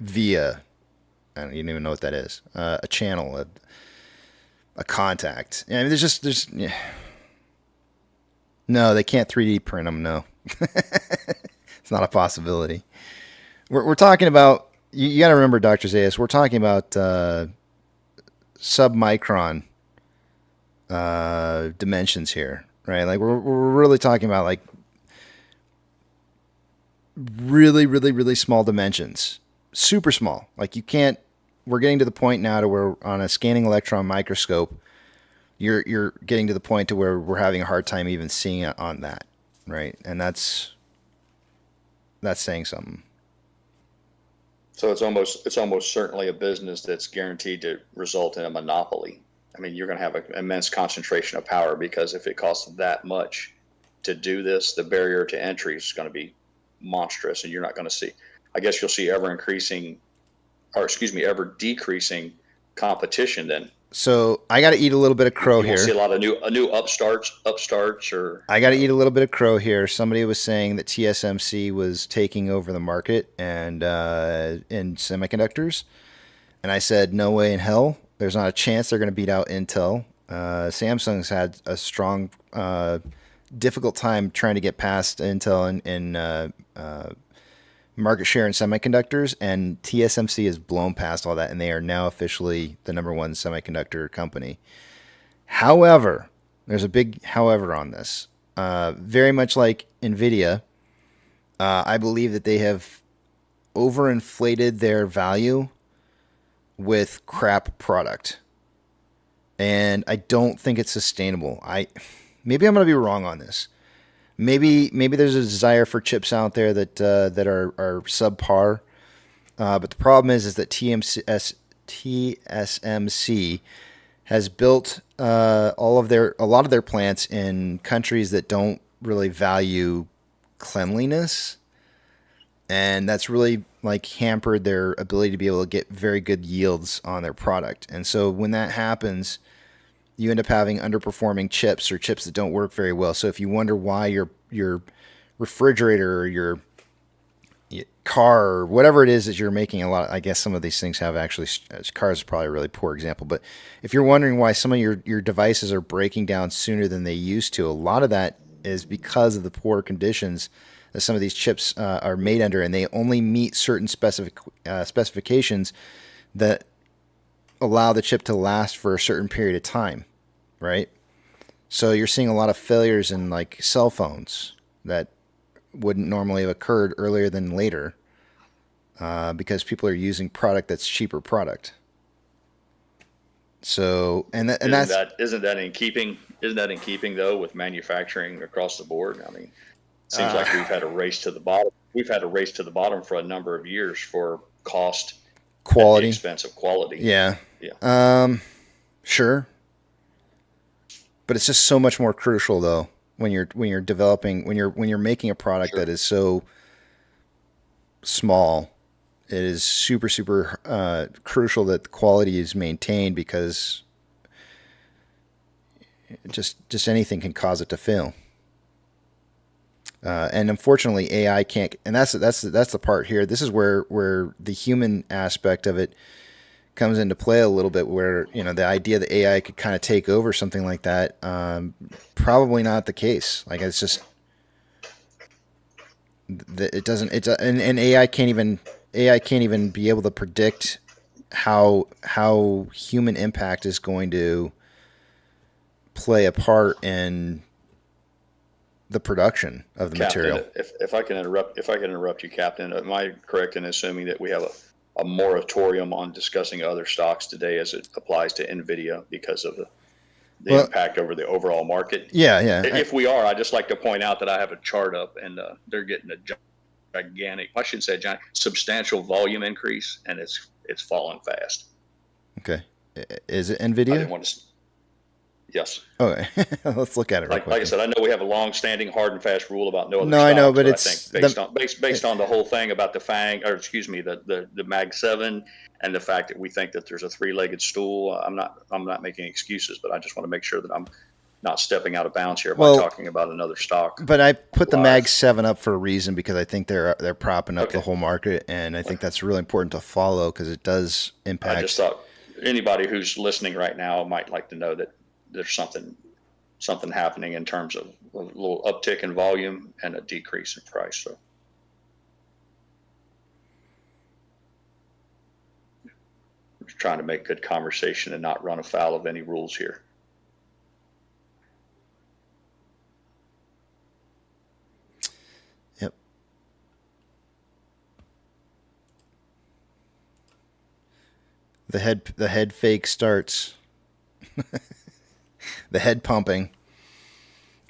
via, I don't even know what that is, a channel, a contact. I mean, there's no, they can't 3D print them. No, it's not a possibility. We're talking about, you got to remember, Dr. Zayas, we're talking about submicron dimensions here, right? Like we're really talking about like really, really, really small dimensions, super small. Like you can't, we're getting to the point now to where on a scanning electron microscope, you're getting to the point to where we're having a hard time even seeing it on that, right? And that's saying something. So it's almost certainly a business that's guaranteed to result in a monopoly. I mean, you're going to have an immense concentration of power because if it costs that much to do this, the barrier to entry is going to be monstrous, and you're not going to see. I guess you'll see ever decreasing competition. Then, so I got to eat a little bit of crow you here. See a lot of new upstarts, or I got to eat a little bit of crow here. Somebody was saying that TSMC was taking over the market and in semiconductors, and I said no way in hell. There's not a chance they're going to beat out Intel. Samsung's had a strong, difficult time trying to get past Intel in market share in semiconductors, and TSMC has blown past all that, and they are now officially the number one semiconductor company. However, there's a big however on this. Very much like NVIDIA, I believe that they have overinflated their value with crap product. And I don't think it's sustainable. Maybe I'm going to be wrong on this. Maybe there's a desire for chips out there that are subpar. But the problem is that TSMC has built a lot of their plants in countries that don't really value cleanliness, and that's really like hampered their ability to be able to get very good yields on their product. And so when that happens, you end up having underperforming chips or chips that don't work very well. So if you wonder why your refrigerator or your car or whatever it is that you're making, I guess some of these things have actually, cars is probably a really poor example, but if you're wondering why some of your devices are breaking down sooner than they used to, a lot of that is because of the poor conditions that some of these chips are made under, and they only meet certain specifications that allow the chip to last for a certain period of time, right? So you're seeing a lot of failures in like cell phones that wouldn't normally have occurred earlier than later because people are using product that's cheaper product. So isn't that in keeping though with manufacturing across the board? I mean, it seems like we've had a race to the bottom. We've had a race to the bottom for a number of years for cost, quality, at the expense of quality. Yeah. Sure. But it's just so much more crucial though when you're making a product that is so small. It is super crucial that the quality is maintained, because just anything can cause it to fail. And unfortunately, AI can't. And that's the part here. This is where the human aspect of it comes into play a little bit, where the idea that AI could kind of take over something like that, probably not the case. Like, it's just it doesn't. And AI can't even be able to predict how human impact is going to play a part in the production of the Captain, material. If I can interrupt you, Captain, am I correct in assuming that we have a moratorium on discussing other stocks today as it applies to NVIDIA because of the impact over the overall market? Yeah. If we are, I'd just like to point out that I have a chart up, and they're getting a gigantic, I should say substantial volume increase, and it's falling fast. Okay. Is it NVIDIA? I didn't want to. Yes. Okay. Let's look at it. Like I said, I know we have a long-standing hard and fast rule about no other No, stocks, I know, but I it's think based on the whole thing about the the Mag 7, and the fact that we think that there's a three-legged stool. I'm not making excuses, but I just want to make sure that I'm not stepping out of bounds here by talking about another stock. But I put the Mag 7 up for a reason, because I think they're propping up the whole market, and I think that's really important to follow, because it does impact. I just thought anybody who's listening right now might like to know that there's something happening in terms of a little uptick in volume and a decrease in price. So we're trying to make good conversation and not run afoul of any rules here. Yep. The head fake starts. The head pumping.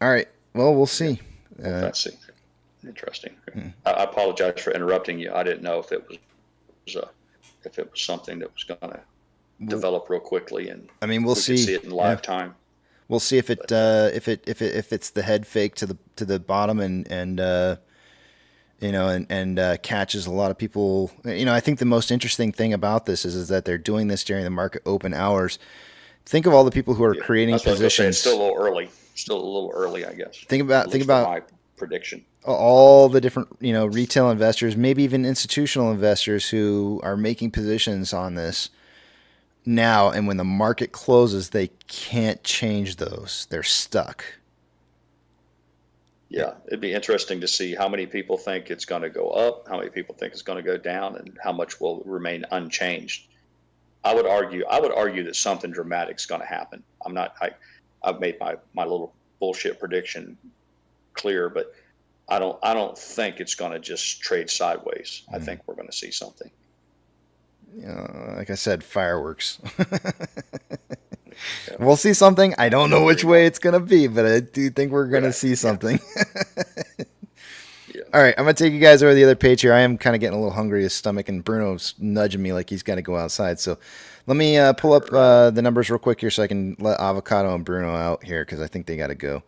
All right. Well, we'll see. Let's see. Interesting. I apologize for interrupting you. I didn't know if it was something that was going to develop real quickly, and I mean, we'll see it in live time. We'll see if it's the head fake to the bottom, and and catches a lot of people. I think the most interesting thing about this is that they're doing this during the market open hours. Think of all the people who are creating that's what I was gonna say. positions. It's still a little early. Still a little early, I guess. Think about my prediction. All the different, retail investors, maybe even institutional investors who are making positions on this now, and when the market closes, they can't change those. They're stuck. Yeah, it'd be interesting to see how many people think it's going to go up, how many people think it's going to go down, and how much will remain unchanged. I would argue that something dramatic is going to happen. I've made my little bullshit prediction clear, but I don't think it's going to just trade sideways. I think we're going to see something. Like I said, fireworks. We'll see something. I don't know which way it's going to be, but I do think we're going to see something. All right, I'm going to take you guys over the other page here. I am kind of getting a little hungry, his stomach, and Bruno's nudging me like he's got to go outside. So let me pull up the numbers real quick here so I can let Avocado and Bruno out here because I think they got to go.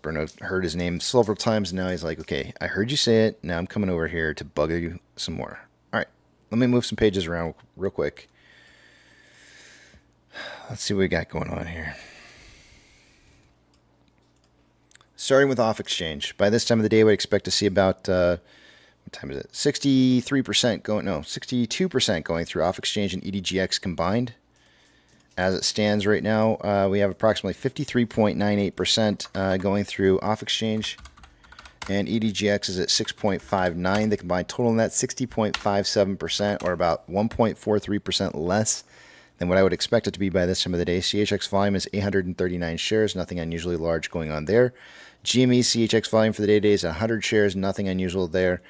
Bruno heard his name several times. Now he's like, okay, I heard you say it. Now I'm coming over here to bug you some more. All right, let me move some pages around real quick. Let's see what we got going on here. Starting with off exchange. By this time of the day, we expect to see about, what time is it? 62% going through off exchange and EDGX combined. As it stands right now, we have approximately 53.98% going through off exchange, and EDGX is at 6.59. The combined total in that 60.57%, or about 1.43% less than what I would expect it to be by this time of the day. CHX volume is 839 shares, nothing unusually large going on there. GME CHX volume for the day is 100 shares, nothing unusual there.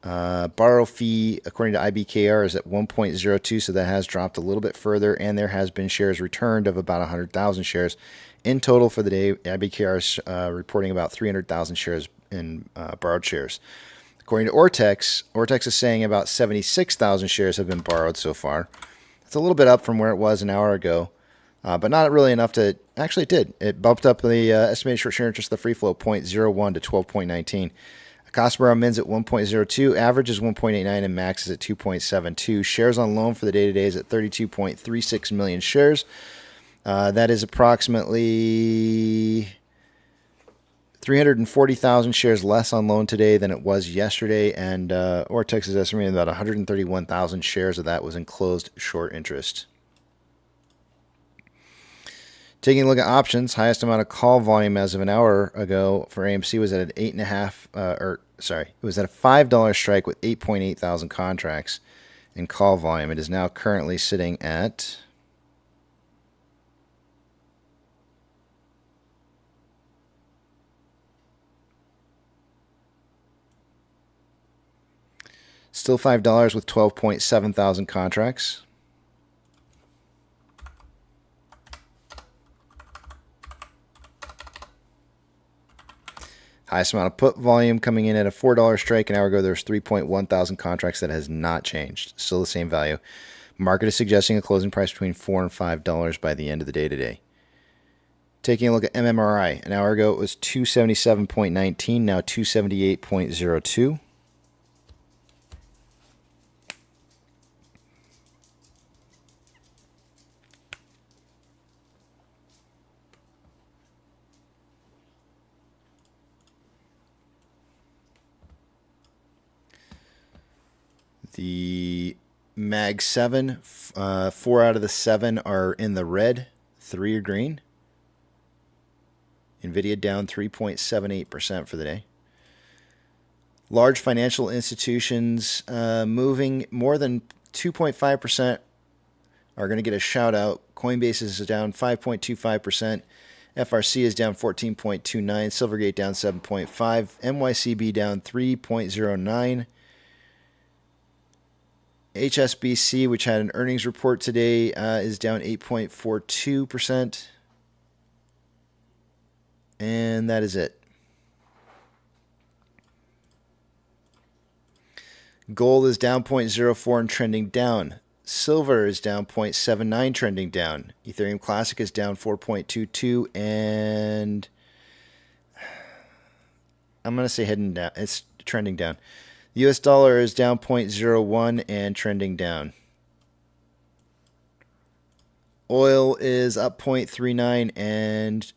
Borrow fee, according to IBKR, is at 1.02, so that has dropped a little bit further, and there has been shares returned of about 100,000 shares. In total for the day, IBKR is reporting about 300,000 shares in borrowed shares. According to Ortex is saying about 76,000 shares have been borrowed so far. It's a little bit up from where it was an hour ago, but not really enough to... Actually, it did. It bumped up the estimated short share interest of the free float 0.01 to 12.19. Cost per hour mins at 1.02, average is 1.89, and max is at 2.72. Shares on loan for the day-to-day is at 32.36 million shares. That is approximately 340,000 shares less on loan today than it was yesterday, and Ortex is estimating about 131,000 shares of that was in closed short interest. Taking a look at options, highest amount of call volume as of an hour ago for AMC was at an it was at a $5 strike with 8.8 thousand contracts in call volume. It is now currently sitting at still $5 with 12.7 thousand contracts. Highest amount of put volume coming in at a $4 strike. An hour ago, there was 3.1 thousand contracts. That has not changed. Still the same value. Market is suggesting a closing price between $4 and $5 by the end of the day today. Taking a look at MMRI. An hour ago, it was 277.19. Now 278.02. The Mag 7, 4 out of the 7 are in the red, 3 are green. NVIDIA down 3.78% for the day. Large financial institutions moving more than 2.5% are going to get a shout out. Coinbase is down 5.25%. FRC is down 14.29%. Silvergate down 7.5%. NYCB down 3.09%. HSBC, which had an earnings report today, is down 8.42%. And that is it. Gold is down 0.04 and trending down. Silver is down 0.79, trending down. Ethereum Classic is down 4.22, and I'm going to say heading down. It's trending down. The US dollar is down 0.01 and trending down. Oil is up 0.39 and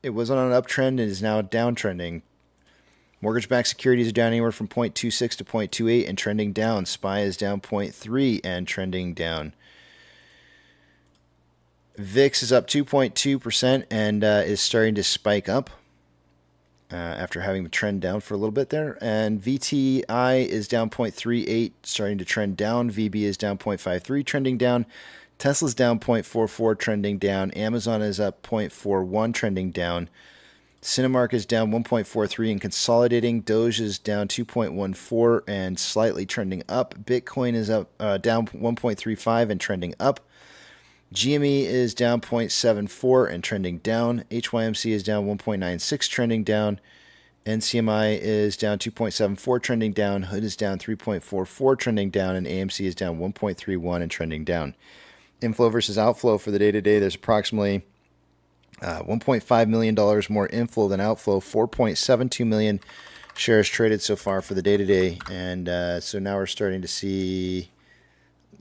it was on an uptrend and is now downtrending. Mortgage-backed securities are down anywhere from 0.26 to 0.28 and trending down. SPY is down 0.3 and trending down. VIX is up 2.2% and is starting to spike up after having to trend down for a little bit there. And VTI is down 0.38, starting to trend down. VB is down 0.53, trending down. Tesla's down 0.44, trending down. Amazon is up 0.41, trending down. Cinemark is down 1.43 and consolidating. Doge is down 2.14 and slightly trending up. Bitcoin is up down 1.35 and trending up. GME is down 0.74 and trending down. HYMC is down 1.96, trending down. NCMI is down 2.74, trending down. Hood is down 3.44, trending down. And AMC is down 1.31 and trending down. Inflow versus outflow for the day-to-day, there's approximately $1.5 million more inflow than outflow, 4.72 million shares traded so far for the day-to-day. And so now we're starting to see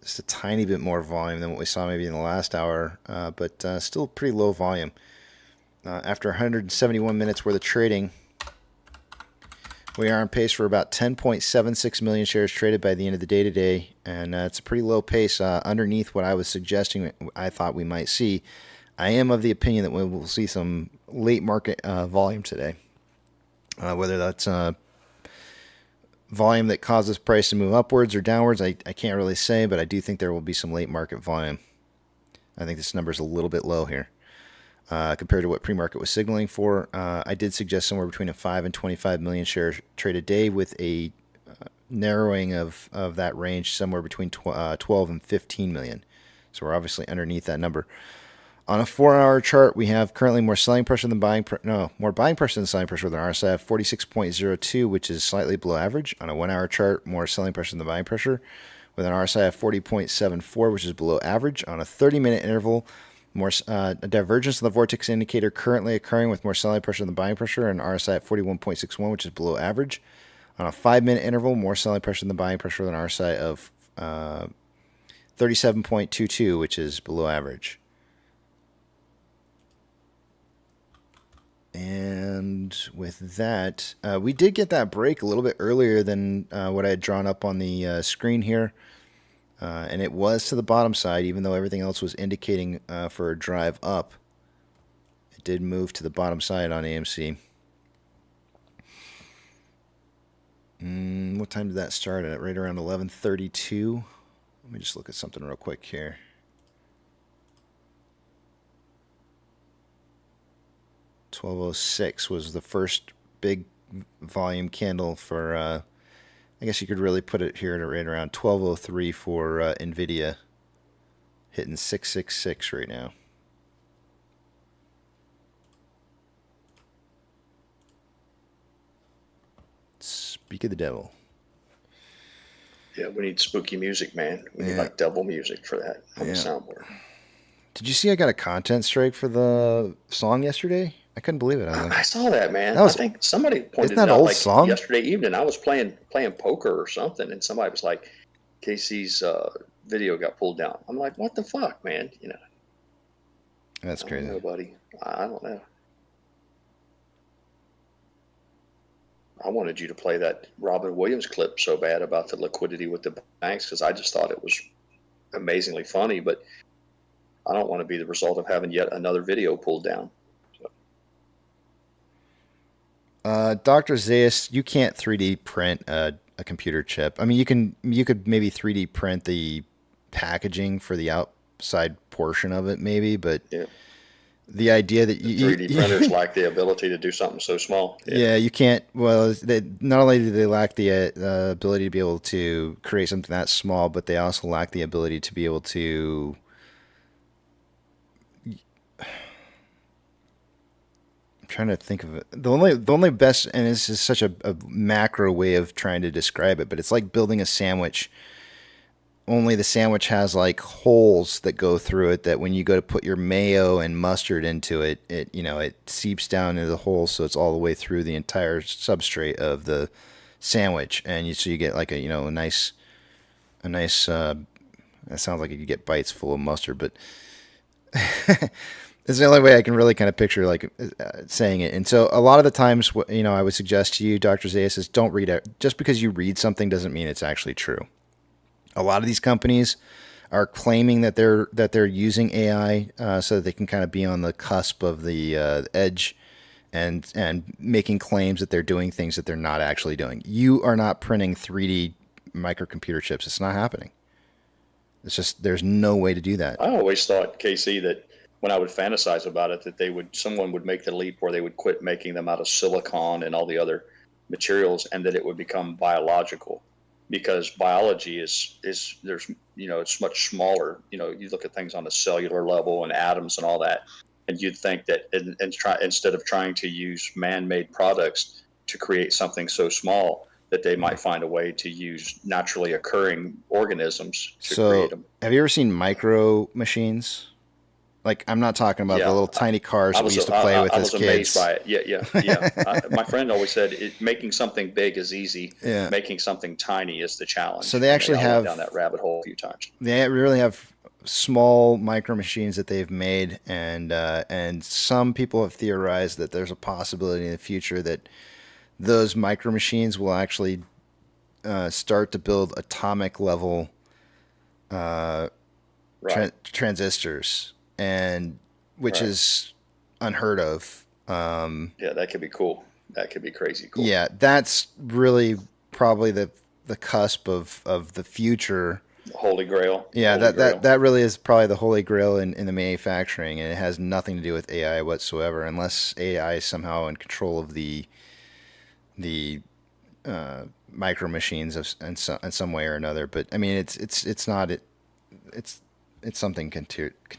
just a tiny bit more volume than what we saw maybe in the last hour, but still pretty low volume. After 171 minutes worth of trading, we are on pace for about 10.76 million shares traded by the end of the day today, and it's a pretty low pace underneath what I was suggesting I thought we might see. I am of the opinion that we will see some late market volume today, whether that's volume that causes price to move upwards or downwards, I can't really say, but I do think there will be some late market volume. I think this number is a little bit low here compared to what pre-market was signaling for. I did suggest somewhere between a 5 and 25 million shares trade a day with a narrowing of that range somewhere between 12 and 15 million. So we're obviously underneath that number. On a 4-hour chart, we have currently more selling pressure than more buying pressure than selling pressure with an RSI of 46.02, which is slightly below average. On a 1-hour chart, more selling pressure than buying pressure with an RSI of 40.74, which is below average. On a 30-minute interval, more a divergence in the vortex indicator currently occurring with more selling pressure than buying pressure and an RSI at 41.61, which is below average. On a 5-minute interval, more selling pressure than buying pressure with an RSI of 37.22, which is below average. And with that, we did get that break a little bit earlier than what I had drawn up on the screen here. And it was to the bottom side, even though everything else was indicating for a drive up. It did move to the bottom side on AMC. What time did that start at? Right around 11:32. Let me just look at something real quick here. $12.06 was the first big volume candle for, I guess you could really put it here at right around 12:03 for NVDA, hitting 666 right now. Speak of the devil. Yeah, we need spooky music, man. We need like devil music for that on the soundboard. Did you see I got a content strike for the song yesterday? I couldn't believe it. I saw that, man. I think somebody pointed it out old like song? yesterday evening. I was playing poker or something, and somebody was like, "Casey's video got pulled down." I'm like, "What the fuck, man?" You know. That's crazy. I don't know, buddy. I don't know. I wanted you to play that Robin Williams clip so bad about the liquidity with the banks because I just thought it was amazingly funny, but I don't want to be the result of having yet another video pulled down. Dr. Zayas, you can't 3D print a computer chip. I mean, you could maybe 3D print the packaging for the outside portion of it, maybe, but the idea that the 3D printers lack the ability to do something so small. Yeah, you can't. Well, not only do they lack the ability to be able to create something that small, but they also lack the ability to be able to. Trying to think of it. The only best, and this is such a macro way of trying to describe it, but it's like building a sandwich. Only the sandwich has like holes that go through it that when you go to put your mayo and mustard into it, it seeps down into the hole, so it's all the way through the entire substrate of the sandwich, and so you get like a a nice. That sounds like you could get bites full of mustard, but it's the only way I can really kind of picture like saying it. And so a lot of the times, I would suggest to you, Dr. Zayas, is don't read it. Just because you read something doesn't mean it's actually true. A lot of these companies are claiming that they're using AI so that they can kind of be on the cusp of the edge and making claims that they're doing things that they're not actually doing. You are not printing 3D microcomputer chips. It's not happening. It's just there's no way to do that. I always thought, KC, that when I would fantasize about it, that someone would make the leap where they would quit making them out of silicon and all the other materials, and that it would become biological, because biology is there's it's much smaller. You look at things on a cellular level and atoms and all that, and you'd think that instead of trying to use man-made products to create something so small, that they might find a way to use naturally occurring organisms to create them. Have you ever seen micro machines? Like, I'm not talking about the little tiny cars that we used to play with as kids. I was amazed by it. Yeah. My friend always said making something big is easy. Yeah. Making something tiny is the challenge. So they actually have down that rabbit hole a few times. They really have small micro machines that they've made, and some people have theorized that there's a possibility in the future that those micro machines will actually start to build atomic level transistors, and which is unheard of. Yeah, that could be cool. That could be crazy cool. Yeah, that's really probably the cusp of the future. Holy Grail. Yeah, that really is probably the holy grail in the manufacturing, and it has nothing to do with AI whatsoever, unless AI is somehow in control of the micro machines in some way or another. But I mean, it's not it. It's something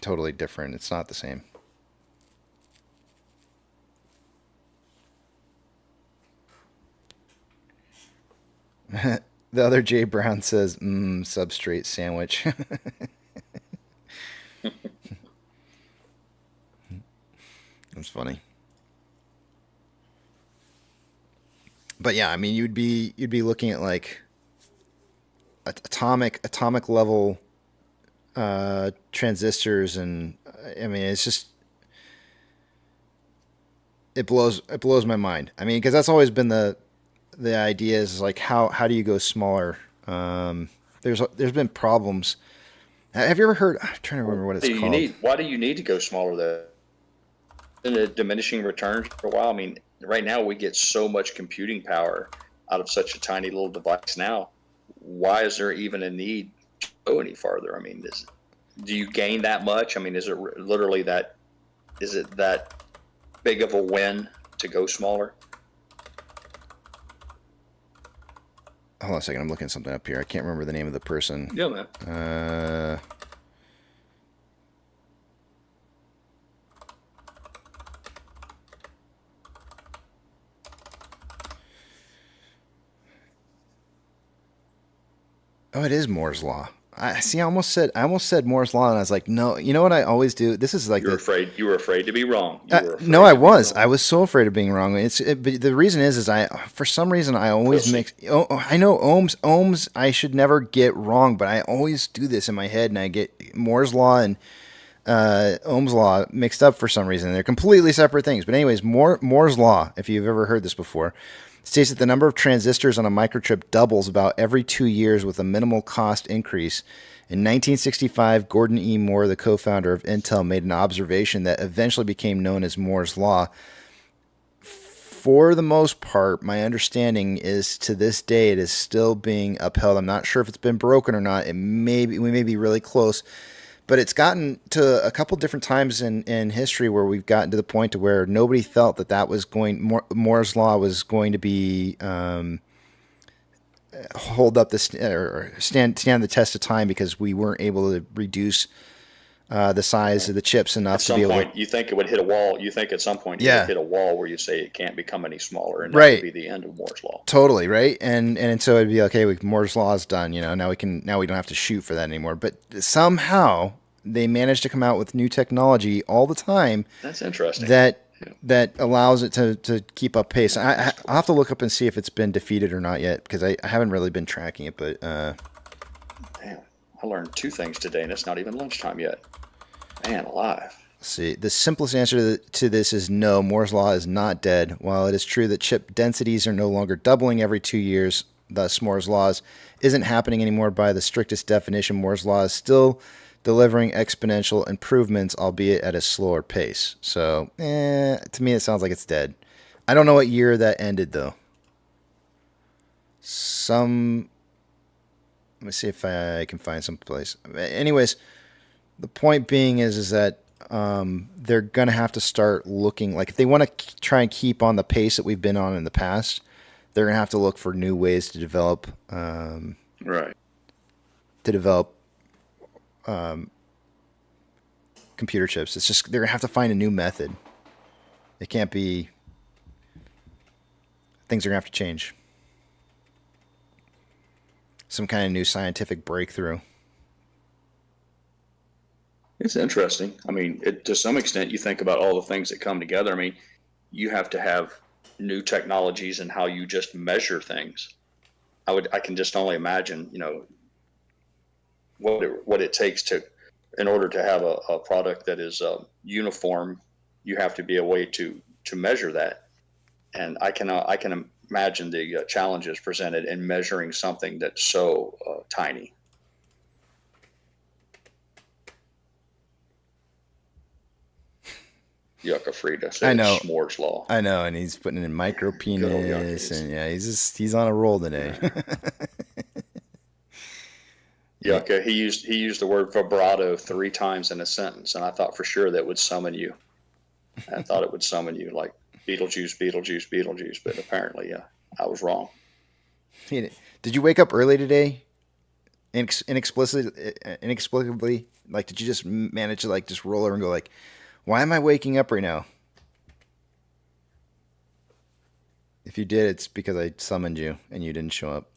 totally different. It's not the same. The other Jay Brown says, substrate sandwich. That's funny. But yeah, I mean, you'd be looking at like atomic level transistors, and I mean, it's just it blows my mind. I mean, because that's always been the idea is like how do you go smaller? There's been problems. Have you ever heard? I'm trying to remember what it's called. Why do you need to go smaller though? In a diminishing returns for a while. I mean, right now we get so much computing power out of such a tiny little device now. Why is there even a need to go any farther? I mean, do you gain that much? I mean, is it literally that? Is it that big of a win to go smaller? Hold on a second. I'm looking something up here. I can't remember the name of the person. Yeah, man. Oh, it is Moore's Law. I almost said Moore's Law, and I was like, no. You know what I always do? This is like You were afraid to be wrong. No, I was. I was so afraid of being wrong. But the reason is for some reason I always mix. I know ohms. I should never get wrong, but I always do this in my head, and I get Moore's Law and Ohm's Law mixed up for some reason. They're completely separate things. But anyways, Moore's Law, if you've ever heard this before, states that the number of transistors on a microchip doubles about every 2 years with a minimal cost increase. In 1965, Gordon E. Moore, the co-founder of Intel, made an observation that eventually became known as Moore's Law. For the most part, my understanding is to this day it is still being upheld. I'm not sure if it's been broken or not. We may be really close. But it's gotten to a couple different times in history where we've gotten to the point to where nobody felt that was Moore's Law was going to be hold up or stand the test of time, because we weren't able to reduce the size of the chips enough to be able to. You think it would hit a wall? You think at some point it would hit a wall where you say it can't become any smaller, and that would be the end of Moore's Law. Totally, right? And so it'd be okay. Moore's Law is done. Now we don't have to shoot for that anymore. But somehow they managed to come out with new technology all the time. That's interesting. That that allows it to keep up pace. I'll have to look up and see if it's been defeated or not yet, because I haven't really been tracking it. But damn, I learned 2 things today, and it's not even lunchtime yet. Man alive. Let's see, the simplest answer to this is no. Moore's law is not dead. While it is true that chip densities are no longer doubling every 2 years, thus Moore's law isn't happening anymore by the strictest definition. Moore's law is still delivering exponential improvements, albeit at a slower pace. So, to me, it sounds like it's dead. I don't know what year that ended, though. Let me see if I can find some place. Anyways, the point being is that they're going to have to start looking, like, if they want to try and keep on the pace that we've been on in the past, they're going to have to look for new ways to develop. Right. To develop computer chips. It's just they're gonna have to find a new method. It can't be. Things are gonna have to change. Some kind of new scientific breakthrough. It's interesting. I mean, to some extent, you think about all the things that come together. I mean, you have to have new technologies and how you just measure things. I can just only imagine, what it takes in order to have a product that is uniform. You have to be a way to measure that, and I can imagine the challenges presented in measuring something that's so tiny. Yucca Frida said I know. Moore's law. I know, and he's putting it in micro penis, and yeah, he's on a roll today. Yucca, he used the word vibrato 3 times in a sentence, and I thought for sure that would summon you. I thought it would summon you, like Beetlejuice, Beetlejuice, Beetlejuice, but apparently, I was wrong. Did you wake up early today? Inexplicably, like, did you just manage to just roll over and go like, why am I waking up right now? If you did, it's because I summoned you and you didn't show up.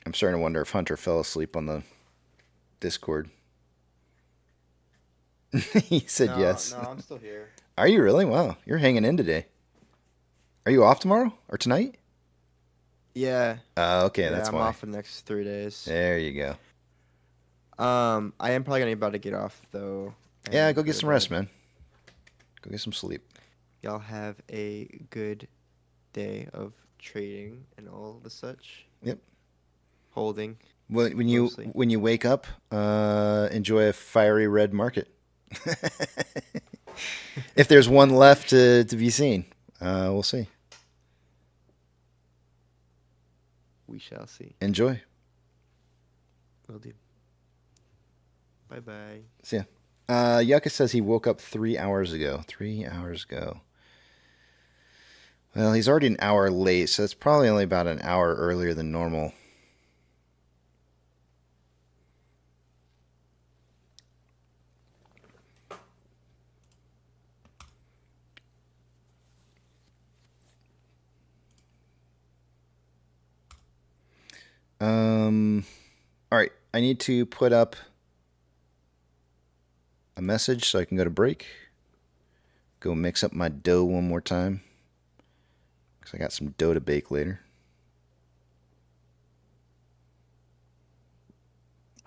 I'm starting to wonder if Hunter fell asleep on the Discord. He said yes. No, I'm still here. Are you really? Wow, you're hanging in today. Are you off tomorrow or tonight? Yeah. Okay, that's I'm why. off for the next 3 days. There you go. I am probably gonna be about to get off though. Yeah, go get some rest, man. Go get some sleep. Y'all have a good day of trading and all the such. Yep. Holding. When you wake up, enjoy a fiery red market. If there's one left to be seen, we'll see. We shall see. Enjoy. Will do. Bye-bye. See ya. Yucca says he woke up 3 hours ago. 3 hours ago. Well, he's already an hour late, so it's probably only about an hour earlier than normal. All right, I need to put up a message so I can go to break. Go mix up my dough one more time, because I got some dough to bake later.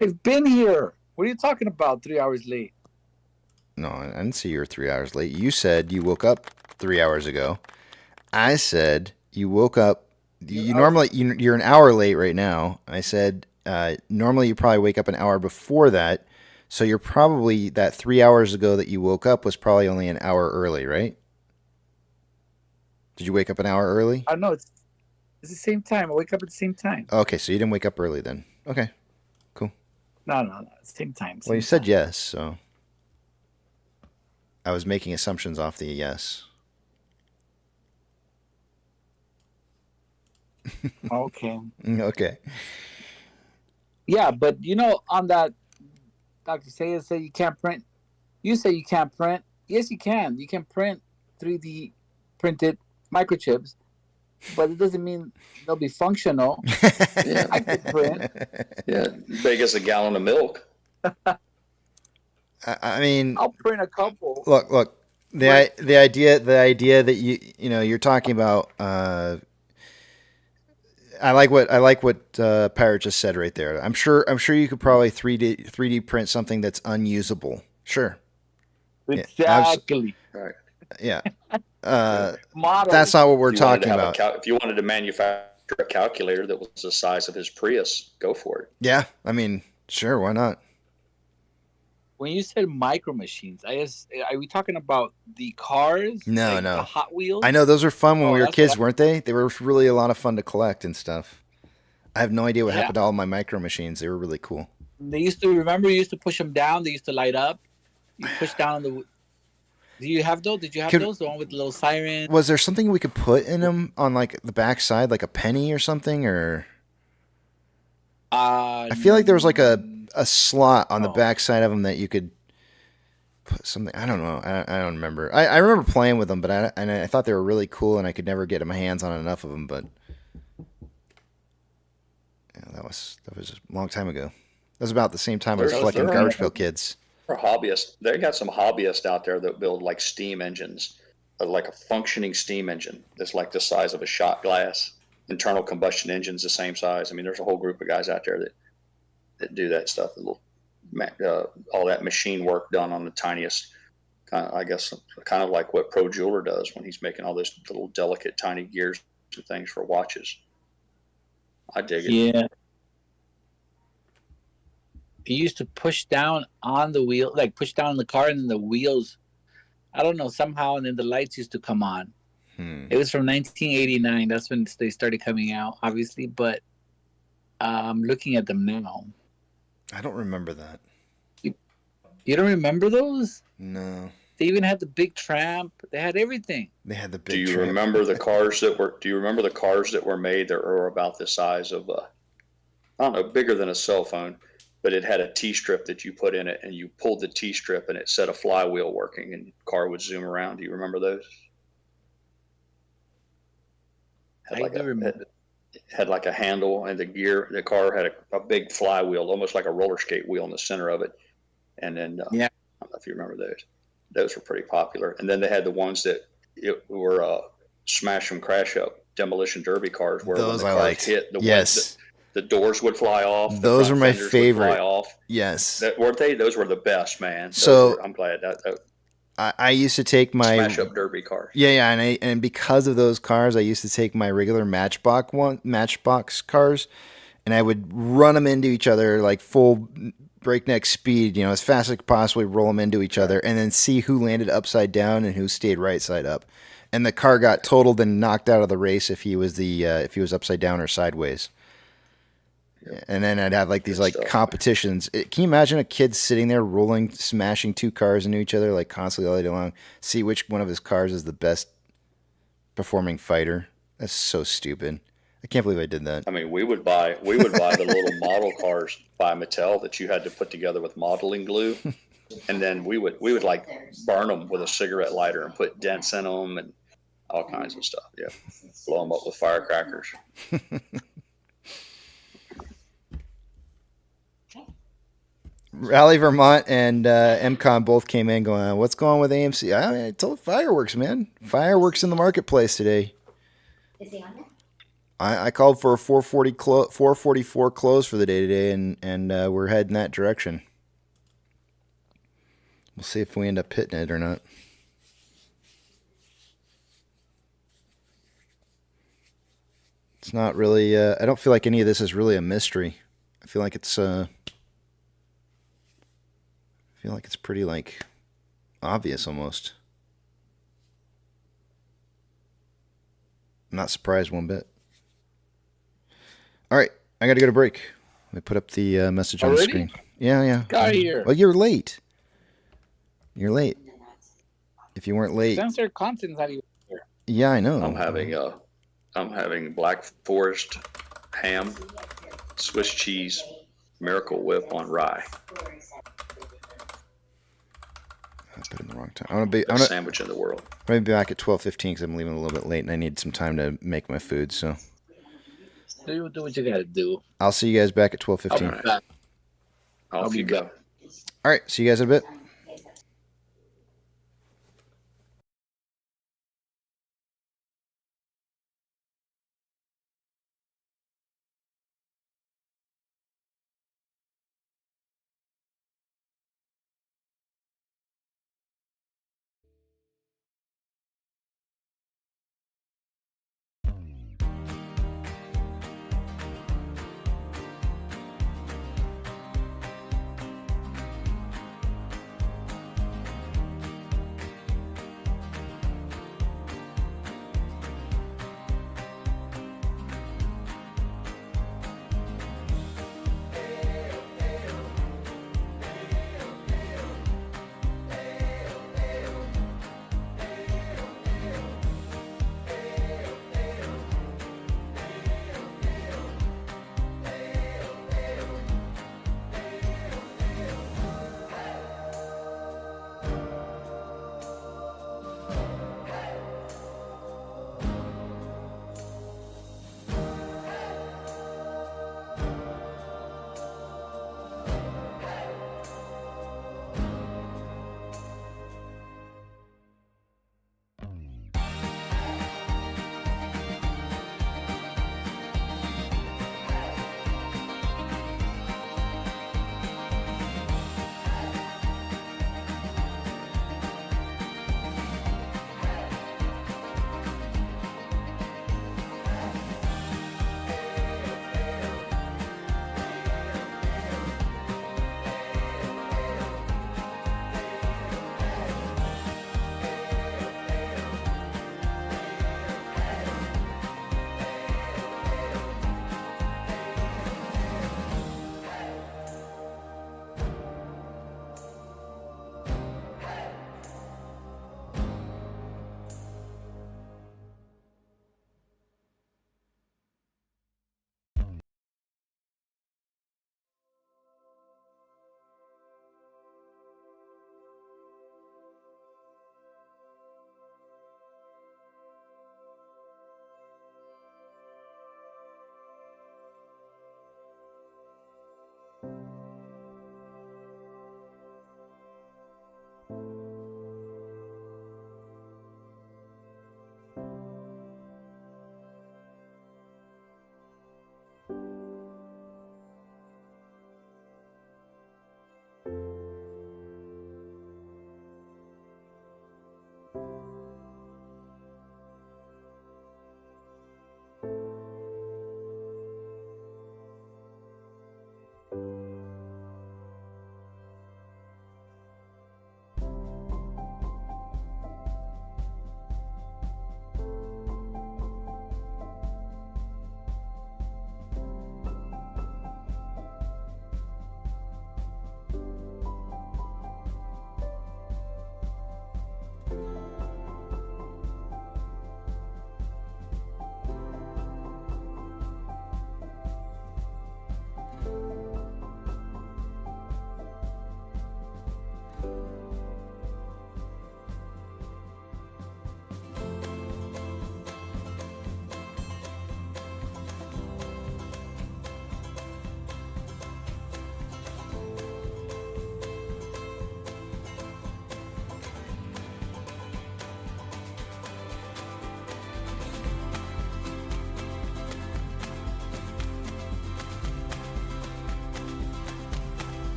I've been here. What are you talking about? 3 hours late. No, I didn't see you were 3 hours late. You said you woke up 3 hours ago. I said you woke up. You're an hour late right now. I said normally you probably wake up an hour before that. So you're probably, that 3 hours ago that you woke up was probably only an hour early, right? Did you wake up an hour early? I know it's the same time. I wake up at the same time. Okay, so you didn't wake up early then. Okay, cool. No, same time. Well, you said yes, so I was making assumptions off the yes. Okay. Okay. Yeah, but on that, Dr. Sayed said you can't print. You say you can't print. Yes, you can. You can print 3D printed microchips, but it doesn't mean they'll be functional. Yeah. I could print. Yeah, big as a gallon of milk. I mean, I'll print a couple. Look. The idea that you're talking about. I like what Parrot just said right there. I'm sure you could probably 3D print something that's unusable. Sure. Exactly. Right. Yeah. Model. That's not what we're talking about. If you wanted to manufacture a calculator that was the size of his Prius, go for it. Yeah. I mean, sure. Why not? When you said micro machines, are we talking about the cars? No, like no. The Hot Wheels? I know those were fun when we were kids, what weren't they? They were really a lot of fun to collect and stuff. I have no idea what happened to all my micro machines. They were really cool. They used to push them down. They used to light up. You push down on the. Do you have those? Did you have those? The one with the little siren? Was there something we could put in them on like the back side, like a penny or something, or? I feel like there was like a slot on the back side of them that you could put something. I don't know. I don't remember. I remember playing with them, but I thought they were really cool, and I could never get my hands on enough of them. But yeah, that was a long time ago. That was about the same time I was collecting Garbage Pail Kids. For hobbyists, they got some hobbyists out there that build like steam engines, like a functioning steam engine that's like the size of a shot glass. Internal combustion engines the same size. I mean, there's a whole group of guys out there that do that stuff. All that machine work done on the tiniest, kind of like what Pro Jeweler does when he's making all those little delicate tiny gears and things for watches. I dig it. Yeah. He used to push down on the wheel, like push down on the car, and then the wheels, I don't know, somehow, and then the lights used to come on. It was from 1989. That's when they started coming out, obviously. But I'm looking at them now. I don't remember that. You don't remember those? No. They even had the big tramp. They had everything. They had the big. Do you remember the cars that were? Do you remember the cars that were made that were about the size of I don't know, bigger than a cell phone, but it had a T-strip that you put in it, and you pulled the T-strip, and it set a flywheel working, and the car would zoom around. Do you remember those? Had like a handle, and the car had a big flywheel, almost like a roller skate wheel in the center of it. And then, I don't know if you remember those. Those were pretty popular. And then they had the ones that were smash them, crash up, demolition derby cars, where those when the cars hit, the doors would fly off. Those were my favorite. Fly off. Yes. Weren't they? Those were the best, man. I'm glad that. I used to take my smash up derby cars. Yeah, and because of those cars, I used to take my regular Matchbox cars, and I would run them into each other like full breakneck speed, as fast as I could possibly roll them into each other, and then see who landed upside down and who stayed right side up. And the car got totaled and knocked out of the race if he was if he was upside down or sideways. And then I'd have like these like competitions. Can you imagine a kid sitting there smashing two cars into each other like constantly all day long? See which one of his cars is the best performing fighter. That's so stupid. I can't believe I did that. I mean, we would buy the little model cars by Mattel that you had to put together with modeling glue, and then we would like burn them with a cigarette lighter and put dents in them and all kinds of stuff. Yeah, blow them up with firecrackers. Rally Vermont and MCON both came in going, what's going on with AMC? I told fireworks, man. Fireworks in the marketplace today. Is he on it? I called for a 444 close for the day today, and we're heading that direction. We'll see if we end up hitting it or not. It's not really, I don't feel like any of this is really a mystery. I feel like it's pretty like obvious almost. I'm not surprised one bit. All right, I got to go to break. Let me put up the message on the screen. Yeah. Got here. Well, you're late. If you weren't late. Censor contents out of here. Yeah, I know. I'm having Black Forest ham, Swiss cheese, Miracle Whip on rye. I put it in the wrong time. I'm gonna sandwich in the world. I'm gonna be back at 12:15 because I'm leaving a little bit late and I need some time to make my food. So do what you gotta do. I'll see you guys back at 12:15. Off you go. All right, see you guys in a bit.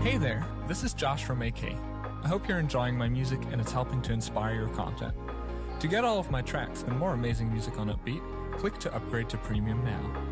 Hey there, this is Josh from AK. I hope you're enjoying my music and it's helping to inspire your content. To get all of my tracks and more amazing music on Upbeat, click to upgrade to Premium now.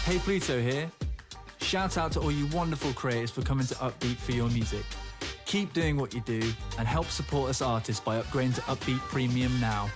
Hey Pluto here. Shout out to all you wonderful creators for coming to Upbeat for your music. Keep doing what you do and help support us artists by upgrading to Upbeat Premium now.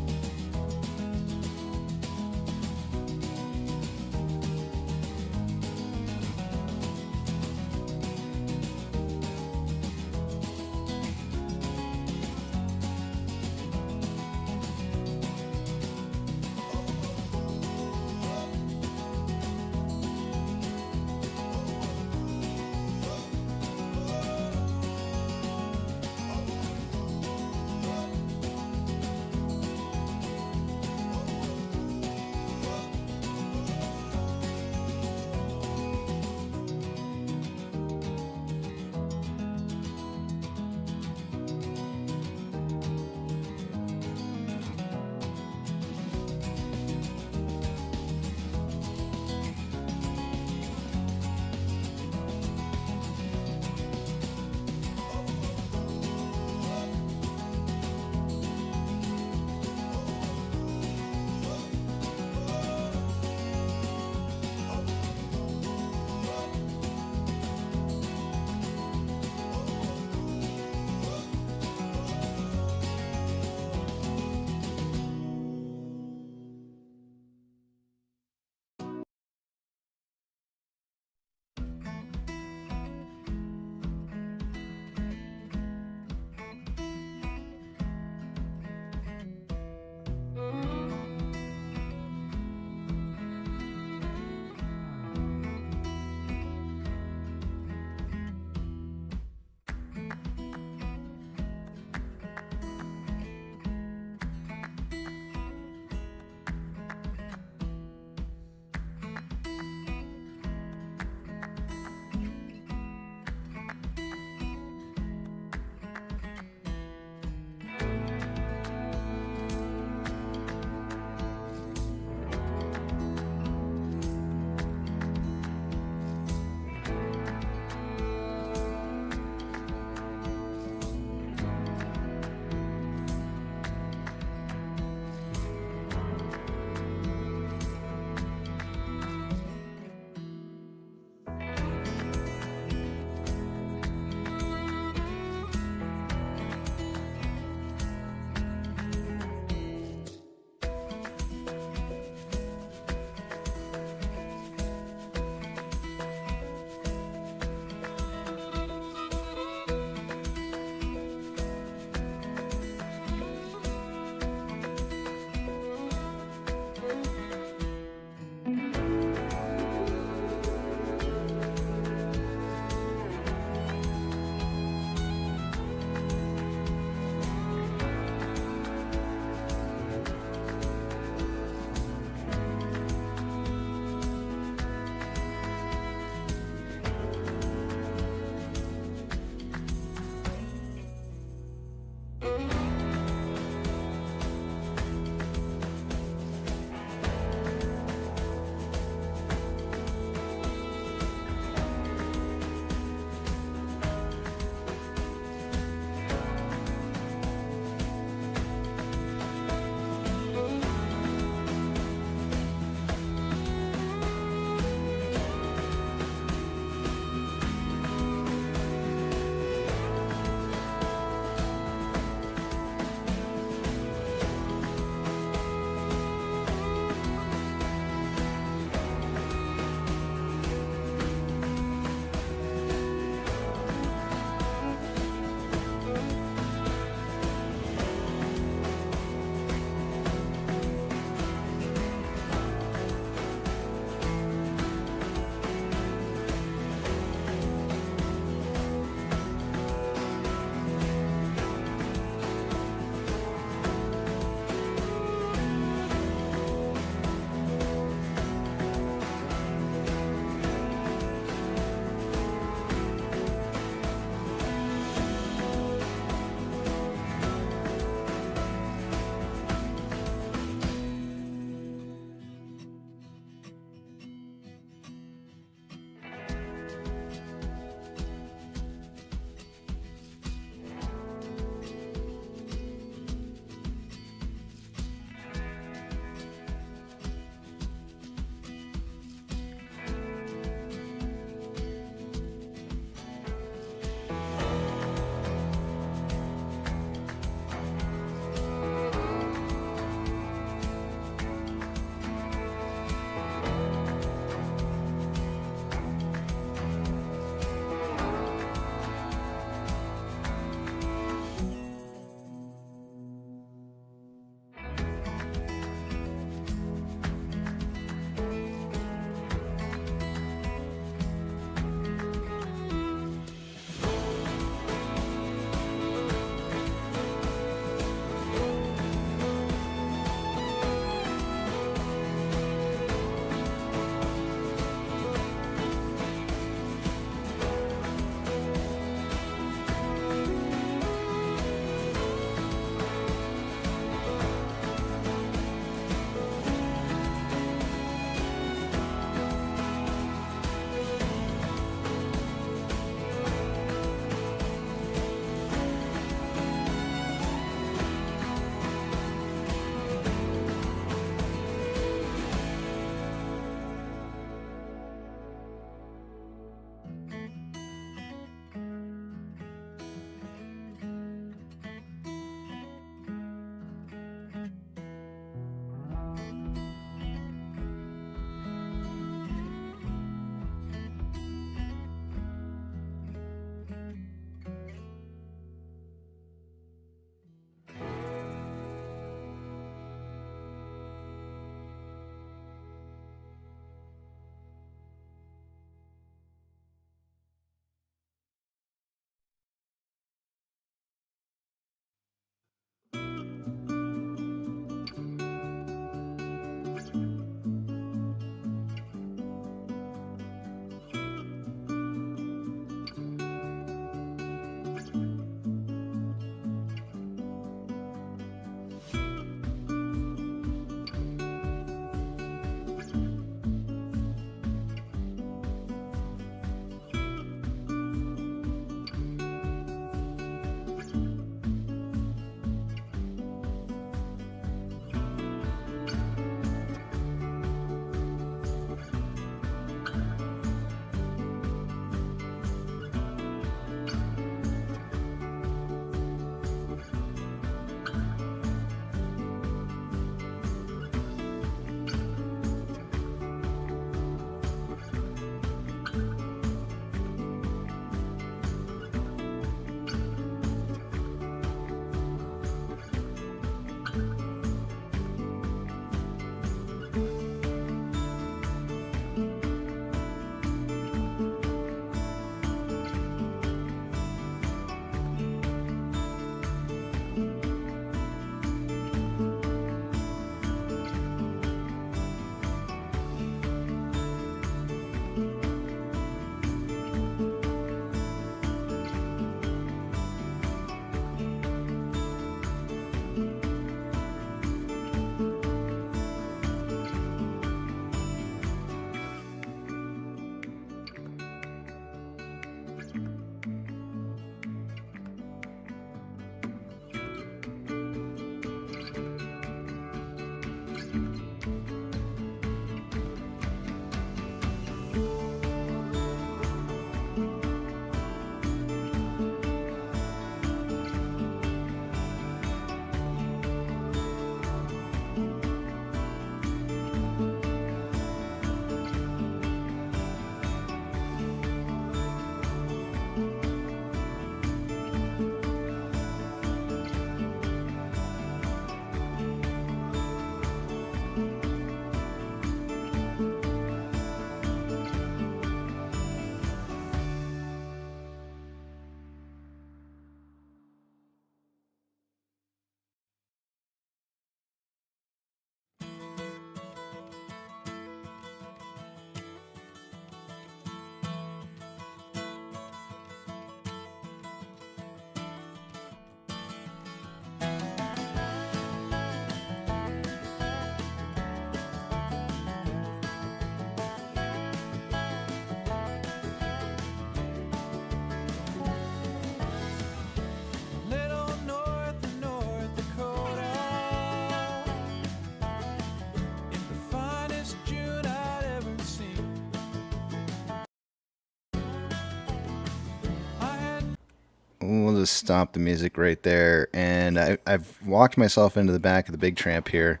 just stop the music right there. And I've walked myself into the back of the big tramp here.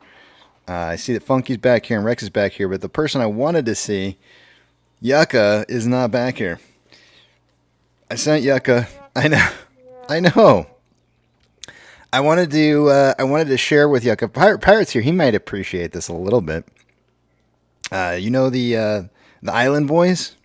I see that Funky's back here and Rex is back here, but the person I wanted to see, Yucca, is not back here. I sent Yucca. I know. I wanted to share with Yucca. Pirate's here. He might appreciate this a little bit. You know the Island Boys?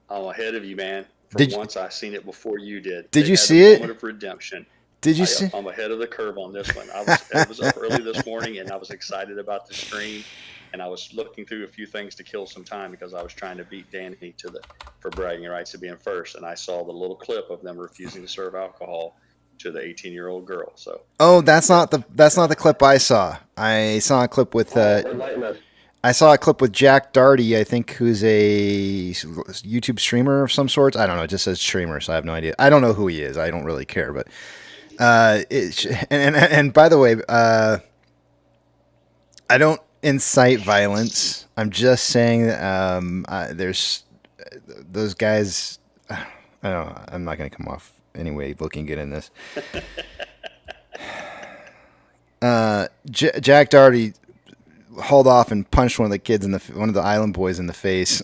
I'm ahead of you, man. Once I seen it before you did. Did you see it? Moment of redemption. Did you see? I'm ahead of the curve on this one. I was up early this morning, and I was excited about the stream, and I was looking through a few things to kill some time because I was trying to beat Danny for bragging rights of being first, and I saw the little clip of them refusing to serve alcohol to the 18-year-old girl. So. Oh, that's not the clip I saw. I saw a clip with Jack Darty, I think, who's a YouTube streamer of some sorts. I don't know. It just says streamer, so I have no idea. I don't know who he is. I don't really care, but. And by the way, I don't incite violence. I'm just saying that there's those guys. I don't know. I'm not going to come off anyway looking good in this. Jack Doherty hauled off and punched one of the Island Boys in the face,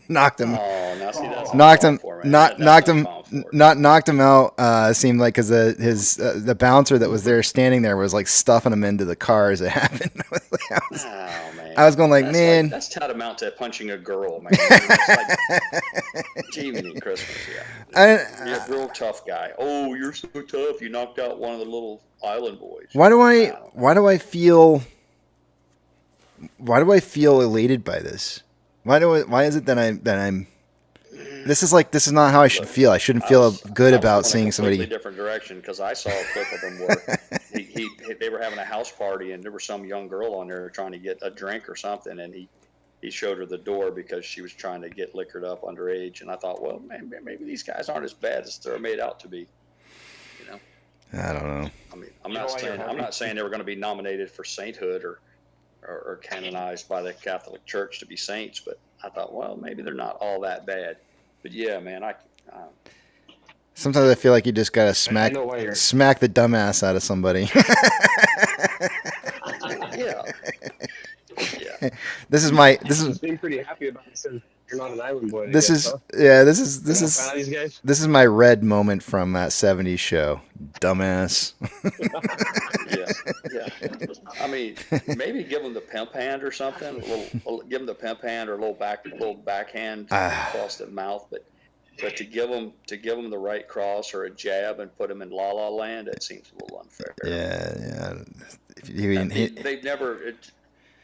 knocked him. Oh, now see, that's knocked him. For, Knocked him out. Seemed like because the bouncer that was there standing there was like stuffing him into the car as it happened. I was going like, that's man, that's tantamount to punching a girl, man. It's like evening Christmas, yeah. You're a real tough guy. Oh, you're so tough. You knocked out one of the little Island Boys. Why do I feel elated by this? Why is it that I'm this is not how I should feel. I shouldn't feel good about seeing somebody. In a different direction, because I saw a clip of him where they were having a house party and there was some young girl on there trying to get a drink or something, and he showed her the door because she was trying to get liquored up underage. And I thought, well, man, maybe these guys aren't as bad as they're made out to be. You know? I don't know. I mean, I'm not saying they were going to be nominated for sainthood or canonized by the Catholic Church to be saints, but I thought, well, maybe they're not all that bad. But yeah, man, sometimes I feel like you just gotta smack the dumbass out of somebody. yeah. This is being pretty happy about it since you're not an Island Boy. This is my red moment from that '70s show. Dumbass. yeah. I mean, maybe give them the pimp hand or something. Give them the pimp hand or a little backhand across the mouth. But to give them the right cross or a jab and put them in La La Land, it seems a little unfair. Yeah. They've never.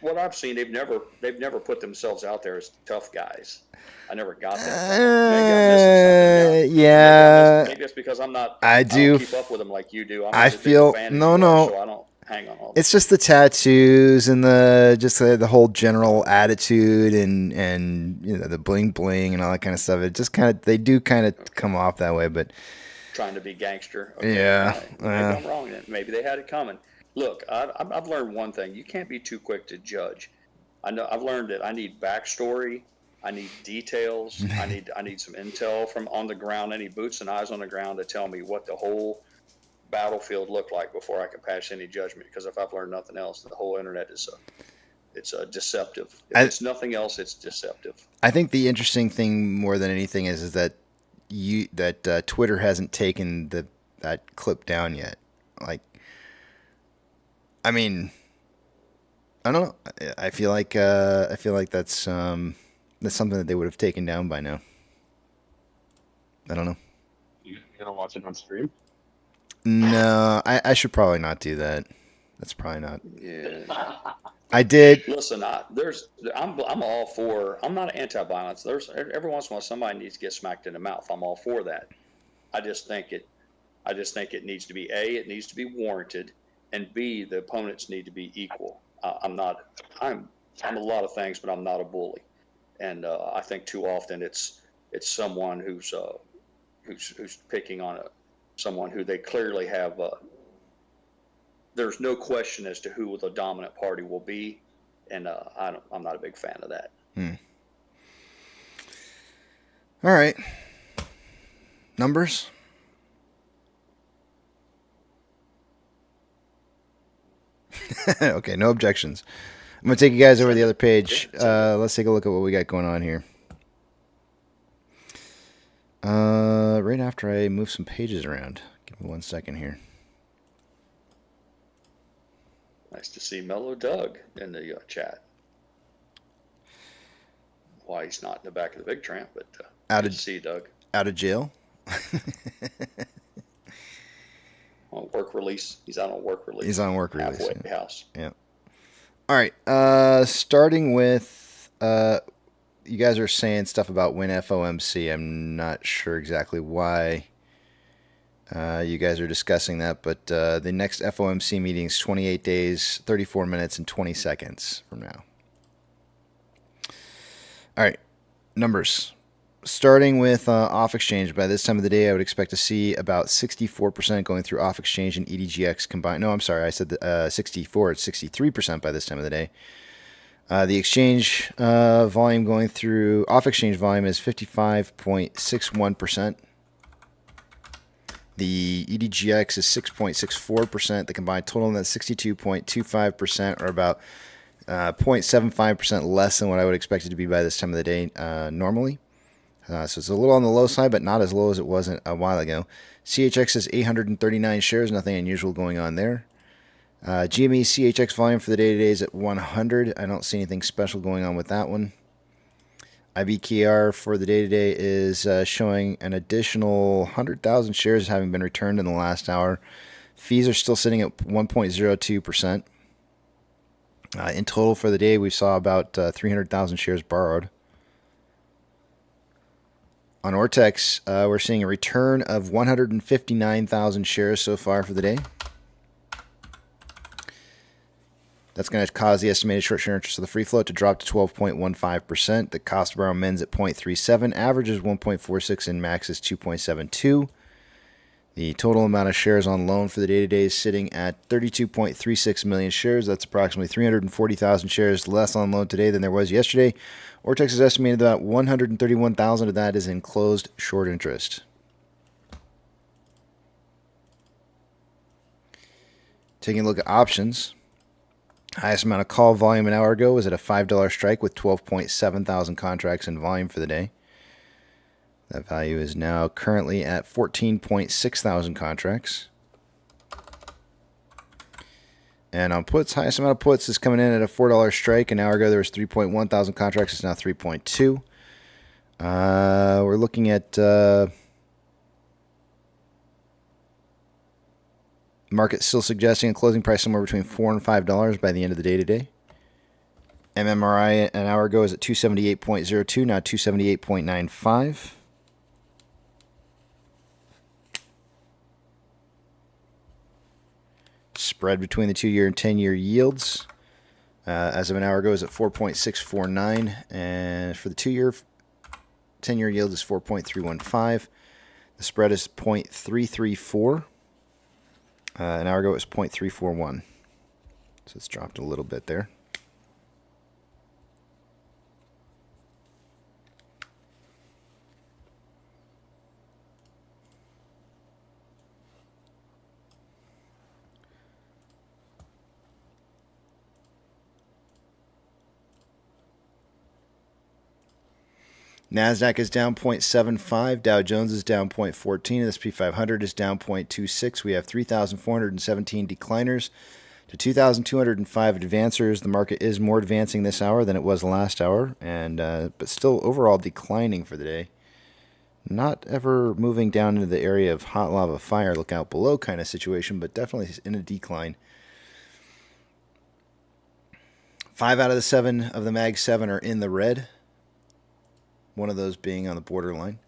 What I've seen, they've never put themselves out there as tough guys. I never got that. Maybe it's because I'm not. I don't keep up with them like you do. I feel so I don't hang on all. It's just the tattoos and the whole general attitude and the bling bling and all that kind of stuff. It just they do come off that way, but trying to be gangster. Okay, yeah, maybe I'm wrong. Maybe they had it coming. Look, I've learned one thing. You can't be too quick to judge. I've learned that I need backstory. I need details. I need some intel from on the ground. I need boots and eyes on the ground to tell me what the whole battlefield looked like before I can pass any judgment. Because if I've learned nothing else, the whole internet is deceptive. If it's nothing else, it's deceptive. I think the interesting thing more than anything is that Twitter hasn't taken that clip down yet. Like, I mean, I don't know. I feel like that's something that they would have taken down by now. I don't know. You gonna watch it on stream? No, I should probably not do that. That's probably not. Yeah. I did. Listen, I'm all for. I'm not anti-violence. There's every once in a while somebody needs to get smacked in the mouth. I'm all for that. I just think it needs to be it needs to be warranted, and B, the opponents need to be equal. I'm a lot of things, but I'm not a bully, and I think too often it's someone who's picking on someone who they clearly have. There's no question as to who the dominant party will be, and I'm not a big fan of that. All right, numbers. Okay, no objections. I'm going to take you guys over to the other page. Let's take a look at what we got going on here. Right after I move some pages around. Give me 1 second here. Nice to see Mellow Doug in the chat. Why he's not in the back of the big tramp, but good to see Doug. Out of jail? On work release. He's out on work release. He's on work release. Halfway house. Yeah. All right. Starting with, you guys are saying stuff about when FOMC. I'm not sure exactly why you guys are discussing that, but the next FOMC meeting is 28 days, 34 minutes, and 20 seconds from now. All right. Numbers. Starting with off exchange, by this time of the day, I would expect to see about 64% going through off exchange and EDGX combined. No, I'm sorry, I said 64. It's 63% by this time of the day. The exchange volume going through off exchange volume is 55.61%. The EDGX is 6.64%. The combined total, that's 62.25%, or about 0.75% less than what I would expect it to be by this time of the day normally. So it's a little on the low side, but not as low as it was a while ago. CHX is 839 shares, nothing unusual going on there. GME CHX volume for the day today is at 100. I don't see anything special going on with that one. IBKR for the day today is showing an additional 100,000 shares having been returned in the last hour. Fees are still sitting at 1.02%. In total for the day, we saw about 300,000 shares borrowed. On Ortex, we're seeing a return of 159,000 shares so far for the day. That's going to cause the estimated short-term interest of the free float to drop to 12.15%. The cost to borrow mins at 0.37, average is 1.46, and max is 2.72. The total amount of shares on loan for the day-to-day is sitting at 32.36 million shares. That's approximately 340,000 shares less on loan today than there was yesterday. Ortex is estimated that 131,000 of that is in closed short interest. Taking a look at options. Highest amount of call volume an hour ago was at a $5 strike with 12.7 thousand contracts in volume for the day. That value is now currently at 14.6 thousand contracts. And on puts, highest amount of puts is coming in at a $4 strike. An hour ago there was 3.1 thousand contracts. It's now 3.2. We're looking at market still suggesting a closing price somewhere between $4 and $5 by the end of the day today. MMRI an hour ago is at 278.02, now 278.95. Spread between the 2-year and 10-year yields as of an hour ago is at 4.649, and for the 2-year, 10-year yield is 4.315. The spread is 0.334. An hour ago it was 0.341. So it's dropped a little bit there. NASDAQ is down 0.75, Dow Jones is down 0.14, the S&P 500 is down 0.26. We have 3,417 decliners to 2,205 advancers. The market is more advancing this hour than it was last hour, and but still overall declining for the day. Not ever moving down into the area of hot lava fire, look out below kind of situation, but definitely in a decline. 5 out of the 7 of the Mag 7 are in the red. One of those being on the borderline.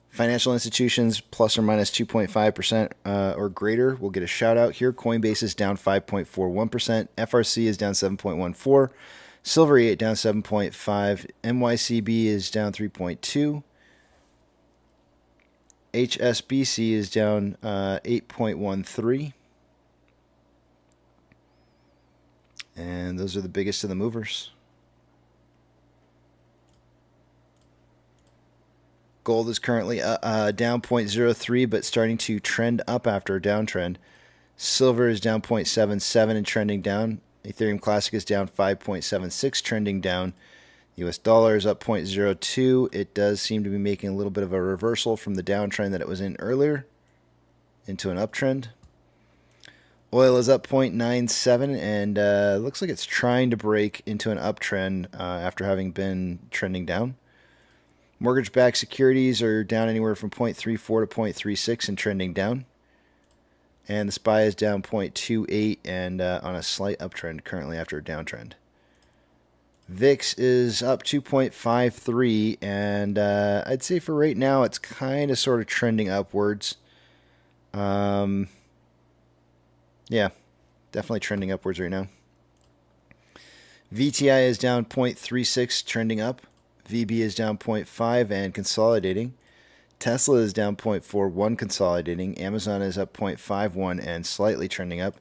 Financial institutions plus or minus 2.5% or greater will get a shout out here. Coinbase is down 5.41%. FRC is down 7.14%. Silver 8 down 7.5%. NYCB is down 3.2%. HSBC is down 8.13%. And those are the biggest of the movers. Gold is currently down 0.03, but starting to trend up after a downtrend. Silver is down 0.77 and trending down. Ethereum Classic is down 5.76, trending down. US dollar is up 0.02. It does seem to be making a little bit of a reversal from the downtrend that it was in earlier into an uptrend. Oil is up 0.97 and looks like it's trying to break into an uptrend after having been trending down. Mortgage-backed securities are down anywhere from 0.34 to 0.36 and trending down. And the SPY is down 0.28 and on a slight uptrend currently after a downtrend. VIX is up 2.53, and I'd say for right now it's kind of sort of trending upwards. Yeah, definitely trending upwards right now. VTI is down 0.36, trending up. VB is down 0.5 and consolidating. Tesla is down 0.41, consolidating. Amazon is up 0.51 and slightly trending up.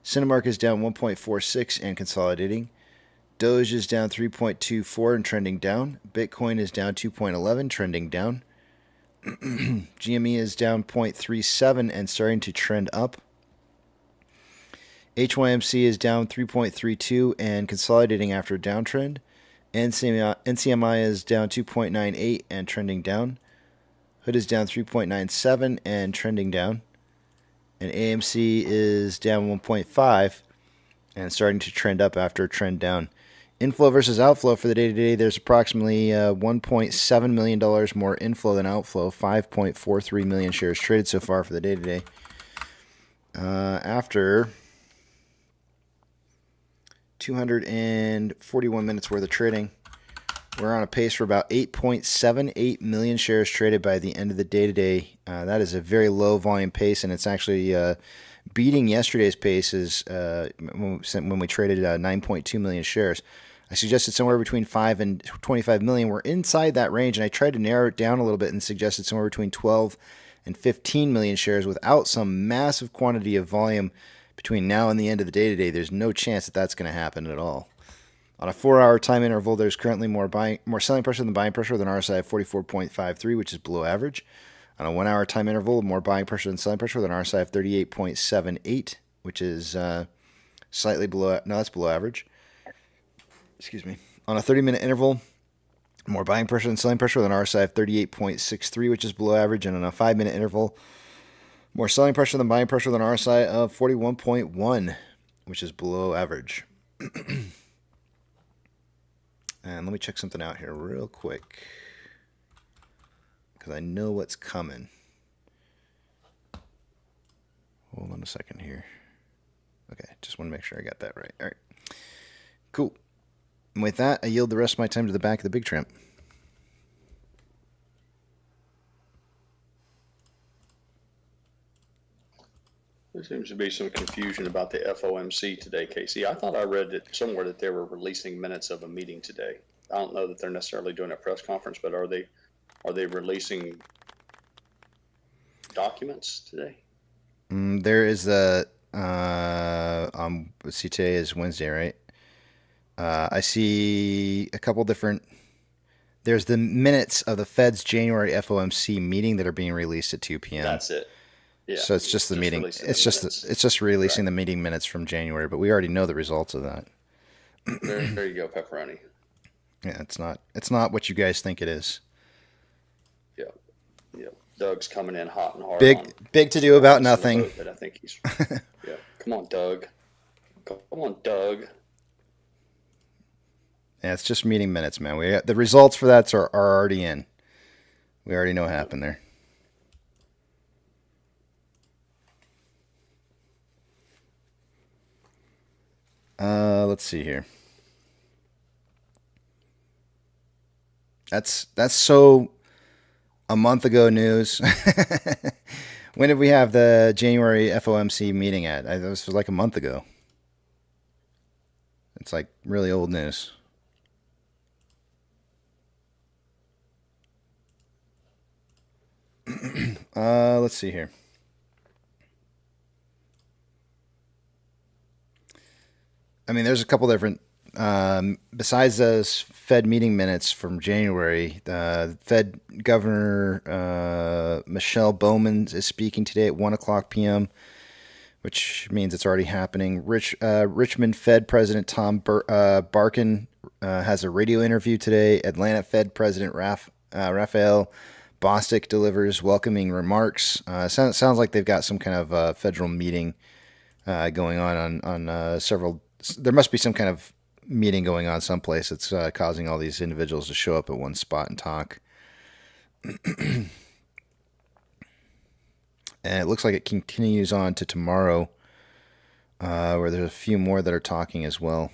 Cinemark is down 1.46 and consolidating. Doge is down 3.24 and trending down. Bitcoin is down 2.11, trending down. GME is down 0.37 and starting to trend up. HYMC is down 3.32 and consolidating after a downtrend. NCMI is down 2.98 and trending down. Hood is down 3.97 and trending down. And AMC is down 1.5 and starting to trend up after a trend down. Inflow versus outflow for the day today, there's approximately $1.7 million more inflow than outflow. 5.43 million shares traded so far for the day today. After 241 minutes worth of trading, we're on a pace for about 8.78 million shares traded by the end of the day today. That is a very low volume pace, and it's actually beating yesterday's paces when we traded 9.2 million shares. I suggested somewhere between 5 and 25 million. We're inside that range, and I tried to narrow it down a little bit and suggested somewhere between 12 and 15 million shares without some massive quantity of volume between now and the end of the day today. There's no chance that that's going to happen at all. On a 4-hour time interval, there's currently more selling pressure than buying pressure with an RSI of 44.53, which is below average. On a 1-hour time interval, more buying pressure than selling pressure with an RSI of 38.78, which is slightly below. No, that's below average. Excuse me. On a 30-minute interval, more buying pressure than selling pressure with an RSI of 38.63, which is below average. And on a 5-minute interval, more selling pressure than buying pressure with an RSI of 41.1, which is below average. And let me check something out here real quick, because I know what's coming. Hold on a second here. Okay, just want to make sure I got that right. All right, cool. And with that, I yield the rest of my time to the back of the big tramp. There seems to be some confusion about the FOMC today, Casey. I thought I read it somewhere that they were releasing minutes of a meeting today. I don't know that they're necessarily doing a press conference, but are they releasing documents today? There is a let's see, today is Wednesday, right? I see a couple different. There's the minutes of the Fed's January FOMC meeting that are being released at 2 p.m. That's it. Yeah. So it's just the meeting. It's just releasing the meeting minutes from January, but we already know the results of that. There you go, pepperoni. Yeah, it's not what you guys think it is. Yeah. Yeah. Doug's coming in hot and hard. Big to do about nothing. But I think he's. Yeah. Come on, Doug. Come on, Doug. Yeah, it's just meeting minutes, man. The results for that are already in. We already know what happened there. Let's see here. That's so a month ago news. When did we have the January FOMC meeting at? This was like a month ago. It's like really old news. Let's see here. I mean, there's a couple different, besides those Fed meeting minutes from January, Fed Governor Michelle Bowman is speaking today at 1 o'clock p.m. which means it's already happening. Richmond Fed President Tom Barkin has a radio interview today. Atlanta Fed President Raphael Bostic delivers welcoming remarks. Sounds like they've got some kind of federal meeting going on several. There must be some kind of meeting going on someplace that's causing all these individuals to show up at one spot and talk. And it looks like it continues on to tomorrow, where there's a few more that are talking as well.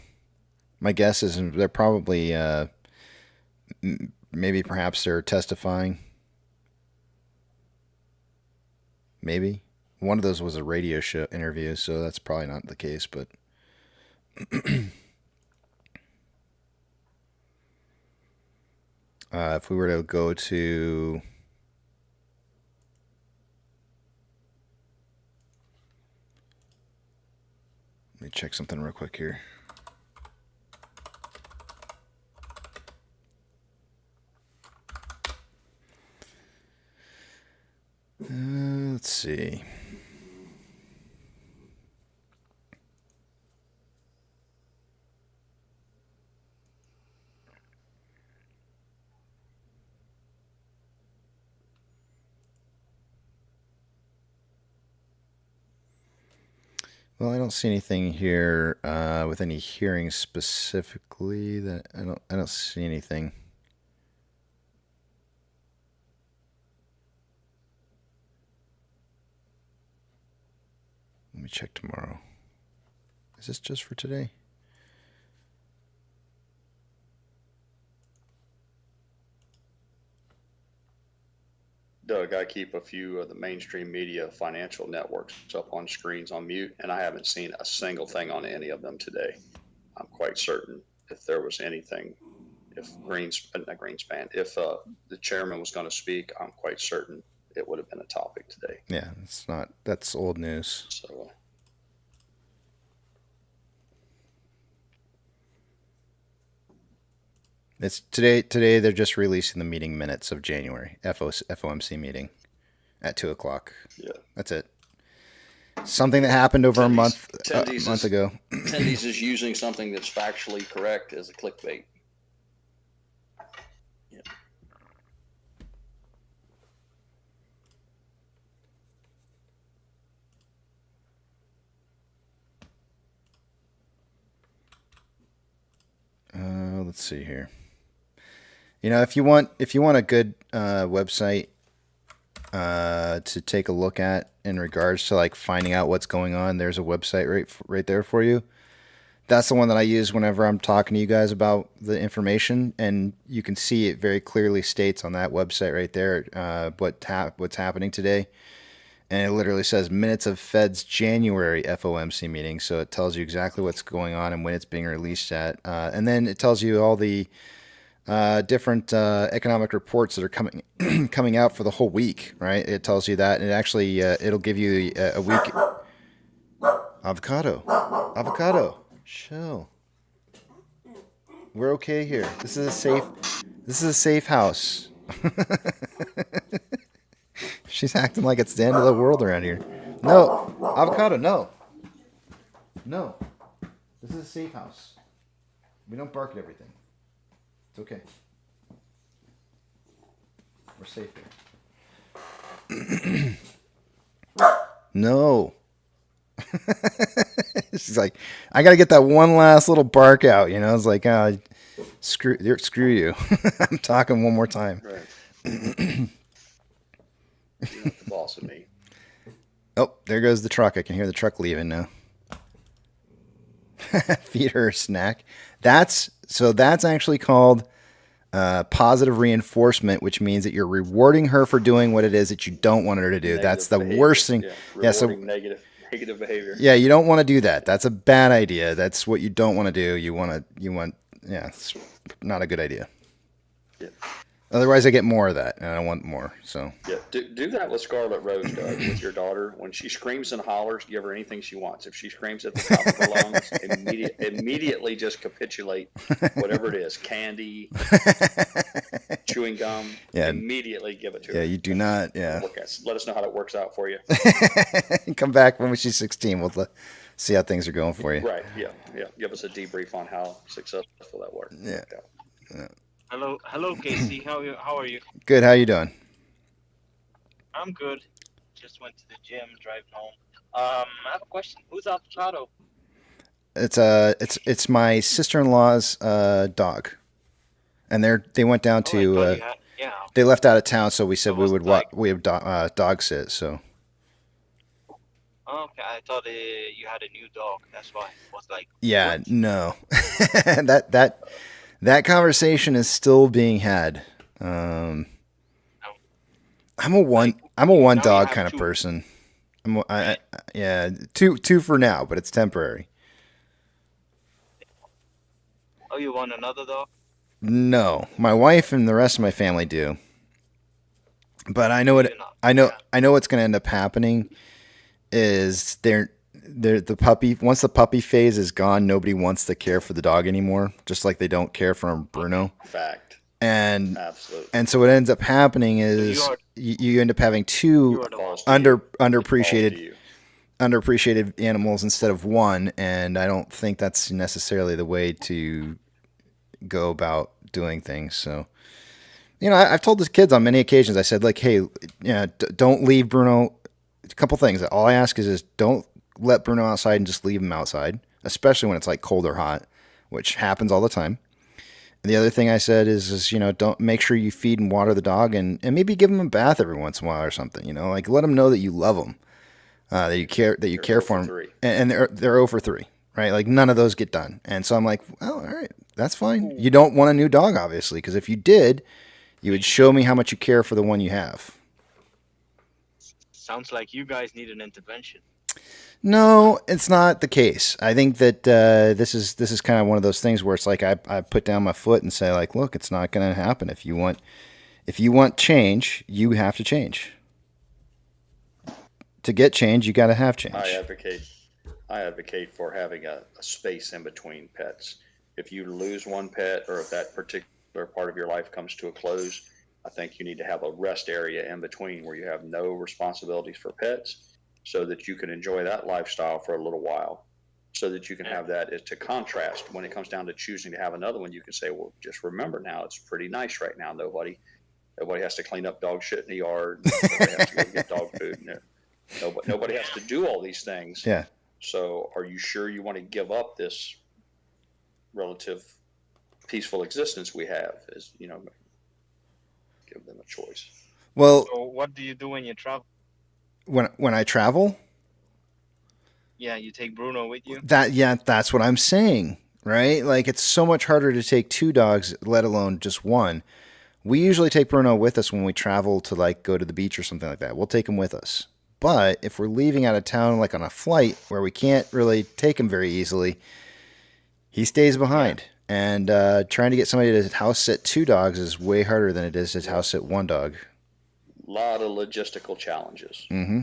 My guess is they're probably, maybe perhaps they're testifying. Maybe. One of those was a radio show interview, so that's probably not the case, but... if we were to go to... Let me check something real quick here. Let's see. Well, I don't see anything here with any hearings specifically. That I don't see anything. Let me check tomorrow. Is this just for today? Doug, I keep a few of the mainstream media financial networks up on screens on mute, and I haven't seen a single thing on any of them today. I'm quite certain if there was anything, if the chairman was going to speak, I'm quite certain it would have been a topic today. Yeah, that's old news. So, it's today they're just releasing the meeting minutes of January, FOMC meeting at 2:00. Yeah. That's it. Something that happened over a month ago. Tendies is using something that's factually correct as a clickbait. Yeah. Let's see here. You know, if you want a good website to take a look at in regards to like finding out what's going on, there's a website right there for you. That's the one that I use whenever I'm talking to you guys about the information, and you can see it very clearly states on that website right there what's happening today. And it literally says minutes of Fed's January FOMC meeting. So it tells you exactly what's going on and when it's being released at. And then it tells you all the different economic reports that are coming out for the whole week, right? It tells you that. And it actually, it'll give you a week. Avocado. Chill. We're okay here. This is a safe house. She's acting like it's the end of the world around here. No, Avocado, no. No. This is a safe house. We don't bark at everything. It's okay. We're safe here. No. She's like, I gotta get that one last little bark out, you know? It's like, screw you. I'm talking one more time. Right. You're not the boss of me. Oh, there goes the truck. I can hear the truck leaving now. Feed her a snack. That's actually called positive reinforcement, which means that you're rewarding her for doing what it is that you don't want her to do. That's the worst thing. Yeah, negative behavior. Yeah, you don't want to do that. That's a bad idea. That's what you don't want to do. It's not a good idea. Yeah. Otherwise, I get more of that, and I want more. So yeah, do that with Scarlet Rose, Doug, with your daughter. When she screams and hollers, give her anything she wants. If she screams at the top of her lungs, immediately just capitulate whatever it is, candy, chewing gum, Yeah. immediately give it to her. Yeah, you do not. Yeah. Let us know how that works out for you. Come back when she's 16. We'll see how things are going for you. Right. Yeah. Yeah. Give us a debrief on how successful that worked. Yeah. Hello, Casey. How are you? Good. How you doing? I'm good. Just went to the gym, driving home. I have a question. Who's Avocado? It's my sister-in-law's dog, and they went down to they left out of town, so we said we would dog sit. So. Oh, okay, I thought you had a new dog. That's why it was like. Yeah, no, that conversation is still being had. I'm a one dog kind of person. Yeah, two for now, but it's temporary. Oh, you want another dog? No, my wife and the rest of my family do. But I know what's going to end up happening is the puppy. Once the puppy phase is gone, nobody wants to care for the dog anymore. Just like they don't care for Bruno. Fact. And absolutely. And so what ends up happening is you end up having two underappreciated animals instead of one, and I don't think that's necessarily the way to go about doing things. So, I've told the kids on many occasions. I said, like, hey, don't leave Bruno. A couple things. All I ask is don't let Bruno outside and just leave him outside, especially when it's like cold or hot, which happens all the time. And the other thing I said is don't make sure you feed and water the dog, and maybe give him a bath every once in a while or something. Like let him know that you love him, that you care for him. And they're 0 for 3, right? Like none of those get done. And so I'm like, oh, all right, that's fine. You don't want a new dog, obviously, because if you did, you would show me how much you care for the one you have. Sounds like you guys need an intervention. No, it's not the case. I think that this is kind of one of those things where it's like I put down my foot and say, like, look, it's not going to happen. If you want change, you have to change. To get change, you got to have change. I advocate for having a space in between pets. If you lose one pet, or if that particular part of your life comes to a close, I think you need to have a rest area in between where you have no responsibilities for pets, so that you can enjoy that lifestyle for a little while, so that you can have that to contrast when it comes down to choosing to have another one. You can say, well, just remember now, it's pretty nice right now. Nobody has to clean up dog shit in the yard. Nobody has to go get dog food in there. Nobody has to do all these things. Yeah. So are you sure you want to give up this relative peaceful existence we have? Give them a choice. Well, so what do you do when you travel? When I travel? Yeah, you take Bruno with you? That's what I'm saying, right? Like, it's so much harder to take 2 dogs, let alone just one. We usually take Bruno with us when we travel to, like, go to the beach or something like that. We'll take him with us. But if we're leaving out of town, like on a flight where we can't really take him very easily, he stays behind. And trying to get somebody to house sit 2 dogs is way harder than it is to house sit 1 dog. Lot of logistical challenges. Mm-hmm.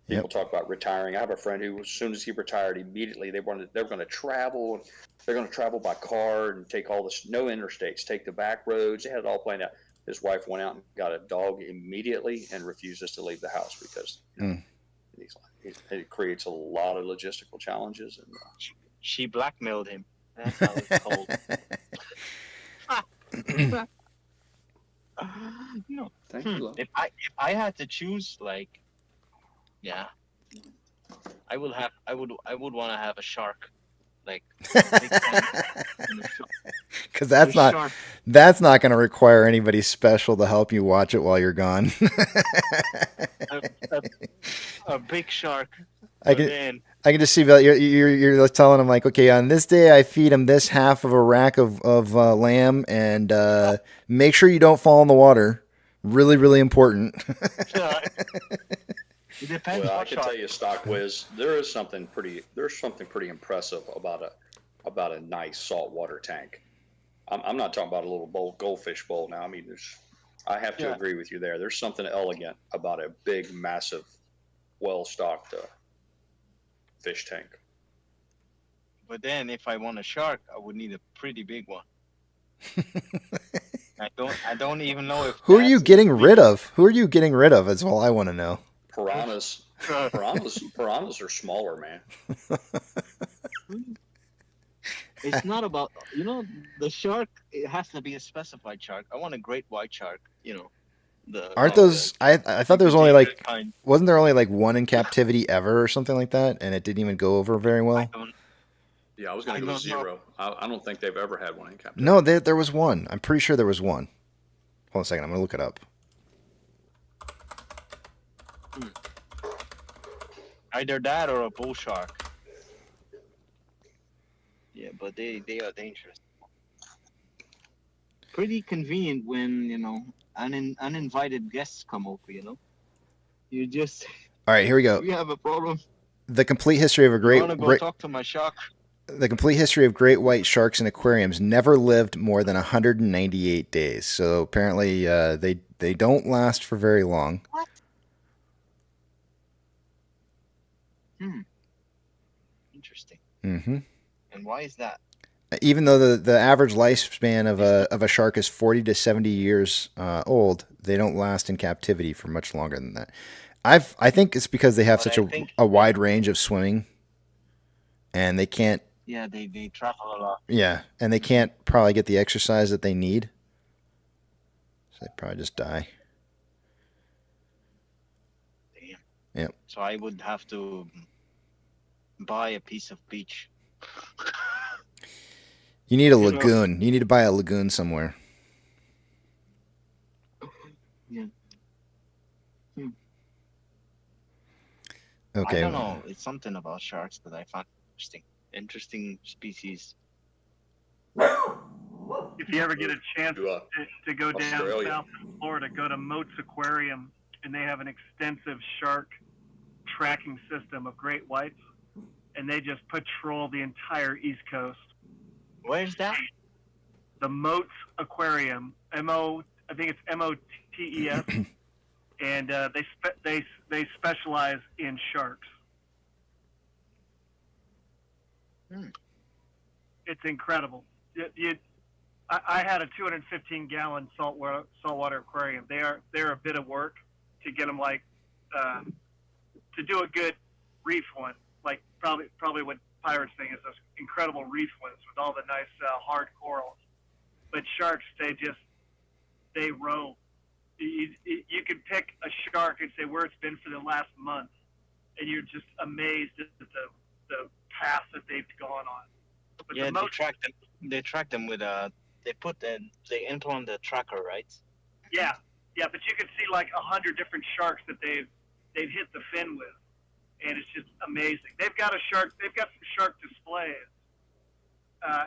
People talk about retiring. I have a friend who, as soon as he retired, immediately they're going to travel. They're going to travel by car and take all this, no interstates, take the back roads. They had it all planned out. His wife went out and got a dog immediately and refuses to leave the house because it creates a lot of logistical challenges. And she blackmailed him. That's how it's called. No. Thank you. If I had to choose, like, I would want to have a shark, like, because that's not going to require anybody special to help you watch it while you're gone. a big shark. I can just see that you're telling him, like, okay, on this day I feed him this half of a rack of lamb, and make sure you don't fall in the water. Really, really important. It depends. Well, I can tell you, Stock Whiz, there's something pretty impressive about a nice saltwater tank. I'm not talking about a little goldfish bowl now. I mean, I have to agree with you there. There's something elegant about a big, massive, well-stocked fish tank. But then, if I want a shark, I would need a pretty big one. I don't even know if. Who are you getting rid of? Who are you getting rid of? That's all I want to know. Piranhas. Piranhas are smaller, man. It's not about the shark. It has to be a specified shark. I want a great white shark. Aren't those? I thought there was only dangerous like, kind. wasn't there only like one in captivity ever or something like that, and it didn't even go over very well. Yeah, I was going to go with 0. I don't think they've ever had one in captivity. No, there was one. I'm pretty sure there was one. Hold on a second. I'm going to look it up. Either that or a bull shark. Yeah, but they are dangerous. Pretty convenient when uninvited guests come over. You just. All right, here we go. You have a problem. The complete history of a great. I want to go talk to my shark. The complete history of great white sharks in aquariums never lived more than 198 days. So apparently, they don't last for very long. What? Interesting. Mm-hmm. And why is that? Even though the average lifespan of a shark is 40 to 70 years old, they don't last in captivity for much longer than that. I think it's because they have such a wide range of swimming, and they can't. Yeah, they travel a lot. Yeah, and they can't probably get the exercise that they need, so they probably just die. Damn. Yep. So I would have to buy a piece of beach. You need a lagoon. You need to buy a lagoon somewhere. Yeah. Okay. I don't know. It's something about sharks that I find interesting. Interesting species. If you ever get a chance to go down Australia. south in Florida, go to Moats Aquarium, and they have an extensive shark tracking system of great whites, and they just patrol the entire East Coast. Where's that? The Moats Aquarium, I think it's MOTES, and they specialize in sharks. It's incredible. I had a 215-gallon saltwater aquarium. They're a bit of work to get them to do a good reef one. Like probably what pirates think is those incredible reef ones with all the nice hard corals. But sharks, they roam. You can pick a shark and say where it's been for the last month, and you're just amazed at the path that they've gone on. But yeah, they track them with they implement the tracker, right? Yeah, but you can see like 100 different sharks that they've hit the fin with, and it's just amazing. They've got some shark displays,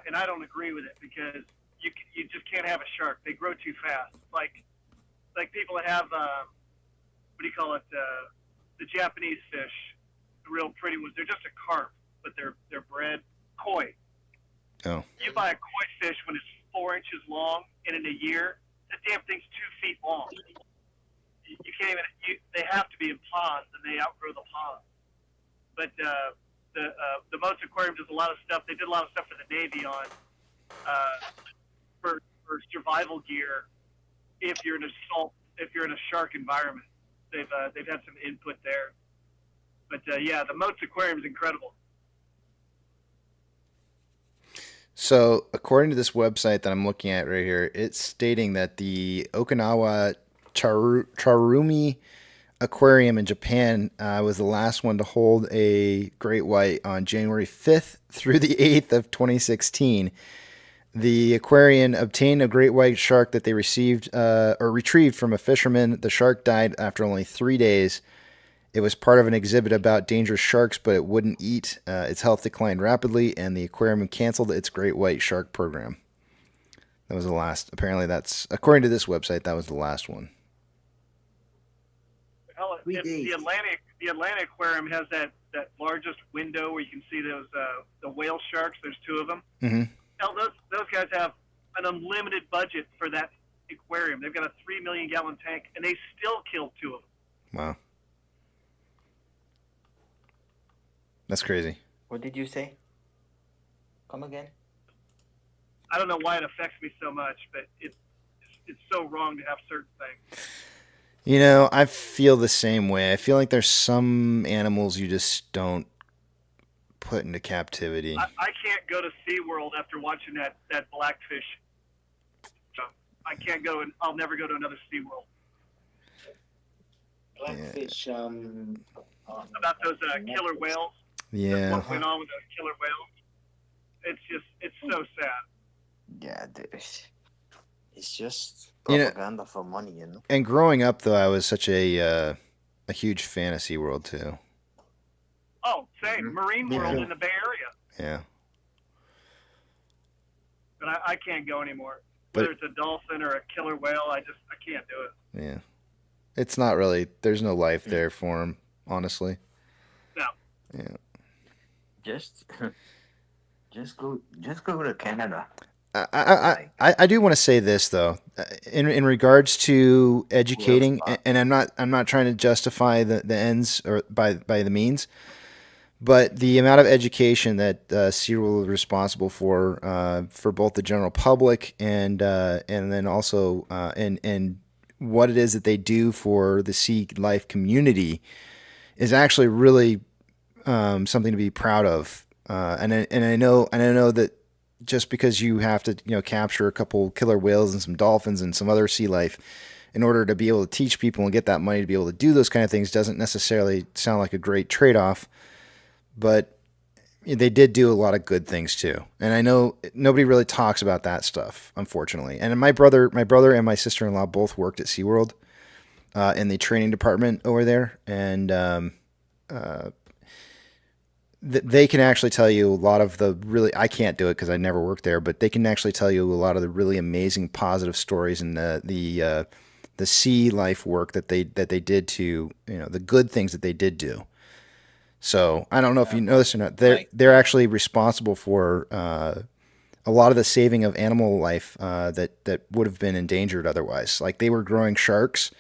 and I don't agree with it because you just can't have a shark. They grow too fast. Like people that have what do you call it? The Japanese fish, the real pretty ones. They're just a carp, but they're bred koi. Oh. You buy a koi fish when it's 4 inches long, and in a year, that damn thing's 2 feet long. You can't even. They have to be in ponds, and they outgrow the ponds. But the Moats Aquarium does a lot of stuff. They did a lot of stuff for the Navy on for survival gear. If you're in a shark environment, they've had some input there. But yeah, the Moats Aquarium is incredible. So, according to this website that I'm looking at right here, it's stating that the Okinawa Charumi Aquarium in Japan was the last one to hold a great white on January 5th through the 8th of 2016. The aquarium obtained a great white shark that they retrieved from a fisherman. The shark died after only 3 days. It was part of an exhibit about dangerous sharks, but it wouldn't eat. Its health declined rapidly, and the aquarium canceled its great white shark program. That was the last. Apparently, that's according to this website. That was the last one. Hell, the Atlantic Aquarium has that largest window where you can see those the whale sharks. There's 2 of them. Mm-hmm. Hell, those guys have an unlimited budget for that aquarium. They've got a 3 million gallon tank, and they still killed 2 of them. Wow. That's crazy. What did you say? Come again? I don't know why it affects me so much, but it's it's so wrong to have certain things. You know, I feel the same way. I feel like there's some animals you just don't put into captivity. I can't go to SeaWorld after watching that blackfish. I can't go, and I'll never go to another SeaWorld. Blackfish, about those killer whales. Yeah. What went on with those killer whales? It's so sad. Yeah, dude. It's just You know- propaganda for money, you know. And growing up, though, I was such a huge fan of SeaWorld, too. Oh, same. Marine World in the Bay Area. Yeah. But I can't go anymore. But- Whether it's a dolphin or a killer whale, I can't do it. Yeah. It's not really, there's no life there for them, honestly. No. Yeah. Just go to Canada. I do want to say this though, in regards to educating, and I'm not trying to justify the ends or by the means, but the amount of education that SeaWorld is responsible for both the general public and then also and what it is that they do for the sea life community is actually really something to be proud of. And I know that just because you have to, capture a couple killer whales and some dolphins and some other sea life in order to be able to teach people and get that money to be able to do those kind of things doesn't necessarily sound like a great trade-off, but they did do a lot of good things too. And I know nobody really talks about that stuff, unfortunately. And my brother and my sister-in-law both worked at SeaWorld in the training department over there. And they can actually tell you a lot of the really, I can't do it because I never worked there, but they can actually tell you a lot of the really amazing positive stories and the sea life work that they did to, the good things that they did do. So I don't know if you know this or not. They're actually responsible for a lot of the saving of animal life that would have been endangered otherwise. Like they were growing sharks.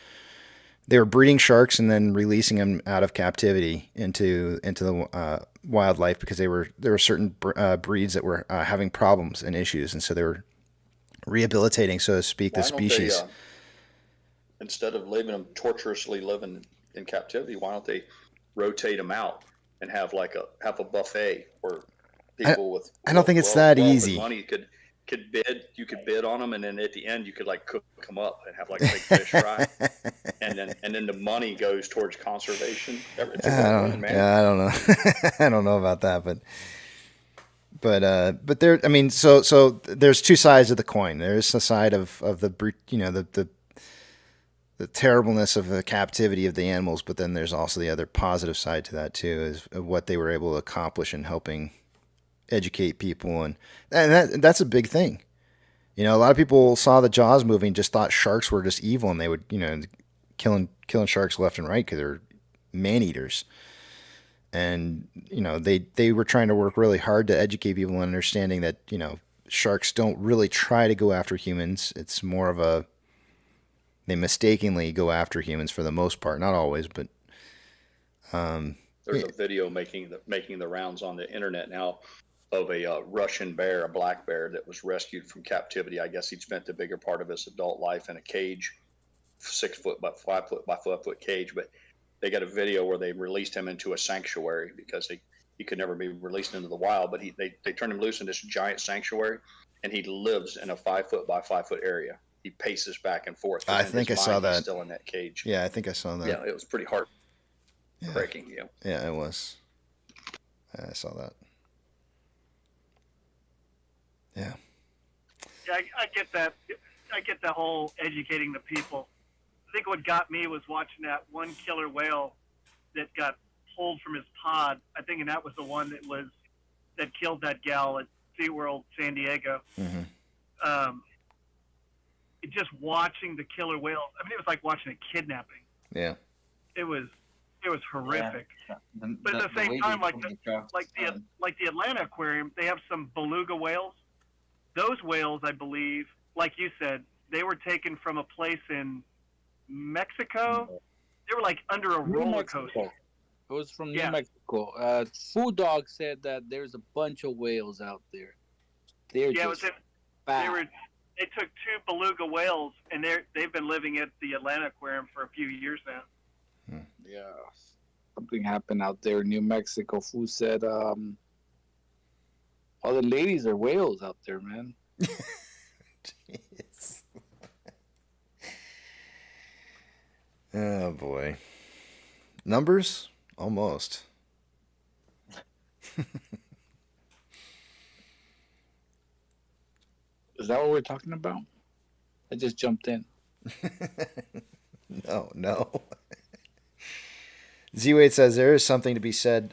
They were breeding sharks and then releasing them out of captivity into the wildlife because there were certain breeds that were having problems and issues, and so they were rehabilitating, so to speak, the species. Instead of leaving them torturously living in captivity, why don't they rotate them out and have a buffet where people with I don't think it's that easy. Money could bid. You could bid on them, and then at the end you could cook them up and have a big fish fry, and then the money goes towards conservation. I don't know. I don't know about that, but there. I mean, so there's two sides of the coin. There's the side of the terribleness of the captivity of the animals, but then there's also the other positive side to that too, is of what they were able to accomplish in helping educate people, and that's a big thing. A lot of people saw the Jaws movie and just thought sharks were just evil, and they would killing sharks left and right because they're man eaters. And they were trying to work really hard to educate people in understanding that sharks don't really try to go after humans. It's more of they mistakenly go after humans for the most part, not always, but there's a video making the rounds on the internet now of a Russian bear, a black bear that was rescued from captivity. I guess he'd spent the bigger part of his adult life in a cage, 6 foot by 5 foot by 5 foot cage. But they got a video where they released him into a sanctuary because he could never be released into the wild. But they turned him loose in this giant sanctuary, and he lives in a 5 foot by 5 foot area. He paces back and forth. I think I saw that. He's still in that cage. Yeah, I think I saw that. Yeah, it was pretty heartbreaking. Yeah. Yeah, it was. I saw that. Yeah. Yeah, I get that. I get the whole educating the people. I think what got me was watching that one killer whale that got pulled from his pod. I think, and that was the one that killed that gal at SeaWorld San Diego. Mm-hmm. Just watching the killer whales. I mean, it was like watching a kidnapping. Yeah. It was horrific. Yeah. But at the same time, like the Atlanta Aquarium, they have some beluga whales. Those whales, I believe, like you said, they were taken from a place in Mexico. They were like under a roller coaster. It was from New Mexico. Food Dog said that there's a bunch of whales out there. They're just fat. they took 2 beluga whales, and they've been living at the Atlanta Aquarium for a few years now. Yeah. Something happened out there in New Mexico. Who said, all the ladies are whales out there, man. Jeez. Oh, boy. Numbers? Almost. Is that what we're talking about? I just jumped in. No. Z-Wade says there is something to be said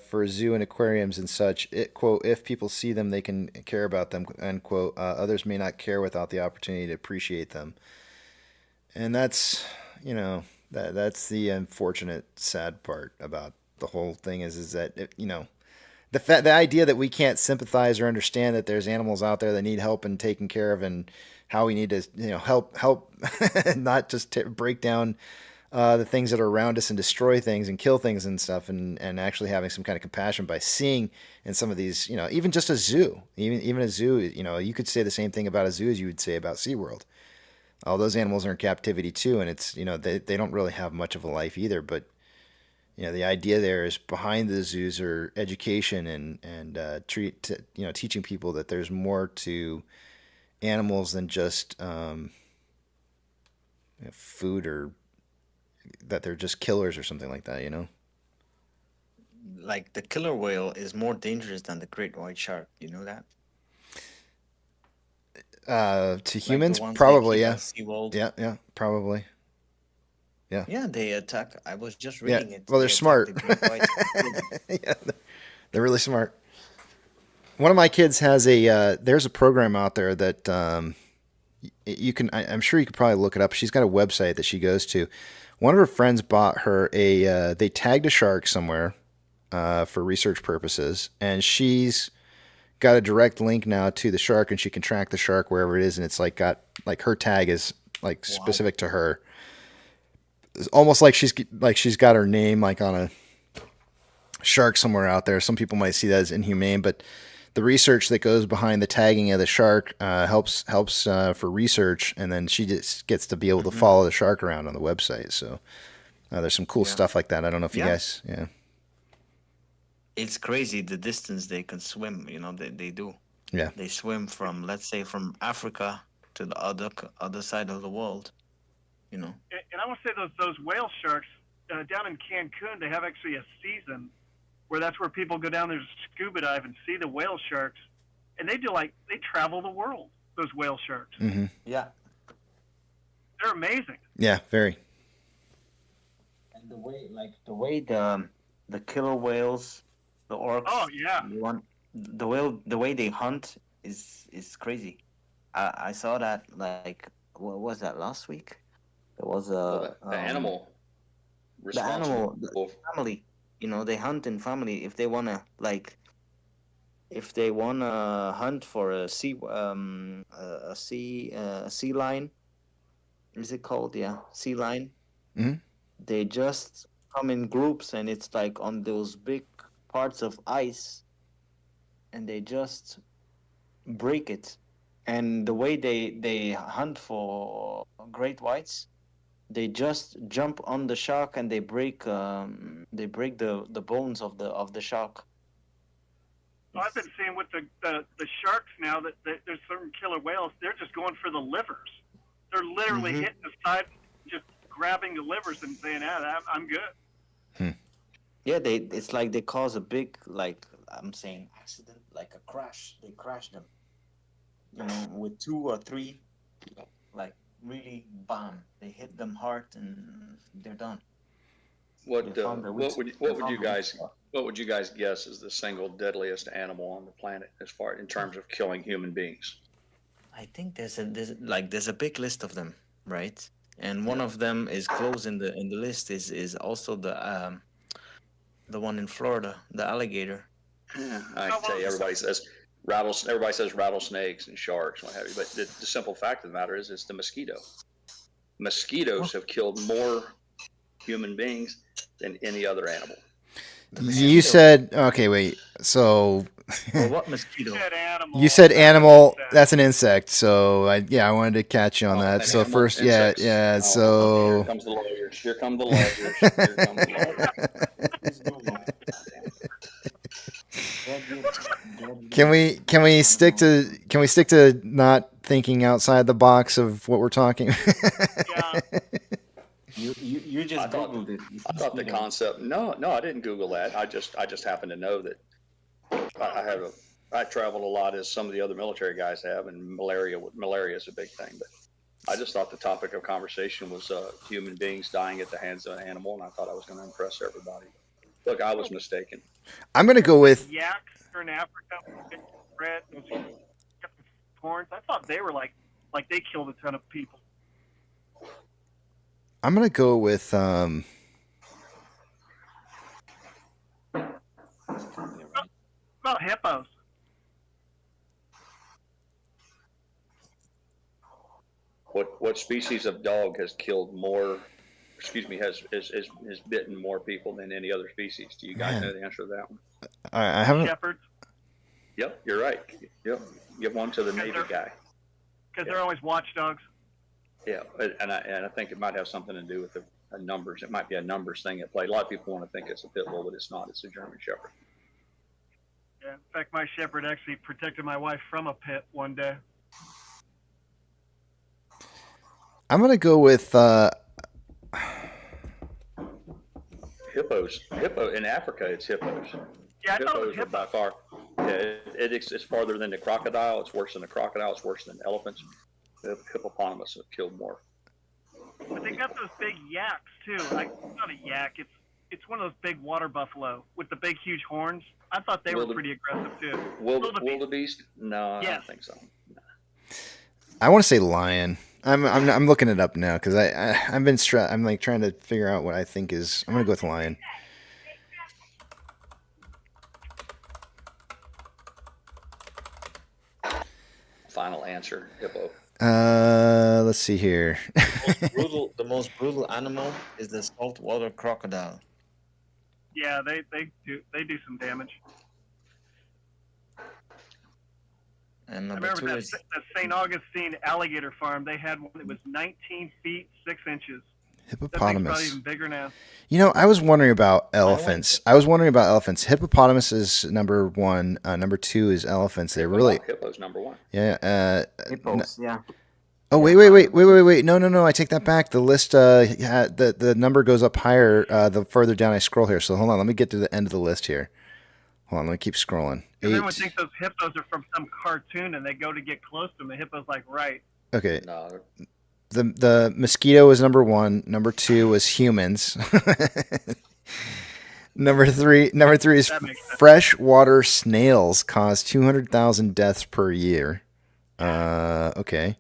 for zoo and aquariums and such. It, quote, if people see them, they can care about them, end quote. Others may not care without the opportunity to appreciate them. And that's, that's the unfortunate, sad part about the whole thing is that, the idea that we can't sympathize or understand that there's animals out there that need help and taken care of, and how we need to, help not just break down the things that are around us and destroy things and kill things and stuff, and actually having some kind of compassion by seeing in some of these, even just a zoo, even a zoo, you could say the same thing about a zoo as you would say about SeaWorld. All those animals are in captivity too, and it's, they don't really have much of a life either, but the idea there is behind the zoos are education and teaching people that there's more to animals than just food, or that they're just killers or something like that, Like the killer whale is more dangerous than the great white shark. You know that? To humans, probably, yeah. Yeah, probably. Yeah. Yeah, they attack. I was just reading it. Well, they're smart. Yeah, they're really smart. One of my kids has there's a program out there that you can. I'm sure you could probably look it up. She's got a website that she goes to. One of her friends bought her they tagged a shark somewhere for research purposes, and she's got a direct link now to the shark, and she can track the shark wherever it is, and it's got her tag is specific to her. It's almost like she's got her name on a shark somewhere out there. Some people might see that as inhumane, but the research that goes behind the tagging of the shark helps for research, and then she just gets to be able to follow the shark around on the website. So there's some cool stuff like that. I don't know if you guys, It's crazy the distance they can swim. They do. Yeah. They swim from, let's say, from Africa to the other side of the world. And I want to say those whale sharks down in Cancun, they have actually a season where that's where people go down there to scuba dive and see the whale sharks, and they travel the world. Those whale sharks. Mm-hmm. Yeah. They're amazing. Yeah, very. And the way the killer whales, the orcas. Oh yeah. The way they hunt is crazy. I saw that what was that last week? There was the animal. The animal, the family. They hunt in family. If they wanna hunt for a sea line, is it called? Yeah, sea line. Mm-hmm. They just come in groups, and it's on those big parts of ice, and they just break it. And the way they hunt for great whites, they just jump on the shark, and they break the bones of the shark. Well, I've been seeing with the sharks now that there's certain killer whales, they're just going for the livers. They're literally hitting the side, just grabbing the livers and saying, I'm good. Yeah, it's like they cause a big, I'm saying, accident, like a crash. They crash them, with 2 or 3, really bam. They hit them hard and they're done. What would you guys guess is the single deadliest animal on the planet in terms of killing human beings? I think there's a big list of them, right? And one of them is close in the list is also the one in Florida, the alligator. Yeah, I tell you, everybody says rattlesnakes and sharks, what have you. But the simple fact of the matter is, it's the mosquito. Mosquitoes have killed more human beings than any other animal. You said, okay, wait. So Or what mosquito? You said animal. That's an insect. So I wanted to catch you on that. An So animal, first, insects. yeah. Here So comes the lawyers. Here come the lawyers. Here come the lawyers. can we stick to not thinking outside the box of what we're talking? You just googled it. I thought the concept. No, I didn't Google that. I just happened to know that I traveled a lot as some of the other military guys have, and malaria is a big thing. But I just thought the topic of conversation was human beings dying at the hands of an animal, and I thought I was going to impress everybody. Look, I was mistaken. I'm going to go with yaks in Africa. Red, those horns. I thought they were like they killed a ton of people. I'm going to go with About hippos. What species of dog has killed more? Excuse me, has bitten more people than any other species? Do you guys know the answer to that one? I haven't. Shepherds. Yep, you're right. Yep, give one to the Navy guy. Because they're always watchdogs. Yeah, and I think it might have something to do with the numbers. It might be a numbers thing at play. A lot of people want to think it's a pit bull, but it's not. It's a German Shepherd. Yeah, in fact, my shepherd actually protected my wife from a pit one day. I'm going to go with hippos. Hippo in Africa, it's hippos. Yeah, hippos are by far. Yeah, it's farther than the crocodile. It's worse than the crocodile. It's worse than elephants. The hippopotamus have killed more. But they got those big yaks too. Like not a yak. It's one of those big water buffalo with the big huge horns. I thought they were pretty aggressive too. Wildebeest? No, yes. I don't think so. No. I want to say lion. I'm looking it up now because I've been I'm like trying to figure out what I think is. I'm gonna go with lion. Final answer, hippo. Let's see here. The most brutal animal is the saltwater crocodile. Yeah, they do some damage. And I remember that St. Augustine alligator farm. They had one that was 19 feet 6 inches. Hippopotamus. That thing's probably even bigger now. You know, I was wondering about elephants. Hippopotamus is number one. Number two is elephants. They're really hippo's number one. Yeah. Hippos. Yeah. Oh wait! No! I take that back. The list, the number goes up higher the further down I scroll here. So hold on, let me get to the end of the list here. Hold on, let me keep scrolling. Everyone thinks those hippos are from some cartoon, and they go to get close to them. The hippo's like, right. Okay. No. The mosquito was number one. Number two was humans. Number three is freshwater snails cause 200,000 deaths per year. Okay.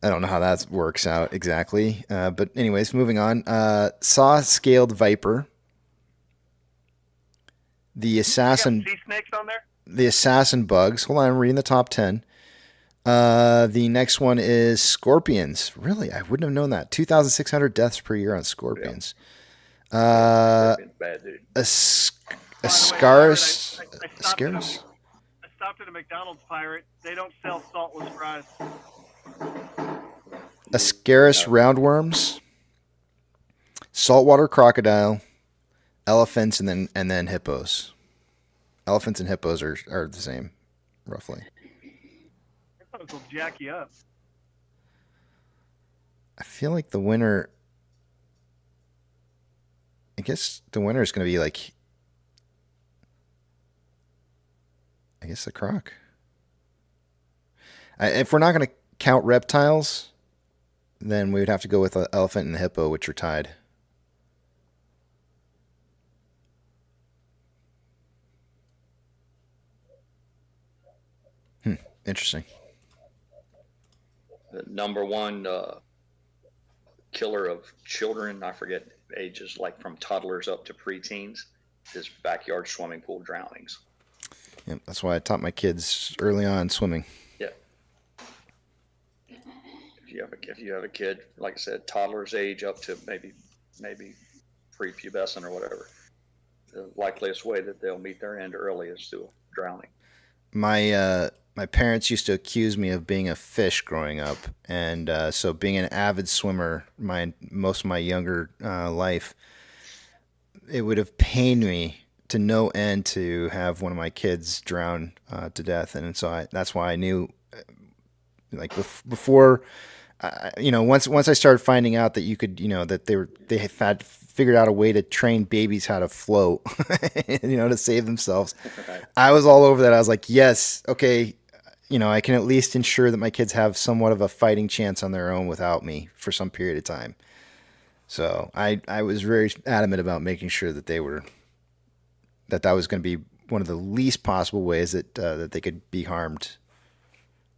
I don't know how that works out exactly. But anyways, moving on. Saw-scaled viper. The assassin. Sea snakes on there? The assassin bugs. Hold on, I'm reading the top 10. The next one is scorpions. Really, I wouldn't have known that. 2,600 deaths per year on scorpions. Bad, dude. Ascaris. I stopped at a McDonald's pirate. They don't sell saltless fries. Ascaris roundworms. Saltwater crocodile. Elephants and then hippos. Elephants and hippos are the same, roughly. Hippos will jack you up. I feel like the winner. I guess the winner is going to be like. I guess the croc. If we're not going to count reptiles, then we would have to go with the elephant and the hippo, which are tied. Interesting. The number one killer of children, I forget ages, like from toddlers up to preteens, is backyard swimming pool drownings. Yep, that's why I taught my kids early on swimming. Yeah. If you have a kid, like I said, toddler's age up to maybe prepubescent or whatever, the likeliest way that they'll meet their end early is through drowning. My parents used to accuse me of being a fish growing up, and so being an avid swimmer, most of my younger life, it would have pained me to no end to have one of my kids drown to death, and so that's why I knew, like before, once I started finding out that you could, that they had figured out a way to train babies how to float, to save themselves. Right. I was all over that. I was like, yes, okay, I can at least ensure that my kids have somewhat of a fighting chance on their own without me for some period of time. So I was very adamant about making sure that that was going to be one of the least possible ways that they could be harmed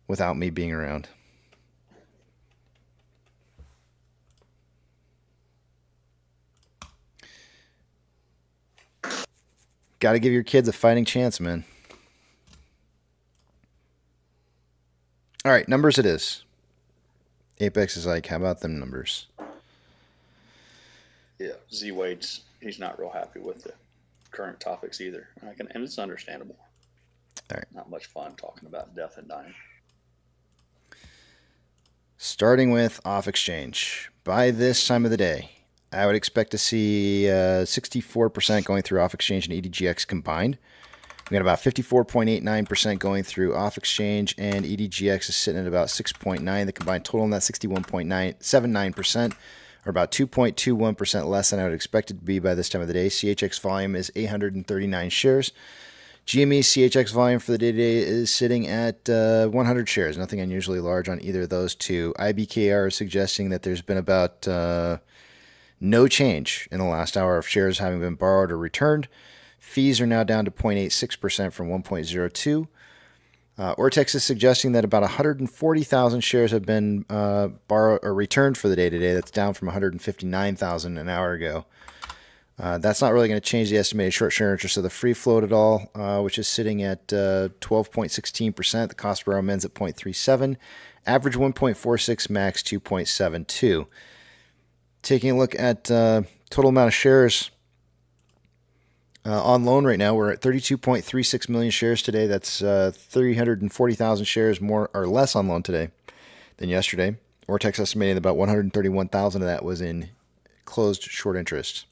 without me being around. Got to give your kids a fighting chance, man. All right, numbers it is. Apex is like, how about them numbers? Yeah, Z-Wade's, he's not real happy with the current topics either. And it's understandable. All right. Not much fun talking about death and dying. Starting with off exchange. By this time of the day, I would expect to see 64% going through off exchange and EDGX combined. We got about 54.89% going through off exchange, and EDGX is sitting at about 6.9. The combined total on that 61.979%, or about 2.21% less than I would expect it to be by this time of the day. CHX volume is 839 shares. GME CHX volume for the day today is sitting at 100 shares. Nothing unusually large on either of those two. IBKR is suggesting that there's been about no change in the last hour of shares having been borrowed or returned. Fees are now down to 0.86% from 1.02. Ortex is suggesting that about 140,000 shares have been borrowed or returned for the day today. That's down from 159,000 an hour ago. That's not really going to change the estimated short share interest of the free float at all, which is sitting at 12.16%. The cost per hour ends at 0.37. Average 1.46, max 2.72. Taking a look at total amount of shares on loan right now, we're at 32.36 million shares today. That's 340,000 shares more or less on loan today than yesterday. Ortex estimating about 131,000 of that was in closed short interest.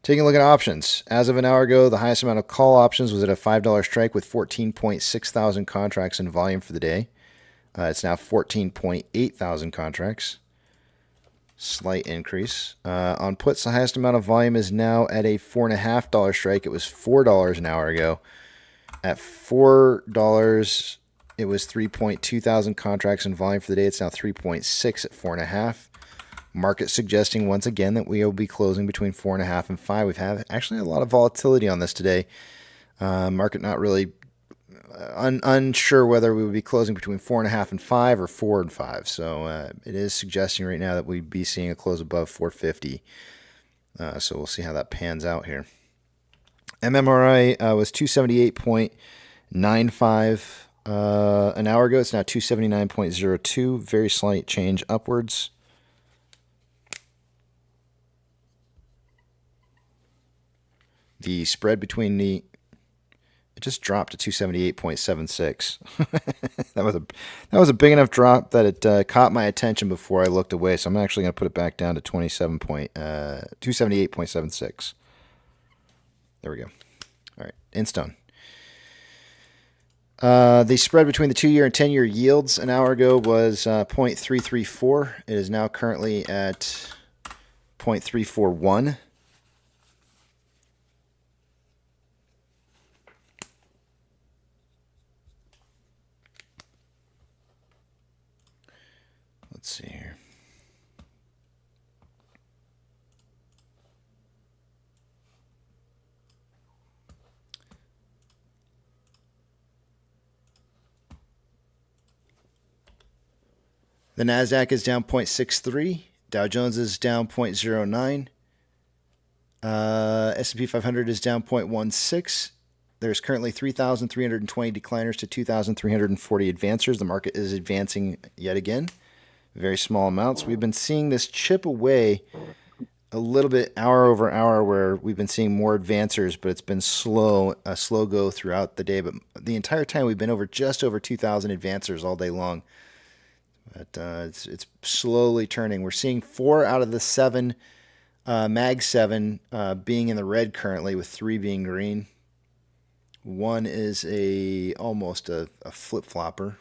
Taking a look at options. As of an hour ago, the highest amount of call options was at a $5 strike with 14.6 thousand contracts in volume for the day. It's now 14.8 thousand contracts. Slight increase. On puts, the highest amount of volume is now at a $4.50 strike. It was $4 an hour ago. At $4, it was 3.2 thousand contracts in volume for the day. It's now 3.6 at 4.5. Market suggesting once again that we will be closing between 4.5 and 5. We've had actually a lot of volatility on this today. Market not really unsure whether we would be closing between 4.5 and 5 or 4 and 5. So it is suggesting right now that we'd be seeing a close above 450. So we'll see how that pans out here. MMRI was 278.95 an hour ago. It's now 279.02. Very slight change upwards. The spread between it just dropped to 278.76. That was a big enough drop that it caught my attention before I looked away. So I'm actually going to put it back down to 278.76. There we go. All right, Instone. The spread between the 2-year and 10-year yields an hour ago was 0.334. It is now currently at 0.341. Let's see here. The NASDAQ is down 0.63. Dow Jones is down 0.09. S&P 500 is down 0.16. There's currently 3,320 decliners to 2,340 advancers. The market is advancing yet again. Very small amounts. We've been seeing this chip away a little bit hour over hour where we've been seeing more advancers, but it's been a slow go throughout the day. But the entire time we've been over just over 2,000 advancers all day long. But it's slowly turning. We're seeing 4 out of the 7 Mag 7 being in the red currently, with 3 being green. 1 is almost a flip-flopper.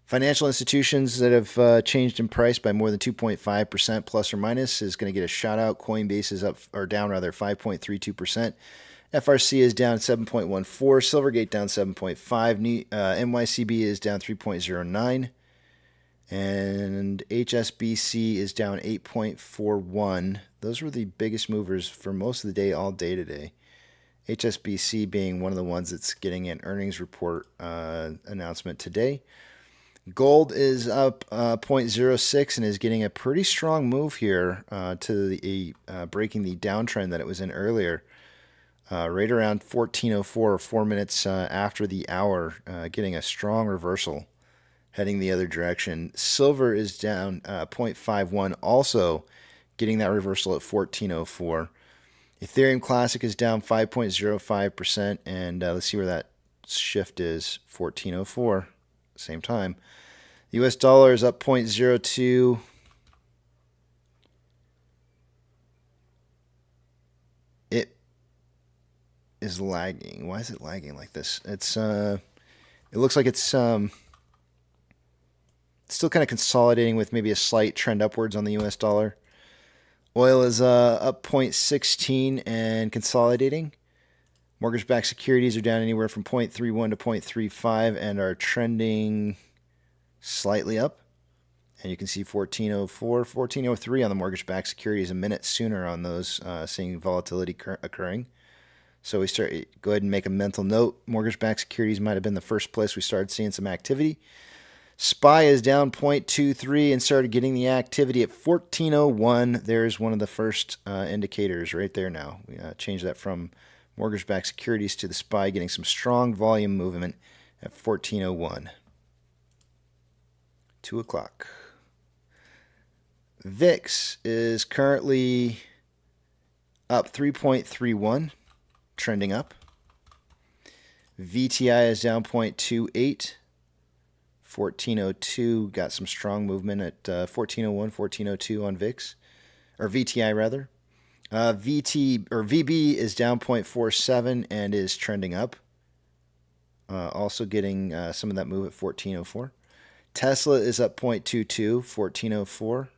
Financial institutions that have changed in price by more than 2.5% plus or minus is going to get a shout out. Coinbase is up or down rather 5.32%. FRC is down 7.14. Silvergate down 7.5. NYCB is down 3.09. And HSBC is down 8.41. Those were the biggest movers for most of the day, all day today. HSBC being one of the ones that's getting an earnings report announcement today. Gold is up 0.06 and is getting a pretty strong move here to the breaking the downtrend that it was in earlier. Right around 1404 or 4 minutes after the hour, getting a strong reversal, heading the other direction. Silver is down 0.51, also getting that reversal at 1404. Ethereum Classic is down 5.05%, and let's see where that shift is, 1404, same time. The US dollar is up 0.02. It is lagging. Why is it lagging like this? It looks like it's still kind of consolidating with maybe a slight trend upwards on the US dollar. Oil is up 0.16 and consolidating. Mortgage-backed securities are down anywhere from 0.31 to 0.35 and are trending slightly up. And you can see 1404, 1403 on the mortgage-backed securities, a minute sooner on those, seeing volatility occurring. So go ahead and make a mental note. Mortgage-backed securities might have been the first place we started seeing some activity. SPY is down 0.23 and started getting the activity at 1401. There's one of the first indicators right there now. We changed that from mortgage-backed securities to the SPY, getting some strong volume movement at 1401. 2 o'clock. VIX is currently up 3.31, trending up. VTI is down 0.28. 1402 got some strong movement at 1401, 1402 on VIX, or VTI rather. VB is down 0.47 and is trending up. Also getting some of that move at 1404. Tesla is up 0.22, 1404,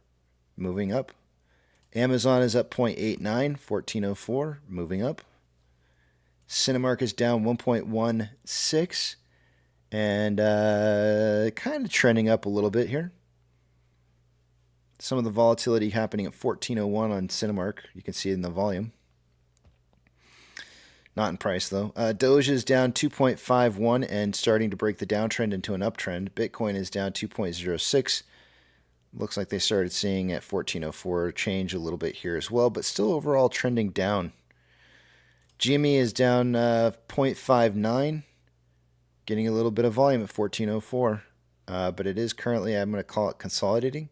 moving up. Amazon is up 0.89, 1404, moving up. Cinemark is down 1.16 and kind of trending up a little bit here. Some of the volatility happening at 1401 on Cinemark. You can see it in the volume. Not in price, though. Doge is down 2.51 and starting to break the downtrend into an uptrend. Bitcoin is down 2.06. Looks like they started seeing at 1404 change a little bit here as well, but still overall trending down. GME is down 0.59, getting a little bit of volume at 1404, but it is currently, I'm going to call it consolidating.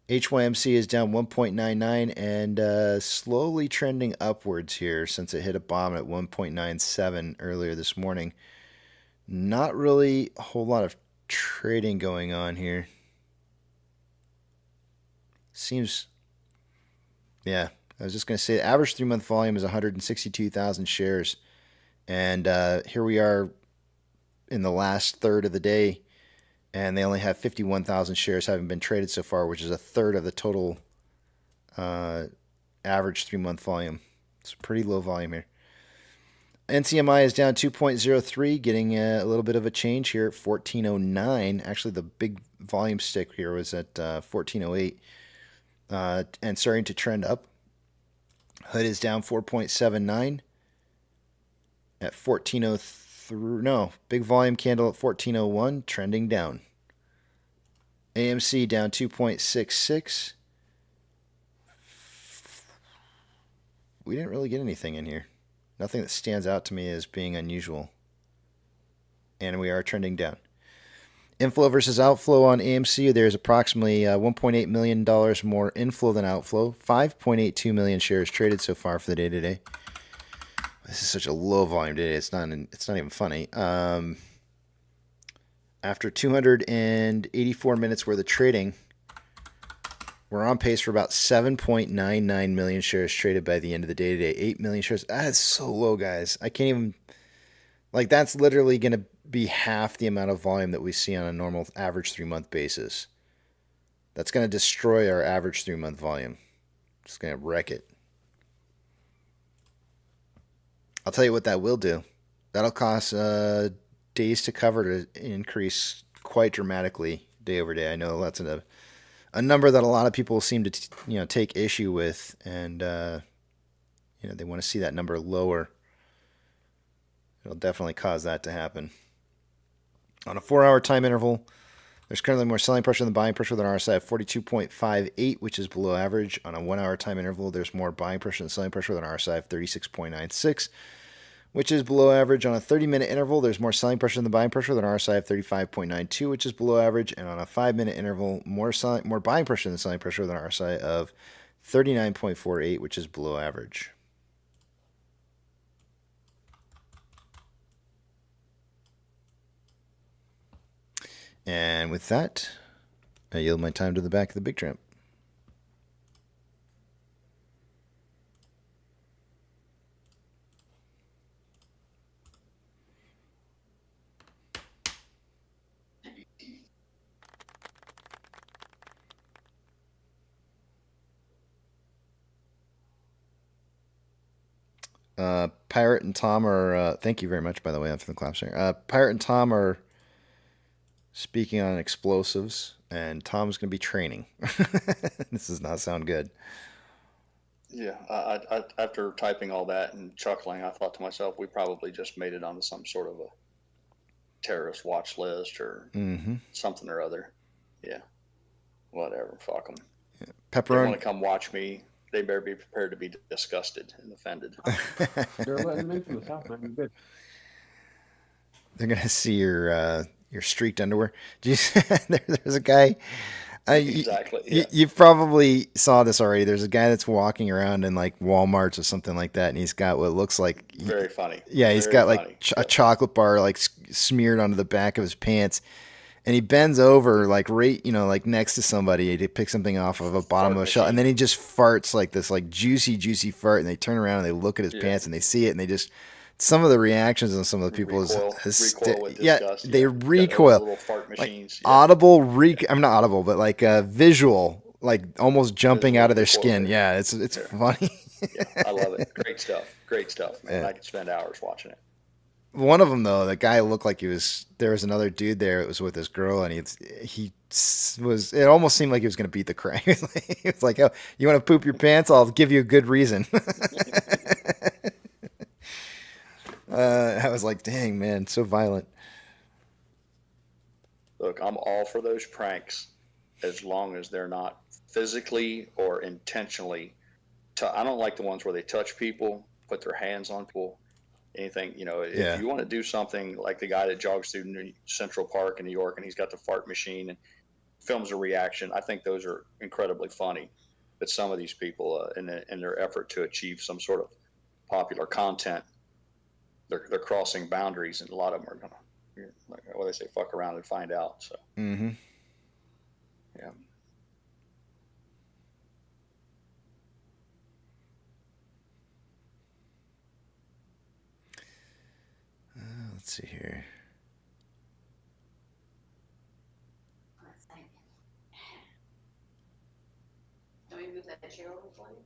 HYMC is down 1.99 and slowly trending upwards here since it hit a bottom at 1.97 earlier this morning. Not really a whole lot of trading going on here. Seems, yeah, I was just going to say the average 3-month volume is 162,000 shares. And here we are in the last third of the day, and they only have 51,000 shares having been traded so far, which is a third of the total average 3-month volume. It's pretty low volume here. NCMI is down 2.03, getting a little bit of a change here at 1409. Actually, the big volume stick here was at 1408 and starting to trend up. Hood is down 4.79 at 1403. No, big volume candle at 1401, trending down. AMC down 2.66. We didn't really get anything in here. Nothing that stands out to me as being unusual. And we are trending down. Inflow versus outflow on AMC. There's approximately $1.8 million more inflow than outflow. 5.82 million shares traded so far for the day today. This is such a low volume day. It's not even funny. After 284 minutes worth of trading, we're on pace for about 7.99 million shares traded by the end of the day today. 8 million shares. That is so low, guys. I can't even... Like, that's literally going to be half the amount of volume that we see on a normal average 3-month basis. That's going to destroy our average 3-month volume. It's going to wreck it. I'll tell you what that will do. That'll cause days to cover to increase quite dramatically day over day. I know that's a number that a lot of people seem to take issue with, and they want to see that number lower. It'll definitely cause that to happen. On a 4-hour time interval, there's currently more selling pressure than buying pressure with an RSI of 42.58, which is below average. On a 1-hour time interval, there's more buying pressure than selling pressure with an RSI of 36.96, which is below average. On a 30-minute interval, there's more selling pressure than buying pressure with an RSI of 35.92, which is below average. And on a 5-minute interval, more buying pressure than selling pressure with an RSI of 39.48, which is below average. And with that, I yield my time to the back of the big tramp. Pirate and Tom are, thank you very much, by the way, for the claps here. Pirate and Tom are speaking on explosives, and Tom's going to be training. This does not sound good. Yeah, I, after typing all that and chuckling, I thought to myself, we probably just made it onto some sort of a terrorist watch list or something or other. Yeah, whatever, fuck them. Yeah. Pepperoni. They want to come watch me. They better be prepared to be disgusted and offended. They're letting them into the South, man. You're good. They're going to see your streaked underwear. There's a guy. Exactly. Yeah. You probably saw this already. There's a guy that's walking around in like Walmart's or something like that, and he's got what looks like very funny. Yeah, he's got like a chocolate bar like smeared onto the back of his pants, and he bends over like like next to somebody to pick something off of a bottom of a shelf, and then he just farts like this like juicy fart, and they turn around and they look at his pants and they see it, and they just. Some of the reactions on some of the people recoil with disgust. They recoil. Little fart machines. Like audible I'm not audible, but like visual, like almost jumping out of their skin. Yeah, it's funny. Yeah, I love it. Great stuff, man. Yeah. I could spend hours watching it. One of them though, the guy looked like there was another dude there. It was with this girl, and he was. It almost seemed like he was going to beat the crap. It's like, oh, you want to poop your pants? I'll give you a good reason. I was like, dang, man, so violent. Look, I'm all for those pranks as long as they're not physically or intentionally. I don't like the ones where they touch people, put their hands on people, anything. If you want to do something like the guy that jogs through Central Park in New York and he's got the fart machine and films a reaction, I think those are incredibly funny. But some of these people, in their effort to achieve some sort of popular content, they're crossing boundaries, and a lot of them are gonna, like what they say, fuck around and find out. So, yeah. Let's see here. Can we move that chair over for you?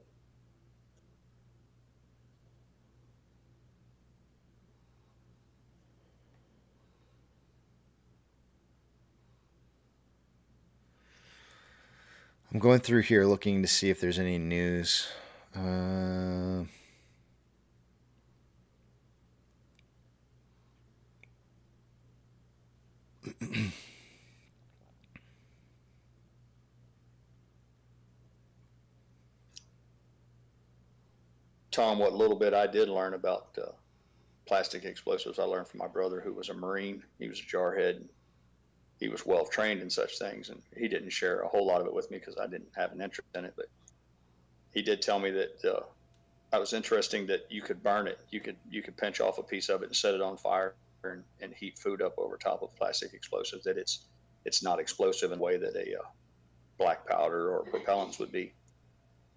I'm going through here looking to see if there's any news. Tom, what little bit I did learn about plastic explosives, I learned from my brother who was a Marine. He was a jarhead. he was well trained in such things, and he didn't share a whole lot of it with me because I didn't have an interest in it. But he did tell me that I was interesting that you could burn it. You could pinch off a piece of it and set it on fire and heat food up over top of plastic explosives. That it's not explosive in a way that a black powder or propellants would be.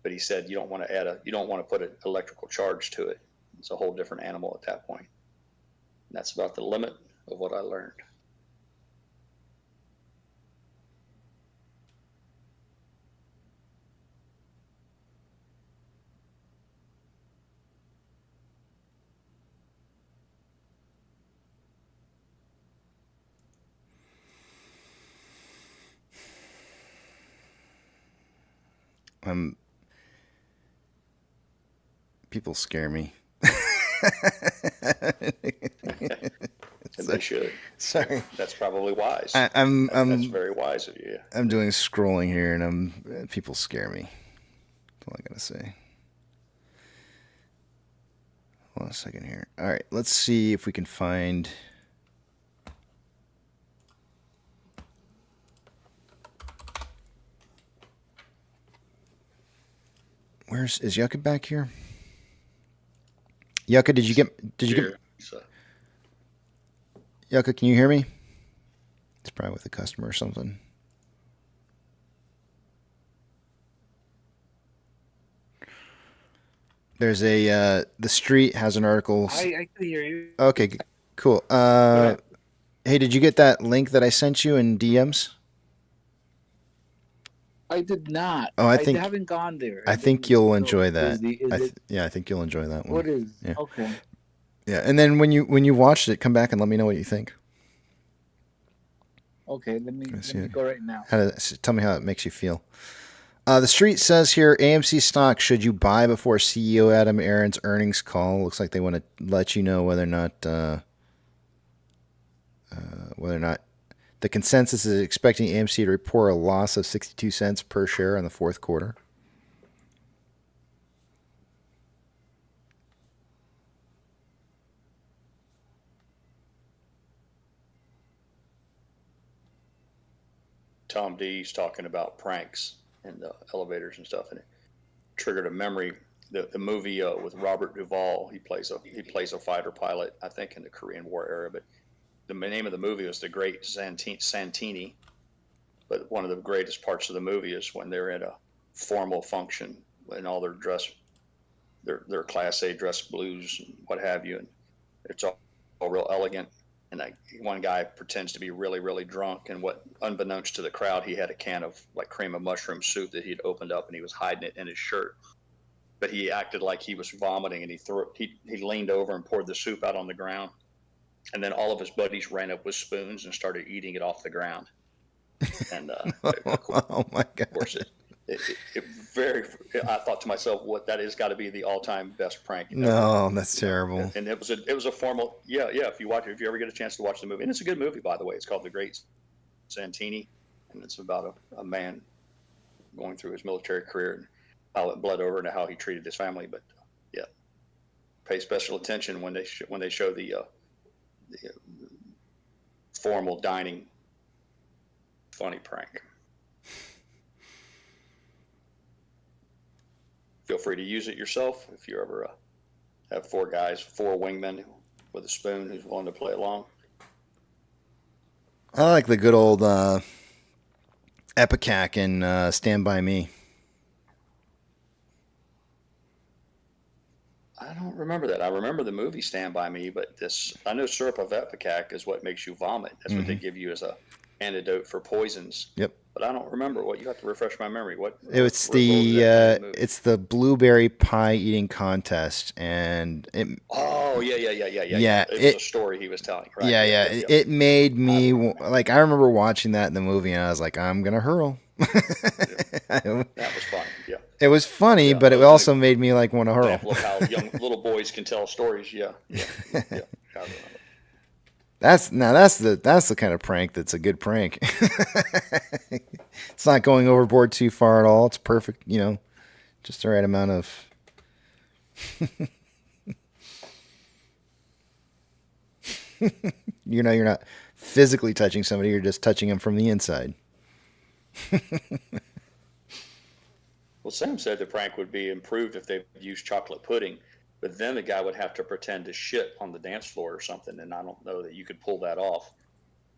But he said you don't want to put an electrical charge to it. It's a whole different animal at that point. And that's about the limit of what I learned. People scare me. And they should. Sorry. That's probably wise. I'm that's very wise of you. I'm doing scrolling here, and people scare me. That's all I gotta say. Hold on a second here. All right, let's see if we can find. Is Yucca back here? Yucca, did you get? Yucca, can you hear me? It's probably with a customer or something. There's the street has an article. I can hear you. Okay, cool. Hey, did you get that link that I sent you in DMs? I did not. Oh, I haven't gone there. I think you'll enjoy that. Is I think you'll enjoy that one. What is? Yeah. Okay. Yeah, and then when you watched it, come back and let me know what you think. Okay, let me go right now. Tell me how it makes you feel. The street says here, AMC stock, should you buy before CEO Adam Aron's earnings call? Looks like they want to let you know whether or not the consensus is expecting AMC to report a loss of 62 cents per share in the fourth quarter. Tom D's talking about pranks and elevators and stuff, and it triggered a memory. The movie with Robert Duvall, he plays a fighter pilot, I think in the Korean War era, but the name of the movie was The Great Santini. But one of the greatest parts of the movie is when they're in a formal function and all their dress, their Class A dress blues and what have you, and it's all real elegant. And one guy pretends to be really, really drunk, and unbeknownst to the crowd, he had a can of like cream of mushroom soup that he'd opened up, and he was hiding it in his shirt. But he acted like he was vomiting, and he leaned over and poured the soup out on the ground. And then all of his buddies ran up with spoons and started eating it off the ground. And oh my God! Of course, I thought to myself, "What that has got to be the all-time best prank." No, that's terrible. And it was a formal. Yeah. If you ever get a chance to watch the movie, and it's a good movie, by the way. It's called The Great Santini, and it's about a man going through his military career and how it bled over into how he treated his family. But yeah, pay special attention when they show the formal dining funny prank. Feel free to use it yourself if you ever have four wingmen with a spoon who's willing to play along. I like the good old Epicac in Stand By Me. I don't remember that. I remember the movie Stand By Me, but I know syrup of Epicac is what makes you vomit. That's what they give you as a antidote for poisons. Yep. But I don't remember what. You have to refresh my memory. It's the blueberry pie eating contest, and it. Oh yeah. Yeah, it was a story he was telling. Right? Yeah. It made me like. I remember watching that in the movie, and I was like, I'm gonna hurl. That was fun. Yeah. It was funny, but it also made me like want to hurl. Example of how young little boys can tell stories. Yeah. That's the kind of prank that's a good prank. It's not going overboard too far at all. It's perfect, just the right amount of. You're not physically touching somebody, you're just touching them from the inside. Well, Sam said the prank would be improved if they used chocolate pudding, but then the guy would have to pretend to shit on the dance floor or something, and I don't know that you could pull that off.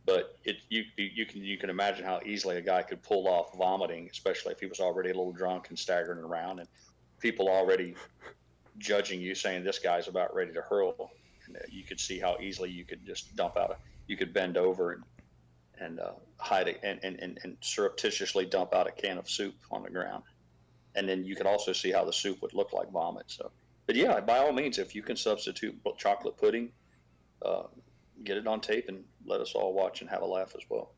But you can imagine how easily a guy could pull off vomiting, especially if he was already a little drunk and staggering around, and people already judging you, saying this guy's about ready to hurl. And you could see how easily you could just you could bend over and hide it and surreptitiously dump out a can of soup on the ground. And then you could also see how the soup would look like vomit. So, but yeah, by all means, if you can substitute chocolate pudding, get it on tape and let us all watch and have a laugh as well.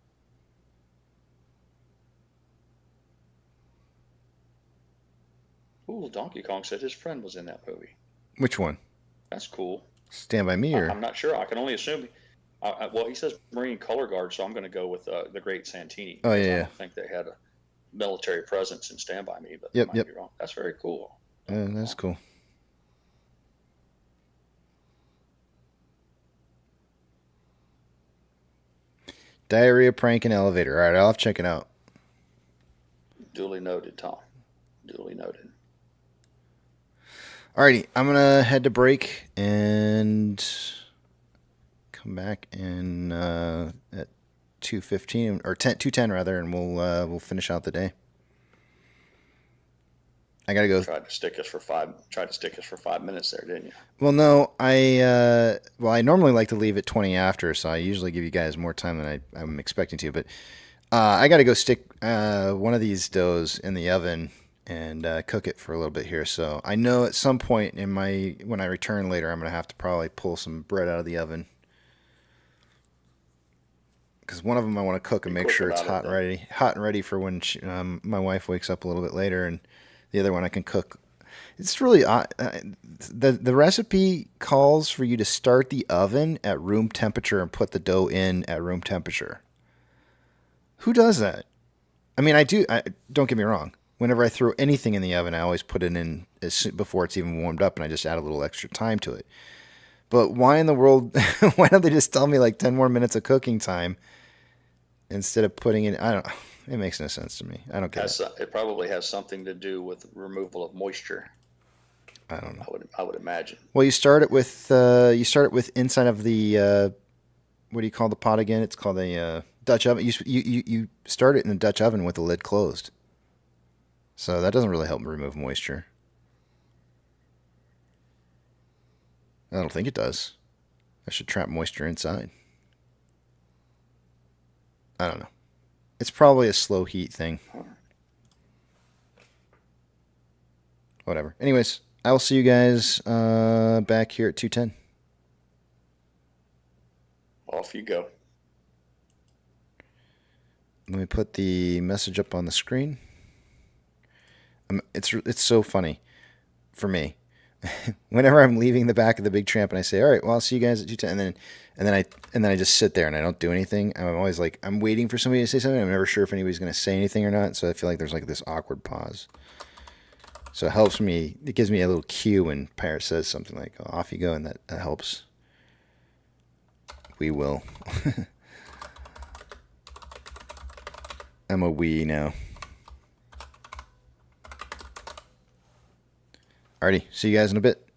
Ooh, Donkey Kong said his friend was in that movie. Which one? That's cool. Stand By Me, or? I'm not sure. I can only assume. Well, he says Marine Color Guard, so I'm going to go with the Great Santini. Oh, yeah. I don't think they had a military presence in Stand By Me, but Yep, I might be wrong. That's very cool. That's cool. Diarrhea prank in elevator. All right, I'll have to check it out. Duly noted, Tom. Duly noted. Alrighty, I'm gonna head to break and come back in at 2:15 or 2:10 rather, and we'll finish out the day. I gotta go. Tried to stick us for 5 minutes there, didn't you? Well, no, I normally like to leave at 20 after, so I usually give you guys more time than I'm expecting to. But I got to go stick one of these doughs in the oven and cook it for a little bit here. So I know at some point when I return later, I'm gonna have to probably pull some bread out of the oven, because one of them I want to cook and make sure it's hot and ready for when my wife wakes up a little bit later, and the other one I can cook. It's really odd. The recipe calls for you to start the oven at room temperature and put the dough in at room temperature. Who does that? I mean, I do. Don't get me wrong. Whenever I throw anything in the oven, I always put it in before it's even warmed up, and I just add a little extra time to it. But why in the world? Why don't they just tell me like 10 more minutes of cooking time instead of putting in? I don't. It makes no sense to me. I don't get it. It probably has something to do with removal of moisture. I don't know. I would imagine. Well, you start it with inside of the what do you call the pot again? It's called a Dutch oven. You start it in a Dutch oven with the lid closed. So that doesn't really help remove moisture. I don't think it does. I should trap moisture inside. I don't know. It's probably a slow heat thing. Whatever. Anyways, I will see you guys back here at 2:10. Off you go. Let me put the message up on the screen. It's so funny for me. Whenever I'm leaving the back of the Big Tramp and I say, "All right, well, I'll see you guys at 2:10," and then I just sit there and I don't do anything. I'm always like, I'm waiting for somebody to say something. I'm never sure if anybody's going to say anything or not. So I feel like there's like this awkward pause. So it helps me. It gives me a little cue when Parrot says something like, "Oh, off you go," and that helps. We will. I'm a we now. Alrighty, see you guys in a bit.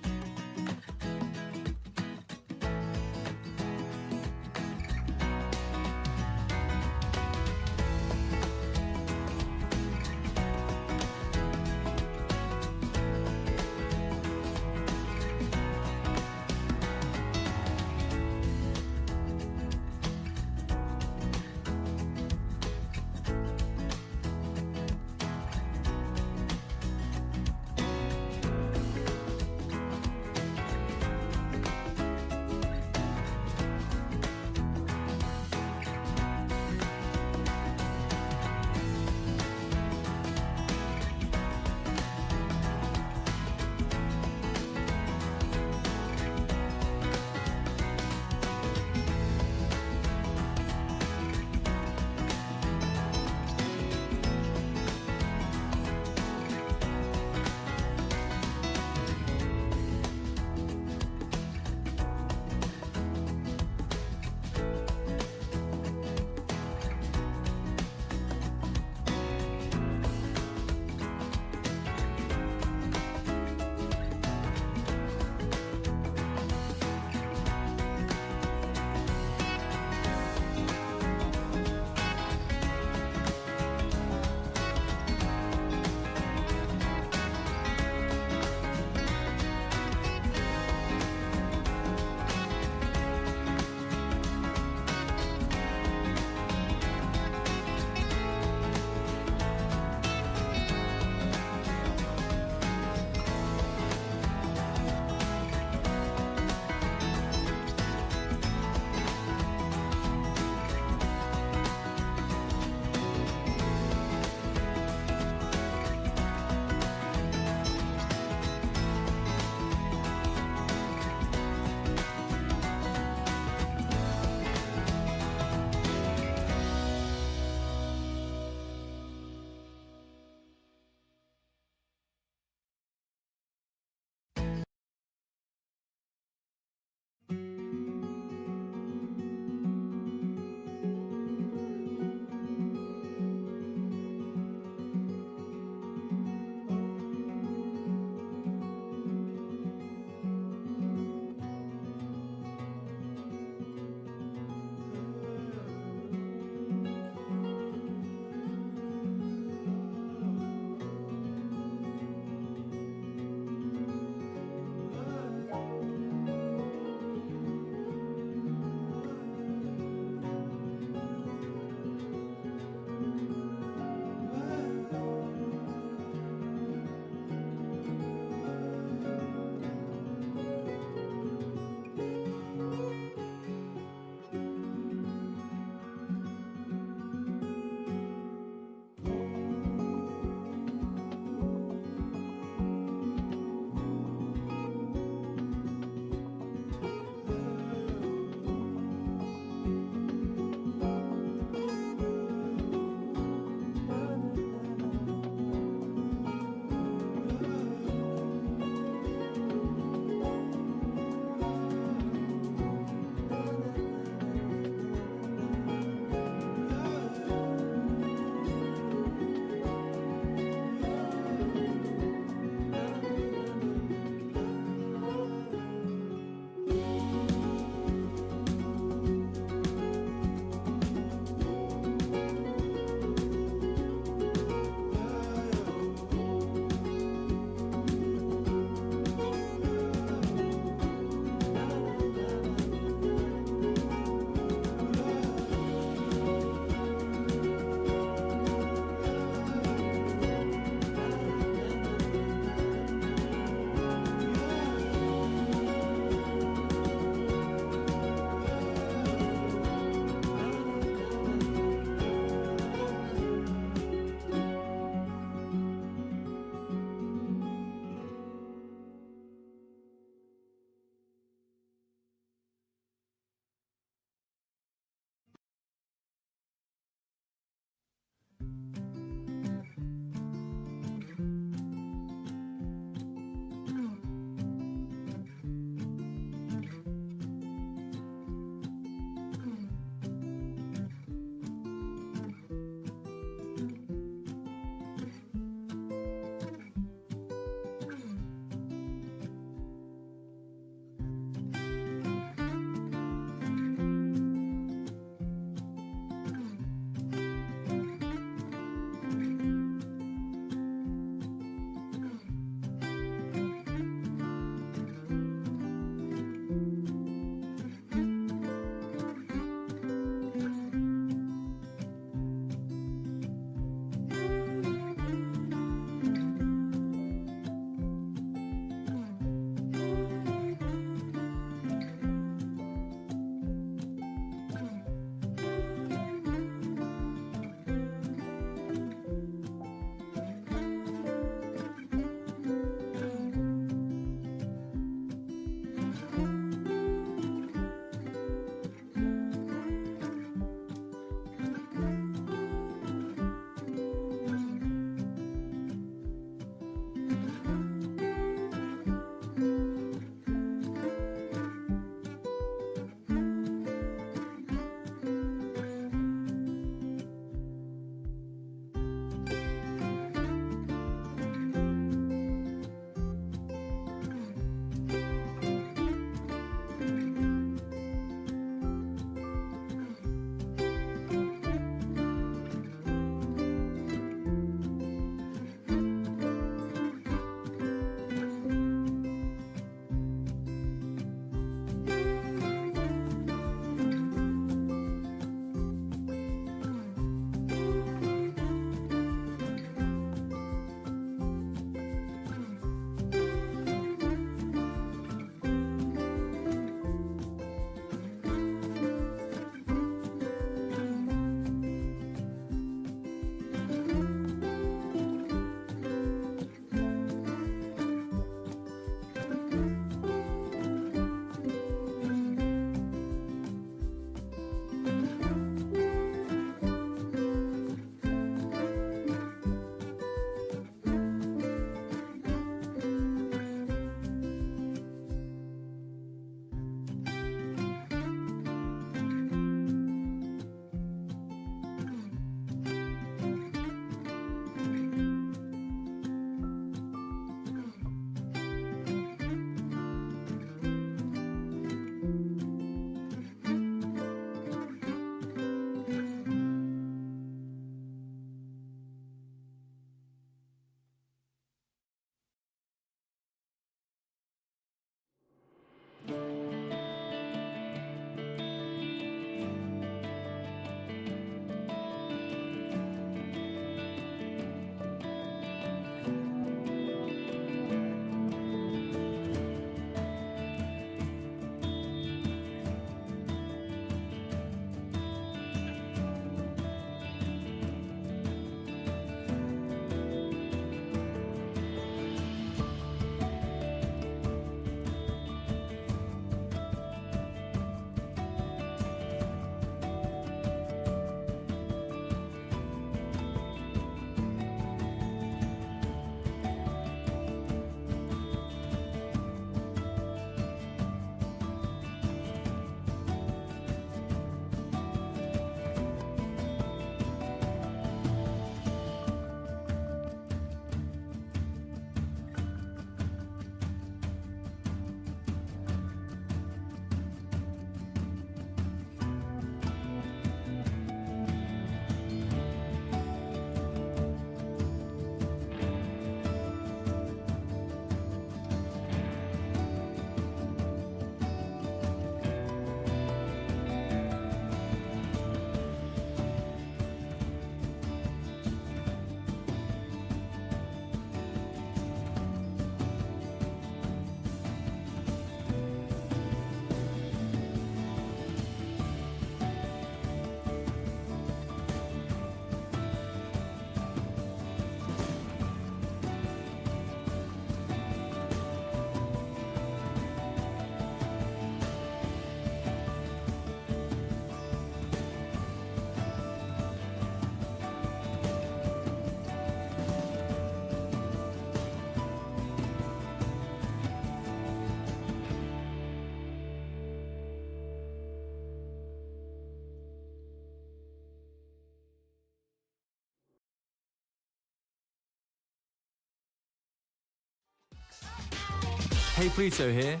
Hey Pluto here.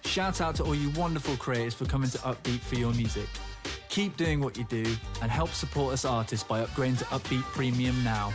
Shout out to all you wonderful creators for coming to Upbeat for your music. Keep doing what you do and help support us artists by upgrading to Upbeat Premium now.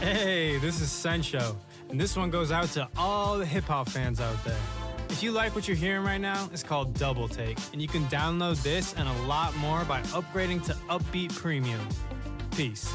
Hey, this is Sencho, and this one goes out to all the hip-hop fans out there. If you like what you're hearing right now, it's called Double Take, and you can download this and a lot more by upgrading to Upbeat Premium. Peace.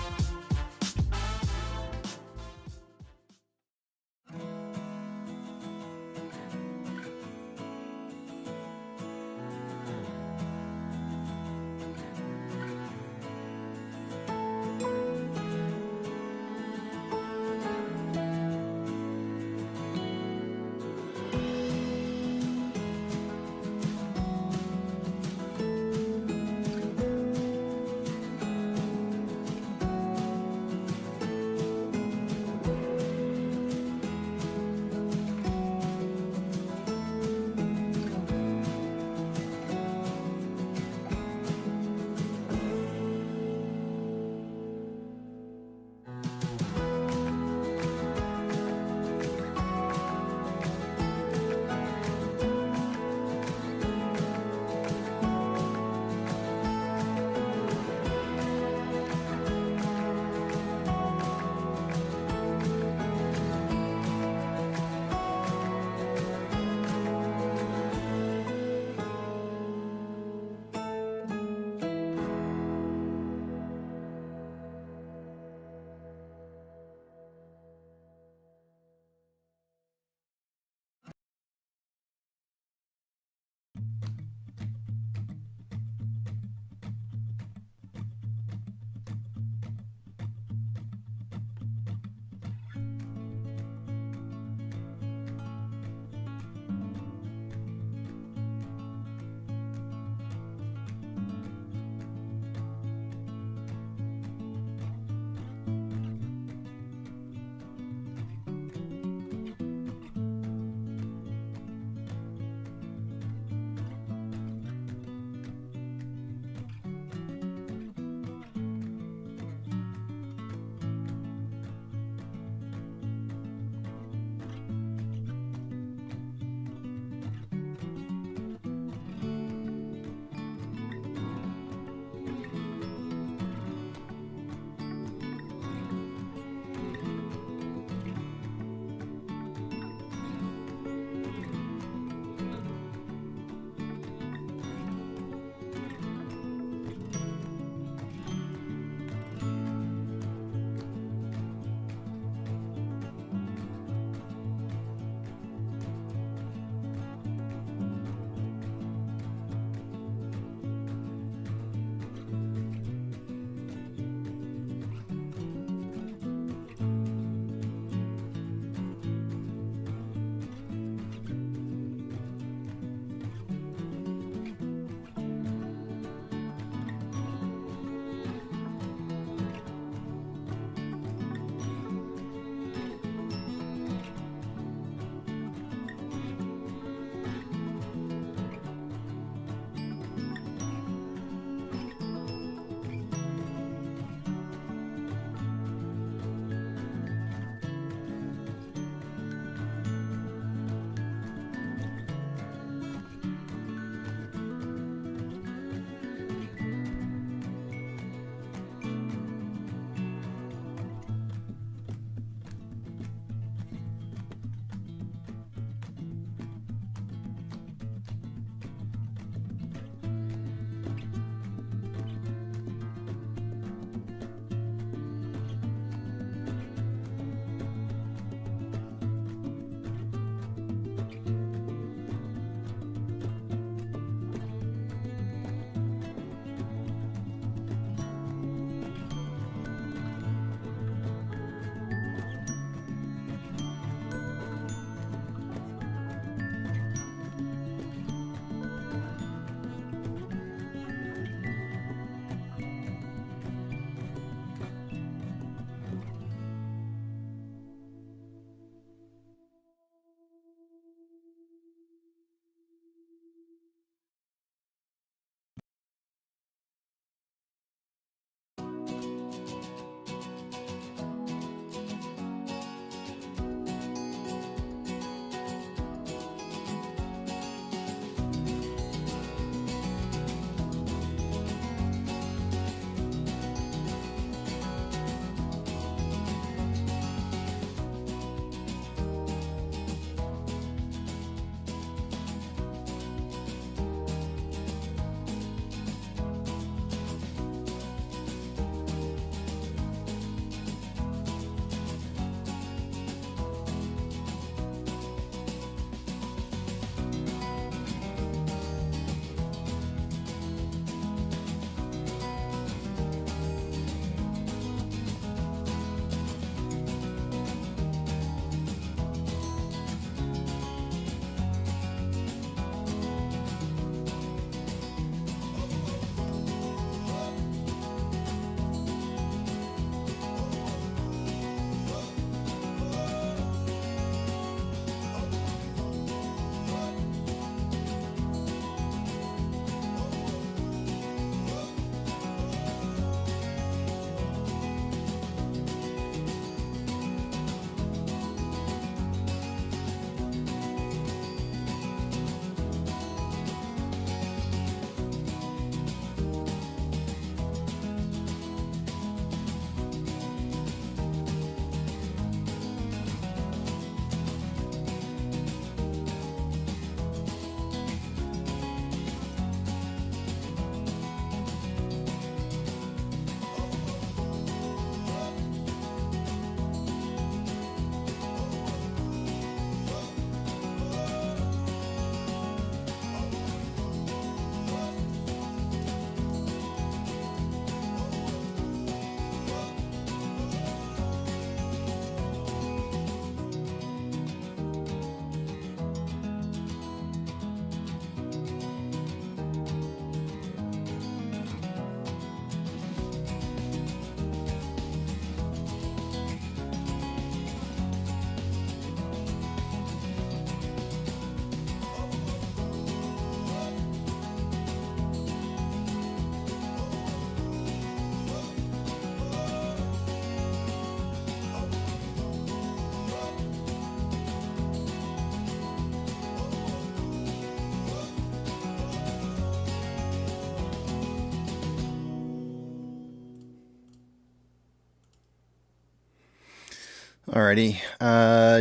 Alrighty.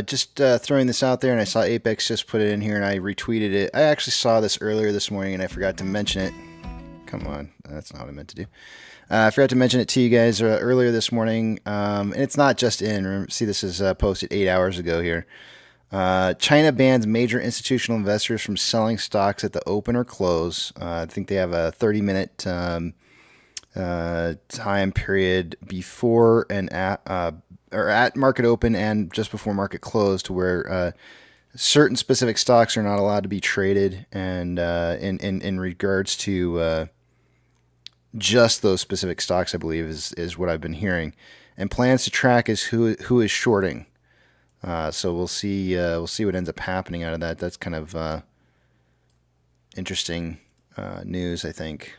Just throwing this out there, and I saw Apex just put it in here, and I retweeted it. I actually saw this earlier this morning, and I forgot to mention it. Come on. That's not what I meant to do. I forgot to mention it to you guys earlier this morning, and it's not just in. Remember, see, this is posted 8 hours ago here. China bans major institutional investors from selling stocks at the open or close. I think they have a 30-minute time period before and at market open and just before market close, to where certain specific stocks are not allowed to be traded, and in regards to just those specific stocks, I believe is what I've been hearing, and plans to track is who is shorting. So we'll see what ends up happening out of that. That's kind of interesting news, I think.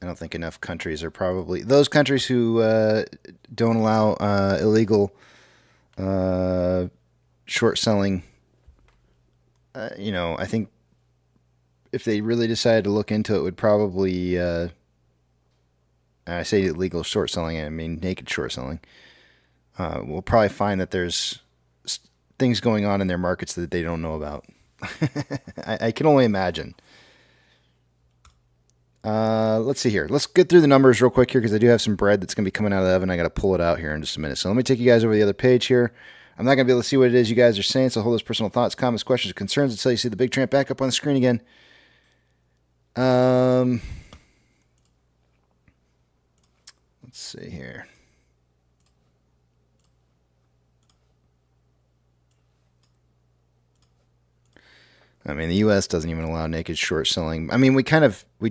I don't think enough countries are probably those countries who don't allow illegal short selling. I think if they really decided to look into it, would probably. I say illegal short selling, I mean naked short selling. We'll probably find that there's things going on in their markets that they don't know about. I can only imagine. Let's see here. Let's get through the numbers real quick here, because I do have some bread that's going to be coming out of the oven. I got to pull it out here in just a minute. So let me take you guys over the other page here. I'm not going to be able to see what it is you guys are saying, so hold those personal thoughts, comments, questions, or concerns until you see the big tramp back up on the screen again. Let's see here. I mean, the U.S. doesn't even allow naked short selling. I mean, we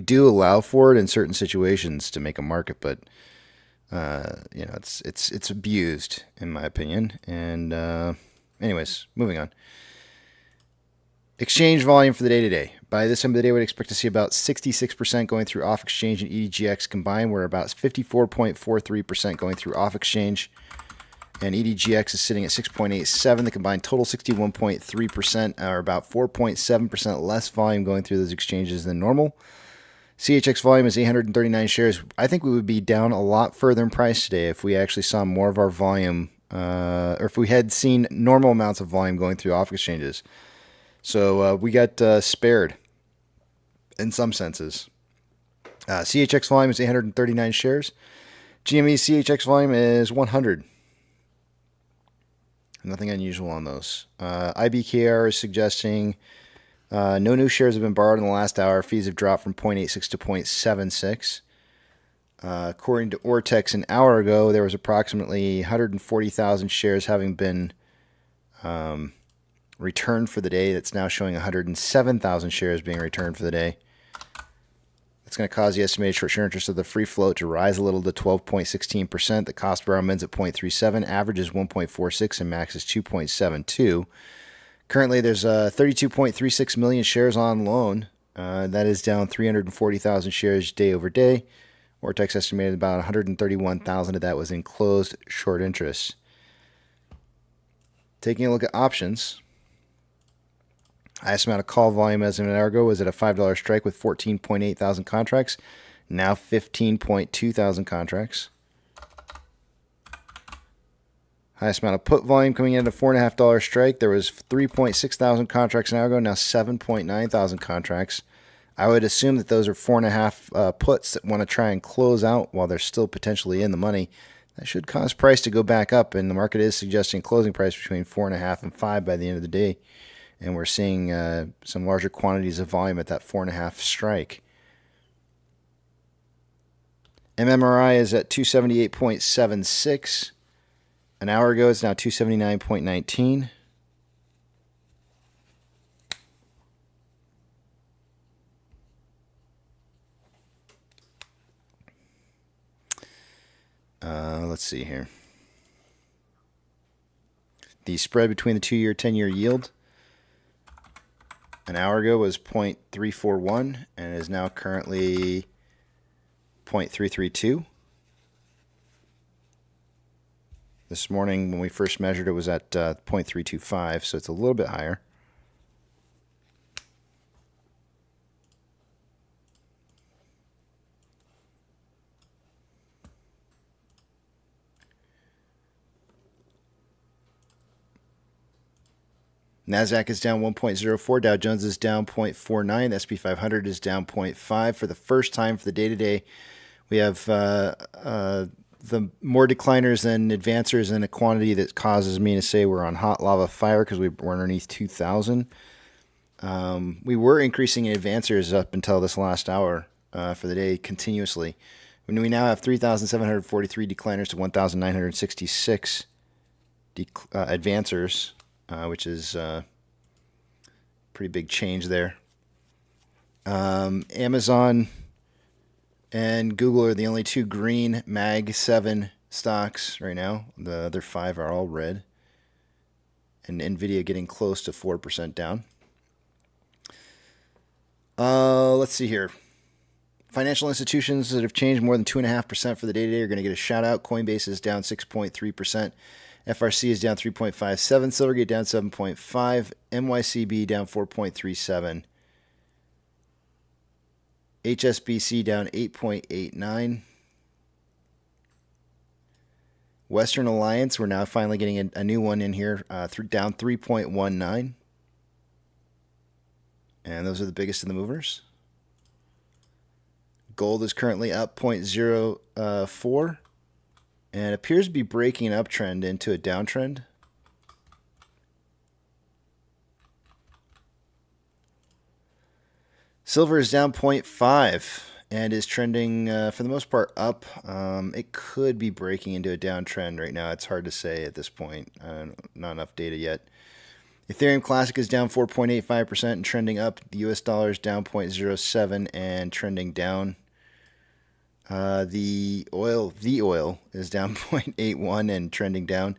do allow for it in certain situations to make a market, but it's abused in my opinion. And anyways, moving on. Exchange volume for the day today. By this time of the day, we'd expect to see about 66% going through off exchange and EDGX combined. We're about 54.43% going through off exchange. And EDGX is sitting at 6.87. The combined total 61.3%, or about 4.7% less volume going through those exchanges than normal. CHX volume is 839 shares. I think we would be down a lot further in price today if we actually saw more of our volume, or if we had seen normal amounts of volume going through off exchanges. So we got spared in some senses. CHX volume is 839 shares. GME CHX volume is 100. Nothing unusual on those. IBKR is suggesting no new shares have been borrowed in the last hour. Fees have dropped from 0.86 to 0.76. According to Ortex, an hour ago, there was approximately 140,000 shares having been returned for the day. That's now showing 107,000 shares being returned for the day. That's going to cause the estimated short share interest of the free float to rise a little to 12.16%. The cost per hour ends at 0.37, average is 1.46, and max is 2.72. Currently, there's 32.36 million shares on loan. That is down 340,000 shares day over day. Ortex estimated about 131,000 of that was in closed short interest. Taking a look at options. Highest amount of call volume as of an hour ago was at a $5 strike with 14.8 thousand contracts. Now 15.2 thousand contracts. Highest amount of put volume coming in at a $4.50 strike. There was 3.6 thousand contracts an hour ago. Now 7.9 thousand contracts. I would assume that those are 4.5 puts that want to try and close out while they're still potentially in the money. That should cause price to go back up, and the market is suggesting closing price between 4.5 and 5 by the end of the day. And we're seeing some larger quantities of volume at that 4.5 strike. MMRI is at 278.76. An hour ago, it's now 279.19. Let's see here. The spread between the 2-year, 10-year yield an hour ago was 0.341 and is now currently 0.332. This morning when we first measured it was at 0.325, so it's a little bit higher. NASDAQ is down 1.04. Dow Jones is down 0.49. The SP 500 is down 0.5. For the first time for the day-to-day, we have the more decliners than advancers in a quantity that causes me to say we're on hot lava fire because we're underneath 2,000. We were increasing in advancers up until this last hour for the day continuously. When we now have 3,743 decliners to 1,966 advancers, which is a pretty big change there. Amazon and Google are the only two green Mag 7 stocks right now. The other 5 are all red. And NVDA getting close to 4% down. Let's see here. Financial institutions that have changed more than 2.5% for the day-to-day are going to get a shout-out. Coinbase is down 6.3%. FRC is down 3.57%. Silvergate down 7.5%. NYCB down 4.37%. HSBC down 8.89%. Western Alliance, we're now finally getting a new one in here, down 3.19%. And those are the biggest of the movers. Gold is currently up 0.04 and appears to be breaking an uptrend into a downtrend. Silver is down 0.5 and is trending for the most part up. It could be breaking into a downtrend right now. It's hard to say at this point. Not enough data yet. Ethereum Classic is down 4.85% and trending up. The US dollar is down 0.07 and trending down. The oil is down 0.81 and trending down.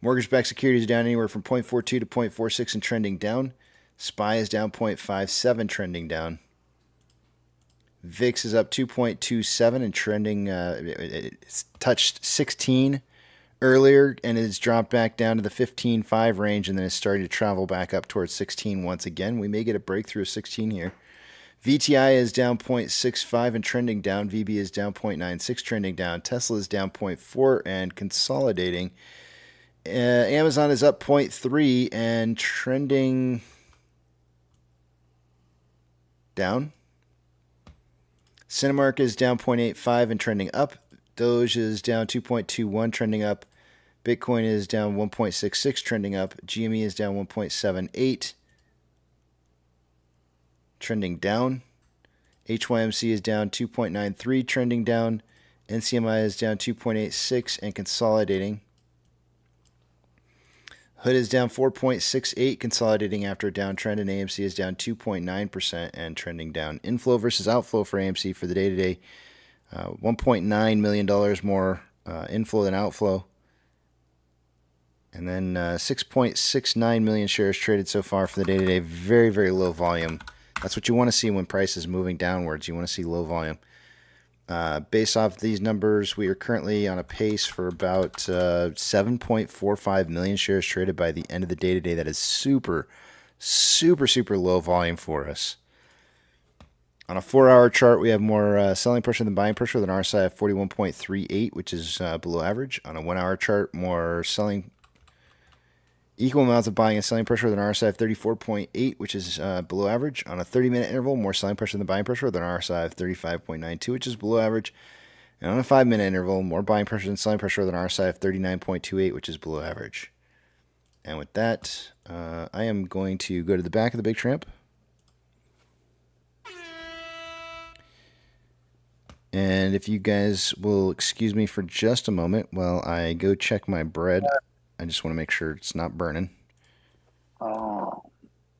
Mortgage-backed securities are down anywhere from 0.42 to 0.46 and trending down. SPY is down 0.57, trending down. VIX is up 2.27 and trending. It's touched 16 earlier and has dropped back down to the 15.5 range and then is starting to travel back up towards 16 once again. We may get a breakthrough of 16 here. VTI is down 0.65 and trending down. VB is down 0.96, trending down. Tesla is down 0.4 and consolidating. Amazon is up 0.3 and trending down. Cinemark is down 0.85 and trending up. Doge is down 2.21, trending up. Bitcoin is down 1.66, trending up. GME is down 1.78, trending down. HYMC is down 2.93, trending down. NCMI is down 2.86 and consolidating. Hood is down 4.68, consolidating after a downtrend, and AMC is down 2.9% and trending down. Inflow versus outflow for AMC for the day today. $1.9 million more inflow than outflow. And then 6.69 million shares traded so far for the day today. Very, very low volume. That's what you want to see when price is moving downwards. You want to see low volume. Based off these numbers, we are currently on a pace for about 7.45 million shares traded by the end of the day today. That is super, super, super low volume for us. On a 4-hour chart, we have more selling pressure than buying pressure with an RSI of 41.38, which is below average. On a 1-hour chart, more selling, equal amounts of buying and selling pressure with an RSI of 34.8, which is below average. On a 30-minute interval, more selling pressure than buying pressure with an RSI of 35.92, which is below average. And on a 5-minute interval, more buying pressure than selling pressure with an RSI of 39.28, which is below average. And with that, I am going to go to the back of the Big Tramp. And if you guys will excuse me for just a moment while I go check my bread. I just want to make sure it's not burning. Oh.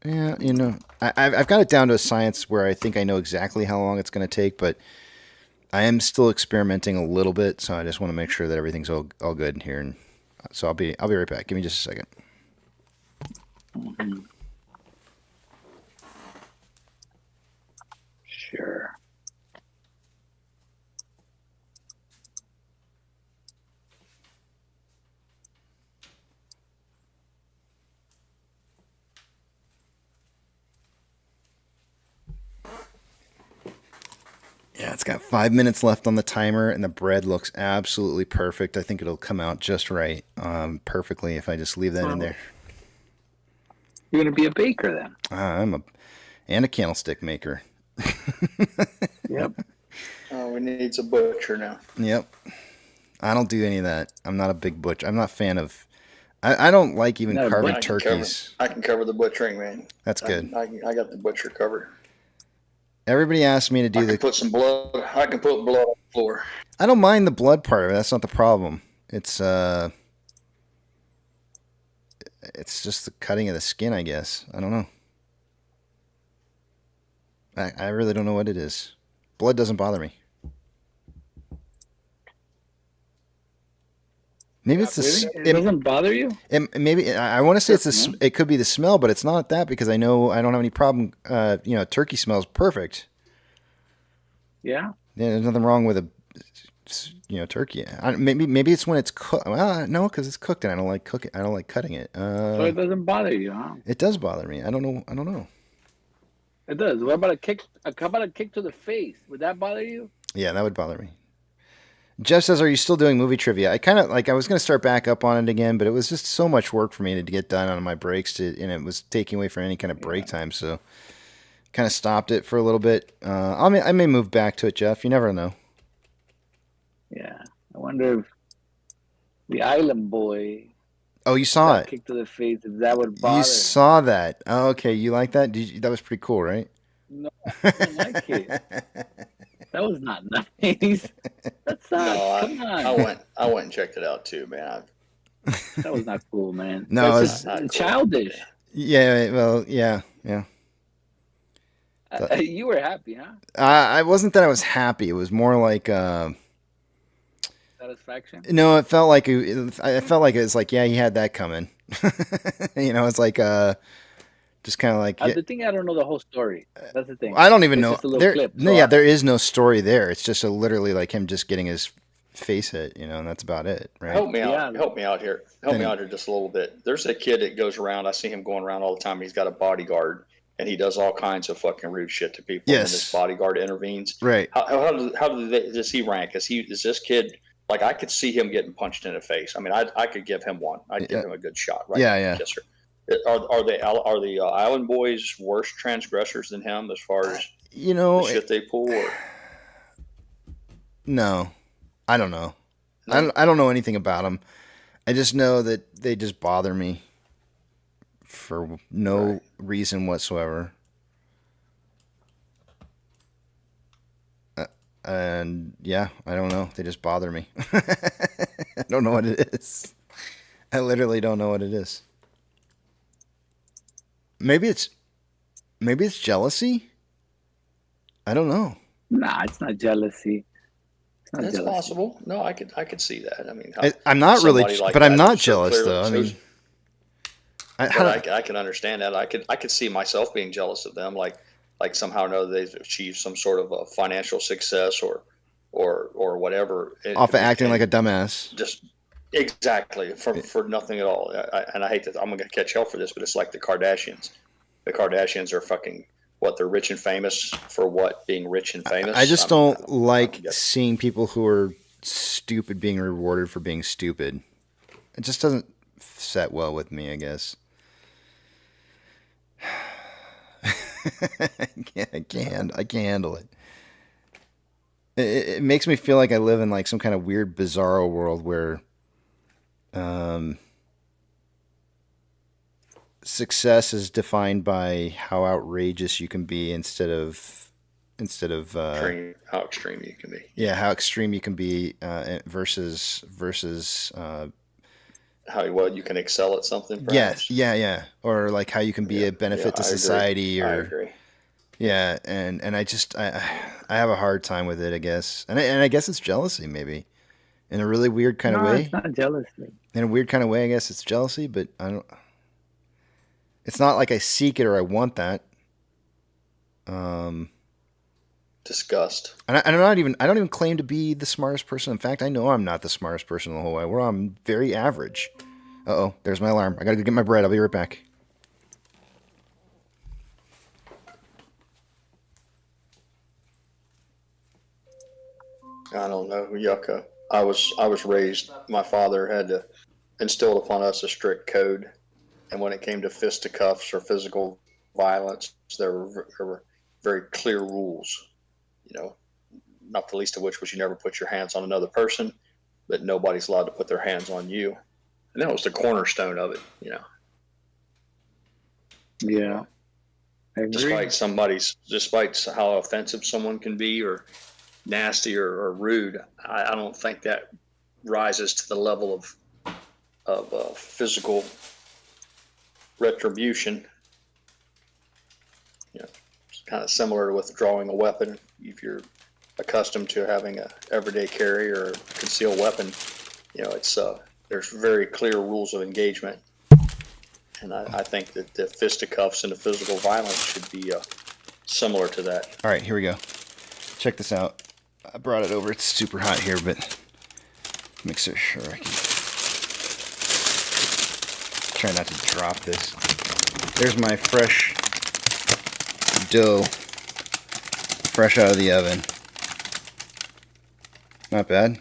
Yeah, you know, I've got it down to a science where I think I know exactly how long it's going to take, but I am still experimenting a little bit, so I just want to make sure that everything's all good in here. And so I'll be right back. Give me just a second. Mm-hmm. Sure. Yeah, it's got 5 minutes left on the timer, and the bread looks absolutely perfect. I think it'll come out just right, perfectly if I just leave that in there. You're gonna be a baker then. And a candlestick maker. Yep. Oh, we need a butcher now. Yep. I don't do any of that. I'm not a big butcher. I'm not a fan of. I don't like even carving turkeys. I can cover the butchering, man. That's good. I got the butcher covered. Everybody asked me to do put some blood. I can put blood on the floor. I don't mind the blood part of it. That's not the problem. It's just the cutting of the skin, I guess. I don't know. I really don't know what it is. Blood doesn't bother me. Maybe it's the. It doesn't bother you. Maybe I want to say it's it could be the smell, but it's not that because I know I don't have any problem. Turkey smells perfect. Yeah. Yeah, there's nothing wrong with a turkey. Maybe it's when it's cooked. Well, no, because it's cooked and I don't like cooking. I don't like cutting it. So it doesn't bother you, huh? It does bother me. I don't know. It does. What about a kick? How about a kick to the face? Would that bother you? Yeah, that would bother me. Jeff says, "Are you still doing movie trivia?" I kind of I was going to start back up on it again, but it was just so much work for me to get done on my breaks, and it was taking away from any kind of break time. So, kind of stopped it for a little bit. I may move back to it, Jeff. You never know. Yeah, I wonder if the Island Boy. Oh, you saw it. Kick to the face. If that would bother. You saw that. Oh, okay, you like that? That was pretty cool, right? No, I don't like it. That was not nice. That's not. Come on. I went and checked it out too, man. That was not cool, man. No, it's childish. Yeah. Well, yeah. You were happy, huh? I wasn't that I was happy. It was more like satisfaction. No, it felt like I felt like it was like, yeah, he had that coming. It's like just kind of like the thing. I don't know the whole story. That's the thing. I don't even it's know. Just a little clip, there is no story there. It's just literally like him just getting his face hit, and that's about it, right? Help me out. Help me out here. Help me out here just a little bit. There's a kid that goes around. I see him going around all the time. He's got a bodyguard, and he does all kinds of fucking rude shit to people. Yes. And this bodyguard intervenes. Right. How does he rank? Is this kid? Like, I could see him getting punched in the face. I mean, I could give him one. I'd give him a good shot. Right? Yeah. Kisser. Are the Island Boys worse transgressors than him as far as the shit they pull? Or? No, I don't know. I don't know anything about them. I just know that they just bother me for no reason whatsoever. And yeah, I don't know. They just bother me. I don't know what it is. I literally don't know what it is. Maybe it's jealousy. I don't know. Nah, it's not jealousy. That's possible. No, I could see that. I mean, I'm not really, but I'm not jealous though. I mean, I can understand that. I could see myself being jealous of them, like somehow or another they've achieved some sort of a financial success or whatever. Off of acting like a dumbass. Just exactly for nothing at all. And I hate that I'm going to catch hell for this, but it's like the Kardashians. The Kardashians are fucking what? They're rich and famous for what? Being rich and famous. I just don't like seeing people who are stupid being rewarded for being stupid. It just doesn't set well with me, I guess. I can't handle it. It makes me feel like I live in like some kind of weird bizarro world where success is defined by how outrageous you can be instead of how extreme you can be. Yeah, how extreme you can be versus how well you can excel at something. Perhaps. Yes, yeah, or like how you can be a benefit to society, or I agree. Yeah, and I have a hard time with it, I guess, and I guess it's jealousy, maybe, in a really weird kind of way. It's not jealousy. In a weird kind of way, I guess it's jealousy, but I don't. It's not like I seek it or I want that. Disgust. And I don't even claim to be the smartest person. In fact, I know I'm not the smartest person in the whole wide world. I'm very average. Uh-oh, there's my alarm. I gotta go get my bread. I'll be right back. I don't know, yucca. I was raised. My father had to instill upon us a strict code And when it came to fisticuffs or physical violence, there were very clear rules, you know, not the least of which was you never put your hands on another person, but nobody's allowed to put their hands on you. And that was the cornerstone of it, you know. Yeah. I agree. Despite how offensive someone can be or nasty or rude, I don't think that rises to the level of physical retribution. You know, it's kind of similar to withdrawing a weapon. If you're accustomed to having a everyday carry or concealed weapon, you know, it's there's very clear rules of engagement. And I think that the fisticuffs and the physical violence should be similar to that. All right, here we go. Check this out. I brought it over. It's super hot here, but make sure I can try not to drop this. There's my fresh dough, fresh out of the oven. Not bad.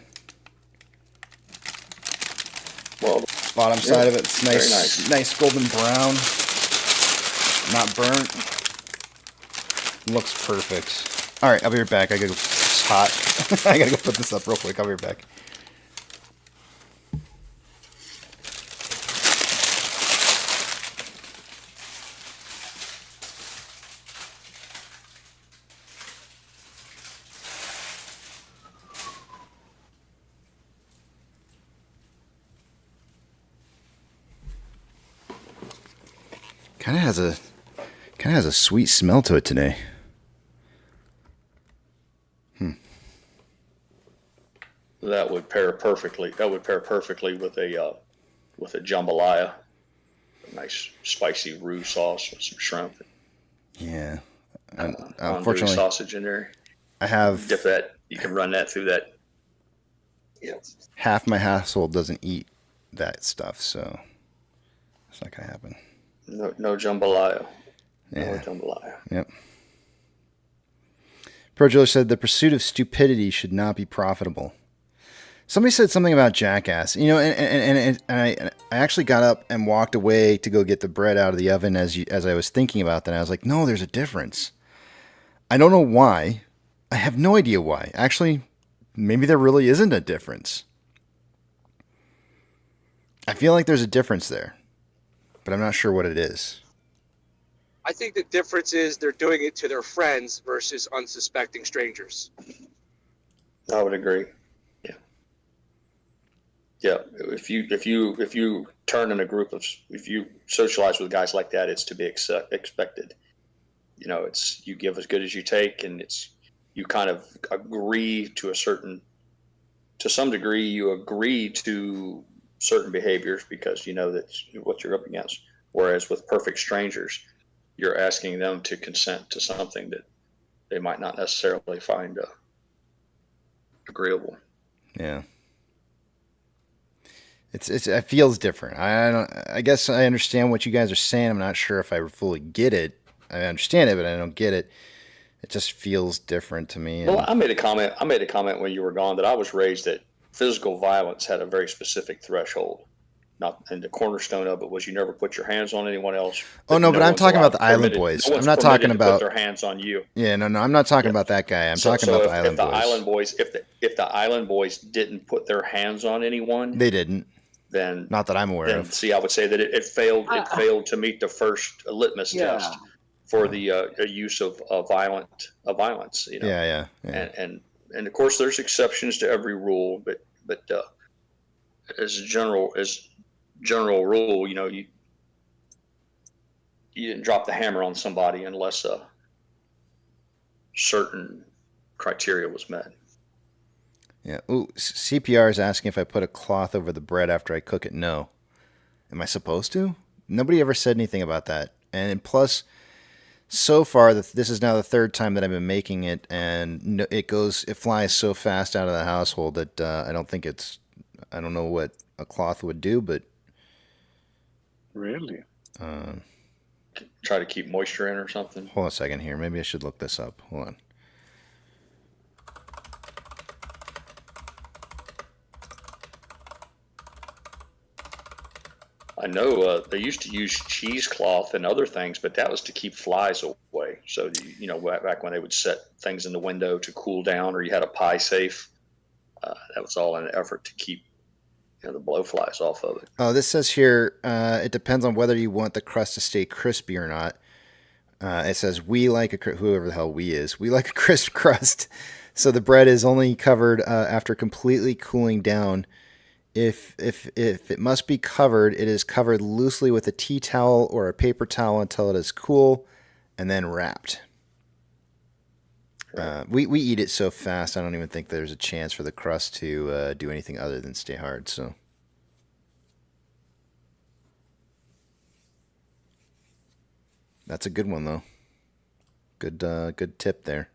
Well, bottom side of it's nice golden brown, not burnt. Looks perfect. All right, I'll be right back. I gotta go. It's hot. I gotta go put this up real quick. I'll be right back. Kind of has a sweet smell to it today. That would pair perfectly. That would pair perfectly with a jambalaya, a nice spicy roux sauce with some shrimp. Yeah, Unfortunately, sausage in there. I have dip that. You can run that through that. Yeah. Half my household doesn't eat that stuff, so it's not gonna happen. No jambalaya. Yeah. No jambalaya. Yep. Pro Driller said the pursuit of stupidity should not be profitable. Somebody said something about jackass, you know, and I actually got up and walked away to go get the bread out of the oven as I was thinking about that. I was like, no, there's a difference. I don't know why. I have no idea why. Actually, maybe there really isn't a difference. I feel like there's a difference there, but I'm not sure what it is. I think the difference is they're doing it to their friends versus unsuspecting strangers. I would agree. Yeah. If you turn in a group of, if you socialize with guys like that, it's to be expected. You know, it's you give as good as you take, and it's you kind of agree to some degree, you agree to certain behaviors because you know that's what you're up against. Whereas with perfect strangers, you're asking them to consent to something that they might not necessarily find agreeable. Yeah. It feels different. I guess I understand what you guys are saying. I'm not sure if I fully get it. I understand it, but I don't get it. It just feels different to me. Well, I made a comment when you were gone that I was raised that physical violence had a very specific threshold. And the cornerstone of it was you never put your hands on anyone else. Oh no, but I'm talking about the Island Boys. I'm not talking about put their hands on you. Yeah, no, I'm not talking about that guy. I'm talking about the Island Boys. If the Island Boys didn't put their hands on anyone, they didn't. Then not that I'm aware of. See, I would say that it failed. It failed to meet the first litmus test for the use of violence. You know? Yeah. And of course, there's exceptions to every rule, but as a general rule, you know, you didn't drop the hammer on somebody unless a certain criteria was met. Yeah. Ooh, CPR is asking if I put a cloth over the bread after I cook it. No. Am I supposed to? Nobody ever said anything about that. And plus, so far, this is now the third time that I've been making it, and it flies so fast out of the household that I don't know what a cloth would do, but really, try to keep moisture in or something. Hold on a second here. Maybe I should look this up. Hold on. I know they used to use cheesecloth and other things, but that was to keep flies away. So, you know, back when they would set things in the window to cool down, or you had a pie safe, that was all in an effort to keep, you know, the blowflies off of it. Oh, this says here, it depends on whether you want the crust to stay crispy or not. It says we like whoever the hell we is. We like a crisp crust, so the bread is only covered after completely cooling down. If it must be covered, it is covered loosely with a tea towel or a paper towel until it is cool, and then wrapped. We eat it so fast, I don't even think there's a chance for the crust to do anything other than stay hard. So. That's a good one, though. Good tip there.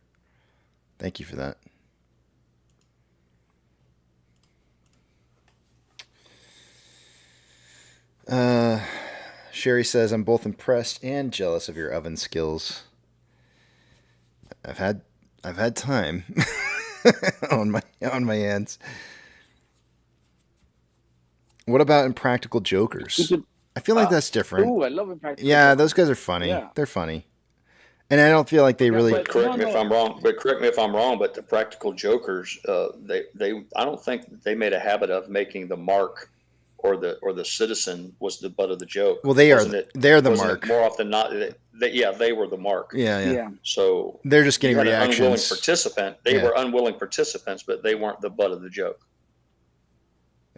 Thank you for that. Sherry says, I'm both impressed and jealous of your oven skills. I've had time on my hands. What about Impractical Jokers? I feel like that's different. Ooh, I love Impractical. Yeah, those guys are funny. Yeah. They're funny. And I don't feel like they really. But correct me if I'm wrong. But the Practical Jokers, I don't think they made a habit of making the mark or the citizen was the butt of the joke. Well, they're the mark. More often not, they were the mark. Yeah. So they're just getting you had reactions. An unwilling participant. They were unwilling participants, but they weren't the butt of the joke.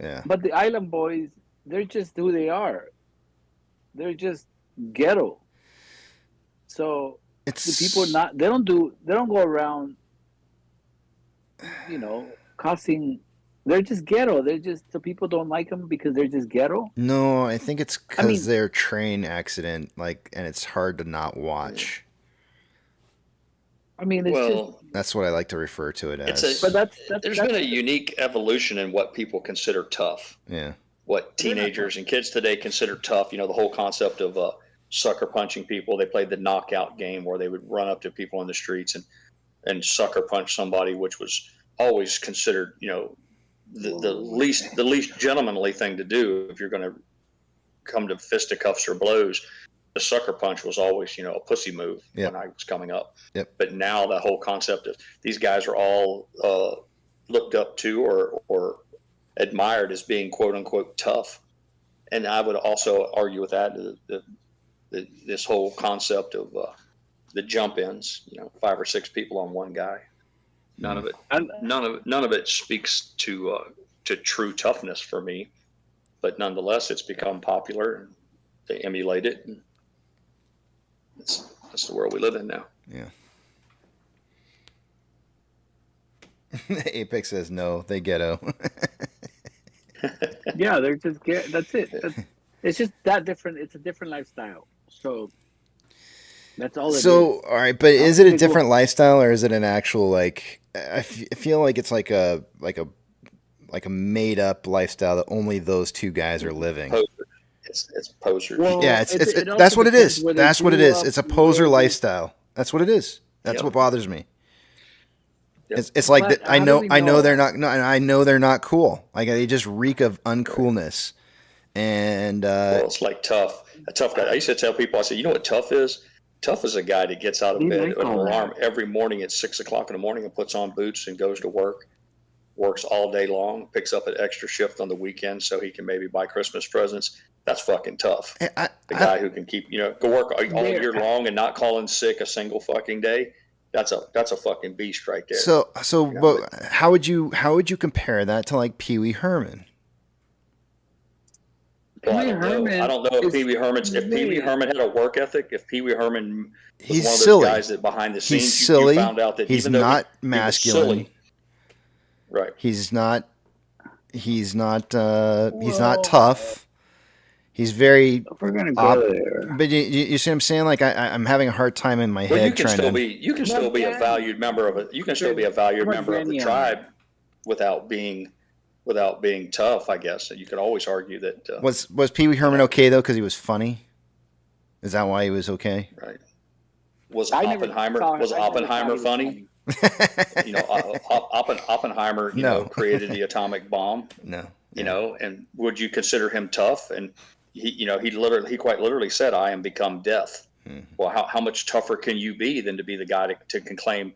Yeah. But the Island Boys, they're just who they are. They're just ghetto. So the people they don't go around, you know, cussing. They're just ghetto. They're just, so people don't like them because they're just ghetto. No, I think it's because they're train accident, and it's hard to not watch. I mean, it's that's what I like to refer to it as. There's been a unique evolution in what people consider tough. Yeah. What teenagers and kids today consider tough. You know, the whole concept of sucker punching people. They played the knockout game where they would run up to people in the streets and sucker punch somebody, which was always considered, you know, the least gentlemanly thing to do if you're going to come to fisticuffs or blows. The sucker punch was always, you know, a pussy move when I was coming up. Yep. But now the whole concept of these guys are all looked up to or admired as being quote unquote tough. And I would also argue with that this whole concept of the jump ins, you know, 5 or 6 people on one guy. None of it speaks to true toughness for me, but nonetheless, it's become popular and they emulate it. And that's the world we live in now. Yeah. Apex says no, they ghetto. Yeah, they're just that's it. It's just that different. It's a different lifestyle. So that's all. All right, but is it a different lifestyle or is it an actual like? I feel like it's like a made up lifestyle that only those two guys are living. It's posers. Well, yeah, that's what it is. That's what it is. It's a poser lifestyle. That's what it is. That's what bothers me. Yep. It's like I know they're not. No, I know they're not cool. Like they just reek of uncoolness. And it's like tough. A tough guy. I used to tell people. I said, you know what tough is? Tough is a guy that gets out of bed at an alarm every morning at 6 o'clock in the morning and puts on boots and goes to work. Works all day long. Picks up an extra shift on the weekend so he can maybe buy Christmas presents. That's fucking tough. The guy who can keep go work all year long and not call in sick a single fucking day. That's a fucking beast right there. But how would you compare that to like Pee Wee Herman? Well, I don't know if Pee Wee Herman had a work ethic. If Pee Wee Herman was one of those guys that behind the scenes you found out that he's even though not masculine. He was silly, right. He's not tough. He's very. If we're gonna go there, but you see what I'm saying? Like I'm having a hard time in my head trying to. You can still be a valued member of it. You can still be a valued member of the tribe without being tough. I guess you could always argue that. Was Pee Wee Herman okay though because he was funny? Is that why he was okay? Right. Was Oppenheimer funny? Oppenheimer, created the atomic bomb. No. And would you consider him tough? And he quite literally said, "I am become death." Well, how much tougher can you be than to be the guy to can claim,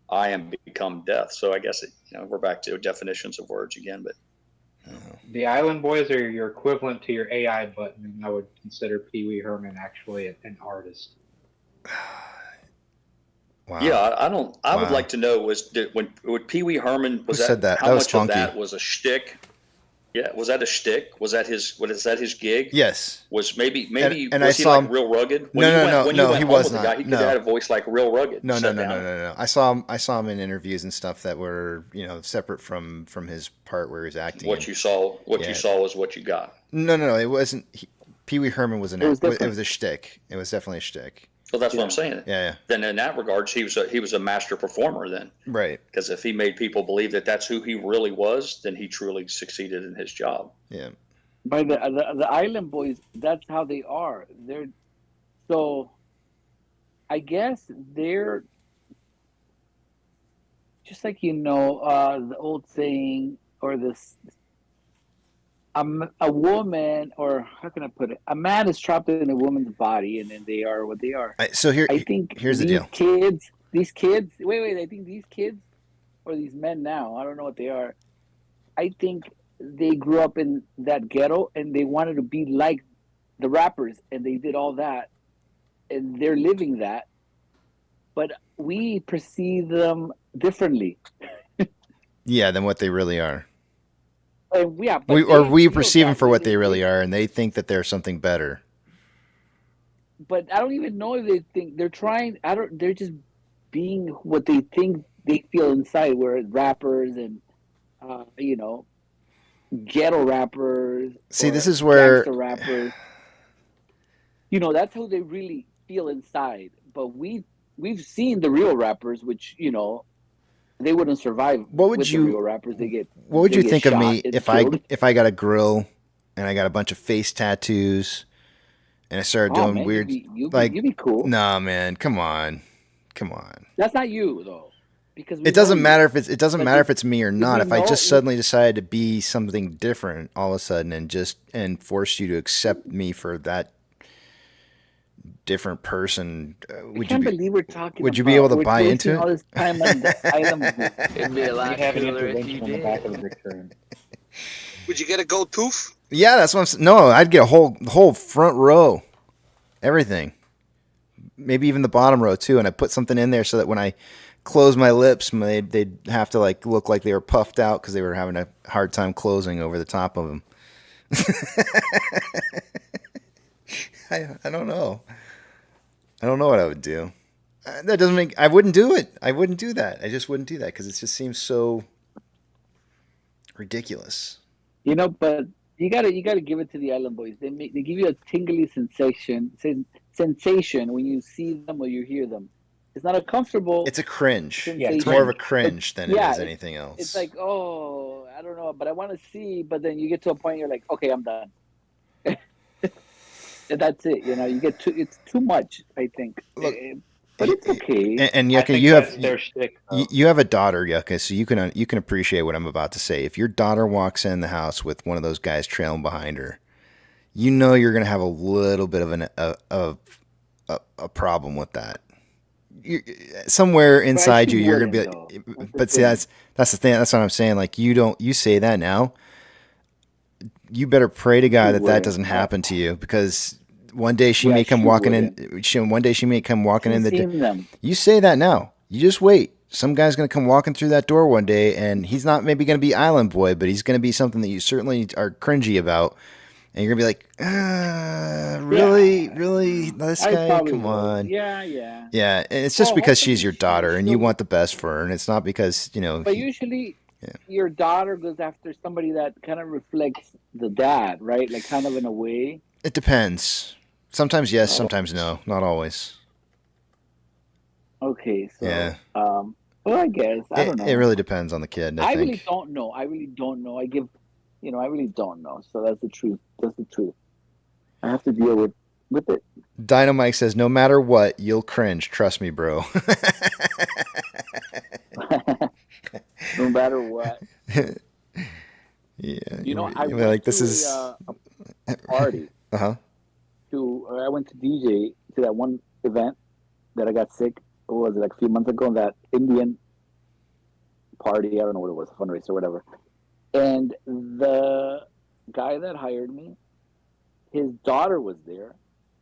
"I am become death"? So I guess we're back to definitions of words again. But the Island Boys are your equivalent to your AI button, and I would consider Pee Wee Herman actually an artist. Wow. Yeah, I would like to know when Pee Wee Herman was Who said that? How That was much funky. of that was a shtick? Yeah, was that a shtick? Was that his gig? Yes. Was maybe and was I he saw like him, real rugged? No, he was not. He could have had a voice like real rugged. No. I saw him in interviews and stuff that were separate from his part where he was acting. What you saw was what you got. No, it wasn't. Pee Wee Herman was it was a shtick. It was definitely a shtick. So that's what I'm saying. Yeah. Then in that regards, he was a master performer then. Right. Because if he made people believe that that's who he really was, then he truly succeeded in his job. Yeah. By the Island Boys, that's how they are. So I guess they're just like the old saying or this. A woman, or how can I put it? A man is trapped in a woman's body, and then they are what they are. I think here's the deal. These kids. Wait. I think these kids, or these men now, I don't know what they are. I think they grew up in that ghetto, and they wanted to be like the rappers, and they did all that, and they're living that. But we perceive them differently. Yeah, than what they really are. Yeah, we perceive them for what they really are, and they think that they're something better. But I don't even know if they think they're trying. They're just being what they think they feel inside. Where rappers and ghetto rappers. See, this is where rappers. That's how they really feel inside. But we've seen the real rappers, which they wouldn't survive. The real rappers? What would you think of me and if killed. I got a grill and I got a bunch of face tattoos and I started doing weird You'd be cool. Nah, man, come on. That's not you though, because it doesn't matter if it's me or not. If I just suddenly decided to be something different all of a sudden and force you to accept me for that different person, would you be able to buy into it? All this time on the island. It'd be a lot cooler if you did. Would you get a gold tooth? Yeah, that's what I'm saying. No, I'd get a whole front row, everything, maybe even the bottom row too, and I put something in there so that when I close my lips, they'd have to look like they were puffed out because they were having a hard time closing over the top of them. I don't know. I don't know what I would do. That doesn't make. I wouldn't do it. I wouldn't do that. I just wouldn't do that because it just seems so ridiculous. But you gotta give it to the Island Boys. They give you a tingly sensation when you see them or you hear them. It's not a comfortable. It's a cringe. Sensation. It's more of a cringe than it is anything else. It's like, oh, I don't know, but I want to see. But then you get to a point, you're like, okay, I'm done. That's it. You get it's too much. I think. Look, but it's okay. And Yucca, you have a daughter, Yucca, so you can appreciate what I'm about to say. If your daughter walks in the house with one of those guys trailing behind her, you're going to have a little bit of a problem with that. Somewhere inside you're going to be. But see, that's the thing. That's what I'm saying. Like you say that now. You better pray to God that doesn't happen to you, because one day she may come walking in. One day she may come walking in the door. You say that now. You just wait. Some guy's going to come walking through that door one day, and he's not maybe going to be Island Boy, but he's going to be something that you certainly are cringy about. And you're going to be like, really? This guy? Come on. Yeah. Yeah, and it's just because she's your daughter, and you want the best for her, and it's not because, But usually... Yeah. Your daughter goes after somebody that kind of reflects the dad, right? Like kind of in a way. It depends. Sometimes yes, sometimes no. Not always. Okay, so yeah. Well, I guess I don't know. It really depends on the kid. I think. Really don't know. I really don't know. I really don't know. So that's the truth. I have to deal with it. Dynamite says, "No matter what, you'll cringe. Trust me, bro." No matter what. Yeah. I like this is. party. Uh-huh. I went to DJ to that one event that I got sick. What was it, like a few months ago? That Indian party. I don't know what it was, a fundraiser or whatever. And the guy that hired me, his daughter was there,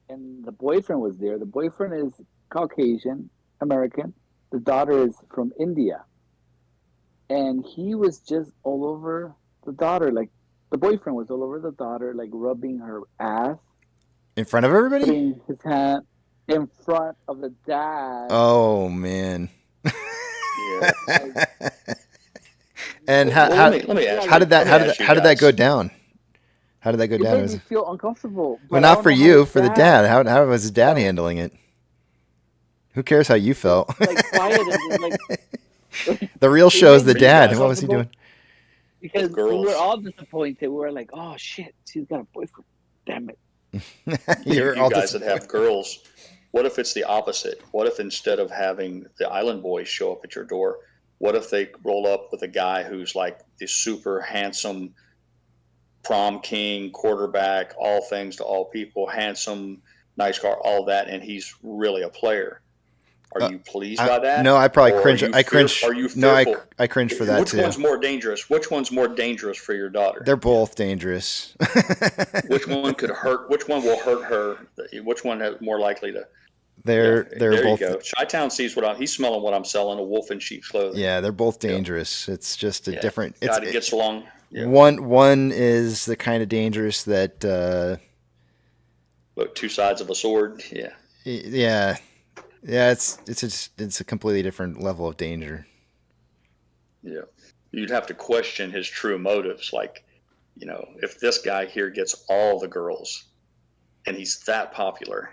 and the boyfriend was there. The boyfriend is Caucasian American. The daughter is from India. And he was just all over the daughter. Like, the boyfriend was all over the daughter, like rubbing her ass. In front of everybody? Putting his hand in front of the dad. Oh, man. Yeah. And Well, let me ask how did that go guys. down? How did that go It down? made me feel uncomfortable. Well, But I not don't for know how you, his for the dad. How was his dad handling it? Who cares how you felt? Like quiet and like The real show is the made me dad. feel What was he doing? Because we girls. were all disappointed. We were like, "Oh shit, she's got a boyfriend. Damn it." You're You all guys that have disappointed. girls, what if it's the opposite? What if instead of having the island boys show up at your door, what if they roll up with a guy who's like the super handsome prom king, quarterback, all things to all people, handsome, nice car, all that, and he's really a player? Are you pleased by that? No, I probably Or cringe. Are you No, fearful? I cringe for that Which too. one's more dangerous? Which one's more dangerous for your daughter? They're both dangerous. Which one could hurt? Which one will hurt her? Which one is more likely to? They're There both. you go. Chi-Town sees he's smelling what I'm selling, a wolf in sheep's clothing. Yeah, they're both dangerous. It's just a different. God, it gets along. Yeah. One is the kind of dangerous that. Look, two sides of a sword. Yeah. Yeah, it's a completely different level of danger. Yeah. You'd have to question his true motives. Like, if this guy here gets all the girls, and he's that popular,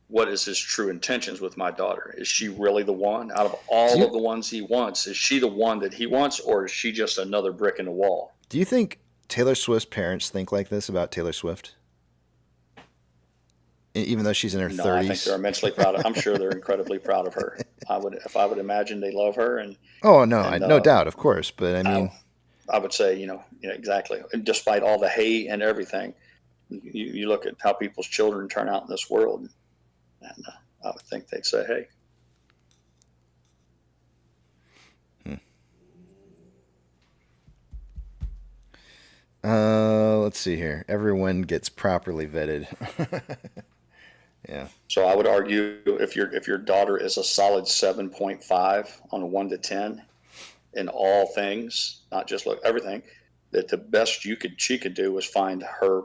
what is his true intentions with my daughter? Is she really the one out of all of the ones he wants? Is she the one that he wants, or is she just another brick in the wall? Do you think Taylor Swift's parents think like this about Taylor Swift? Even though she's in her 30s? No, I think they're immensely proud. I'm sure they're incredibly proud of her. If I would imagine they love her. Oh, no, no doubt, of course. But I mean, I would say, exactly. And despite all the hate and everything, you look at how people's children turn out in this world. And I would think they'd say, hey. Let's see here. Everyone gets properly vetted. Yeah. So I would argue if your daughter is a solid 7.5 on a 1 to 10 in all things, not just everything, that the best she could do was find her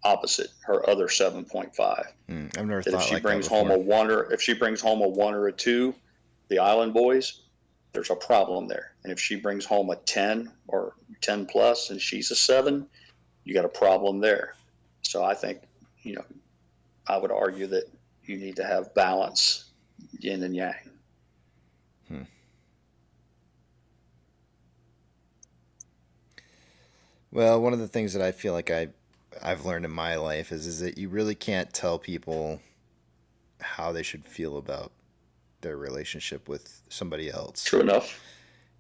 opposite, her other 7.5. I've never thought If she like brings that home before. if she brings home a 1 or a 2, the Island Boys, there's a problem there. And if she brings home a 10 or 10 plus and she's a 7, you got a problem there. So I think, I would argue that you need to have balance, yin and yang. Well, one of the things that I feel like I've learned in my life is that you really can't tell people how they should feel about their relationship with somebody else. True enough.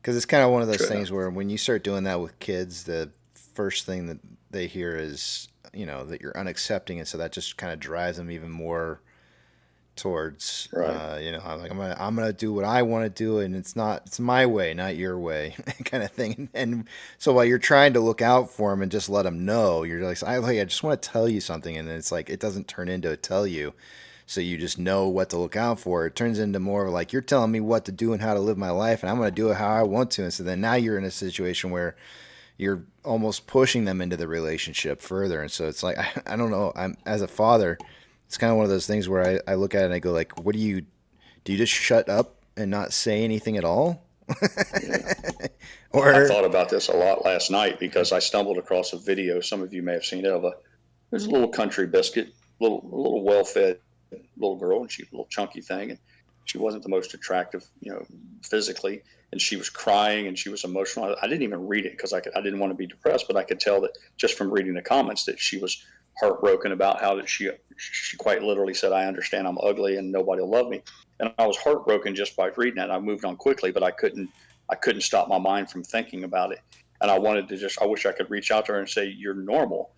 Because it's kind of one of those things where when you start doing that with kids, the first thing that they hear is, that you're unaccepting, and so that just kind of drives them even more towards, I'm gonna do what I want to do, and it's my way, not your way, kind of thing. And so while you're trying to look out for them and just let them know, you're like, I just want to tell you something, and then it's like it doesn't turn into a tell you. So you just know what to look out for. It turns into more like you're telling me what to do and how to live my life, and I'm going to do it how I want to. And so then now you're in a situation where you're almost pushing them into the relationship further. And so it's like, I don't know. As a father, it's kind of one of those things where I look at it and I go like, do you just shut up and not say anything at all? I thought about this a lot last night because I stumbled across a video. Some of you may have seen it. There's a little country biscuit, a little well-fed little girl, and she's a little chunky thing, and she wasn't the most attractive, physically, and she was crying and she was emotional. I didn't even read it because I didn't want to be depressed, but I could tell that just from reading the comments that she was heartbroken about how that she quite literally said, "I understand I'm ugly and nobody will love me," and I was heartbroken just by reading that. I moved on quickly, but I couldn't stop my mind from thinking about it, and I wish I could reach out to her and say, "You're normal.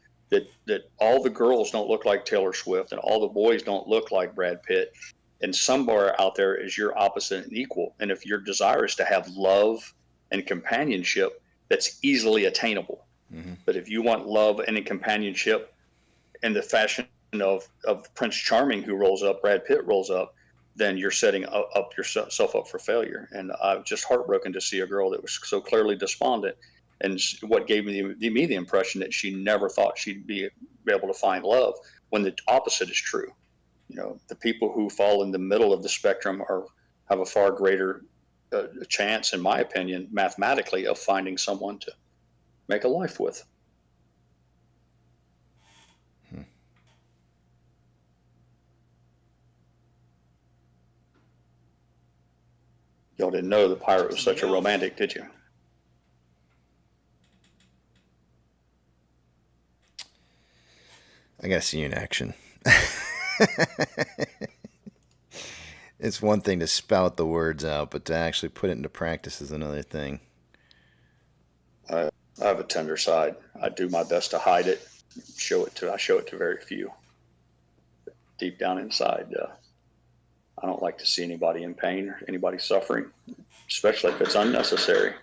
that all the girls don't look like Taylor Swift and all the boys don't look like Brad Pitt. And somewhere out there is your opposite and equal. And if your desire is to have love and companionship, that's easily attainable. Mm-hmm. But if you want love and companionship in the fashion of Prince Charming, who rolls up, Brad Pitt rolls up, then you're setting up yourself up for failure. And I was just heartbroken to see a girl that was so clearly despondent. And what gave me the impression that she never thought she'd be able to find love, when the opposite is true. You know, the people who fall in the middle of the spectrum have a far greater chance, in my opinion, mathematically, of finding someone to make a life with. Y'all didn't know the pirate was such a romantic, did you? I gotta see you in action. It's one thing to spout the words out, but to actually put it into practice is another thing. I have a tender side. I do my best to hide it. I show it to very few. Deep down inside, I don't like to see anybody in pain or anybody suffering, especially if it's unnecessary.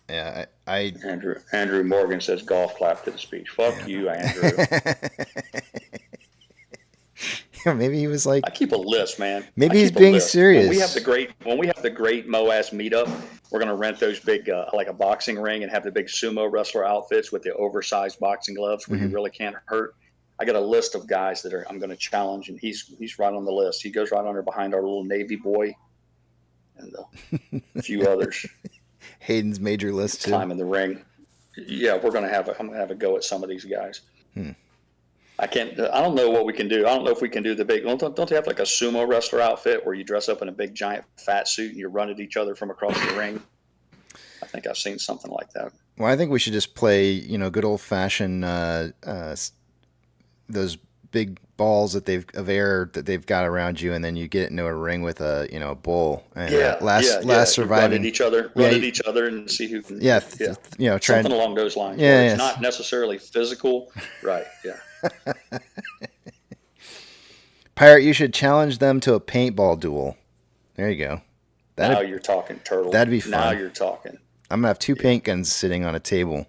Yeah, Andrew Morgan says golf clap to the speech. Fuck you, Andrew. Maybe he was like, I keep a list, man. Maybe he's being serious. When we have the great Moaz meetup, we're gonna rent those big like a boxing ring and have the big sumo wrestler outfits with the oversized boxing gloves where you really can't hurt. I got a list of guys that I'm gonna challenge, and he's right on the list. He goes right under behind our little Navy boy and a few others. Hayden's major list too. Time in the ring. Yeah, I'm gonna have a go at some of these guys. I don't know what we can do. I don't know if we can do the big. Don't they have like a sumo wrestler outfit where you dress up in a big giant fat suit and you run at each other from across the ring? I think I've seen something like that. Well, I think we should just play, good old fashioned those big balls of air that they've got around you, and then you get into a ring with a bull. And last surviving. Run at each other, and see who can. Something along those lines. It's not necessarily physical, right? Yeah. Pirate, you should challenge them to a paintball duel. There you go. Now you're talking, Turtle. That'd be fun. Now you're talking. I'm gonna have two paint guns sitting on a table.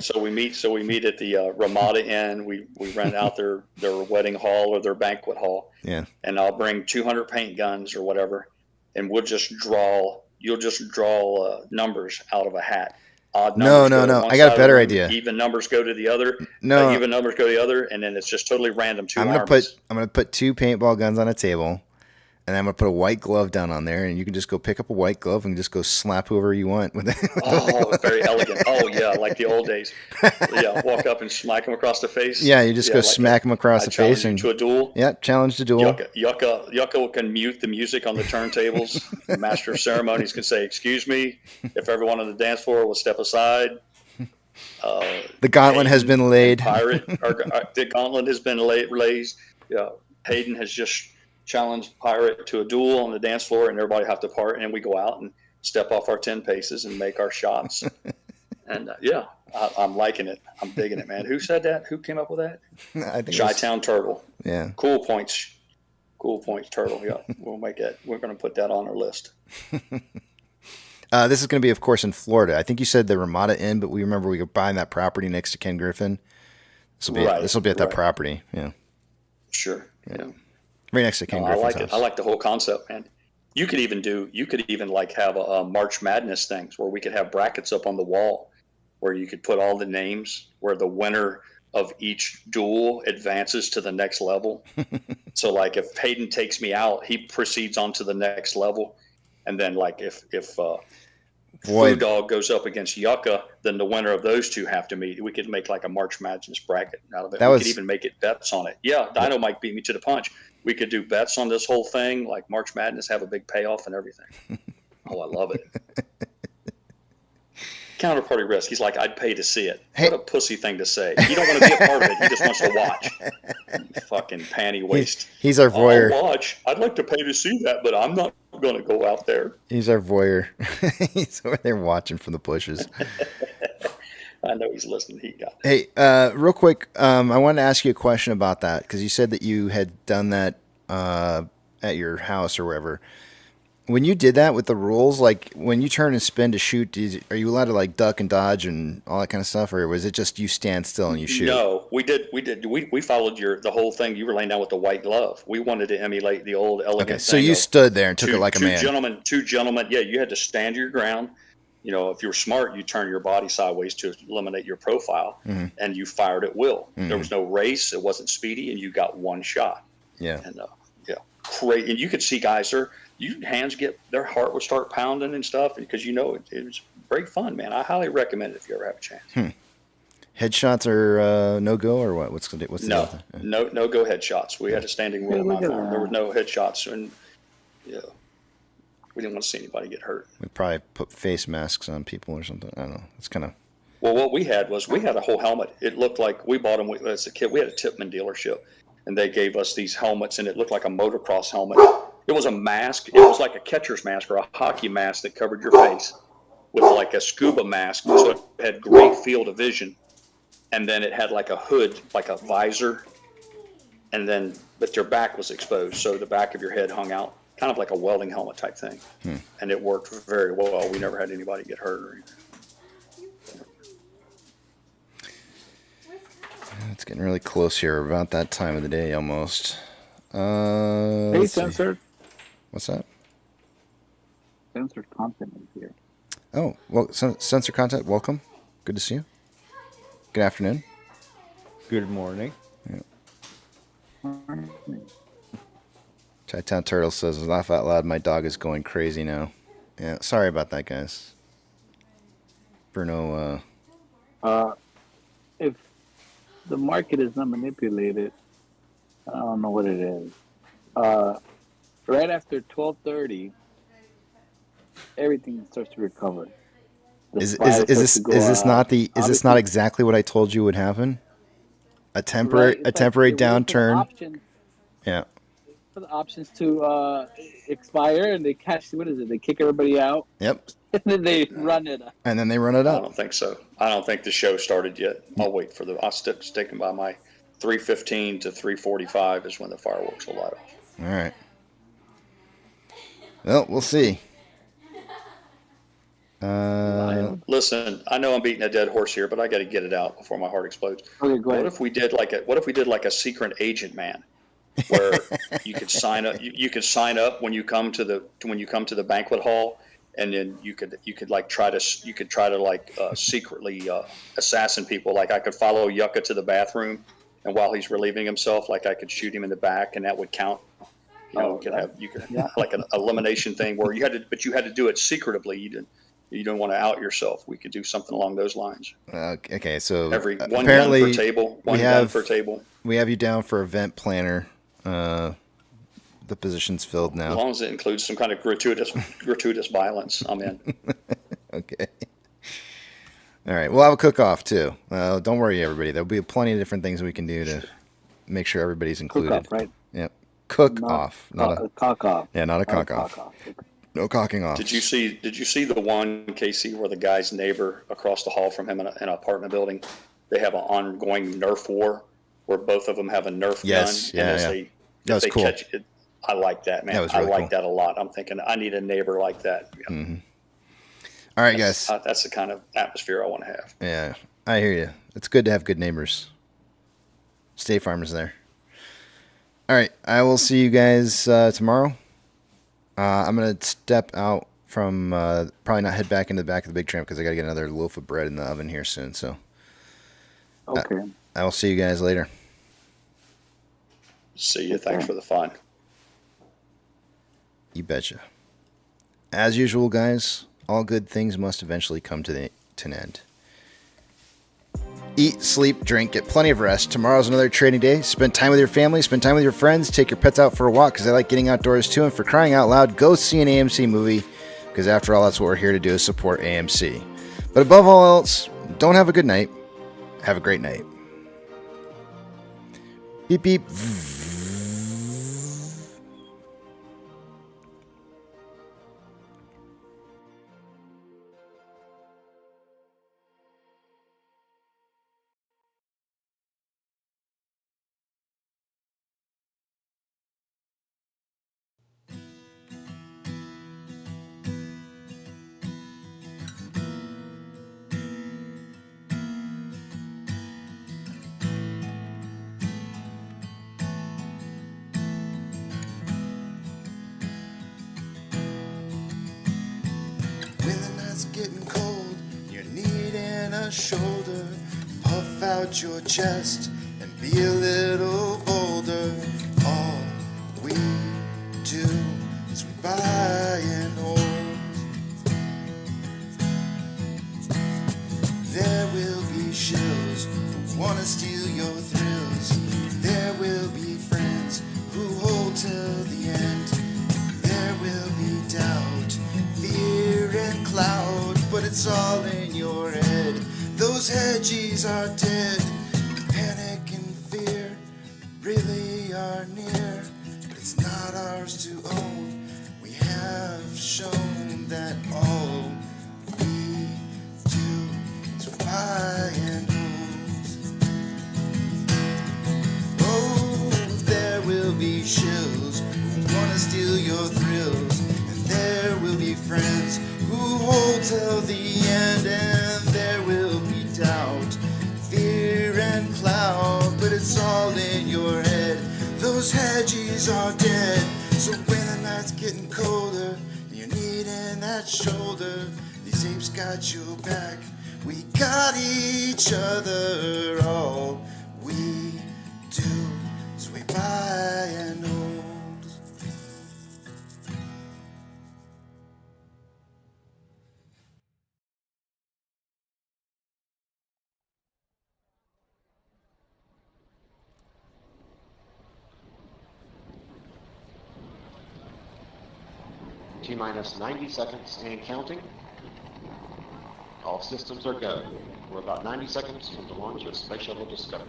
So we meet at the Ramada Inn. We rent out their wedding hall or their banquet hall. Yeah. And I'll bring 200 paint guns or whatever, and you'll just draw numbers out of a hat. Odd numbers No. I got a better idea. Even numbers go to the other. No. Even numbers go to the other, and then it's just totally random. I'm gonna put two paintball guns on a table, and I'm gonna put a white glove down on there, and you can just go pick up a white glove and just go slap whoever you want with it. Oh, very elegant. Oh yeah, like the old days. Yeah, walk up and smack him across the face. Yeah, you just go smack him across the face and to a duel. Yeah, challenge to duel. Yucca can mute the music on the turntables. The master of ceremonies can say, "Excuse me," if everyone on the dance floor will step aside. The gauntlet has been laid. The gauntlet has been laid. Yeah, Hayden has just challenged Pirate to a duel on the dance floor, and everybody have to part, and we go out and step off our 10 paces and make our shots. And I'm liking it. I'm digging it, man. Who said that? Who came up with that? I think Chi-Town Turtle. Yeah. Cool points, Turtle. Yeah, we'll make that. We're going to put that on our list. This is going to be, of course, in Florida. I think you said the Ramada Inn, but we were buying that property next to Ken Griffin. This will be at that property. Yeah. Sure. Yeah. Right next to Ken Griffin's I like house. it. I like the whole concept, man. You could even like have a March Madness things where we could have brackets up on the wall where you could put all the names where the winner of each duel advances to the next level. So like if Hayden takes me out, he proceeds on to the next level. And then like if Foo Dog goes up against Yucca, then the winner of those two have to meet. We could make like a March Madness bracket out of it. We could even make it bets on it. Yeah, Dino Mike beat me to the punch. We could do bets on this whole thing, like March Madness, have a big payoff and everything. Oh, I love it. Counterparty risk. He's like, I'd pay to see it. What a pussy thing to say. He don't want to be a part of it. He just wants to watch. Fucking panty waist. He's our voyeur. I'll watch. I'd like to pay to see that, but I'm not going to go out there. He's our voyeur. He's over there watching from the bushes. I know he's listening. He got Hey, real quick, I wanted to ask you a question about that because you said that you had done that at your house or wherever. When you did that with the rules, like when you turn and spin to shoot, are you allowed to like duck and dodge and all that kind of stuff, or was it just you stand still and you shoot? No, we did. We followed the whole thing. You were laying down with the white glove. We wanted to emulate the old elegant. Okay, so you stood there and took it like a man. Two gentlemen. Yeah, you had to stand your ground. You know, if you were smart, you turn your body sideways to eliminate your profile, and you fired at will. There was no race. It wasn't speedy, and you got one shot. Yeah. And great. And you could see guys their heart would start pounding and stuff because it was great fun, man. I highly recommend it if you ever have a chance. Headshots are no go or what? What's the no go headshots. We had a standing rule on my farm. There was no headshots, and we didn't want to see anybody get hurt. We probably put face masks on people or something. I don't know. It's kind of. Well, what we had was a whole helmet. It looked like we bought them as a kid. We had a Tipman dealership, and they gave us these helmets, and it looked like a motocross helmet. It was a mask. It was like a catcher's mask or a hockey mask that covered your face with like a scuba mask. So it had great field of vision. And then it had like a hood, like a visor. But your back was exposed. So the back of your head hung out, kind of like a welding helmet type thing. And it worked very well. We never had anybody get hurt or anything. It's getting really close here. We're about that time of the day almost. Hey, censored. What's that? Censored content is here. Oh, well, censored content. Welcome. Good to see you. Good afternoon. Good morning. Yeah. Chi-Town Turtle says, laugh out loud, my dog is going crazy now. Yeah, sorry about that, guys. Bruno, if the market is not manipulated, I don't know what it is. Right after 12:30, everything starts to recover. Is this not exactly what I told you would happen? A temporary downturn. Yeah. For the options to expire, and they they kick everybody out. Yep. And then they run it up. And then they run it up. I don't think so. I don't think the show started yet. I'll wait for I'll sticking by my 3:15 to 3:45 is when the fireworks will light off. All right. Well, we'll see. Listen, I know I'm beating a dead horse here, but I got to get it out before my heart explodes. Okay, go ahead. What if we did like a secret agent man, where you could sign up? You could sign up when you come to the banquet hall, and then you could try to secretly assassin people. Like I could follow Yucca to the bathroom, and while he's relieving himself, like I could shoot him in the back, and that would count. You could like an elimination thing where you had to do it secretively. You don't want to out yourself. We could do something along those lines. Okay, so every one apparently gun per table. One gun per table. We have you down for event planner. The position's filled now. As long as it includes some kind of gratuitous violence, I'm in. Okay. All right, we'll have a cook-off too. Don't worry, everybody. There'll be plenty of different things we can do to make sure everybody's included. Cook-off, right? Yep. Cook-off, not a cock-off. Yeah, not a cock-off. No cocking off. Did you see the one, KC, where the guy's neighbor across the hall from him in an apartment building, they have an ongoing Nerf war where both of them have a Nerf gun. Yeah. That was cool. I like that, man. That was really I like that a lot. I'm thinking I need a neighbor like that. Yeah. Mm-hmm. All right, guys. That's the kind of atmosphere I want to have. Yeah, I hear you. It's good to have good neighbors. State Farmers there. All right, I will see you guys tomorrow. I'm going to step out from, probably not head back into the back of the big tramp because I got to get another loaf of bread in the oven here soon. So, okay. I will see you guys later. See you. Thanks for the fun. You betcha. As usual, guys, all good things must eventually come to an end. Eat, sleep, drink, get plenty of rest. Tomorrow's another trading day. Spend time with your family, spend time with your friends, take your pets out for a walk because I like getting outdoors too. And for crying out loud, go see an AMC movie because after all, that's what we're here to do is support AMC. But above all else, don't have a good night. Have a great night. Beep, beep. when the night's getting cold, you're needing a shoulder, puff out your chest and be a little bolder. All we do is we buy and hold. There will be shills who wanna steal your thrills. There will be friends who hold till the end. There will be doubt, fear and cloud, but it's all in your head. Those hedgies are dead. Panic and fear really are near, but it's not ours to own. We have shown that all we do is buy and hold. Oh, there will be shills who wanna steal your thrills, and there will be friends who hold till the end, and there will be doubt, fear and cloud, but it's all in your head. Those hedgies are dead. So when the night's getting colder, you're needing that shoulder, these apes got your back, we got each other. All we do is we buy and hold. T-minus 90 seconds and counting. All systems are go. We're about 90 seconds from the launch of Space Shuttle Discovery.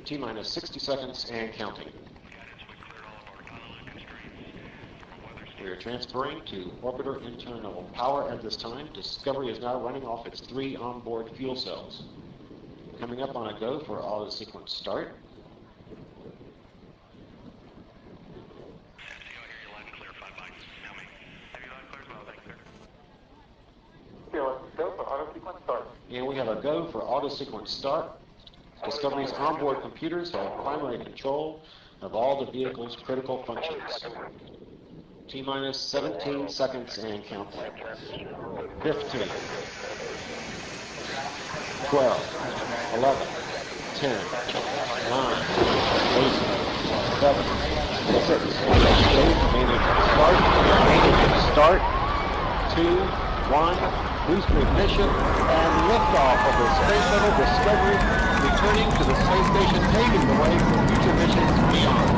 T-minus 60 seconds and counting. We are transferring to orbiter internal power at this time. Discovery is now running off its 3 onboard fuel cells. Coming up on a go for auto sequence start. And we have a go for auto sequence start. Discovery's onboard computers have primary control of all the vehicle's critical functions. T-minus 17 seconds and counting. 15, 12, 11, 10, 9, 8, 7, 6, main engine start, 2, 1, booster ignition, and liftoff of the Space Shuttle Discovery, returning to the space station, paving the way for future missions beyond.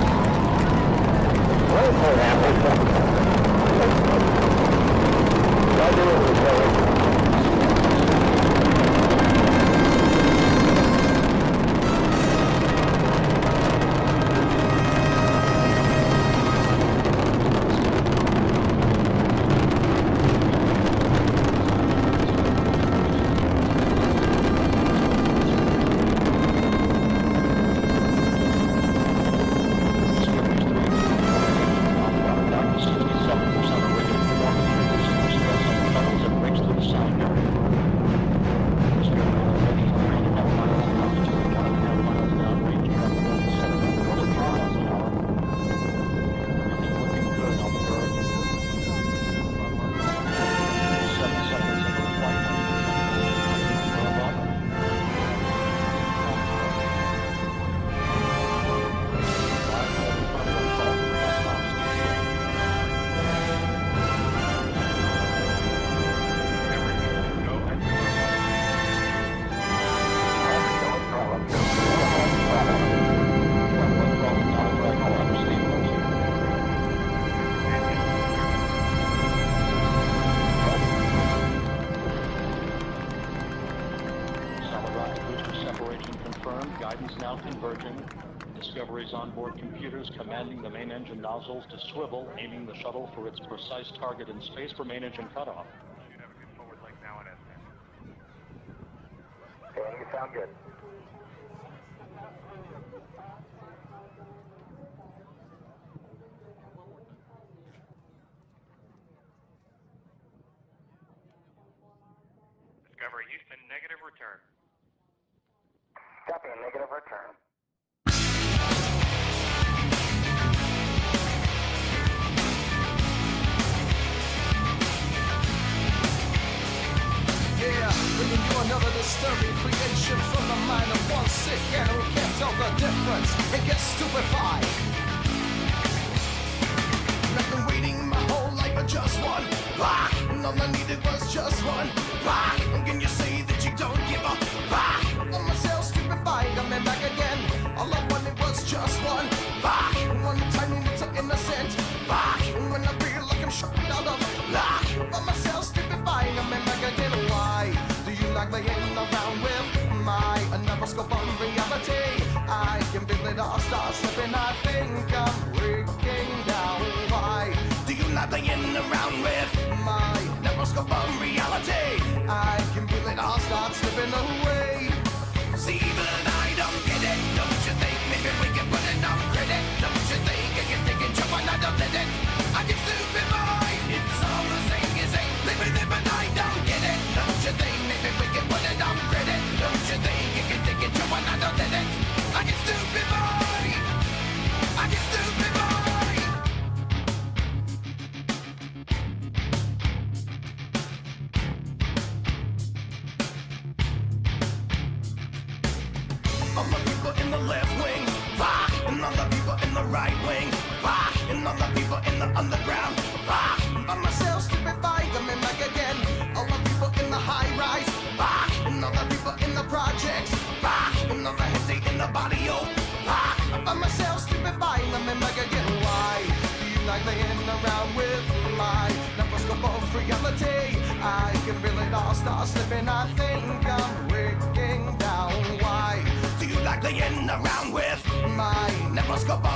Discovery's onboard computers commanding the main engine nozzles to swivel, aiming the shuttle for its precise target in space for main engine cutoff. You sound good. negative return. Copy, a negative return. Yeah, bringing you another disturbing creation from the mind of one sick and who can't tell the difference and gets stupefied. I've been waiting my whole life for just one rock, and all I needed was just one rock. And can you say that you don't give a rock? On myself stupefied, I'm back again. All I wanted was just one rock, one tiny little innocent rock. And when I feel like I'm shot out of luck, on myself stupefied, I'm back again. Why do you like playing around with my another scope on reality? I can feel it all start slipping. I think I'm breaking down. Why do you like playing around with my never scope on reality? I can feel it all start slipping away. See, but I don't get it. Don't you think maybe we can put it on credit? Don't you think I can take it, jump on, I don't let it. I get stupid mind. It's all the same as ain't living it, but I don't get it. Don't you think maybe we can put it on credit? Don't you think you can take it, jump on, I don't let it. I get stupid mind. I get stupid mind. All the people in the left wing, rock, and all the people in the right wing, rock, and all the people in the underground, rock. By myself, stupefied, coming back again. All the people in the high rise, rock, and all the people in the projects, rock, and all the heads in the body, oh, rock. By myself, stupefied, coming back again. Why do you like playing around with my number scope of reality? I can feel it all start slipping. I think I'm breaking down. Why do you like playing around with my never scope of